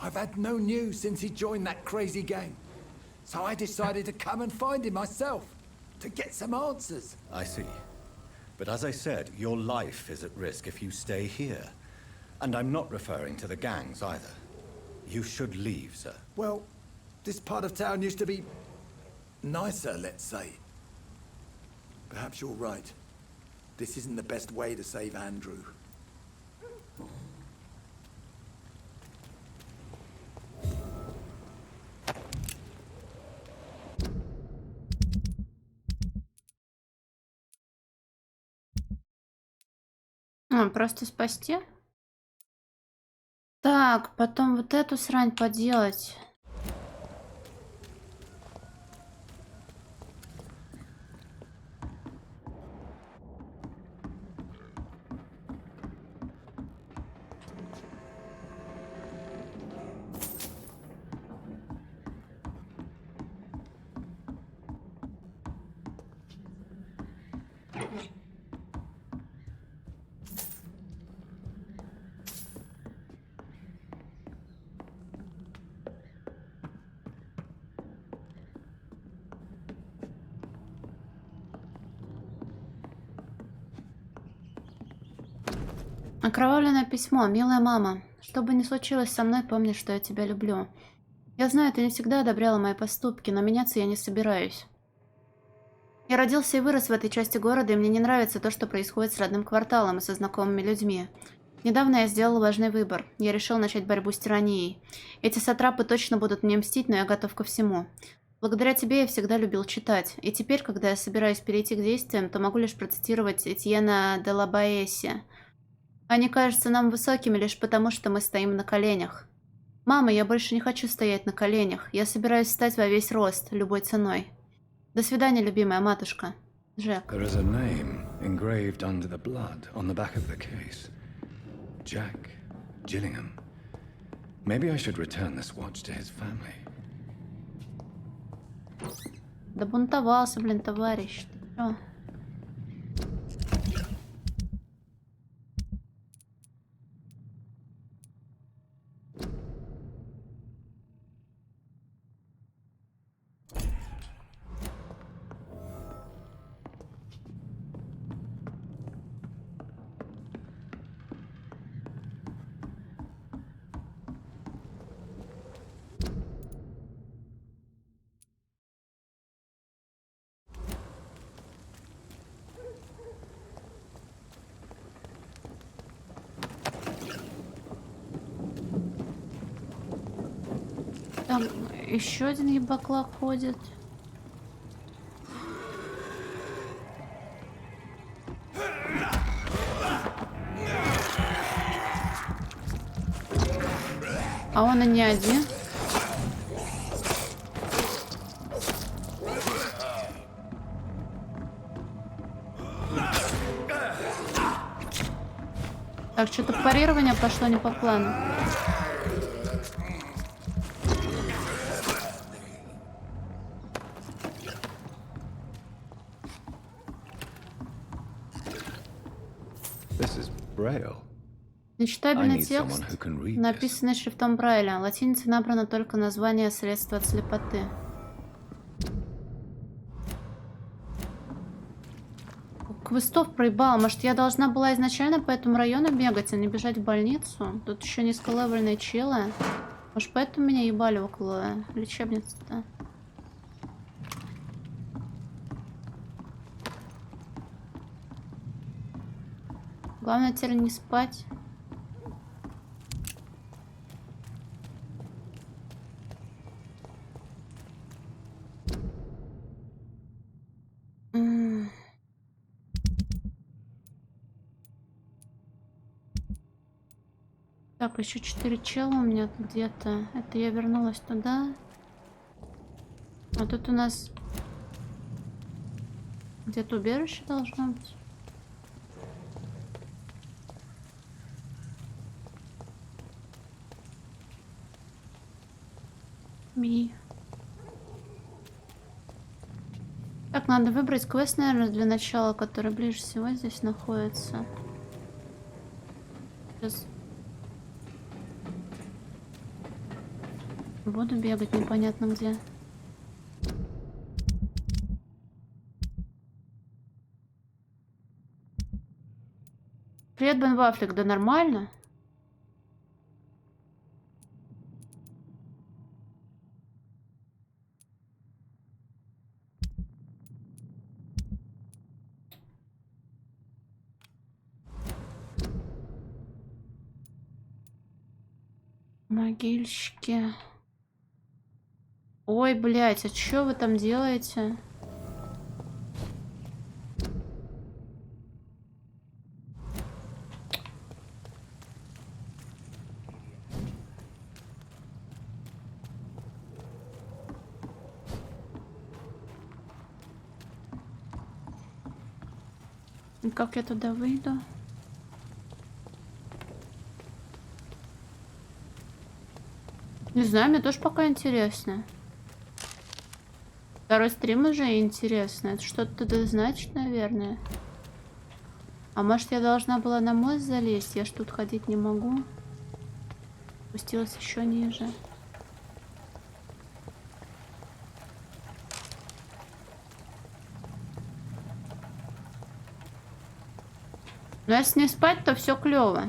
I've had no news since he joined that crazy gang. So I decided to come and find him myself, to get some answers. I see. But as I said, your life is at risk if you stay here. And I'm not referring to the gangs either. You should leave, sir. Well, this part of town used to be nicer, let's say. Perhaps you're right. This isn't the best way to save Andrew. Просто спасти? Так, потом вот эту срань поделать. Окровавленное письмо. Милая мама, что бы ни случилось со мной, помни, что я тебя люблю. Я знаю, ты не всегда одобряла мои поступки, но меняться я не собираюсь. Я родился и вырос в этой части города, и мне не нравится то, что происходит с родным кварталом и со знакомыми людьми. Недавно я сделал важный выбор. Я решил начать борьбу с тиранией. Эти сатрапы точно будут мне мстить, но я готов ко всему. Благодаря тебе я всегда любил читать. И теперь, когда я собираюсь перейти к действиям, то могу лишь процитировать Этьена де ла Боэсси. Они кажутся нам высокими лишь потому, что мы стоим на коленях. Мама, я больше не хочу стоять на коленях. Я собираюсь встать во весь рост, любой ценой. До свидания, любимая матушка. Джек. There is a name engraved under the blood on the back of the case. Jack Gillingham. Maybe I should return this watch to his family. Да бунтовался, блин, товарищ. Ты чё? Там еще один ебаклак ходит. А он и не один. Так, что-то парирование пошло не по плану. This is Braille. Нечитабельный текст, написанный шрифтом Брайля. Латиницей набрано только название средства от слепоты. Квестов проебала. Может, я должна была изначально по этому району бегать, а не бежать в больницу? Тут еще не сколабленные челы. Может, поэтому меня ебали около лечебницы-то? Главное теперь не спать. Так, еще 4 чела у меня где-то. Это я вернулась туда. А тут у нас где-то убежище должно быть. Так, надо выбрать квест, наверное, для начала, который ближе всего здесь находится. Сейчас буду бегать непонятно где. Привет, Бен Вафлик, да нормально? Могильщики. Ой, блядь, а чё вы там делаете? И как я туда выйду? Не знаю, мне тоже пока интересно. Второй стрим уже интересно. Это что-то да значит, наверное. А может, я должна была на мост залезть? Я ж тут ходить не могу. Спустилась еще ниже. Но если не спать, то все клево.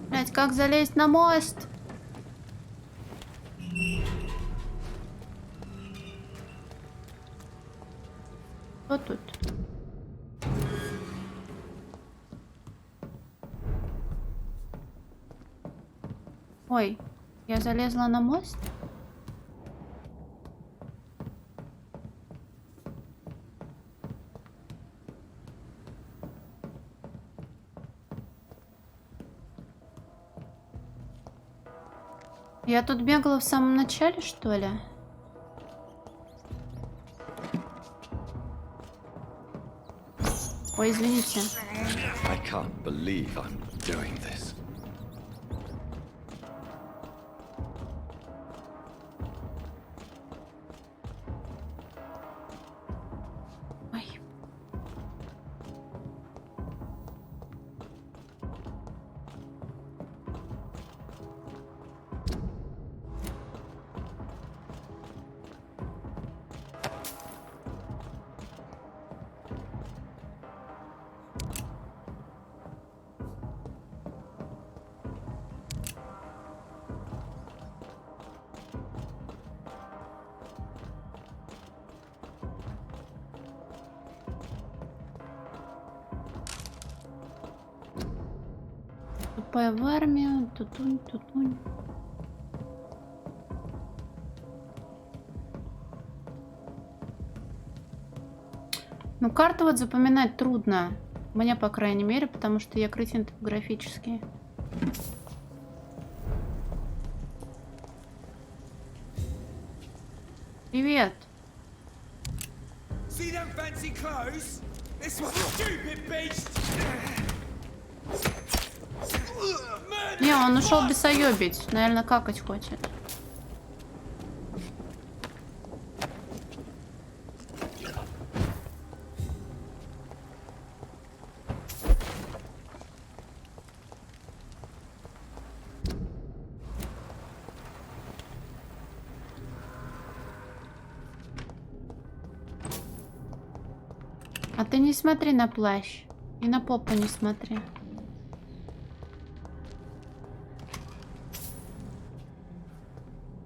Блять, как залезть на мост? Вот тут. Ой, я залезла на мост? Я тут бегала в самом начале, что ли? Ой, извините. I can't believe I'm doing this. Тупая в армию, тутунь, тутунь. Ну, карту вот запоминать трудно. Мне, по крайней мере, потому что я кретин топографический. Привет. See them fancy clothes? This was stupid beast. Не, он ушел бесоебить. Наверное, какать хочет. А ты не смотри на плащ. И на попу не смотри.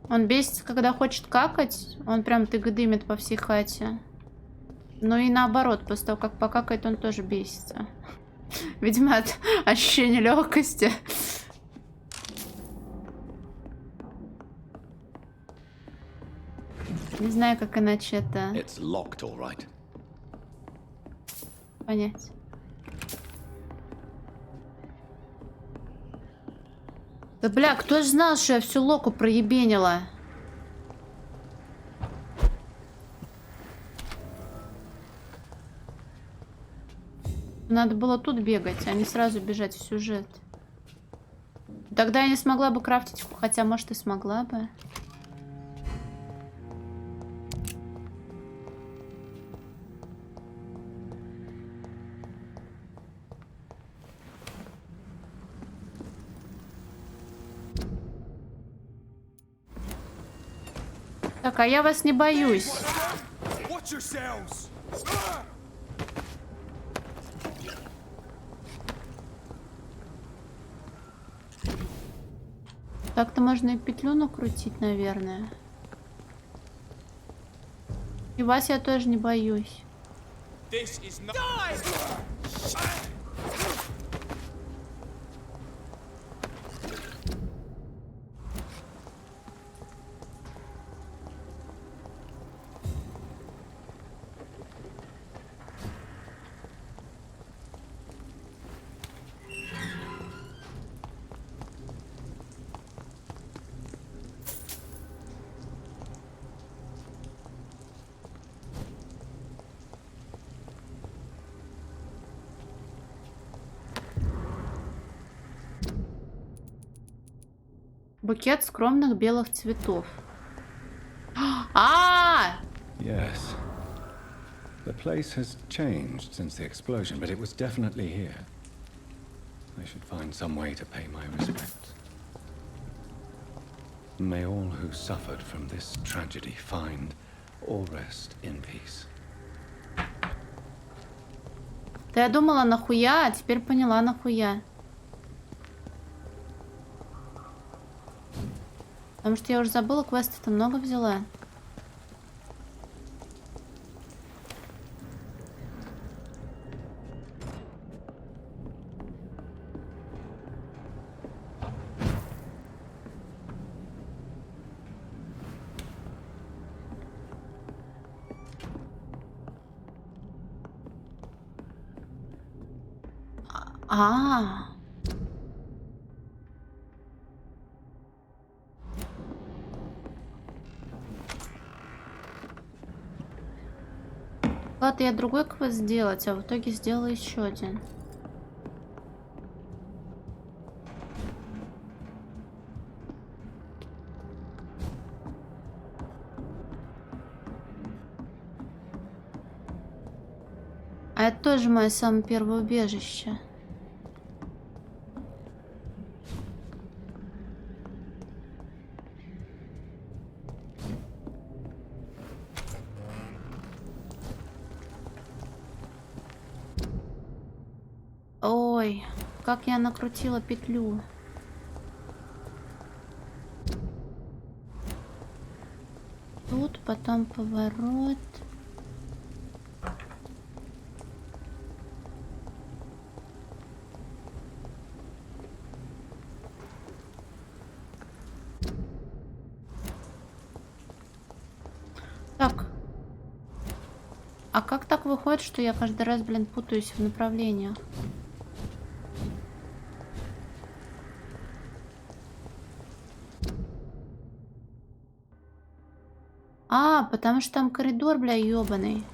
Он бесится, когда хочет какать. Он прям тыгдымит по всей хате. Ну и наоборот, после того, как покакает, он тоже бесится. Видимо, от ощущения легкости. Не знаю, как иначе это понять. Да бля, кто ж знал, что я всю локу проебенила? Надо было тут бегать, а не сразу бежать в сюжет. Тогда я не смогла бы крафтить, хотя, может, и смогла бы. Так, а я вас не боюсь. Так-то можно и петлю накрутить, наверное. И вас я тоже не боюсь. Букет скромных белых цветов. Yes. The place has changed since the explosion, but it was definitely here. I should find some way to pay my respects. May all who suffered from this tragedy find or rest in peace. Да я думала, нахуя, а теперь поняла, нахуя. Потому что я уже забыла, квестов-то много взяла. Ладно, я другой квест сделать, а в итоге сделала еще один. А это тоже мое самое первое убежище. Ой, как я накрутила петлю. Тут потом поворот. Так. А как так выходит, что я каждый раз, блин, путаюсь в направлениях? А, потому что там коридор, бля, ёбаный.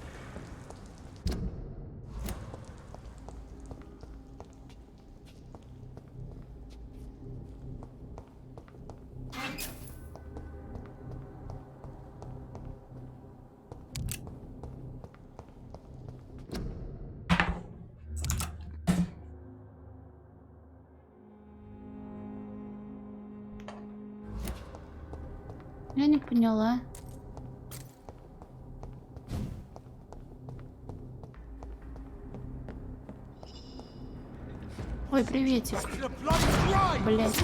Я не поняла. Ой, приветик. Блять.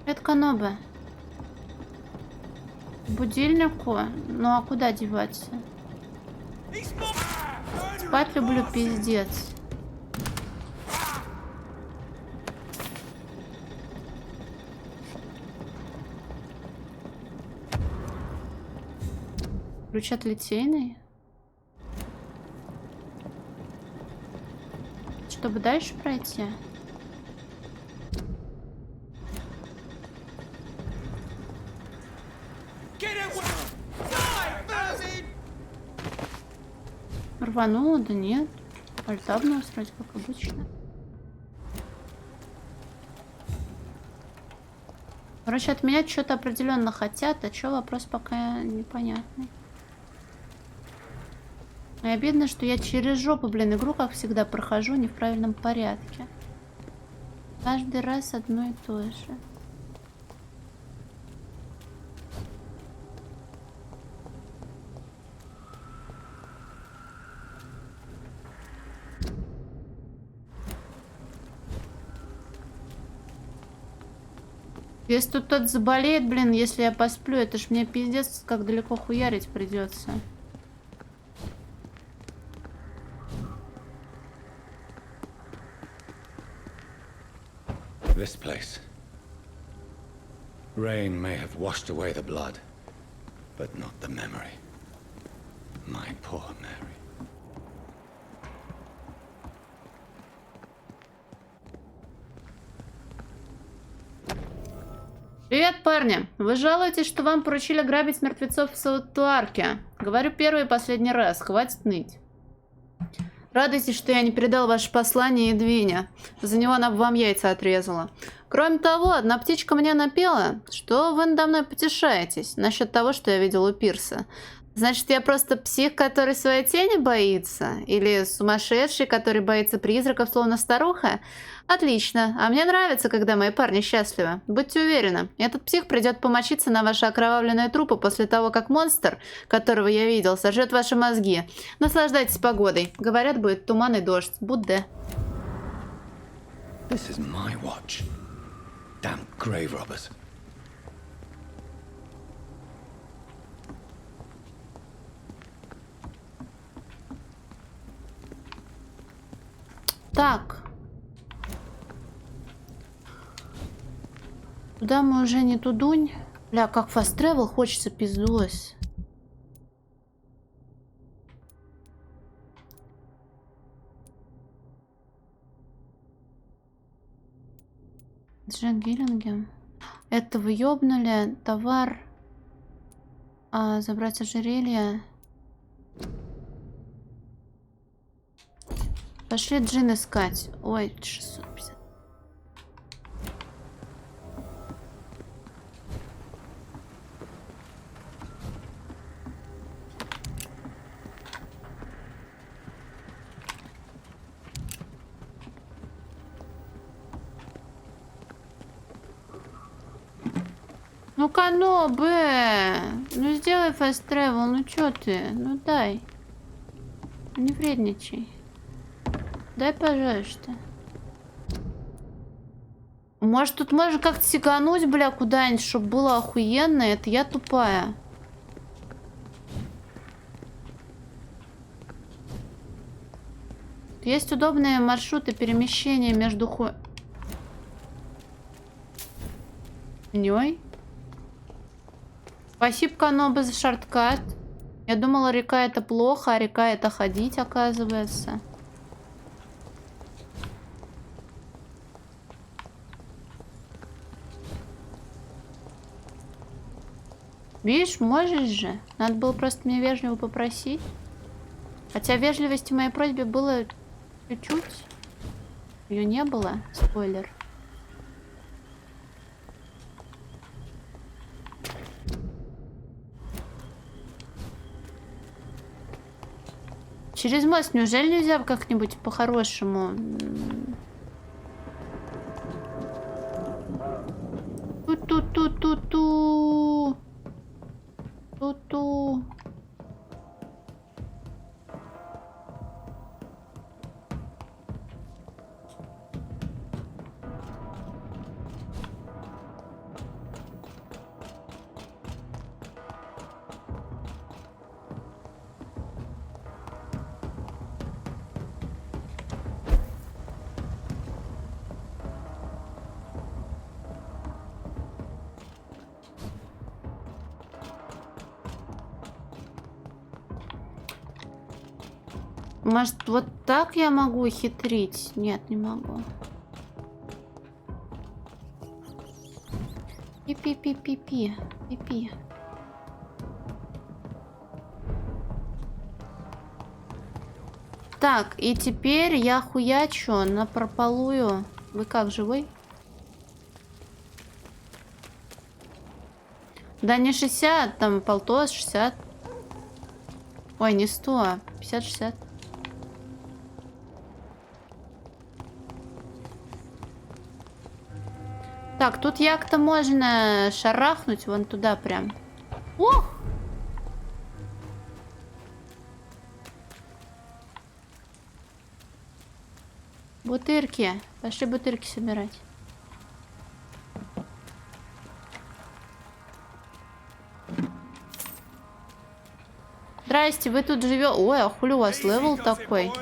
Это Каноба. Будильнику? Ну а куда деваться? Спать люблю, пиздец. Ключ от литейной? Чтобы дальше пройти? Рванула, да нет. Альтабно устроить, как обычно. Короче, от меня что-то определенно хотят, а что вопрос пока непонятный. И обидно, что я через жопу, блин, игру, как всегда, прохожу не в правильном порядке. Каждый раз одно и то же. Если тут тот заболеет, блин, если я посплю, это ж мне пиздец, как далеко хуярить придется. This place. Rain may have washed away the blood, but not the memory. My poor Mary. Привет, парни! Вы жалуетесь, что вам поручили грабить мертвецов в Саутуарке. Говорю первый и последний раз, хватит ныть. Радуйтесь, что я не передал ваше послание Эдвине. За него она бы вам яйца отрезала. Кроме того, одна птичка мне напела, что вы надо мной потешаетесь насчет того, что я видел у пирса. Значит, я просто псих, который своей тени боится? Или сумасшедший, который боится призраков, словно старуха? Отлично. А мне нравится, когда мои парни счастливы. Будьте уверены, этот псих придет помочиться на ваши окровавленные трупы после того, как монстр, которого я видел, сожжет ваши мозги. Наслаждайтесь погодой. Говорят, будет туман и дождь. Будде. This is my watch. Damn grave robbers. Так. Туда мы уже не тудунь. Бля, как fast travel хочется пиздос. Джек Гиллингем. Этого ёбнули. Товар. Забрать ожерелье. Пошли джин искать. Ой, 650. Ну-ка, ну, ну сделай fast travel, ну чё ты? Ну дай. Не вредничай. Дай, пожалуйста. Может, тут можно как-то сигануть, бля, куда-нибудь, чтобы было охуенно. Это я тупая. Есть удобные маршруты перемещения между хуйнёй. Спасибо, Каноба, за шорткат. Я думала, река это плохо, а река это ходить, оказывается. Видишь, можешь же. Надо было просто мне вежливо попросить. Хотя вежливости в моей просьбе было чуть-чуть. Ее не было. Спойлер. Через мост неужели нельзя как-нибудь по-хорошему? Ту-ту-ту-ту-ту. Ту-ту. Может, вот так я могу хитрить? Нет, не могу. Пи-пи-пи-пи-пи. Пи-пи. Так, и теперь я хуячу напропалую. Вы как, живой? Да не 60, там полтос, 60. Ой, не 100, 50-60. Так, тут як-то можно шарахнуть вон туда прям. Ух! Бутырки. Пошли бутырки собирать. Здрасте, вы тут живете? Ой, а хули у вас левел такой?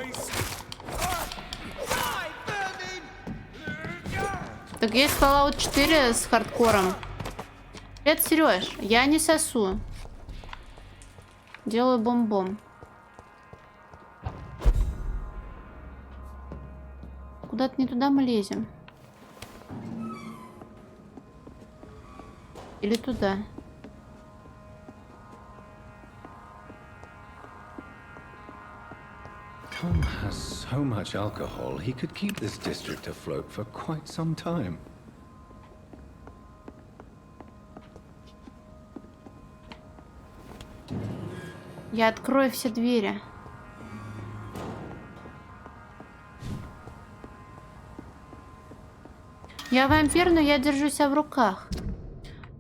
Так есть Fallout 4 с хардкором. Привет, Сереж. Я не сосу. Делаю бомбом. Куда-то не туда мы лезем. Или туда. Tom has so much alcohol, he could keep this district afloat for quite some time. Я открою все двери. Я вампир, но я держу себя в руках.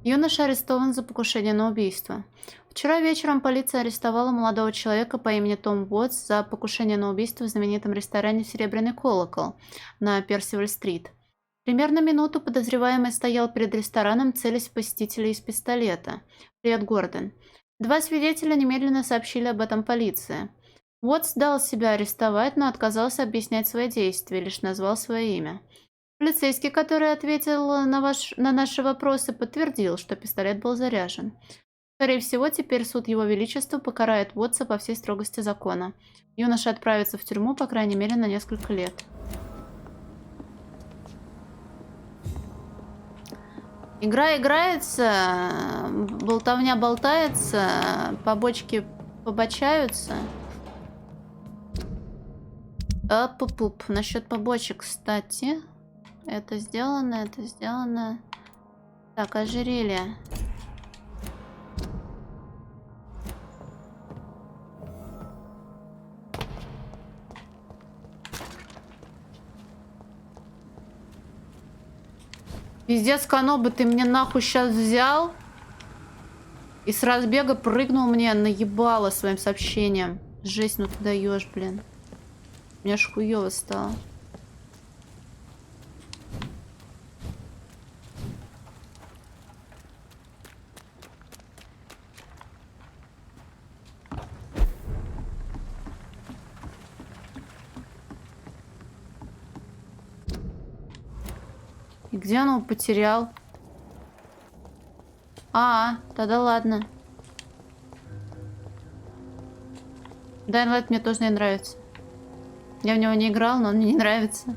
Юноша арестован за покушение на убийство. Вчера вечером полиция арестовала молодого человека по имени Том Уотс за покушение на убийство в знаменитом ресторане «Серебряный колокол» на Персиваль-стрит. Примерно минуту подозреваемый стоял перед рестораном, целясь в посетителей из пистолета. «Привет, Гордон». Два свидетеля немедленно сообщили об этом полиции. Уотс дал себя арестовать, но отказался объяснять свои действия, лишь назвал свое имя. Полицейский, который ответил на наши вопросы, подтвердил, что пистолет был заряжен. Скорее всего, теперь суд Его Величества покарает Уотса по всей строгости закона. Юноша отправится в тюрьму, по крайней мере, на несколько лет. Игра играется, болтовня болтается, побочки побочаются. Оп-пуп. Насчет побочек, кстати. Это сделано, это сделано. Так, ожерелье. Пиздец, Каноба, ты мне нахуй сейчас взял и с разбега прыгнул мне наебало своим сообщением. Жесть, ну ты даешь, блин. Мне аж хуёво стало. И где он его потерял? Тогда ладно. Дайнлайт мне тоже не нравится. Я в него не играл, но он мне не нравится.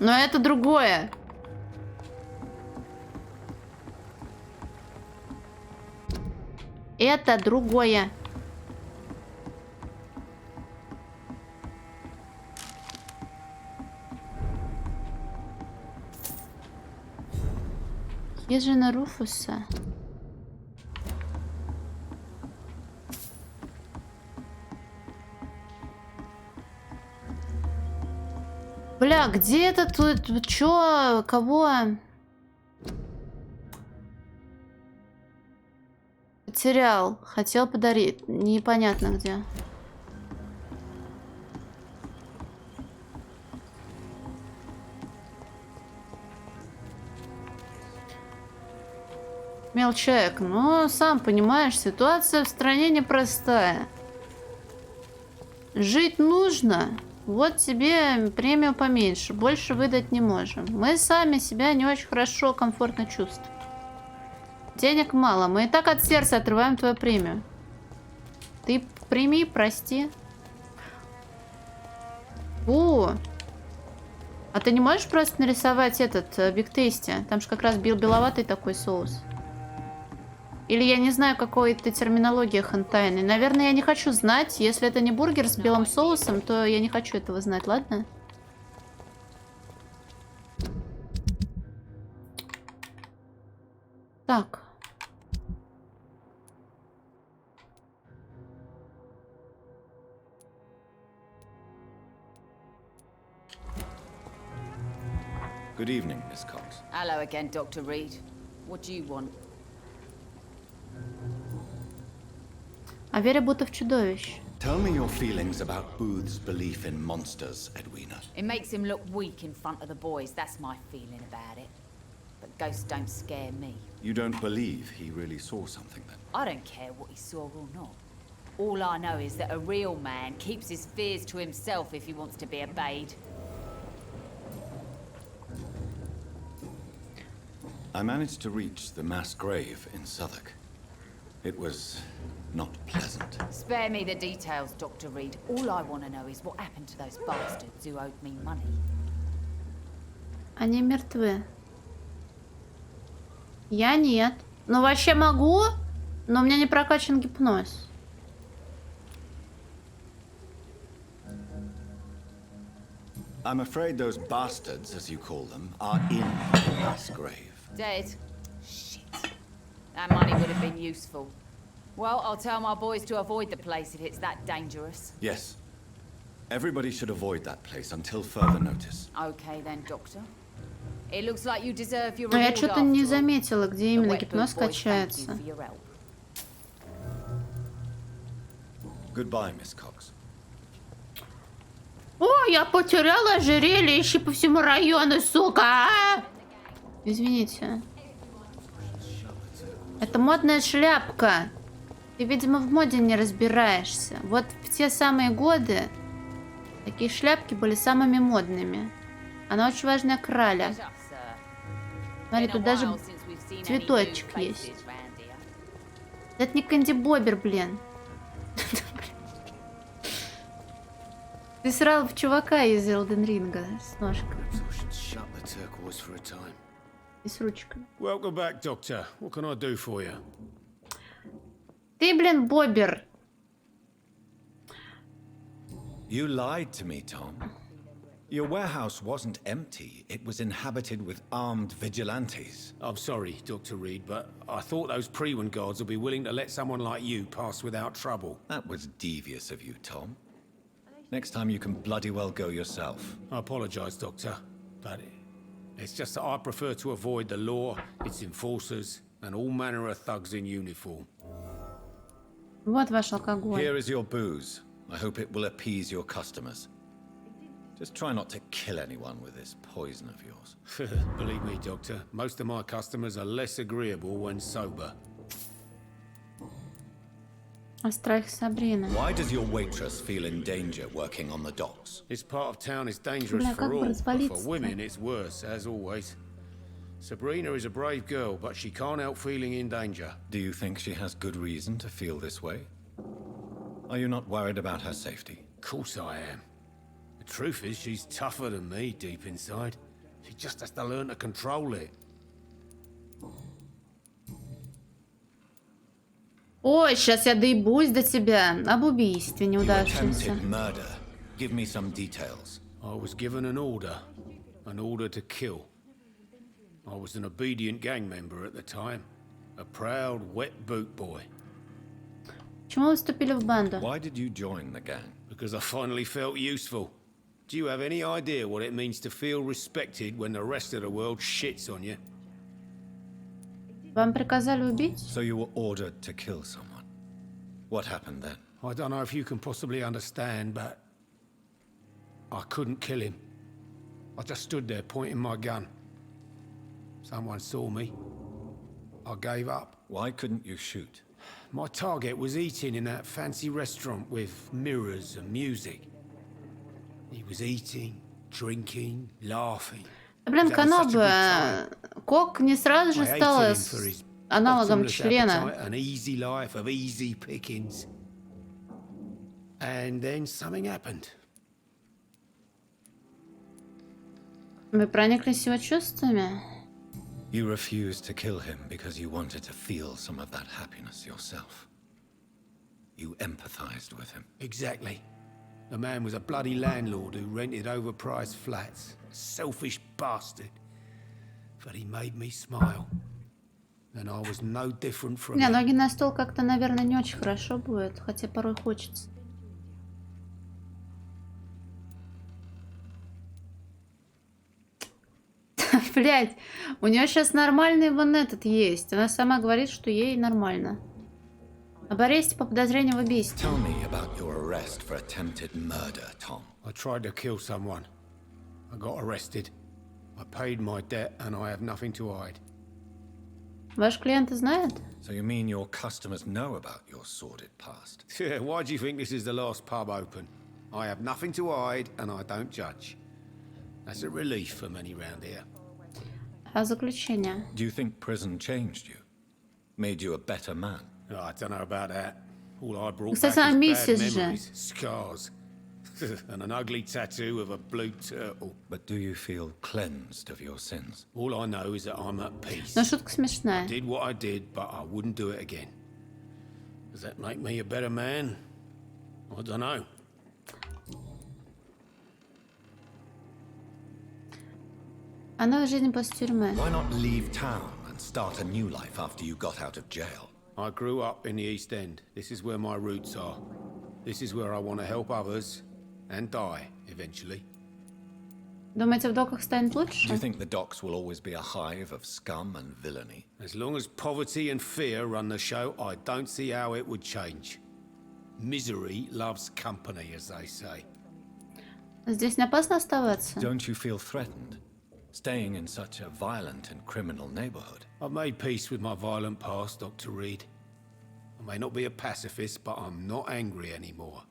Но это другое. Это другое. Хижина Руфуса. Бля, где это тут? Чё? Кого? Потерял. Хотел подарить. Непонятно где. Мелчек, ну, сам понимаешь, ситуация в стране непростая. Жить нужно. Вот тебе премию поменьше. Больше выдать не можем. Мы сами себя не очень хорошо, комфортно чувствуем. Денег мало. Мы и так от сердца отрываем твою премию. Ты прими, прости. О! А ты не можешь просто нарисовать этот Биг Тейсти? Там же как раз беловатый такой соус. Или я не знаю, какой это терминология хентайной. Наверное, я не хочу знать. Если это не бургер с белым соусом, то я не хочу этого знать, ладно? Так. Good evening, Miss Cox. Hello again, Dr. Reed. What do you want? А Вере будто в чудовищ. Tell me your feelings about Booth's belief in monsters, Edwina. It makes him look weak in front of the boys. That's my feeling about it. But ghosts don't scare me. You don't believe he really saw something then? I don't care what he saw or not. All I know is that a real man keeps his fears to himself if he wants to be obeyed. I managed to reach the mass grave in Southwark. It was not pleasant. Spare me the details, Dr. Reed. All I want to know is what happened to those bastards who owed me money. Они мертвы. Я нет. Ну вообще могу, но у меня не прокачан гипноз. I'm afraid those bastards, as you call them, are in the mass grave. Dead? Shit. That money would have been useful. Well, I'll tell my boys to avoid the place if it's that dangerous. Yes. Everybody should avoid that place until further notice. Okay then, Doctor. It looks like you deserve your Но я reward что-то не after all. заметила, где именно The гипноз Wetboot boys thank you качается. for your help. Goodbye, Miss Cox. О, я потеряла ожерелье, ищи по всему району, сука! Извините. Это модная шляпка. Ты, видимо, в моде не разбираешься. Вот в те самые годы такие шляпки были самыми модными. Она очень важная краля. Смотри, тут даже цветочек есть. Это не Кэнди Бобер, блин. Ты срал в чувака из Элден Ринга с ножкой и с ручкой. Welcome back, Doctor. What can I do for you? Ты, блин, Бобер. You lied to me, Tom. Your warehouse wasn't empty. It was inhabited with armed vigilantes. I'm sorry, Dr. Reed, but I thought those Prewen guards would be willing to let someone like you pass without trouble. That was devious of you, Tom. Next time you can bloody well go yourself. I apologize, Doctor, but it's just that I prefer to avoid the law, its enforcers, and all manner of thugs in uniform. Вот ваш алкоголь. Here is your booze. I hope it will appease your customers. Just try not to kill anyone with this poison of yours. Believe me, Doctor, most of my customers are less agreeable when sober. О страхе Сабрины. Why does your waitress feel in danger working on the docks? This part of town is dangerous Бля, for как бы all, but развалиться-то? for women it's worse, as always. Sabrina is a brave girl, but she can't help feeling in danger. Do you think she has good reason to feel this way? Are you not worried about her safety? Of course I am. The truth is, she's tougher than me deep inside. She just has to learn to control it. Ой, сейчас я доебусь до тебя об убийстве You неудавшемся. attempted murder. Give me some details. I was given an order to kill. I was an obedient gang member at the time, a proud wet boot boy. Почему вы вступили в банду? Why did you join the gang? Because I finally felt useful. Do you have any idea what it means to feel respected when the rest of the world shits on you? Вам приказали убить? So you were ordered to kill someone. What happened then? I don't know if you can possibly understand, but I couldn't kill him. I just stood there pointing my gun. Someone saw me. I gave up. Why couldn't you shoot? My target was eating in that fancy restaurant with mirrors and music. He was eating, drinking, laughing. Блин, Канобы, кок не сразу же стала аналогом члена. An easy life of easy pickings. And then something happened. Вы прониклись его чувствами? You refused to kill him because you wanted to feel some of that happiness yourself. You empathized with him. Exactly. The man was a bloody landlord who rented overpriced flats. A selfish bastard. But he made me smile. And I was no different from Не, him. ноги на стол как-то, наверное, не очень хорошо будет, хотя порой хочется. Блять, у нее сейчас нормальный вон этот есть. Она сама говорит, что ей нормально. Об аресте по подозрению в убийстве. Tell me about your arrest for attempted murder, Tom. I tried to kill someone. I got arrested. I paid my debt and I have nothing to hide. Ваш клиент знает? So you mean your customers know about your sordid past? Yeah, why do you think this is the last pub open? I have nothing to hide and I don't judge. That's a relief for many round here. А заключение? Do you think prison changed you? Made you a better man? Oh, I don't know about that. All I brought Кстати, back она is месяц bad же. memories, scars, and an ugly tattoo of a blue turtle. But do you feel cleansed of your sins? All I know is that I'm at peace. Но шутка смешная. I did what I did, but I wouldn't do it again. Does that make me a better man? I don't know. Она в жизни после тюрьмы. Why not leave town and start a new life after you got out of jail? I grew up in the East End. This is where my roots are. This is where I want to help others and die eventually. Думаете, в доках станет Do you лучше? think the docks will always be a hive of scum and villainy? As long as poverty and fear run the show, I don't see how it would change. Misery loves company, as they say. Здесь не опасно оставаться? Don't you feel threatened? Staying in such a violent and criminal neighborhood? I've made peace with my violent past, Dr. Reed. I may not be a pacifist, but I'm not angry anymore.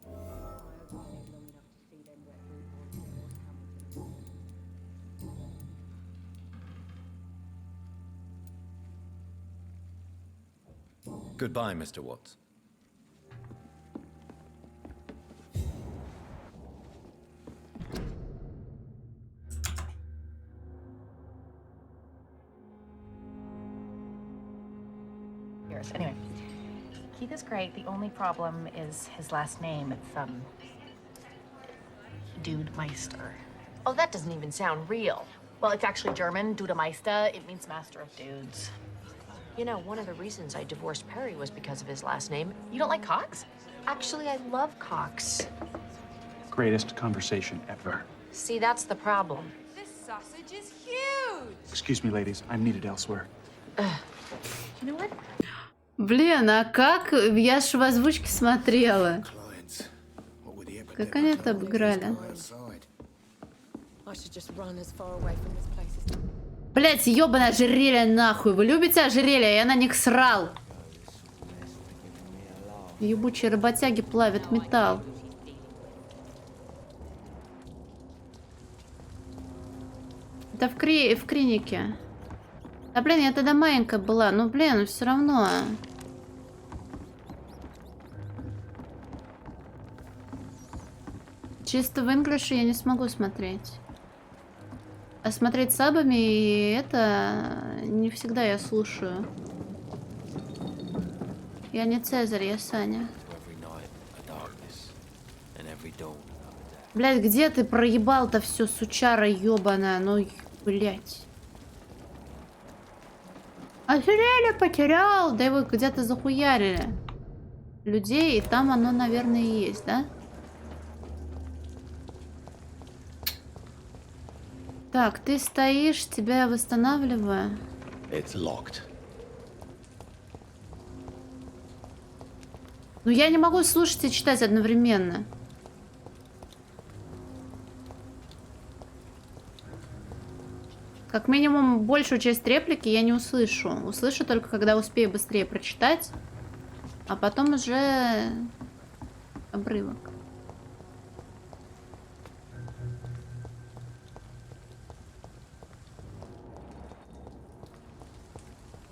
Goodbye, Mr. Watts. Years. Anyway, Keith is great. The only problem is his last name. It's Dude Meister. Oh, that doesn't even sound real. Well, it's actually German. Dudemeister. It means master of dudes. You know, one of the reasons I divorced Perry was because of his last name. You don't like Cox? Actually, I love Cox. Greatest conversation ever. See, that's the problem. This sausage is huge! Excuse me, ladies. I'm needed elsewhere. You know what? Блин, а как? Я ж в озвучке смотрела. Как они это обыграли? I should just run as far away from this place as... Блять, ёбаное ожерелье нахуй. Вы любите ожерелье? Я на них срал. Ебучие работяги плавят металл. Это в клинике. Да блин, я тогда маленькая была. Ну блин, все равно. Чисто в инглише я не смогу смотреть. А смотреть сабами, и это не всегда я слушаю. Я не Цезарь, я Саня. Блядь, где ты проебал-то все, сучара ёбаная? Ну, блядь. Охерели, потерял. Да его где-то захуярили. Людей, и там оно, наверное, и есть, да? Так, ты стоишь, тебя я восстанавливаю. It's locked. Ну, я не могу слушать и читать одновременно. Как минимум, большую часть реплики я не услышу. Услышу только, когда успею быстрее прочитать. А потом уже обрывок.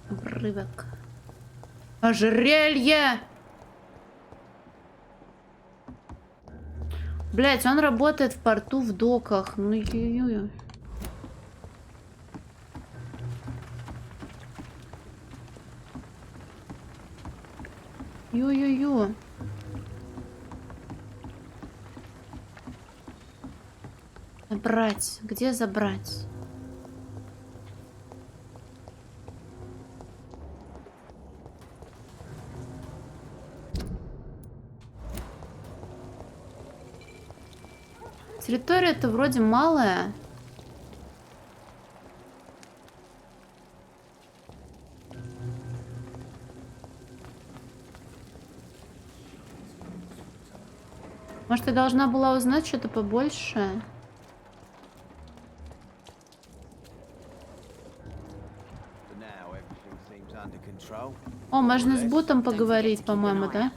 Обрывок. Ожерелье! Блять, он работает в порту в доках. Ну ю-ю-ю. Ю-ю-ю. Забрать. Где забрать? Территория-то вроде малая. Может, я должна была узнать что-то побольше? О, можно с Бутом поговорить, по-моему, да?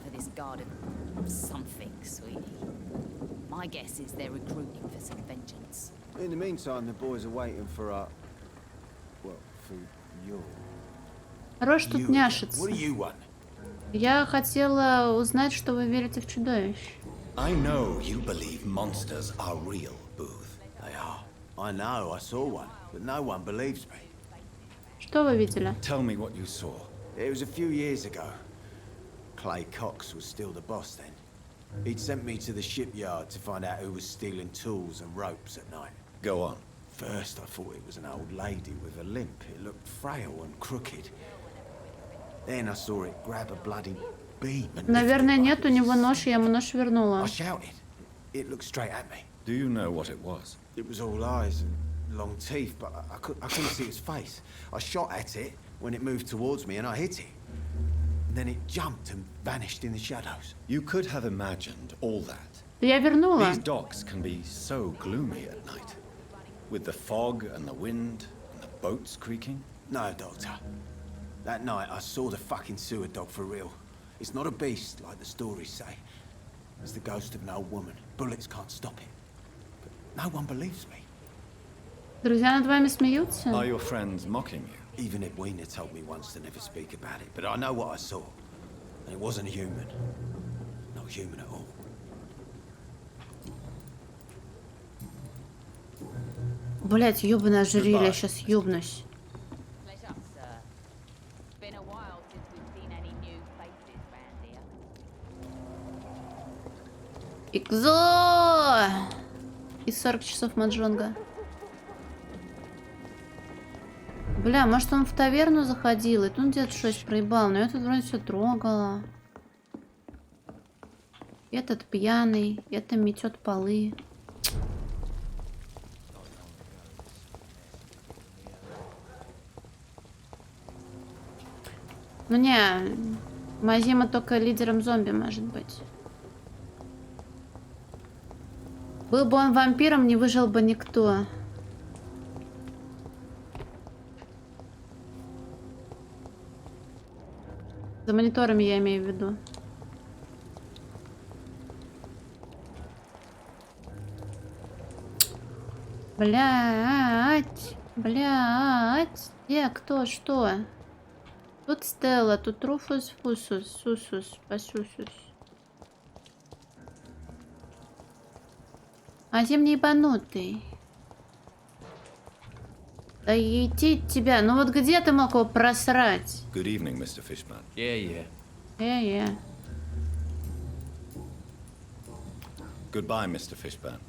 My guess is they're recruiting for some vengeance. In the meantime, the boys are waiting for well, for you. Хорош тут няшиться. What do you want? Я хотела узнать, что вы верите в чудовищ. I know you believe monsters are real, Booth. They are. I know, I saw one, but no one believes me. Что вы видели? Tell me what you saw. It was a few years ago. Clay Cox was still the boss then. He'd sent me to the shipyard to find out who was stealing tools and ropes at night. Go on. First I thought it was an old lady with a limp. It looked frail and crooked. Then I saw it grab a bloody beam and Наверное, нет, у него нож, я ему нож вернула. I shouted. It looked straight at me. Do you know what it was? It was all eyes and long teeth, but I couldn't see its face. I shot at it when it moved towards me and I hit it. And then it jumped and vanished in the shadows. You could have imagined all that. Я вернула. These docks can be so gloomy at night. With the fog and the wind and the boats creaking. No, Doctor. That night I saw the fucking sewer dog for real. It's not a beast like the stories say. It's the ghost of an old woman. Bullets can't stop it. But no one believes me. Друзья над вами смеются? Are your friends mocking you? Even Edwina told me once to never speak about it, but I know what I saw. And it wasn't human. Not human at all. Блять, ёбаное ожерелье, сейчас ёбнусь. Икзо! И 40 часов маджонга. Бля, может он в таверну заходил, и тут где-то что-то проебал, но я тут вроде все трогала. Этот пьяный, это метет полы. Ну не, Мазима только лидером зомби может быть. Был бы он вампиром, не выжил бы никто. За мониторами я имею в виду. Блять, блять. Где, кто, что? Тут Стелла, тут Руфус, Фусус, Сусус, Пасусус. А зим не ебанутый. Да идти тебя. Ну вот где ты мог его просрать? Good evening, Mr. Fishman. Yeah. Yeah. Goodbye, Mr. Fishburne.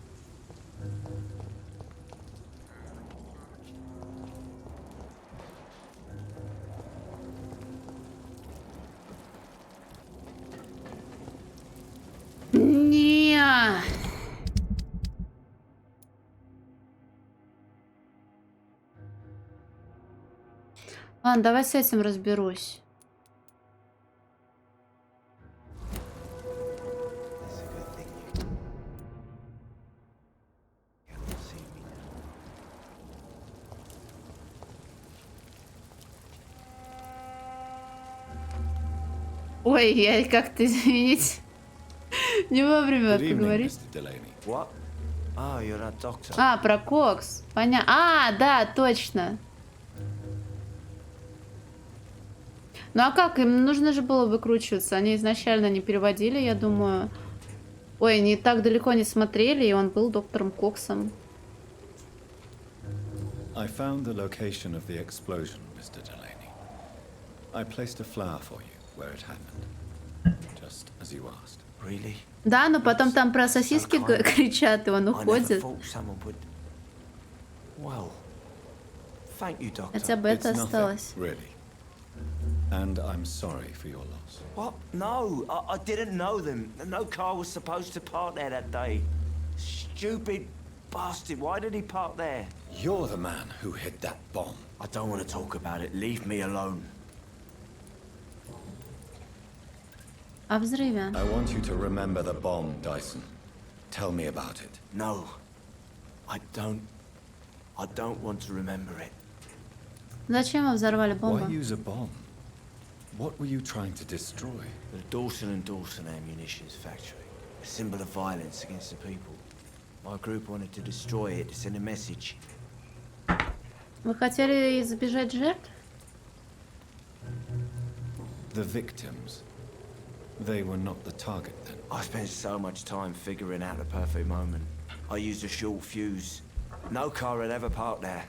Не. Ладно, давай с этим разберусь. Ой, я как-то, извините, не вовремя Good evening, поговорить. Mr. Delaney. What? Oh, you're that doctor. А, про Кокс. Понятно. А, да, точно. Ну а как? Им нужно же было выкручиваться. Они изначально не переводили, я думаю. Ой, не так далеко не смотрели, и он был доктором Коксом. I found the location of the explosion, Mr. Delaney. I placed a flower for you where it happened, just as you asked. Really? Да, но потом там про сосиски кричат, и он I never уходит. thought someone would. Well, thank you, doctor. Хотя бы это It's nothing, осталось. really. And I'm sorry for your loss. What? No, I didn't know them. No car was supposed to park there that day. Stupid bastard. Why did he park there? You're the man who hid that bomb. I don't want to talk about it. Leave me alone. О взрыве. I want you to remember the bomb, Dyson. Tell me about it. No, I don't want to remember it. Зачем вы взорвали Why бомбу? use a bomb? What were you trying to destroy? The Dawson & Dawson ammunitions factory. A symbol of violence against the people. My group wanted to destroy it to send a message. Вы хотели избежать жертв? The victims. They were not the target then. I spent so much time figuring out the perfect moment. I used a short fuse. No car had ever parked there.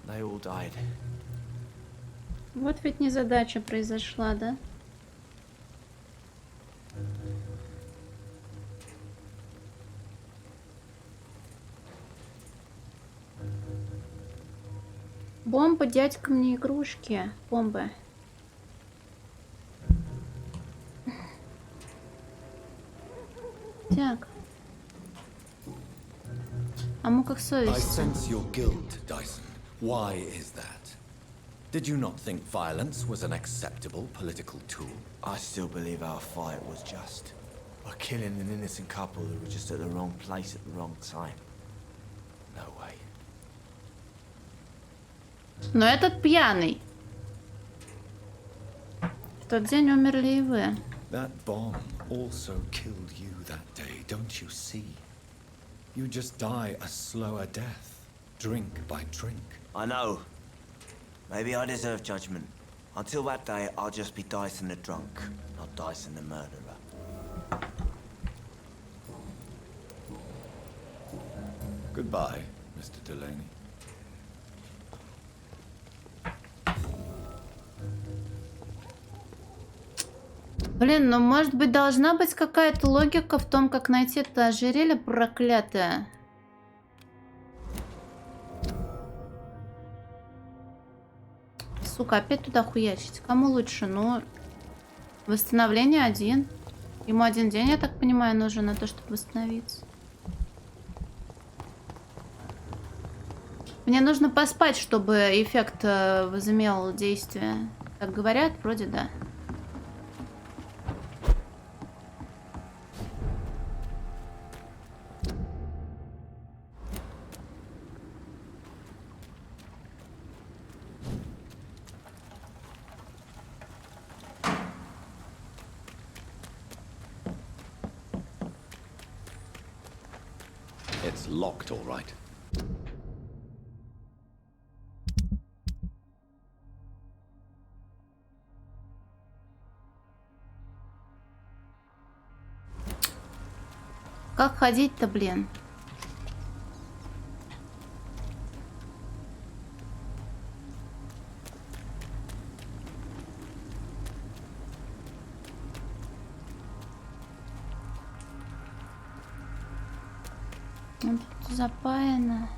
They all died. Вот ведь незадача произошла, да? Бомба, дядька, мне игрушки. Бомбы. Так. А ну как I совесть. sense your guilt, Dyson. Why is that? Did you not think violence was an acceptable political tool? I still believe our fight was just. By killing an innocent couple who were just at the wrong place at the wrong time. No way. Но этот пьяный. В тот день умерли и вы. That bomb also killed you that day, don't you see? You just die a slower death, drink by drink. I know. Maybe I deserve judgment. Until that day, I'll just be Dyson the drunk, not Dyson the murderer. Goodbye, Mr. Delaney. Блин, ну может быть должна быть какая-то логика в том, как найти это ожерелье проклятое. Сука, опять туда хуячить. Кому лучше? Ну, восстановление один. Ему один день, я так понимаю, нужен на то, чтобы восстановиться. Мне нужно поспать, чтобы эффект возымел действие. Так говорят, вроде да. It's locked, all right. Как ходить-то, блин? Тут запаяно.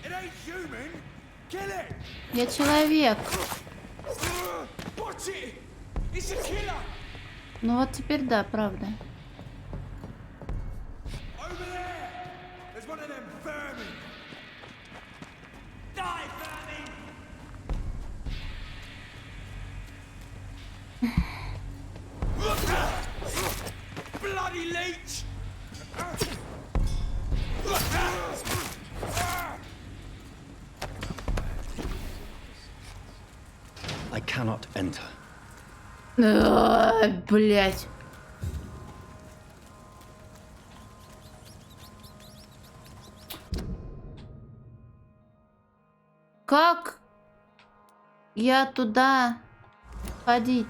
It ain't human. Kill it. Я человек. Watch it. It's a killer. Ну вот теперь да, правда. Over there. There's one of them vermin. Die, vermin. Bloody leech. I cannot enter. Блять. Как я туда ходить?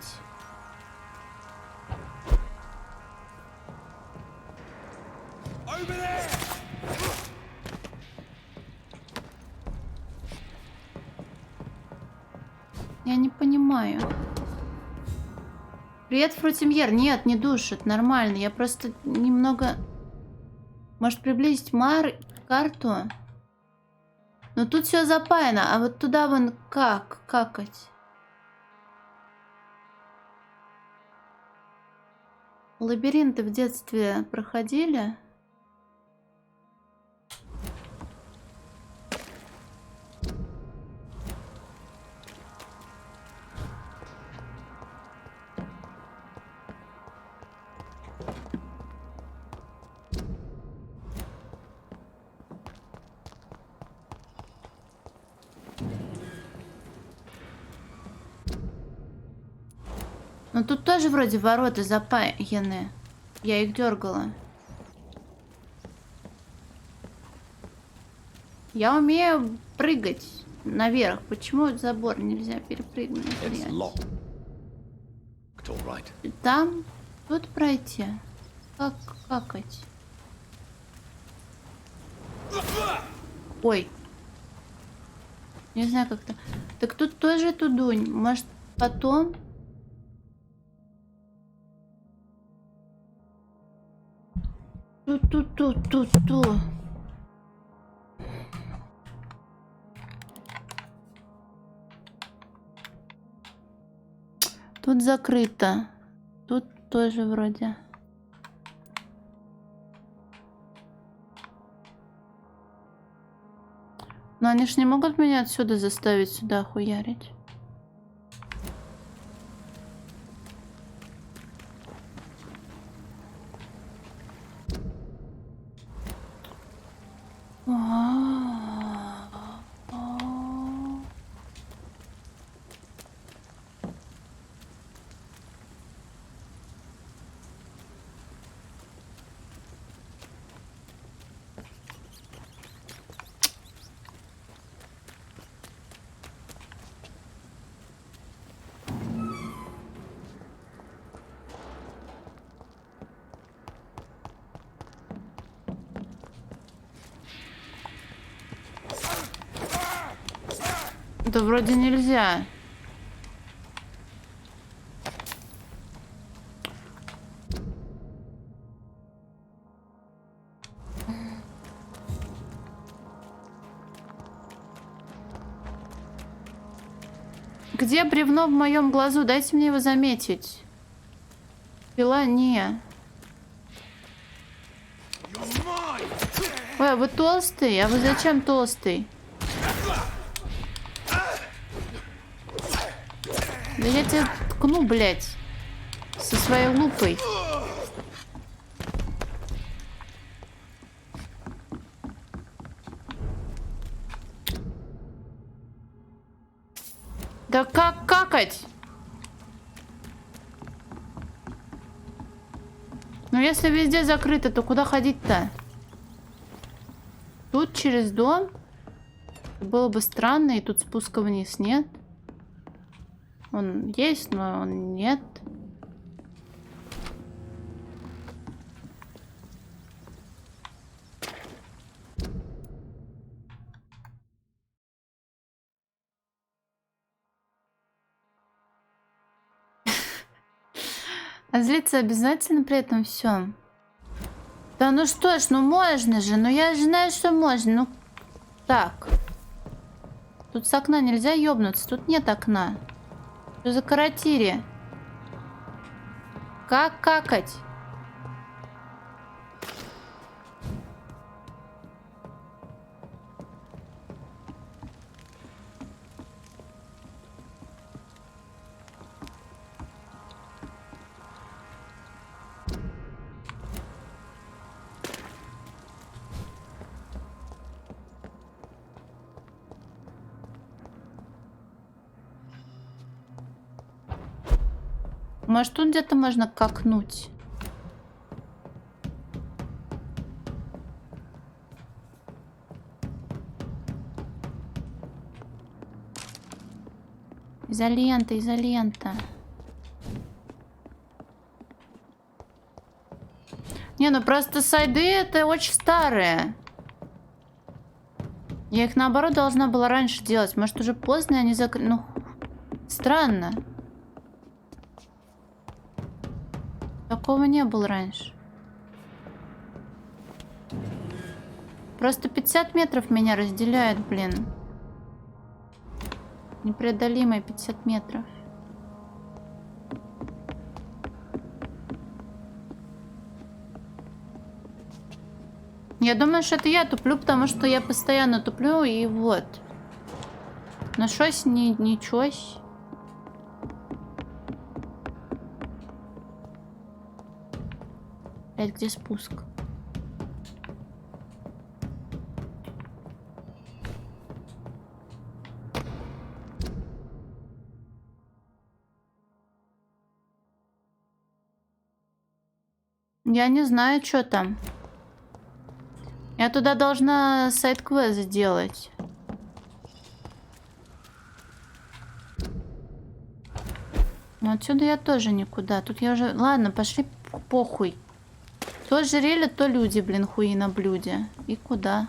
Over there. Я не понимаю. Привет, Фрутимьер. Нет, не душит. Нормально. Я просто немного... Может, приблизить карту? Но тут все запаяно. А вот туда вон как? Какать? Лабиринты в детстве проходили? Но тут тоже вроде ворота запаяны. Я их дергала. Я умею прыгать наверх. Почему забор нельзя перепрыгнуть? Там, тут пройти. Как какать? Ой. Не знаю как-то. Так тут тоже тудунь. Может потом? Тут. Тут закрыто. Тут тоже вроде. Но они ж не могут меня отсюда заставить сюда хуярить. Да вроде нельзя. Где бревно в моем глазу? Дайте мне его заметить. Пила не. Ой, а вы толстый? А вы зачем толстый? Да я тебя ткну, блядь, со своей лупой. Да как какать? Ну если везде закрыто, то куда ходить-то? Тут через дом? Было бы странно, и тут спуска вниз нет. Он есть, но он нет. А злиться обязательно при этом всем? Да ну что ж, ну можно же. Ну я же знаю, что можно. Ну так. Тут с окна нельзя ёбнуться. Тут нет окна. Что за каратири? Как какать? Может, тут где-то можно какнуть? Изолента, изолента. Не, ну просто сайды это очень старые. Я их наоборот должна была раньше делать. Может, уже поздно они закрыли. Ну, странно. Такого не было раньше. Просто 50 метров меня разделяет, блин. Непреодолимые 50 метров. Я думаю, что это я туплю, потому что я постоянно туплю, и вот. Но шось, ничось. Блять, где спуск? Я не знаю, что там. Я туда должна сайд-квест сделать. Но отсюда я тоже никуда. Тут я уже... Ладно, пошли похуй. То ожерелье, то люди, блин, хуи на блюде. И куда?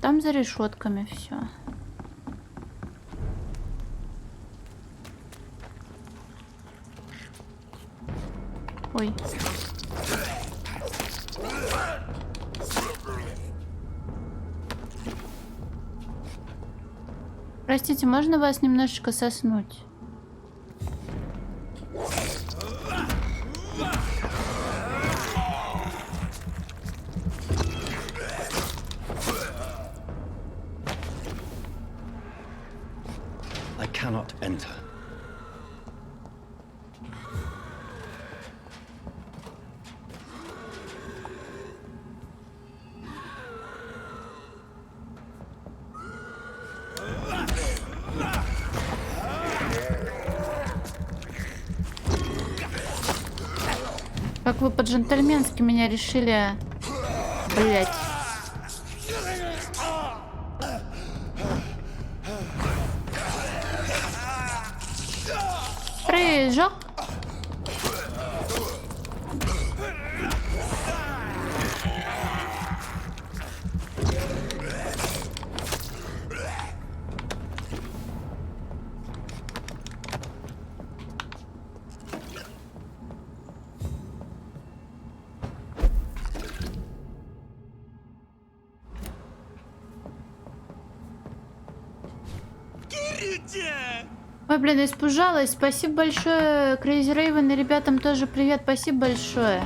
Там за решетками все. Ой. Простите, можно вас немножечко соснуть? I cannot enter. Как вы по-джентльменски меня решили, блять. Прыжок. Ой, блин, испужалась. Спасибо большое, Crazy Raven, и ребятам тоже привет. Спасибо большое.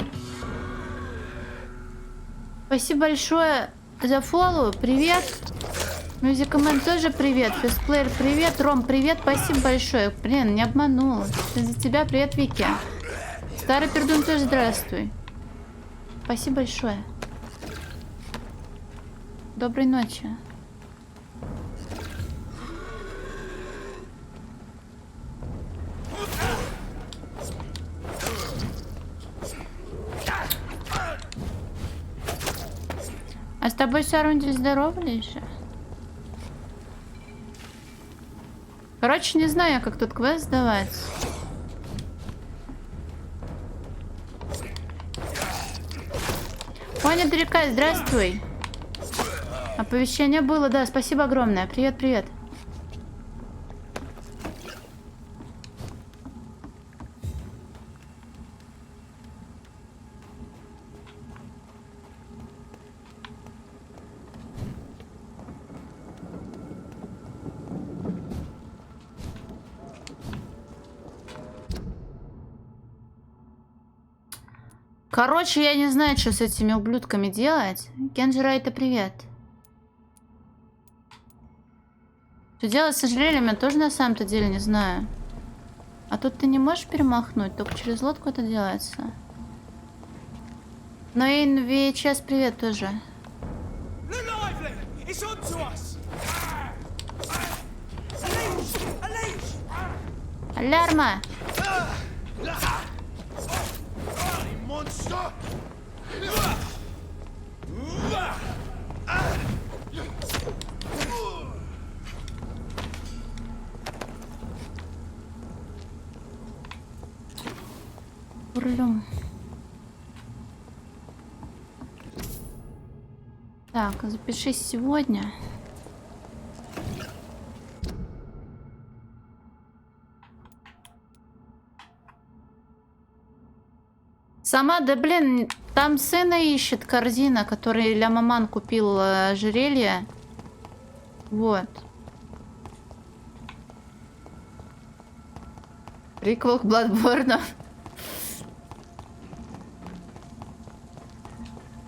Спасибо большое за фоллоу. Привет. Мюзикамен тоже привет. Фестплеер привет. Ром, привет. Спасибо большое. Блин, не обманул. За тебя привет, Вики. Старый пердун тоже здравствуй. Спасибо большое. Доброй ночи. А с тобой, Сарундель, здоровались же? Короче, не знаю, как тут квест сдавать. Моня Дрика, здравствуй. Оповещение было, да, спасибо огромное. Привет, привет. Короче, я не знаю, что с этими ублюдками делать. Кенджи это привет. Что делать с ожерельем, я тоже на самом-то деле не знаю. А тут ты не можешь перемахнуть, только через лодку это делается. Но и VHS привет тоже. Алярма! Урлюм. Так, запишись сегодня. Сама, да блин, там сына ищет корзина, который ля маман купил ожерелье. Вот. Приквел к Бладборну.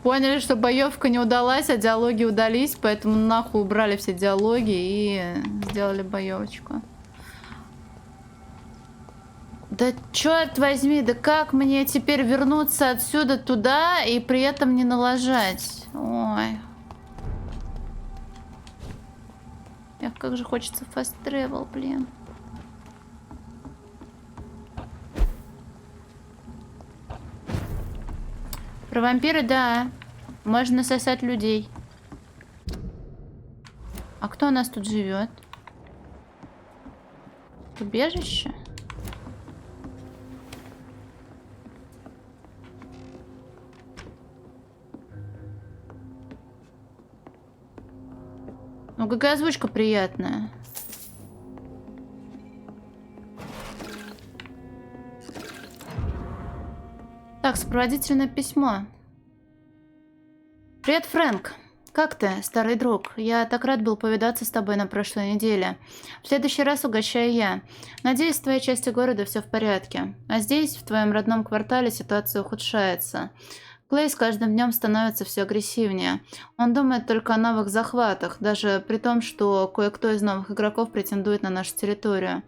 Поняли, что боевка не удалась, а диалоги удались, поэтому нахуй убрали все диалоги и сделали боевочку. Да черт возьми, да как мне теперь вернуться отсюда туда и при этом не налажать? Ой. Эх, как же хочется fast travel, блин. Про вампиры, да. Можно сосать людей. А кто у нас тут живет? Убежище? Ну, какая озвучка приятная. Так, сопроводительное письмо. Привет, Фрэнк. Как ты, старый друг? Я так рад был повидаться с тобой на прошлой неделе. В следующий раз угощаю я. Надеюсь, в твоей части города все в порядке. А здесь, в твоем родном квартале, ситуация ухудшается. Клей с каждым днем становится все агрессивнее. Он думает только о новых захватах, даже при том, что кое-кто из новых игроков претендует на нашу территорию.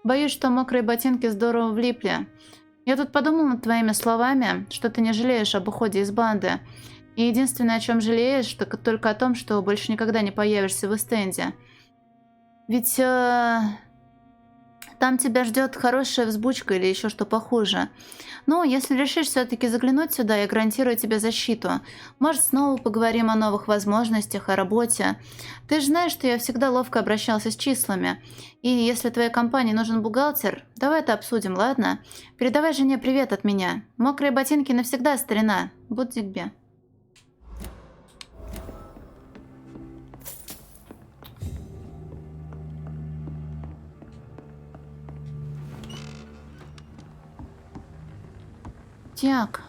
Боюсь, что мокрые ботинки здорово влипли. Я тут подумал над твоими словами, что ты не жалеешь об уходе из банды. И единственное, о чем жалеешь, так только о том, что больше никогда не появишься в Эстенде. Ведь там тебя ждет хорошая взбучка или еще что похуже. Ну, если решишь все-таки заглянуть сюда, я гарантирую тебе защиту. Может, снова поговорим о новых возможностях, о работе. Ты же знаешь, что я всегда ловко обращался с числами. И если твоей компании нужен бухгалтер, давай это обсудим, ладно? Передавай жене привет от меня. Мокрые ботинки навсегда, старина. Будь Зигби. Так.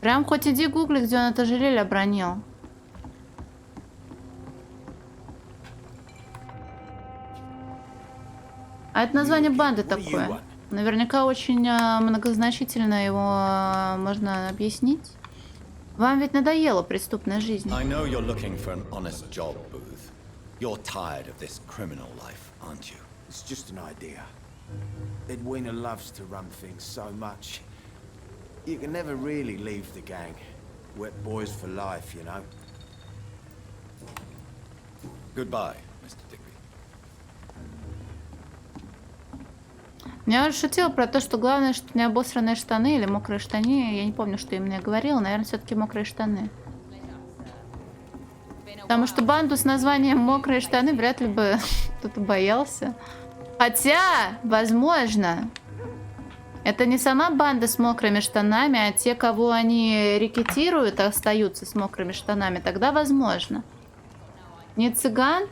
Прям хоть иди гугли, где он это ожерелье обронил. А это название банды такое. Наверняка очень многозначительно его можно объяснить. Вам ведь надоела преступная жизнь. You're tired of this criminal life, aren't you? It's just an idea. Edwina loves to run things so much. You can never really leave the gang. Wet boys for life, you know. Goodbye, Mr. Digby. Я уже шутила про то, что главное, что не обосранные штаны или мокрые штаны. Я не помню, что именно я говорила. Наверное, все-таки мокрые штаны. Потому что банду с названием «Мокрые штаны» вряд ли бы кто-то боялся. Хотя, возможно. Это не сама банда с мокрыми штанами, а те, кого они рекетируют, остаются с мокрыми штанами. Тогда возможно. Не цыган?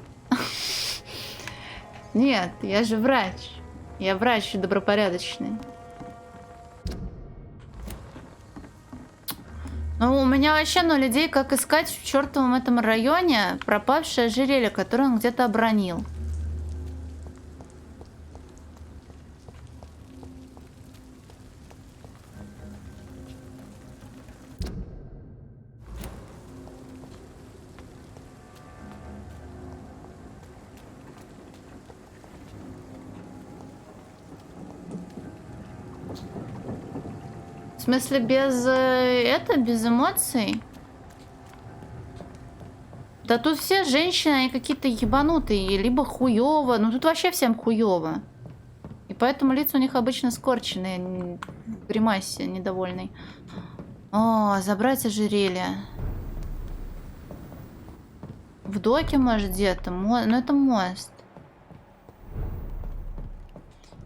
Нет, я же врач. Я врач добропорядочный. Ну, у меня вообще ноль идей, как искать в чертовом этом районе пропавшее ожерелье, которое он где-то обронил. В смысле, без эмоций? Да тут все женщины, они какие-то ебанутые, либо хуёво. Ну тут вообще всем хуёво. И поэтому лица у них обычно скорченные, в гримасе недовольный. О, забрать ожерелье. В доке, может, где-то. Ну это мост.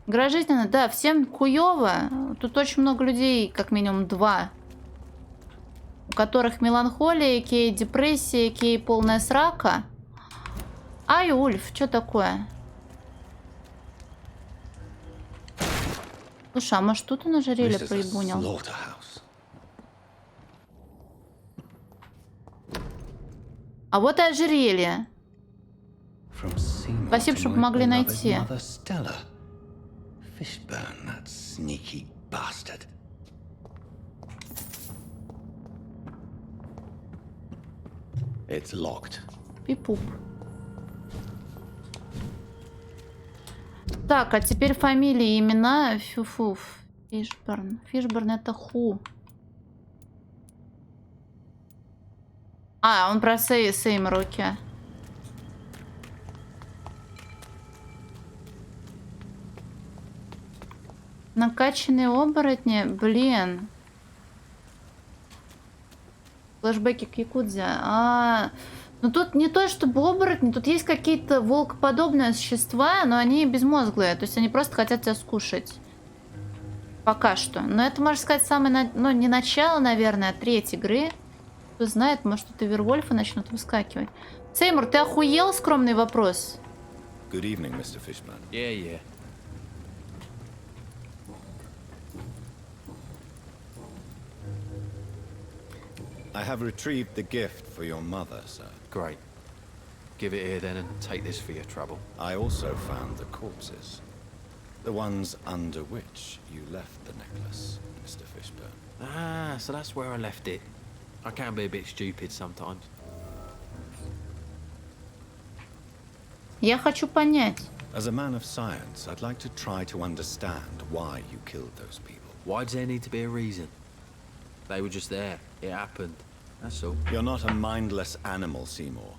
Игра жизненная, да, всем хуёво. Тут очень много людей, как минимум 2. У которых меланхолия, кей депрессия, кей полная срака. Ай, Ульф, что такое? Слушай, а может тут он ожерелье проебунил? А вот и ожерелье. Спасибо, что помогли найти. Fishburne, that sneaky bastard. It's locked. Пип-пуп. Так, а теперь фамилии, имена. Фуфуф. Фишберн. Фишберн это ху. А, он про Сеймуруки. Накачанные оборотни? Блин. Флэшбэки к Якудзе. Ну тут не то чтобы оборотни, тут есть какие-то волкоподобные существа, но они безмозглые. То есть они просто хотят тебя скушать. Пока что. Но это, можно сказать, самое, ну не начало, наверное, а треть игры. Кто знает, может тут и вервольфы начнут выскакивать. Сеймур, ты охуел? Скромный вопрос. Good evening, Mr. Fishburne. Yeah. I have retrieved the gift for your mother, sir. Great. Give it here then and take this for your trouble. I also found the corpses. The ones under which you left the necklace, Mr. Fishburne. Ah, so that's where I left it. I can be a bit stupid sometimes. Я хочу понять. As a man of science, I'd like to try to understand why you killed those people. Why does there need to be a reason? They were just there. It happened. That's all. You're not a mindless animal, Seymour.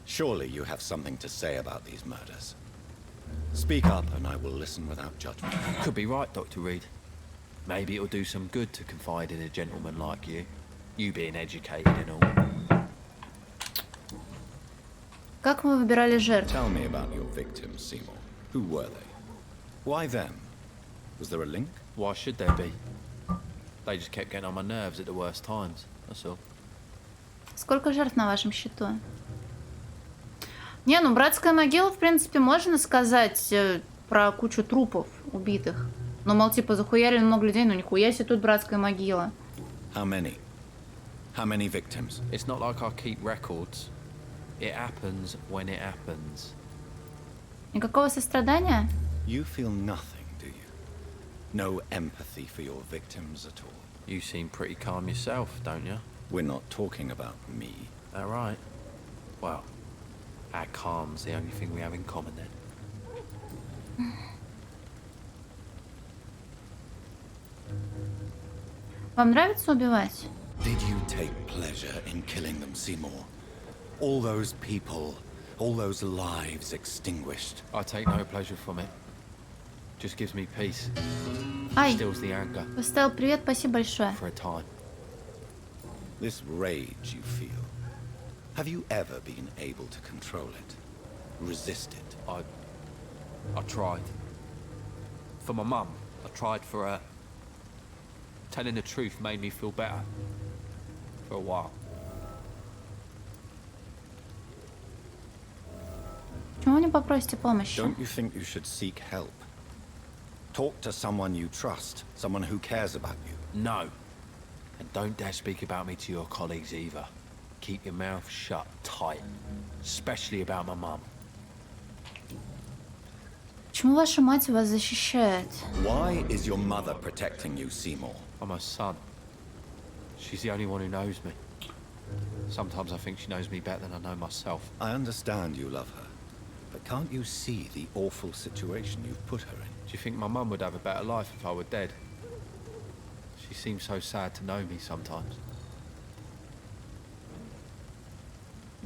Surely you have something to say about these murders. Speak up and I will listen without judgment. Could be right, Dr. Reed. Maybe it'll do some good to confide in a gentleman like you. You being educated and all. Как вы выбирали жертв? Tell me about your victims, Seymour. Who were they? Why them? Was there a link? Why should there be? They just kept getting on my nerves at the worst times. That's all. Сколько жертв на вашем счету? Не, ну братская могила, в принципе, можно сказать про кучу трупов убитых. Но, мол, типа, захуярили много людей, но нихуя себе тут братская могила. How many? How many victims? It's not like I keep records. It happens when it happens. Никакого сострадания? You feel nothing, do you? No empathy for your victims at all? You seem pretty calm yourself, don't you? We're not talking about me. That right? Well, our calm's the only thing we have in common then. Вам нравится убивать? Did you take pleasure in killing them, Seymour? All those people, all those lives extinguished. I take no pleasure from it. Just gives me peace. Ай, Stills the anger. поставил привет, спасибо большое. For a time. This rage you feel, have you ever been able to control it? Resist it? I tried. For my mum. I tried for her. Telling the truth made me feel better. For a while. Почему не попросите помощи? Don't you think you should seek help? Talk to someone you trust, someone who cares about you. No. And don't dare speak about me to your colleagues either. Keep your mouth shut tight. Especially about my mum. Почему ваша мать вас защищает? Why is your mother protecting you, Seymour? I'm her son. She's the only one who knows me. Sometimes I think she knows me better than I know myself. I understand you love her, but can't you see the awful situation you've put her in? Do you think my mum would have a better life if I were dead? She seems so sad to know me sometimes.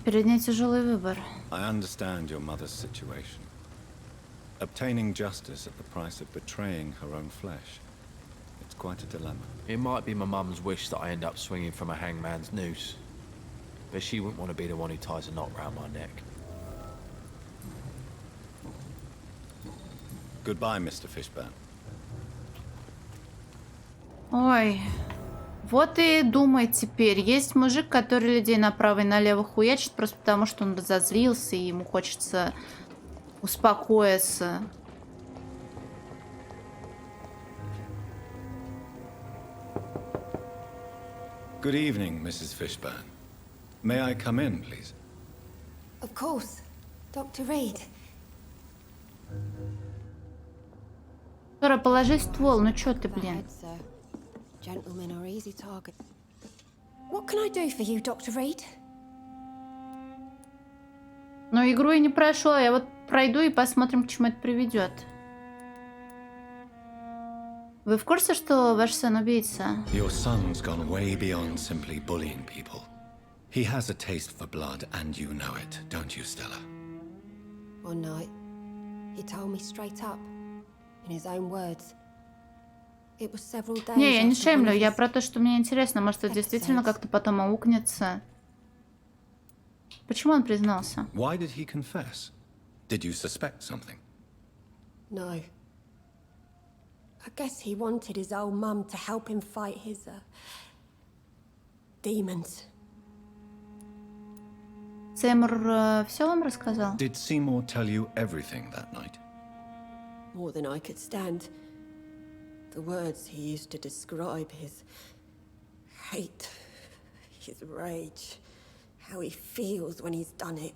Перед ней тяжелый выбор. I understand your mother's situation. Obtaining justice at the price of betraying her own flesh. It's quite a dilemma. It might be my mum's wish that I end up swinging from a hangman's noose. But she wouldn't want to be the one who ties a knot round my neck. Goodbye, Mr. Fishburne. Ой. Вот и думай теперь. Есть мужик, который людей направо и налево хуячит просто потому, что он разозлился и ему хочется успокоиться. Good evening, Mrs. Fishburne. May I come in, please? Of course. Dr. Reed. Тора, положи ствол. Ну чё ты, блин? Gentlemen are easy target. What can I do for you, Dr. Reed? Но игру я не прошла. Я вот пройду и посмотрим, к чему это приведет. Вы в курсе, что ваш сын убийца? Your son's gone way beyond simply bullying people. He has a taste for blood, and you know it, don't you, Stella? One night, he told me straight up, in his own words. It was several days. Не, я не шеймлю, я про то, что мне интересно, может, это действительно как-то потом аукнется. Почему он признался? Why did he confess? Did you suspect something? No. I guess he wanted his old mum to help him fight his demons. Сеймур все вам рассказал? Did Seymour tell you everything that night? More than I could stand. The words he used to describe his hate, his rage, how he feels when he's done it.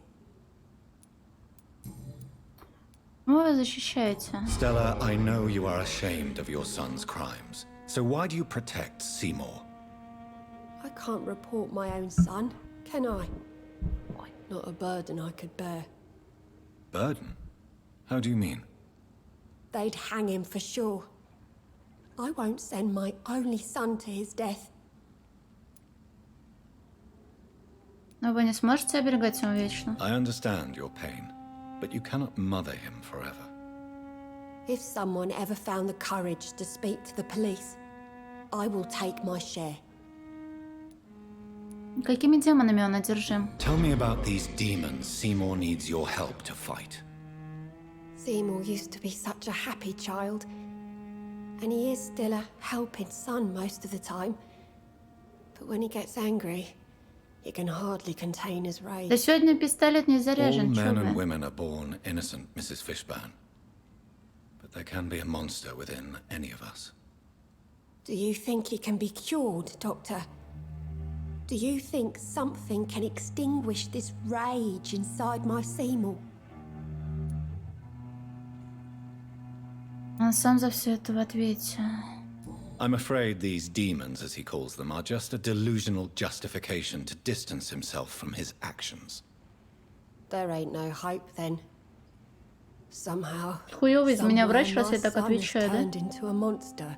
Вы защищаете. Stella, I know you are ashamed of your son's crimes. So why do you protect Seymour? I can't report my own son, can I? Not a burden I could bear. Burden? How do you mean? They'd hang him for sure. I won't send my only son to his death. Но вы не сможете оберегать его вечно. I understand your pain, but you cannot mother him forever. If someone ever found the courage to speak to the police, I will take my share. Какими демонами он одержим? Tell me about these demons Seymour needs your help to fight. Seymour used to be such a happy child, and he is still a helping son most of the time. But when he gets angry, he can hardly contain his rage. Да сегодня пистолет не All заряжен, чё men and вы? women are born innocent, Mrs. Fishburne. But there can be a monster within any of us. Do you think he can be cured, Doctor? Do you think something can extinguish this rage inside my Seymour? Он сам за все это в ответе. I'm afraid these demons, as he calls them, are just a delusional justification to distance himself from his actions. There ain't no hope then. Somehow, Хуёвый из меня врач, somewhere раз я my так son has отвечаю, да? turned into a monster,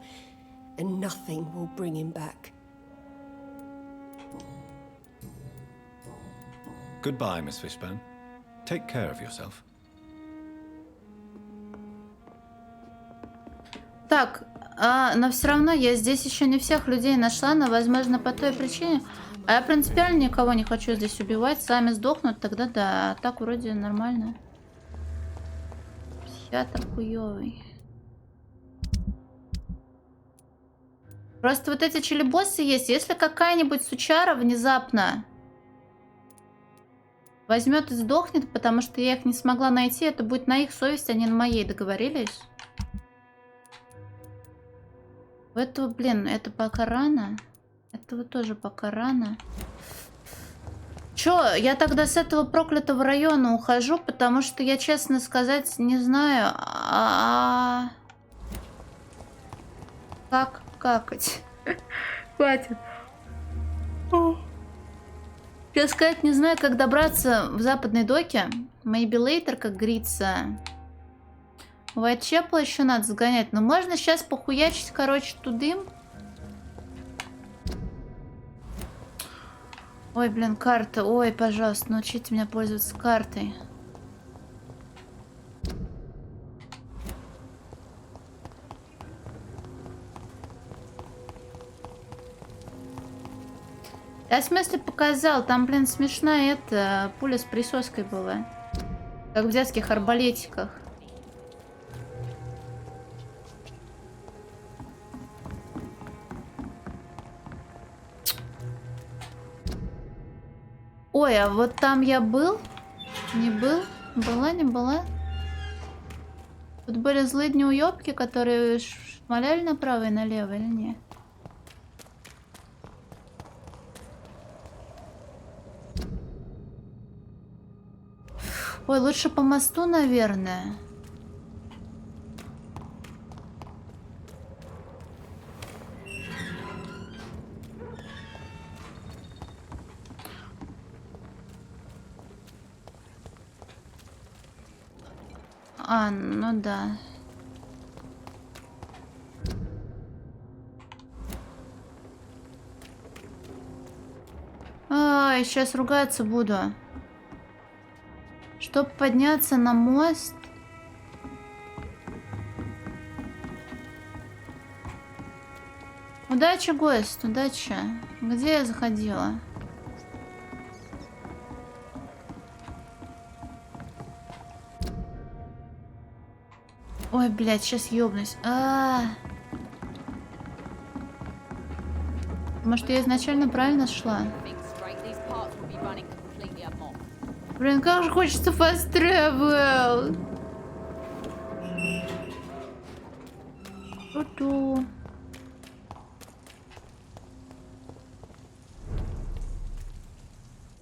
and nothing will bring him back. Goodbye, Miss Fishburne. Take care of yourself. Так, но все равно я здесь еще не всех людей нашла, но, возможно, по той причине. А я принципиально никого не хочу здесь убивать. Сами сдохнут, тогда да. А так вроде нормально. Психиатр хуёвый. Просто вот эти челебоссы есть. Если какая-нибудь сучара внезапно возьмет и сдохнет, потому что я их не смогла найти, это будет на их совести, а не на моей. Договорились? У этого, блин, это пока рано. Этого тоже пока рано. Чё, я тогда с этого проклятого района ухожу, потому что я, честно сказать, не знаю, как какать. Хватит. Честно сказать, не знаю, как добраться в западной доке. Maybe later, как говорится. Whitechapel еще надо сгонять. Но можно сейчас похуячить, короче, тудым. Ой, блин, карта. Ой, пожалуйста, научите меня пользоваться картой. Я в смысле показал. Там, блин, смешная эта пуля с присоской была. Как в детских арбалетиках. Ой, а вот там я был? Не был? Была, не была? Тут были злыдни уёбки, которые шмаляли направо и налево или нет? Ой, лучше по мосту, наверное. А, ну да. Ай, сейчас ругаться буду. Чтоб подняться на мост. Удачи, гость, удачи. Где я заходила? Ой, блядь, сейчас ёбнусь. Может, я изначально правильно шла? Блин, как же хочется fast travel. Ту-ту.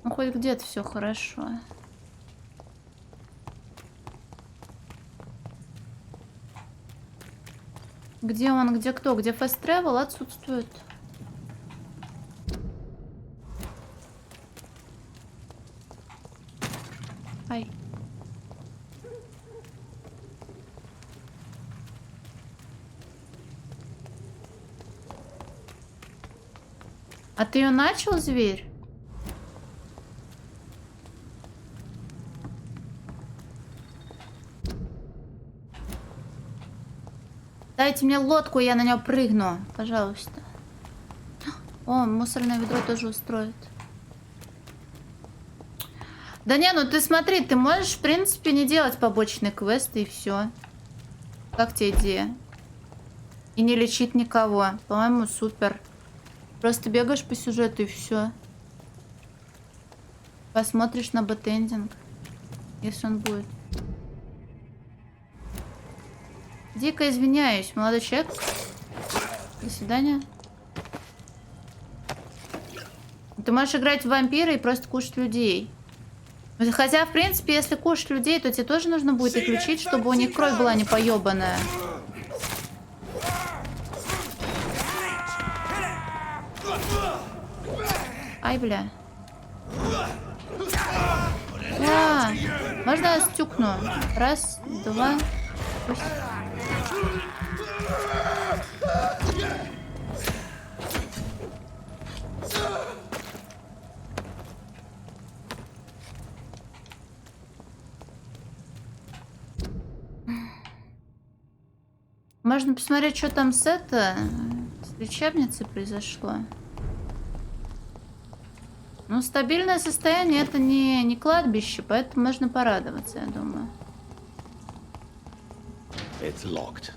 Ну, хоть где-то все хорошо. Где он, где кто? Где fast travel отсутствует. Ай. А ты ее начал, зверь? Дайте мне лодку, я на нее прыгну. Пожалуйста. О, мусорное ведро тоже устроит. Да не, ну ты смотри, ты можешь, в принципе, не делать побочные квесты и все. Как тебе идея? И не лечить никого. По-моему, супер. Просто бегаешь по сюжету и все. Посмотришь на бэтэндинг, если он будет. Дико извиняюсь, молодой человек. До свидания. Ты можешь играть в вампира и просто кушать людей. Хотя, в принципе, если кушать людей, то тебе тоже нужно будет их лечить, чтобы у них кровь была не поебанная. Ай, бля. А, можно я стюкну? Раз, два. Пусть. Можно посмотреть, что там с лечебницей произошло. Ну, стабильное состояние это не кладбище, поэтому можно порадоваться, я думаю. It's locked.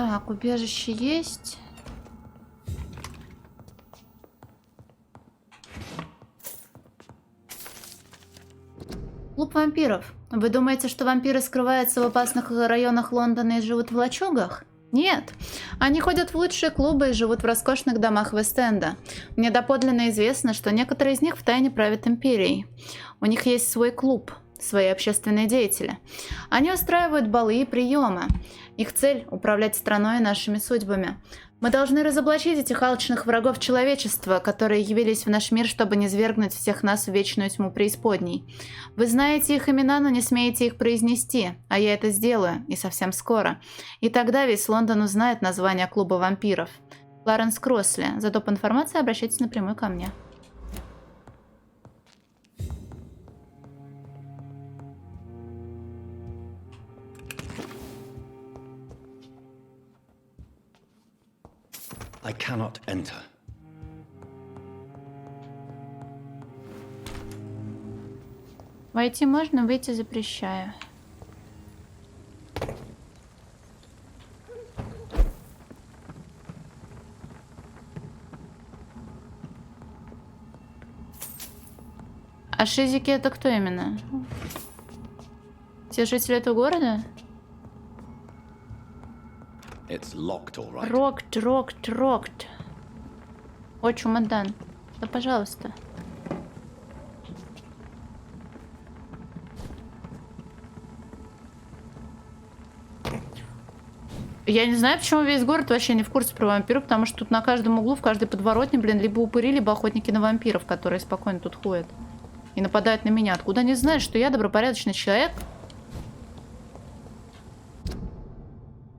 Так, убежище есть. Клуб вампиров. Вы думаете, что вампиры скрываются в опасных районах Лондона и живут в лачугах? Нет. Они ходят в лучшие клубы и живут в роскошных домах Вест-Энда. Мне доподлинно известно, что некоторые из них втайне правят империей. У них есть свой клуб, свои общественные деятели. Они устраивают балы и приемы. Их цель – управлять страной и нашими судьбами. Мы должны разоблачить этих алчных врагов человечества, которые явились в наш мир, чтобы низвергнуть всех нас в вечную тьму преисподней. Вы знаете их имена, но не смеете их произнести, а я это сделаю, и совсем скоро. И тогда весь Лондон узнает название клуба вампиров. Кларенс Кросли. За доп. Информацией обращайтесь напрямую ко мне. I cannot enter. Войти можно, выйти запрещаю. А шизики это кто именно? Все жители этого города? It's locked, all right. Рокт. О, чемодан. Да, пожалуйста. Я не знаю, почему весь город вообще не в курсе про вампиров, потому что тут на каждом углу, в каждой подворотне, блин, либо упыри, либо охотники на вампиров, которые спокойно тут ходят и нападают на меня. Откуда они знают, что я добропорядочный человек?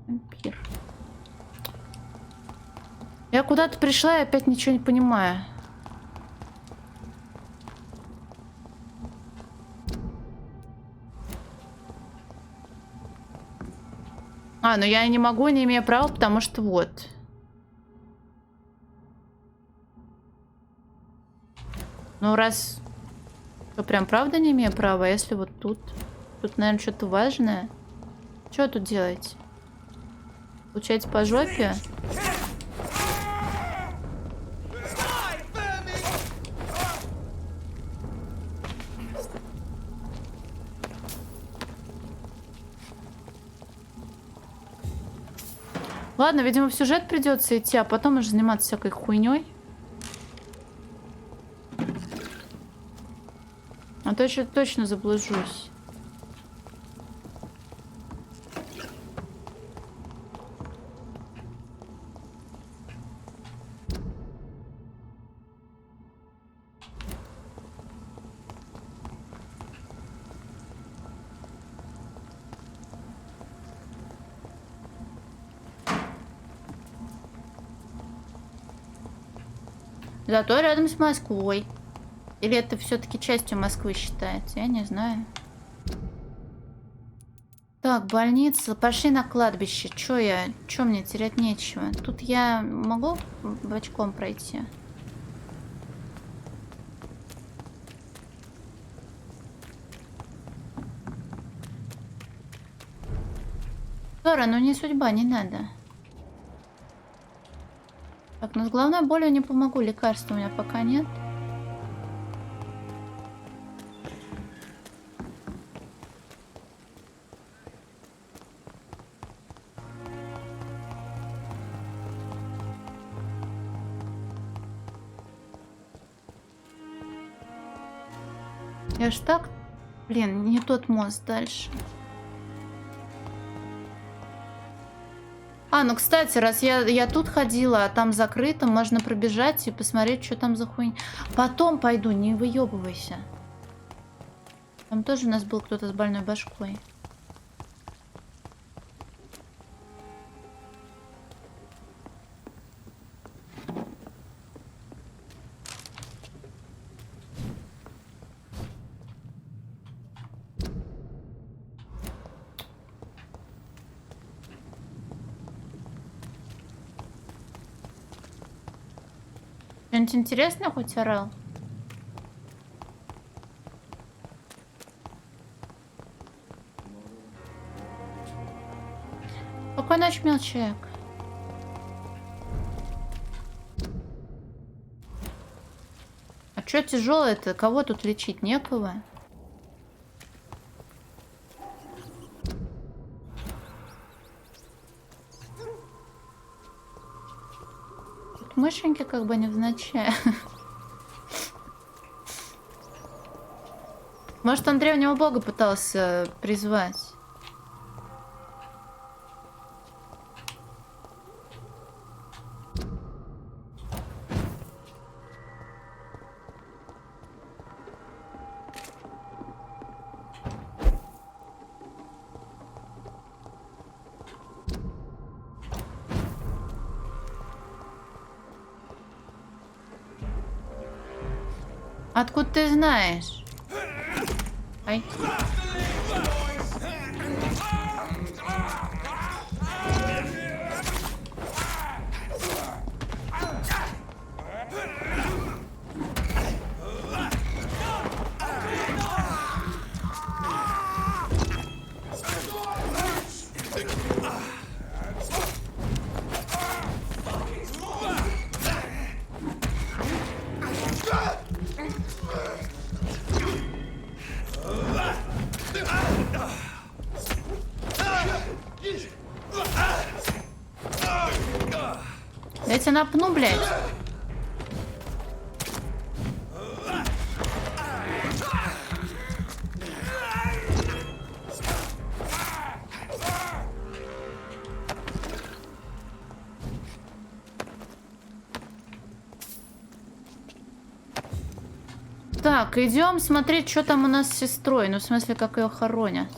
Вампир. Я куда-то пришла и опять ничего не понимаю. А, ну я не могу, не имею права, потому что вот. Ну раз... То прям правда не имею права, а если вот тут? Тут, наверное, что-то важное. Что тут делать? Получается по жопе? Ладно, видимо, в сюжет придется идти, а потом уже заниматься всякой хуйней. А то еще точно заблужусь. Зато рядом с Москвой. Или это все-таки частью Москвы считается? Я не знаю. Так, больница. Пошли на кладбище. Чё мне терять нечего? Тут я могу бочком пройти? Тора, ну не судьба, не надо. Так, ну с головной болью не помогу. Лекарства у меня пока нет. Я ж так... Блин, не тот мост дальше. А, ну, кстати, раз я тут ходила, а там закрыто, можно пробежать и посмотреть, что там за хуйня. Потом пойду, не выебывайся. Там тоже у нас был кто-то с больной башкой. Что-нибудь интересное хоть орал? Спокойной ночи, мил человек. Чё тяжелое-то? Кого тут лечить? Некого. Тут мышеньки как бы невзначай. Может, он древнего бога пытался призвать? Откуда ты знаешь? Ай. Я тебя напну, блядь. Так, идем смотреть, что там у нас с сестрой. Ну, в смысле, как ее хоронят.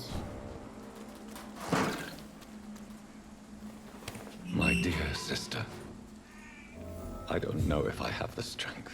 My dear sister, I don't know if I have the strength.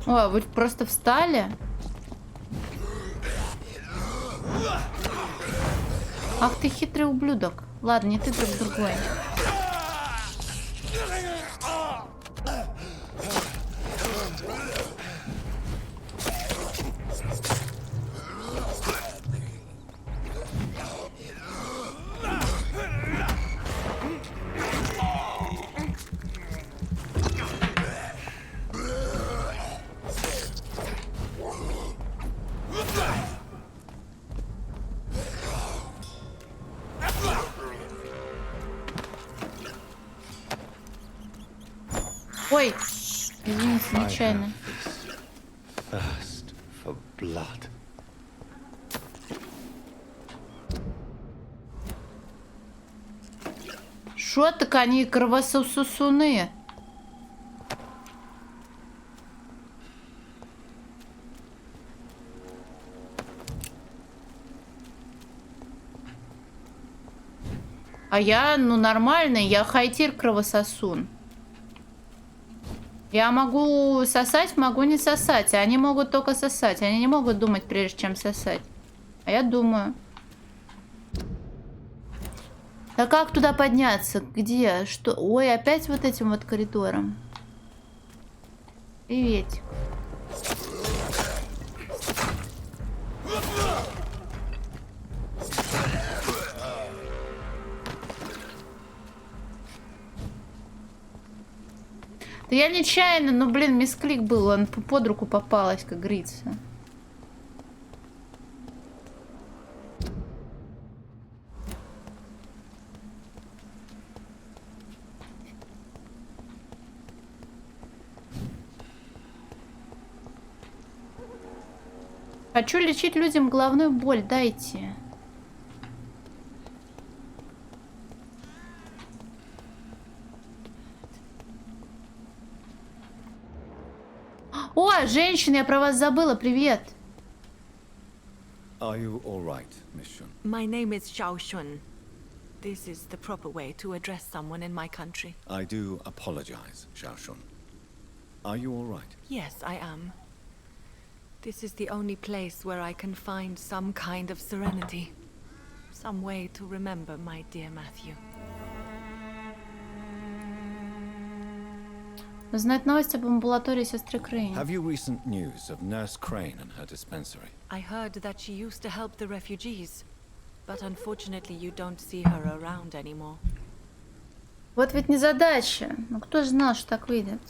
О, вы просто встали? Ах ты хитрый ублюдок. Ладно, не ты, друг другой. Ой, извините, нечаянно. Thirst for blood. Шо так они кровососуны? А я, ну, нормальный, я хайтир кровососун. Я могу сосать, могу не сосать. А они могут только сосать. Они не могут думать, прежде чем сосать. А я думаю. А как туда подняться? Где? Что? Ой, опять вот этим вот коридором. Приветик. Да я нечаянно, ну блин, мисклик был, он под руку попалась, как говорится. Хочу лечить людям головную боль, дайте. О, женщина, я про вас забыла, привет. Are you all right, Miss Shun? My name is Xiao Shun. This is the proper way to address someone in my country. I do apologize, Xiao Shun. Are you all right? Yes, I am. This is the only place where I can find some kind of serenity. Some way to remember my dear Matthew. Узнать новости об амбулатории сестры Крейн. Have you recent news of Nurse Crane and her dispensary? I heard that she used to help the refugees, but unfortunately you don't see her around anymore. Вот ведь незадача. Ну кто же знал, что так выйдет?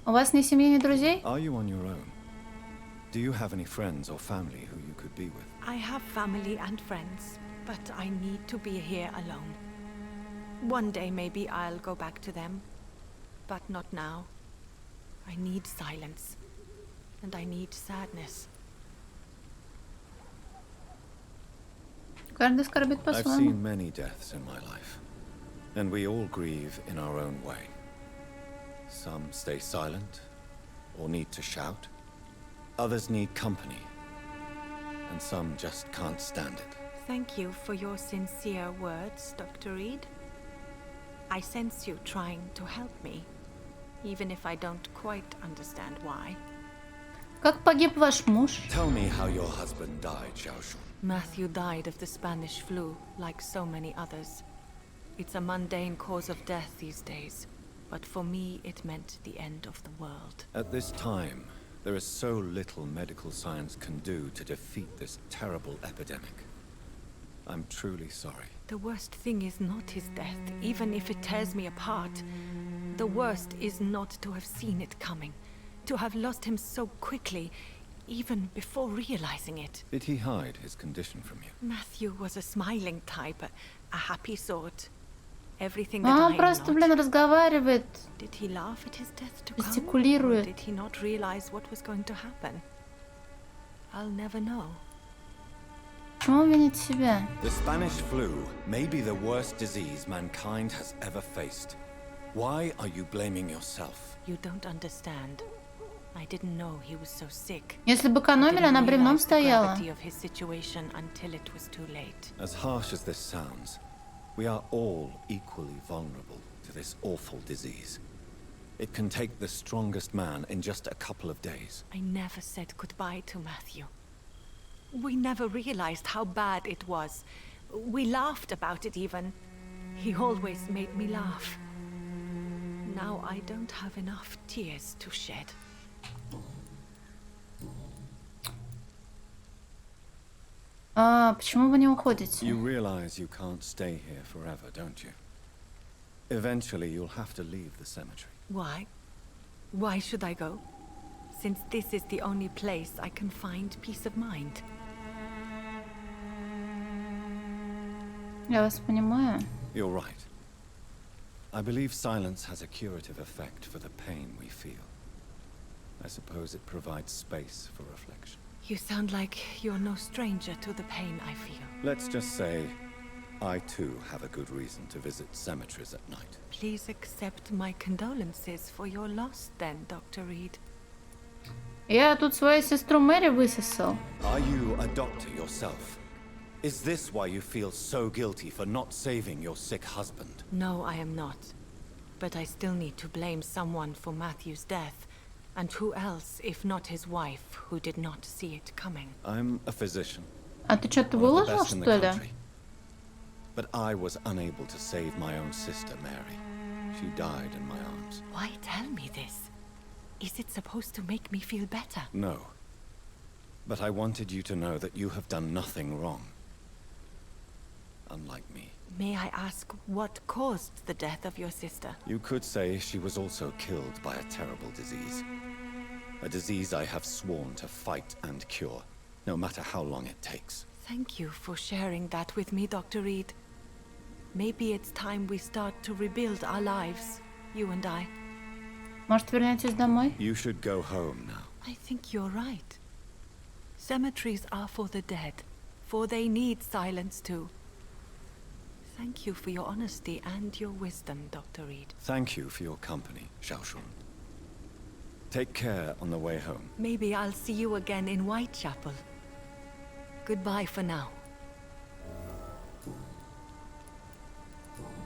У вас ни семьи, ни друзей? Are you on your own? Do you have any friends or family who you could be with? I have family and friends, but I need to be here alone. One day maybe I'll go back to them, but not now. I need silence, and I need sadness. Каждый скорбит I've по-своему. seen many deaths in my life, and we all grieve in our own way. Some stay silent, or need to shout. Others need company, and some just can't stand it. Thank you for your sincere words, Dr. Reed. I sense you trying to help me, even if I don't quite understand why. Как погиб ваш муж? Tell me how your husband died, Xiao Shun. Matthew died of the Spanish flu, like so many others. It's a mundane cause of death these days, but for me it meant the end of the world. At this time, there is so little medical science can do to defeat this terrible epidemic. I'm truly sorry. The worst thing is not his death, even if it tears me apart. The worst is not to have seen it coming, to have lost him so quickly, even before realizing it. Did he hide his condition from you? Matthew was a smiling type, a happy sort. Everything that I Он просто, not. разговаривает, Did he laugh at his death to come? Or жестикулирует. did he not realize what was going to happen? I'll never know. Почему вы вините себя? The Spanish flu may be the worst disease mankind has ever faced. Why are you blaming yourself? You don't understand. I didn't know he was so sick. Если бы экономили, она бревном стояла. Gravity of his situation until it was too late. As harsh as this sounds, we are all equally vulnerable to this awful disease. It can take the strongest man in just a couple of days. I never said goodbye to Matthew. We never realized how bad it was. We laughed about it even. He always made me laugh. Now I don't have enough tears to shed. Почему вы не уходите? You realize you can't stay here forever, don't you? Eventually, you'll have to leave the cemetery. Why? Why should I go? Since this is the only place I can find peace of mind. Я вас понимаю. You're right. I believe silence has a curative effect for the pain we feel. I suppose it provides space for reflection. You sound like you're no stranger to the pain I feel. Let's just say, I too have a good reason to visit cemeteries at night. Please accept my condolences for your loss then, Dr. Reed. Я тут свою сестру Мэри высосал. Are you a doctor yourself? Is this why you feel so guilty for not saving your sick husband? No, I am not. But I still need to blame someone for Matthew's death. And who else, if not his wife, who did not see it coming? I'm a physician. А ты что-то one of the выложил, best in the что ли? country. But I was unable to save my own sister, Mary. She died in my arms. Why tell me this? Is it supposed to make me feel better? No. But I wanted you to know that you have done nothing wrong. Unlike me. May I ask what caused the death of your sister? You could say she was also killed by a terrible disease. A disease I have sworn to fight and cure, no matter how long it takes. Thank you for sharing that with me, Dr. Reed. Maybe it's time we start to rebuild our lives, you and I. Может, вернетесь домой? You should go home now. I think you're right. Cemeteries are for the dead, for they need silence too. Thank you for your honesty and your wisdom, Dr. Reed. Thank you for your company, Xiao Shun. Take care on the way home. Maybe I'll see you again in Whitechapel. Goodbye for now.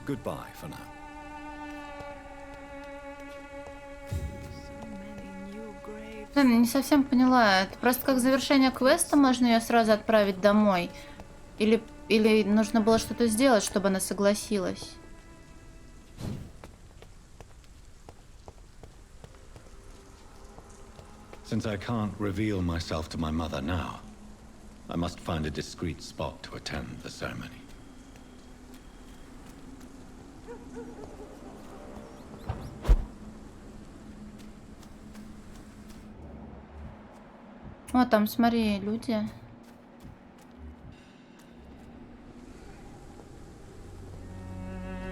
Goodbye for now. Да, не совсем поняла. Это просто как завершение квеста, можно ее сразу отправить домой? Или нужно было что-то сделать, чтобы она согласилась? Since I can't reveal myself to my mother now, I must find a discreet spot to attend the ceremony. О, там, смотри, люди.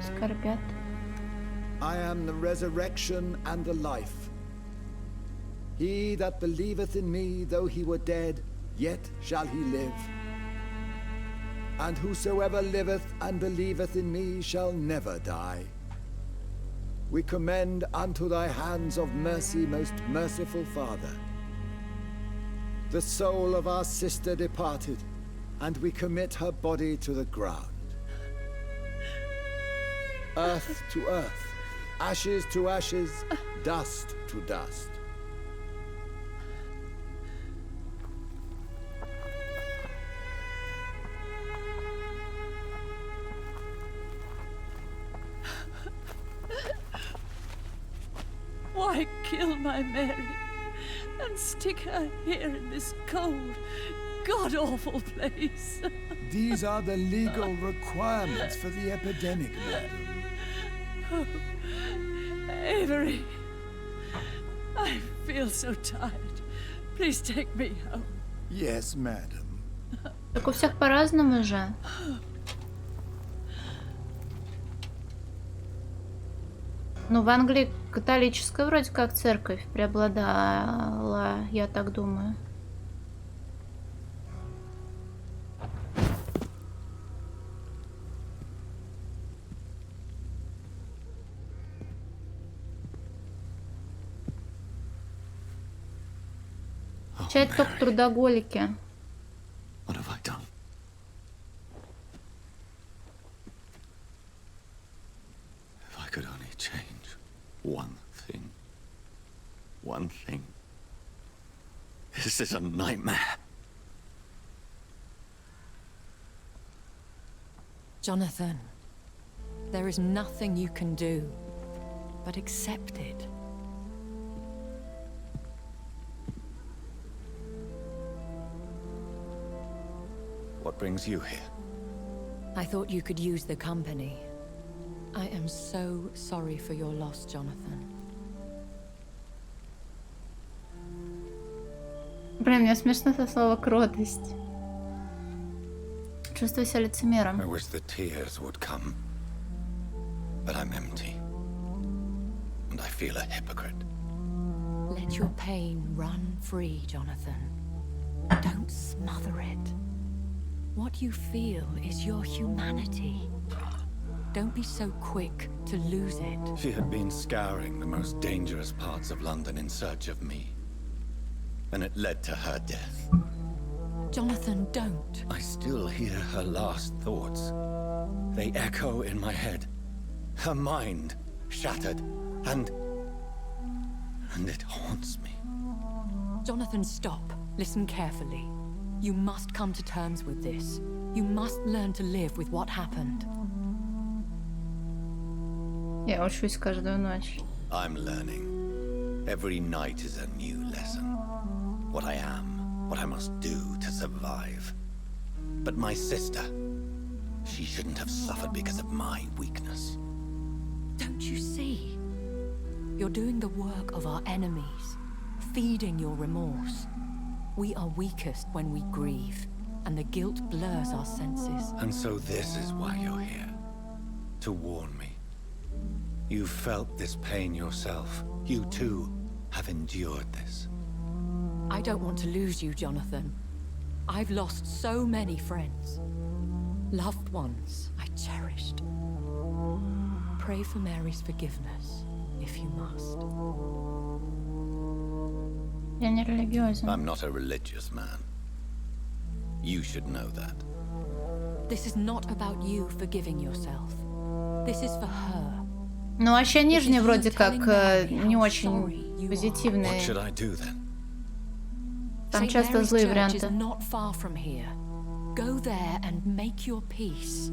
Скорбят. I am the resurrection and the life. He that believeth in me, though he were dead, yet shall he live. And whosoever liveth and believeth in me shall never die. We commend unto thy hands of mercy, most merciful Father, the soul of our sister departed, and we commit her body to the ground. Earth to earth, ashes to ashes, dust to dust. Why kill my Mary and stick her here in this cold, god-awful place? These are the legal requirements for the epidemic, madam. Oh, Avery, I feel so tired. Please take me home. Yes, madam. Так у всех по-разному же. Ну, в Англии католическая вроде как церковь преобладала, я так думаю. Чай только трудоголики. What have I done? If I could only change one thing. One thing. This is a nightmare. Jonathan, there is nothing you can do but accept it. What brings you here? I thought you could use the company. I am so sorry for your loss, Jonathan. Блин, мне смешно это слово кротость. Чувствую себя лицемером. I wish the tears would come. But I'm empty. And I feel a hypocrite. Let your pain run free, Jonathan. Don't smother it. What you feel is your humanity. Don't be so quick to lose it. She had been scouring the most dangerous parts of London in search of me. And it led to her death. Jonathan, don't. I still hear her last thoughts. They echo in my head. Her mind shattered, and it haunts me. Jonathan, stop. Listen carefully. You must come to terms with this. You must learn to live with what happened. Я учусь каждую ночь. I'm learning. Every night is a new lesson. What I am, what I must do to survive. But my sister, she shouldn't have suffered because of my weakness. Don't you see? You're doing the work of our enemies, feeding your remorse. We are weakest when we grieve, and the guilt blurs our senses. And so this is why you're here. To warn me. You felt this pain yourself. You too have endured this. I don't want to lose you, Jonathan. I've lost so many friends. Loved ones I cherished. Pray for Mary's forgiveness, if you must. Я не религиозен. I'm not a religious man. You should know that. This is not about you forgiving yourself. This is for her. Ну, вообще нижние вроде как не очень позитивные. What should I do then? Там часто злые варианты. Not far from here. Go there and make your peace.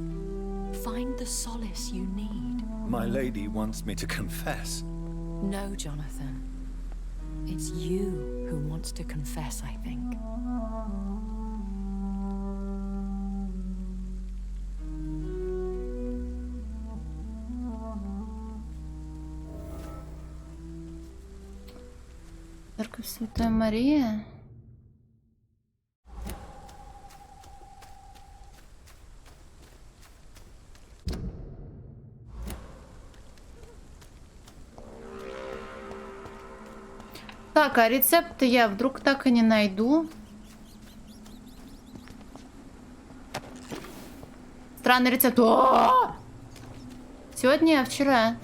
Find the solace you need. My lady wants me to confess. No, Jonathan. It's you who wants to confess, I think. Церковь Святой Марии. Так, а рецепты я вдруг так и не найду. Странный рецепт. О! Сегодня, а вчера.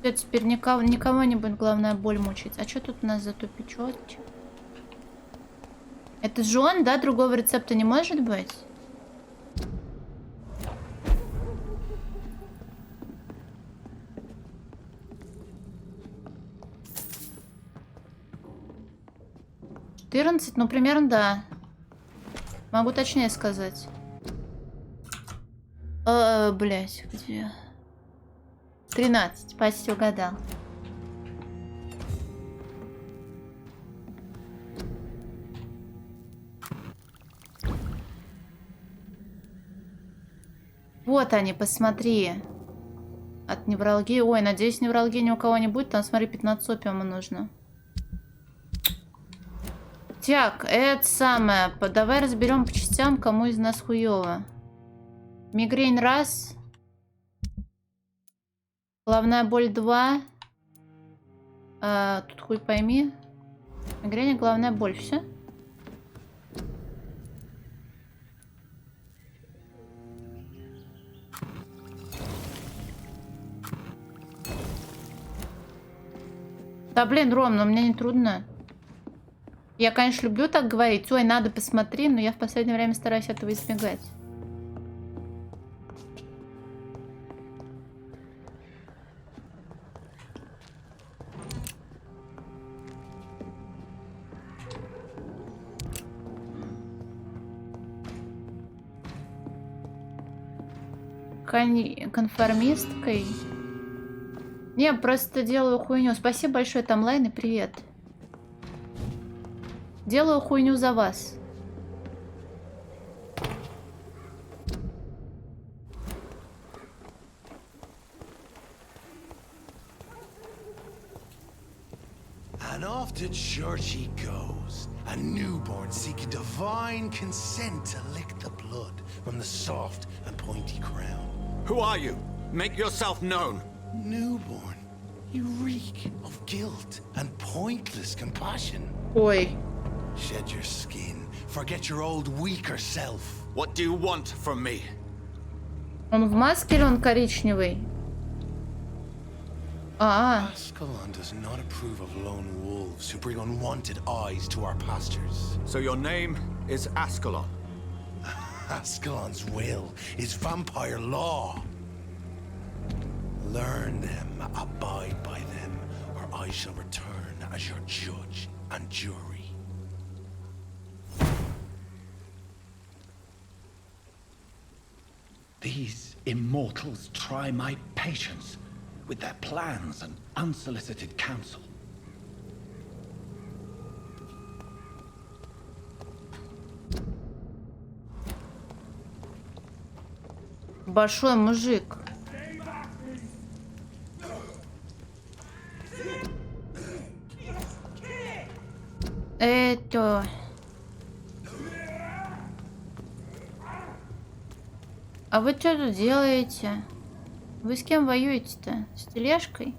Все, теперь никого не будет, главное, боль мучить. А что тут у нас за тупичочек? Это же он, да? Другого рецепта не может быть? Ну, примерно, да. Могу точнее сказать. Блять, где? 13, почти угадал. Вот они, посмотри. От невралгии. Ой, надеюсь, невралгии ни у кого не будет. Там, смотри, 15 опиума нужно. Так, это самое. Давай разберем по частям, кому из нас хуёво. Мигрень раз. Головная боль 2. Тут хуй пойми. Мигрень и головная боль. Все? Да блин, Ром, но мне не трудно. Я, конечно, люблю так говорить. Ой, надо посмотри, но я в последнее время стараюсь этого избегать. Конформисткой? Не, просто делаю хуйню. Спасибо большое, Тамлайн, и привет. Делаю хуйню за вас. And off to church he goes, a newborn seeking divine consent to lick the blood from the soft and pointy crown. Who are you? Make yourself known. Newborn, you reek of guilt and pointless compassion. Oi. Shed your skin, forget your old weaker self. What do you want from me? Он в маске или он коричневый? Ascalon does not approve of lone wolves who bring unwanted eyes to our pastures. So your name is Ascalon? Ascalon's will is vampire law. Learn them, abide by them, or I shall return as your judge and jury. These immortals try my patience with their plans and unsolicited counsel. Большой мужик. Это... А вы что тут делаете? Вы с кем воюете-то? С тележкой?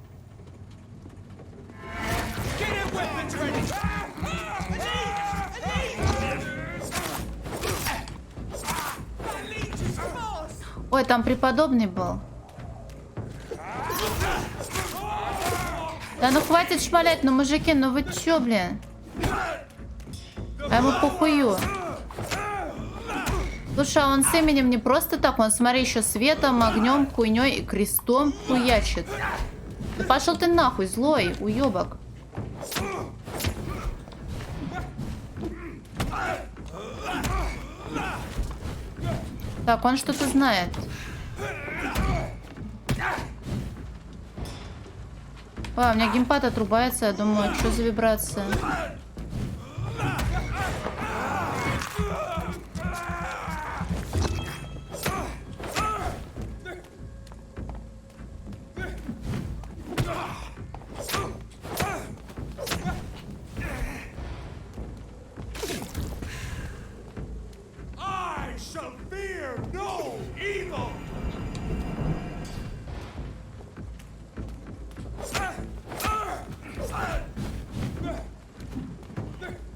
Ой, там преподобный был. Да ну хватит шмалять, ну мужики, ну вы чё, блин? А ему похую. Слушай, а он с именем не просто так, он, смотри, еще светом, огнем, хуйней и крестом хуячит. Да пошел ты нахуй, злой, уебок. Так, он что-то знает. А, у меня геймпад отрубается, я думаю, что за вибрация? I shall fear no evil.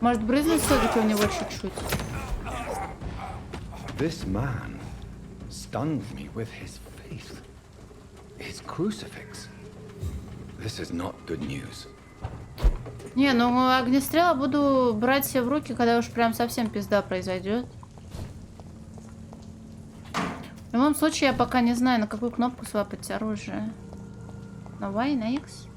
Может, брызнуть все-таки у него чуть-чуть? This man stunned me with his faith. His crucifix. This is not good news. Не, ну огнестрела буду брать себе в руки, когда уж прям совсем пизда произойдет. В любом случае, я пока не знаю, на какую кнопку свапать оружие. На Y, на X?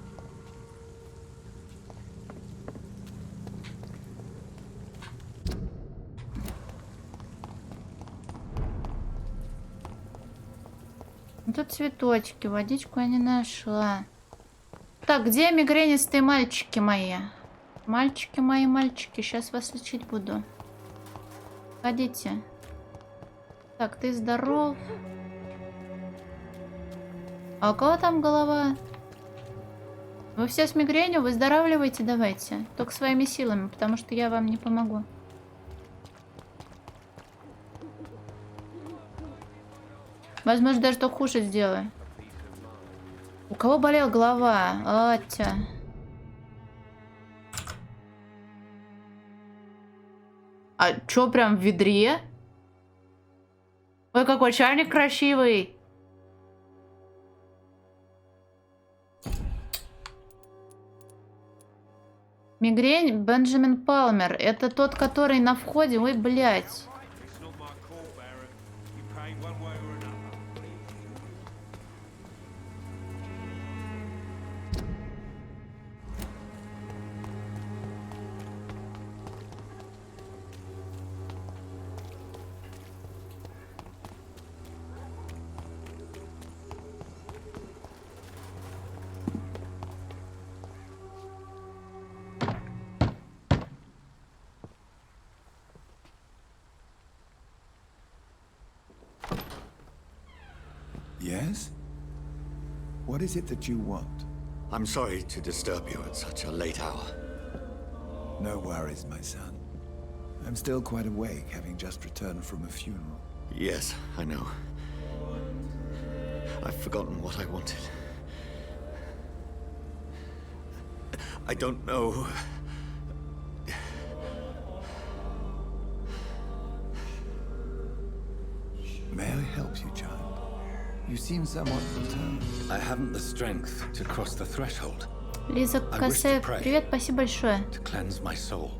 Тут цветочки, водичку я не нашла. Так, где мигренистые мальчики мои? Мальчики мои, мальчики, сейчас вас лечить буду. Ходите. Так, ты здоров. А у кого там голова? Вы все с мигренью, выздоравливайте давайте. Только своими силами, потому что я вам не помогу. Возможно, даже только хуже сделаю. У кого болела голова? Атя. А чё, прям в ведре? Ой, какой чайник красивый. Мигрень Бенджамин Палмер. Это тот, который на входе. Ой, блядь. Yes? What is it that you want? I'm sorry to disturb you at such a late hour. No worries, my son. I'm still quite awake, having just returned from a funeral. Yes, I know. I've forgotten what I wanted. I don't know. May I help you, child? You seem somewhat perturbed. I haven't the strength to cross the threshold. Лиза Косая, привет, спасибо большое. To cleanse my soul.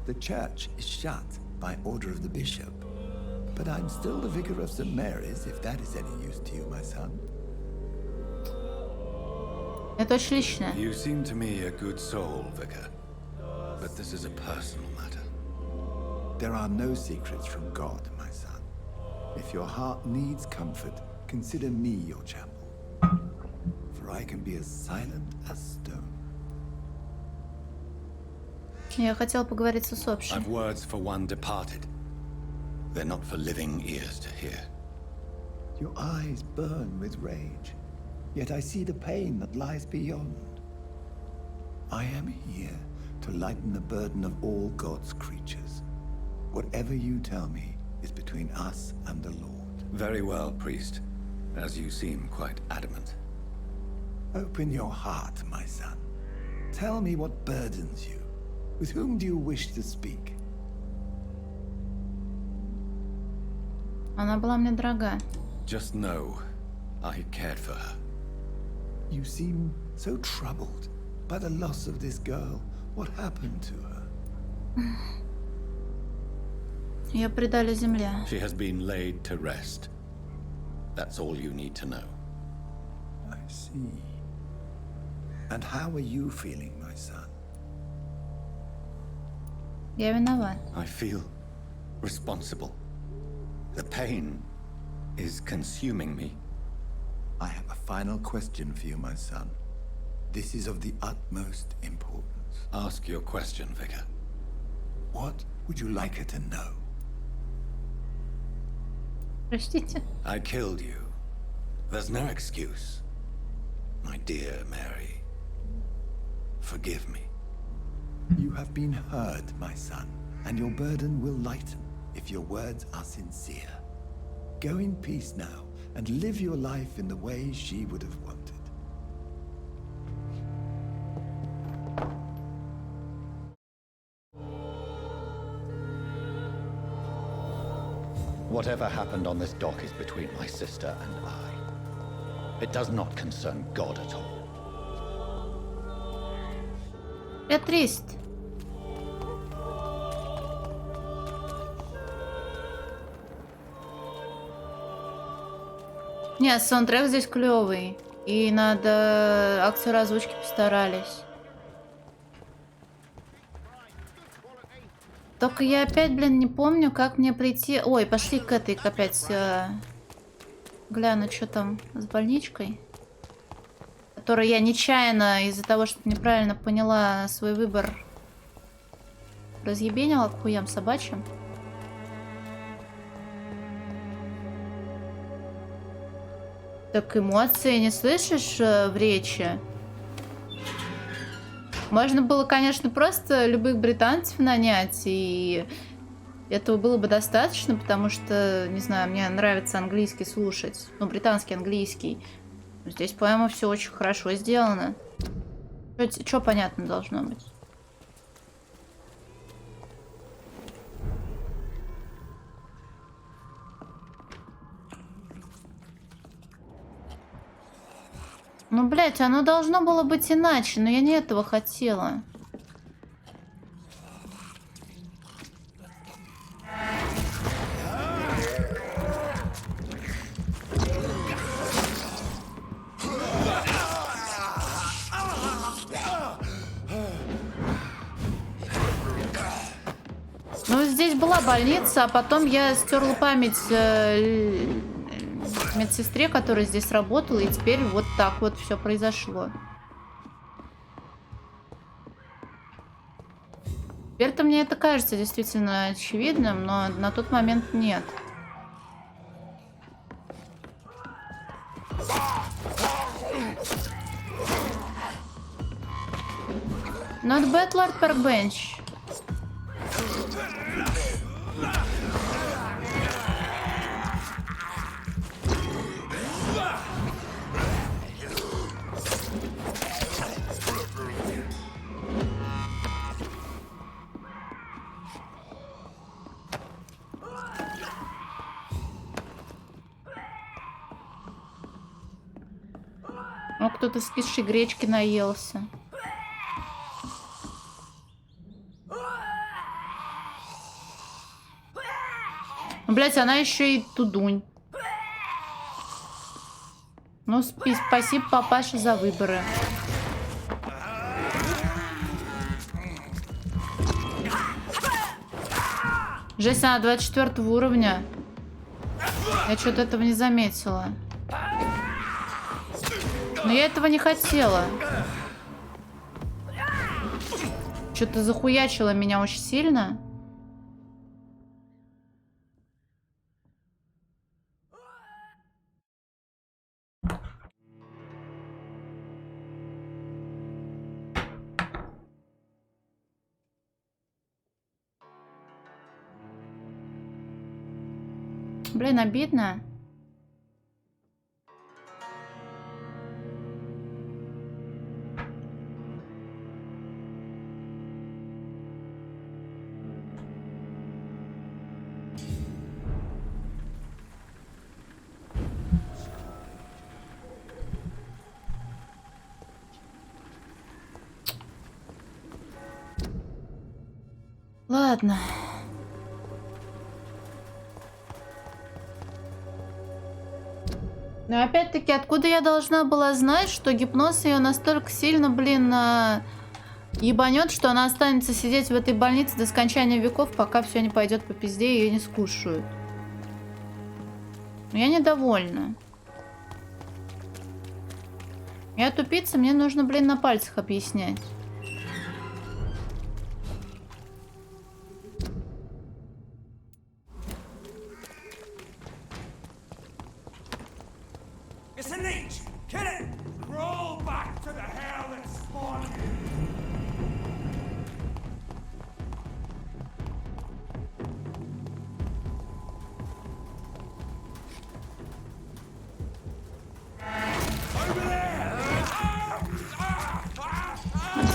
The church is shut by order of the bishop. But I'm still the vicar of St. Mary's, if that is any use to you, my son. Это очень лично. You seem to me a good soul, vicar. But this is a personal matter. There are no secrets from God, my son. If your heart needs comfort, consider me your chapel. For I can be as silent as stone. Я хотел поговорить с усопшим. I've words for one departed. They're not for living ears to hear. Your eyes burn with rage, yet I see the pain that lies beyond. I am here to lighten the burden of all God's creatures. Whatever you tell me is between us and the Lord. Very well, priest, as you seem quite adamant. Open your heart, my son. Tell me what burdens you. With whom do you wish to speak? Она была мне дорога. Just know I cared for her. You seem so troubled by the loss of this girl. What happened to her? Ее предали земле. She has been laid to rest. That's all you need to know. I see. And how are you feeling, my son? Я виноват. I feel responsible. The pain is consuming me. I have a final question for you, my son. This is of the utmost importance. Ask your question, Vicar. What would you like her to know? Простите. I killed you. There's no excuse. My dear Mary, forgive me. You have been heard, my son, and your burden will lighten if your words are sincere. Go in peace now, and live your life in the way she would have wanted. Whatever happened on this dock is between my sister and I. It does not concern God at all. Я triste. Нет, саундтрек здесь клевый. И надо... Актеры озвучки постарались. Только я опять, блин, не помню, как мне прийти... Ой, пошли к этой опять... Гляну, что там с больничкой. Которую я нечаянно, из-за того, что неправильно поняла свой выбор, разъебенила к хуям собачьим. Так эмоции не слышишь в речи? Можно было, конечно, просто любых британцев нанять, и этого было бы достаточно, потому что, не знаю, мне нравится английский слушать. Ну, британский английский. Здесь, по-моему, все очень хорошо сделано. Что понятно должно быть? Ну, блядь, оно должно было быть иначе, но я не этого хотела. Ну, здесь была больница, а потом я стерла память медсестре, которая здесь работала, и теперь вот так вот все произошло. Теперь-то мне это кажется действительно очевидным, но на тот момент нет. Not bad, Lord Perbench. Ну, кто-то скисшей гречки наелся. Блять, она еще и тудунь. Ну, спасибо, папаша, за выборы. Жесть, она 24 уровня. Я что-то этого не заметила. Но я этого не хотела. Что-то захуячило меня очень сильно. Блин, обидно. ладно. Но опять-таки, откуда я должна была знать, что гипноз ее настолько сильно, блин, ебанет, что она останется сидеть в этой больнице до скончания веков, пока все не пойдет по пизде и ее не скушают. Но я недовольна. Я тупица, мне нужно, блин, на пальцах объяснять. It's a leech! Kill it! Roll back to the hell that spawned you!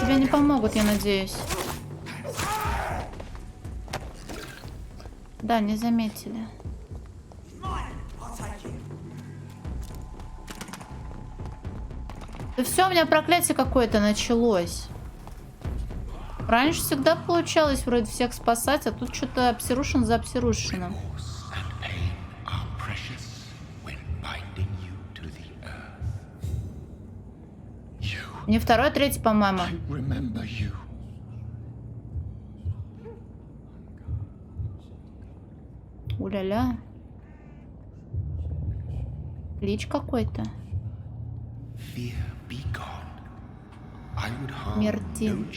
Тебе не помогут, я надеюсь. Да, не заметили. Да все, у меня проклятие какое-то началось. Раньше всегда получалось вроде всех спасать, а тут что-то обсерушен за обсерушеном. Не второй, а третий, по-моему. Уля-ля. Лич какой-то. Мертин.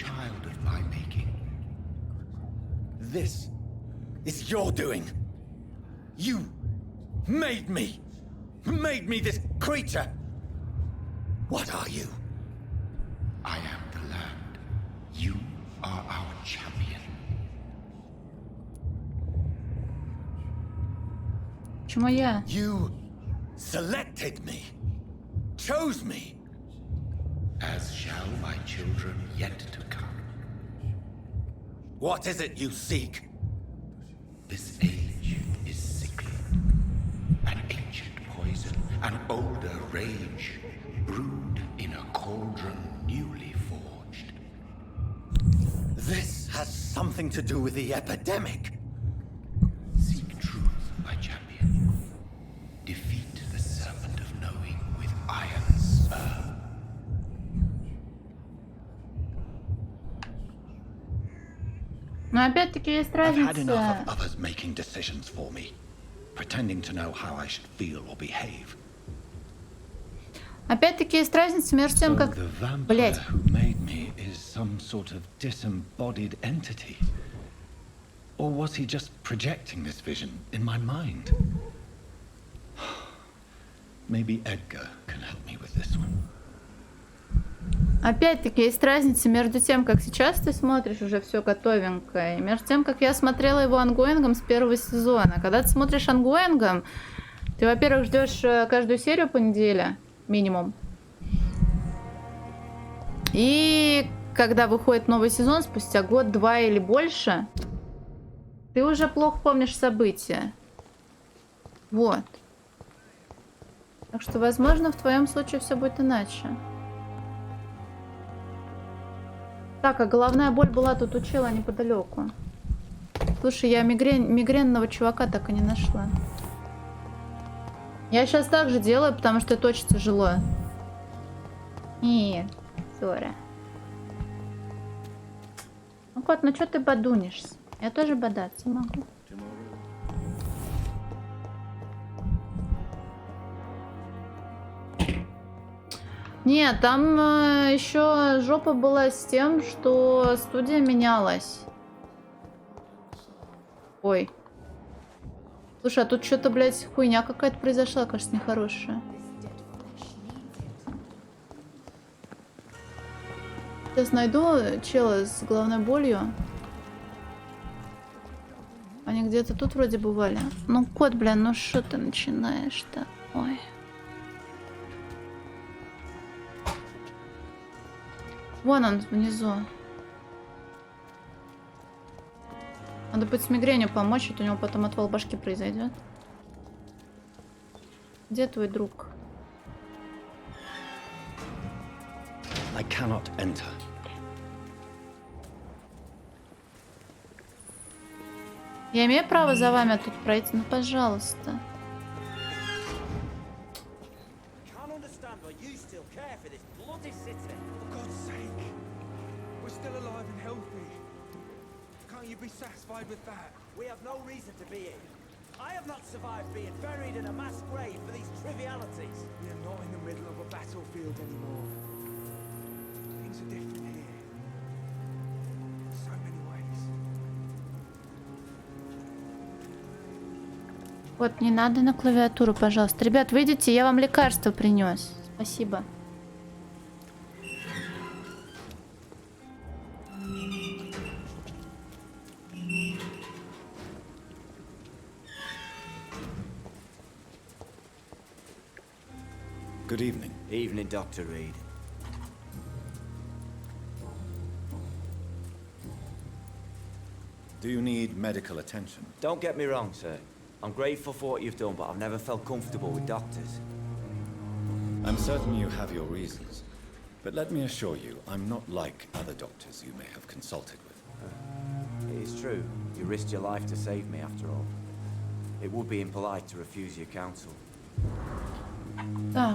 This is your doing. You made me this creature. What are you? I am the land. You are our champion. Почему я? You selected me, chose me. As shall my children yet to come. What is it you seek? This age is sickly. An ancient poison, an older rage, brewed in a cauldron newly forged. This has something to do with the epidemic. Seek truth, my champion. Defeat the serpent of knowing with iron spur. Но опять-таки есть I've had enough разница. of others making decisions for me, pretending to know how I should feel or behave. Опять-таки есть разница между тем, как... The vampire Блять. who made me is some sort of disembodied entity. Or was he just projecting this vision in my mind? Maybe Edgar can help me with this one. Опять-таки есть разница между тем, как сейчас ты смотришь уже все готовенькое, и между тем, как я смотрела его ангоингом с первого сезона. Когда ты смотришь ангоингом, ты, во-первых, ждешь каждую серию по неделе, минимум. И когда выходит новый сезон, спустя год, два или больше, ты уже плохо помнишь события. Вот. Так что, возможно, в твоем случае все будет иначе. Так, а головная боль была тут у чела неподалеку. Слушай, я мигренного чувака так и не нашла. Я сейчас так же делаю, потому что это очень тяжело. Нет, сори. Ну, кот, ну что ты бодунишься? Я тоже бодаться могу. Нет, там еще жопа была с тем, что студия менялась. Ой. Слушай, а тут что-то, блядь, хуйня какая-то произошла, кажется, нехорошая. Сейчас найду чела с головной болью. Они где-то тут вроде бывали. Ну, кот, блин, ну что ты начинаешь-то? Ой. Вон он внизу. Надо будет с мигренью помочь, а то у него потом отвал башки произойдет. Где твой друг? I cannot enter. Я имею право за вами тут пройти? Ну, пожалуйста. Can't understand why you still care for this bloody city. For God's sake, we're still alive and healthy. Can't you be satisfied with that? We have no reason to be here. I have not survived being buried in a mass grave for these trivialities. We are not in the middle of a battlefield anymore. Things are different here. In so many ways. Вот, не надо на клавиатуру, пожалуйста. Ребят, выйдите, я вам лекарство принес. Спасибо. Good evening. Evening, Dr. Reed. Do you need medical attention? Don't get me wrong, sir. I'm grateful for what you've done, but I've never felt comfortable with doctors. I'm certain you have your reasons. But let me assure you, I'm not like other doctors you may have consulted with. It is true. You risked your life to save me, after all. It would be impolite to refuse your counsel.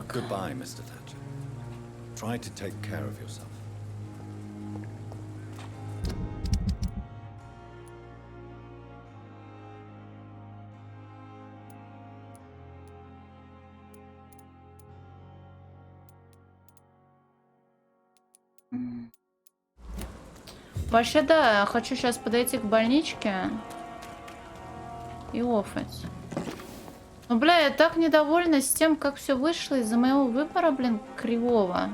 Goodbye, Mr. Thatcher. Try to take care of yourself. Вообще, да, хочу сейчас подойти к больничке и офать. Ну, бля, я так недовольна с тем, как все вышло из-за моего выбора, блин, кривого.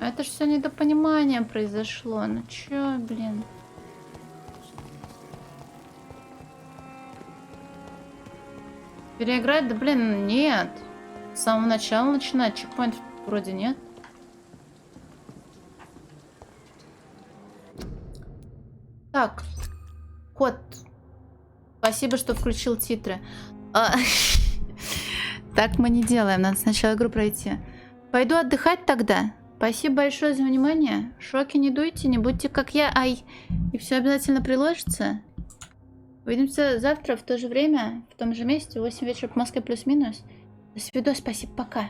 Это ж все недопонимание произошло. Ну чё, блин. Переиграть? Да, блин, нет. С самого начала начинать. Чекпоинт вроде нет. Так. Кот. Спасибо, что включил титры. Так мы не делаем. Надо сначала игру пройти. Пойду отдыхать тогда. Спасибо большое за внимание. Шоки не дуйте, не будьте как я. Ай. И все обязательно приложится. Увидимся завтра в то же время, в том же месте, в 8 вечера по Москве плюс-минус. До свидания, спасибо, пока.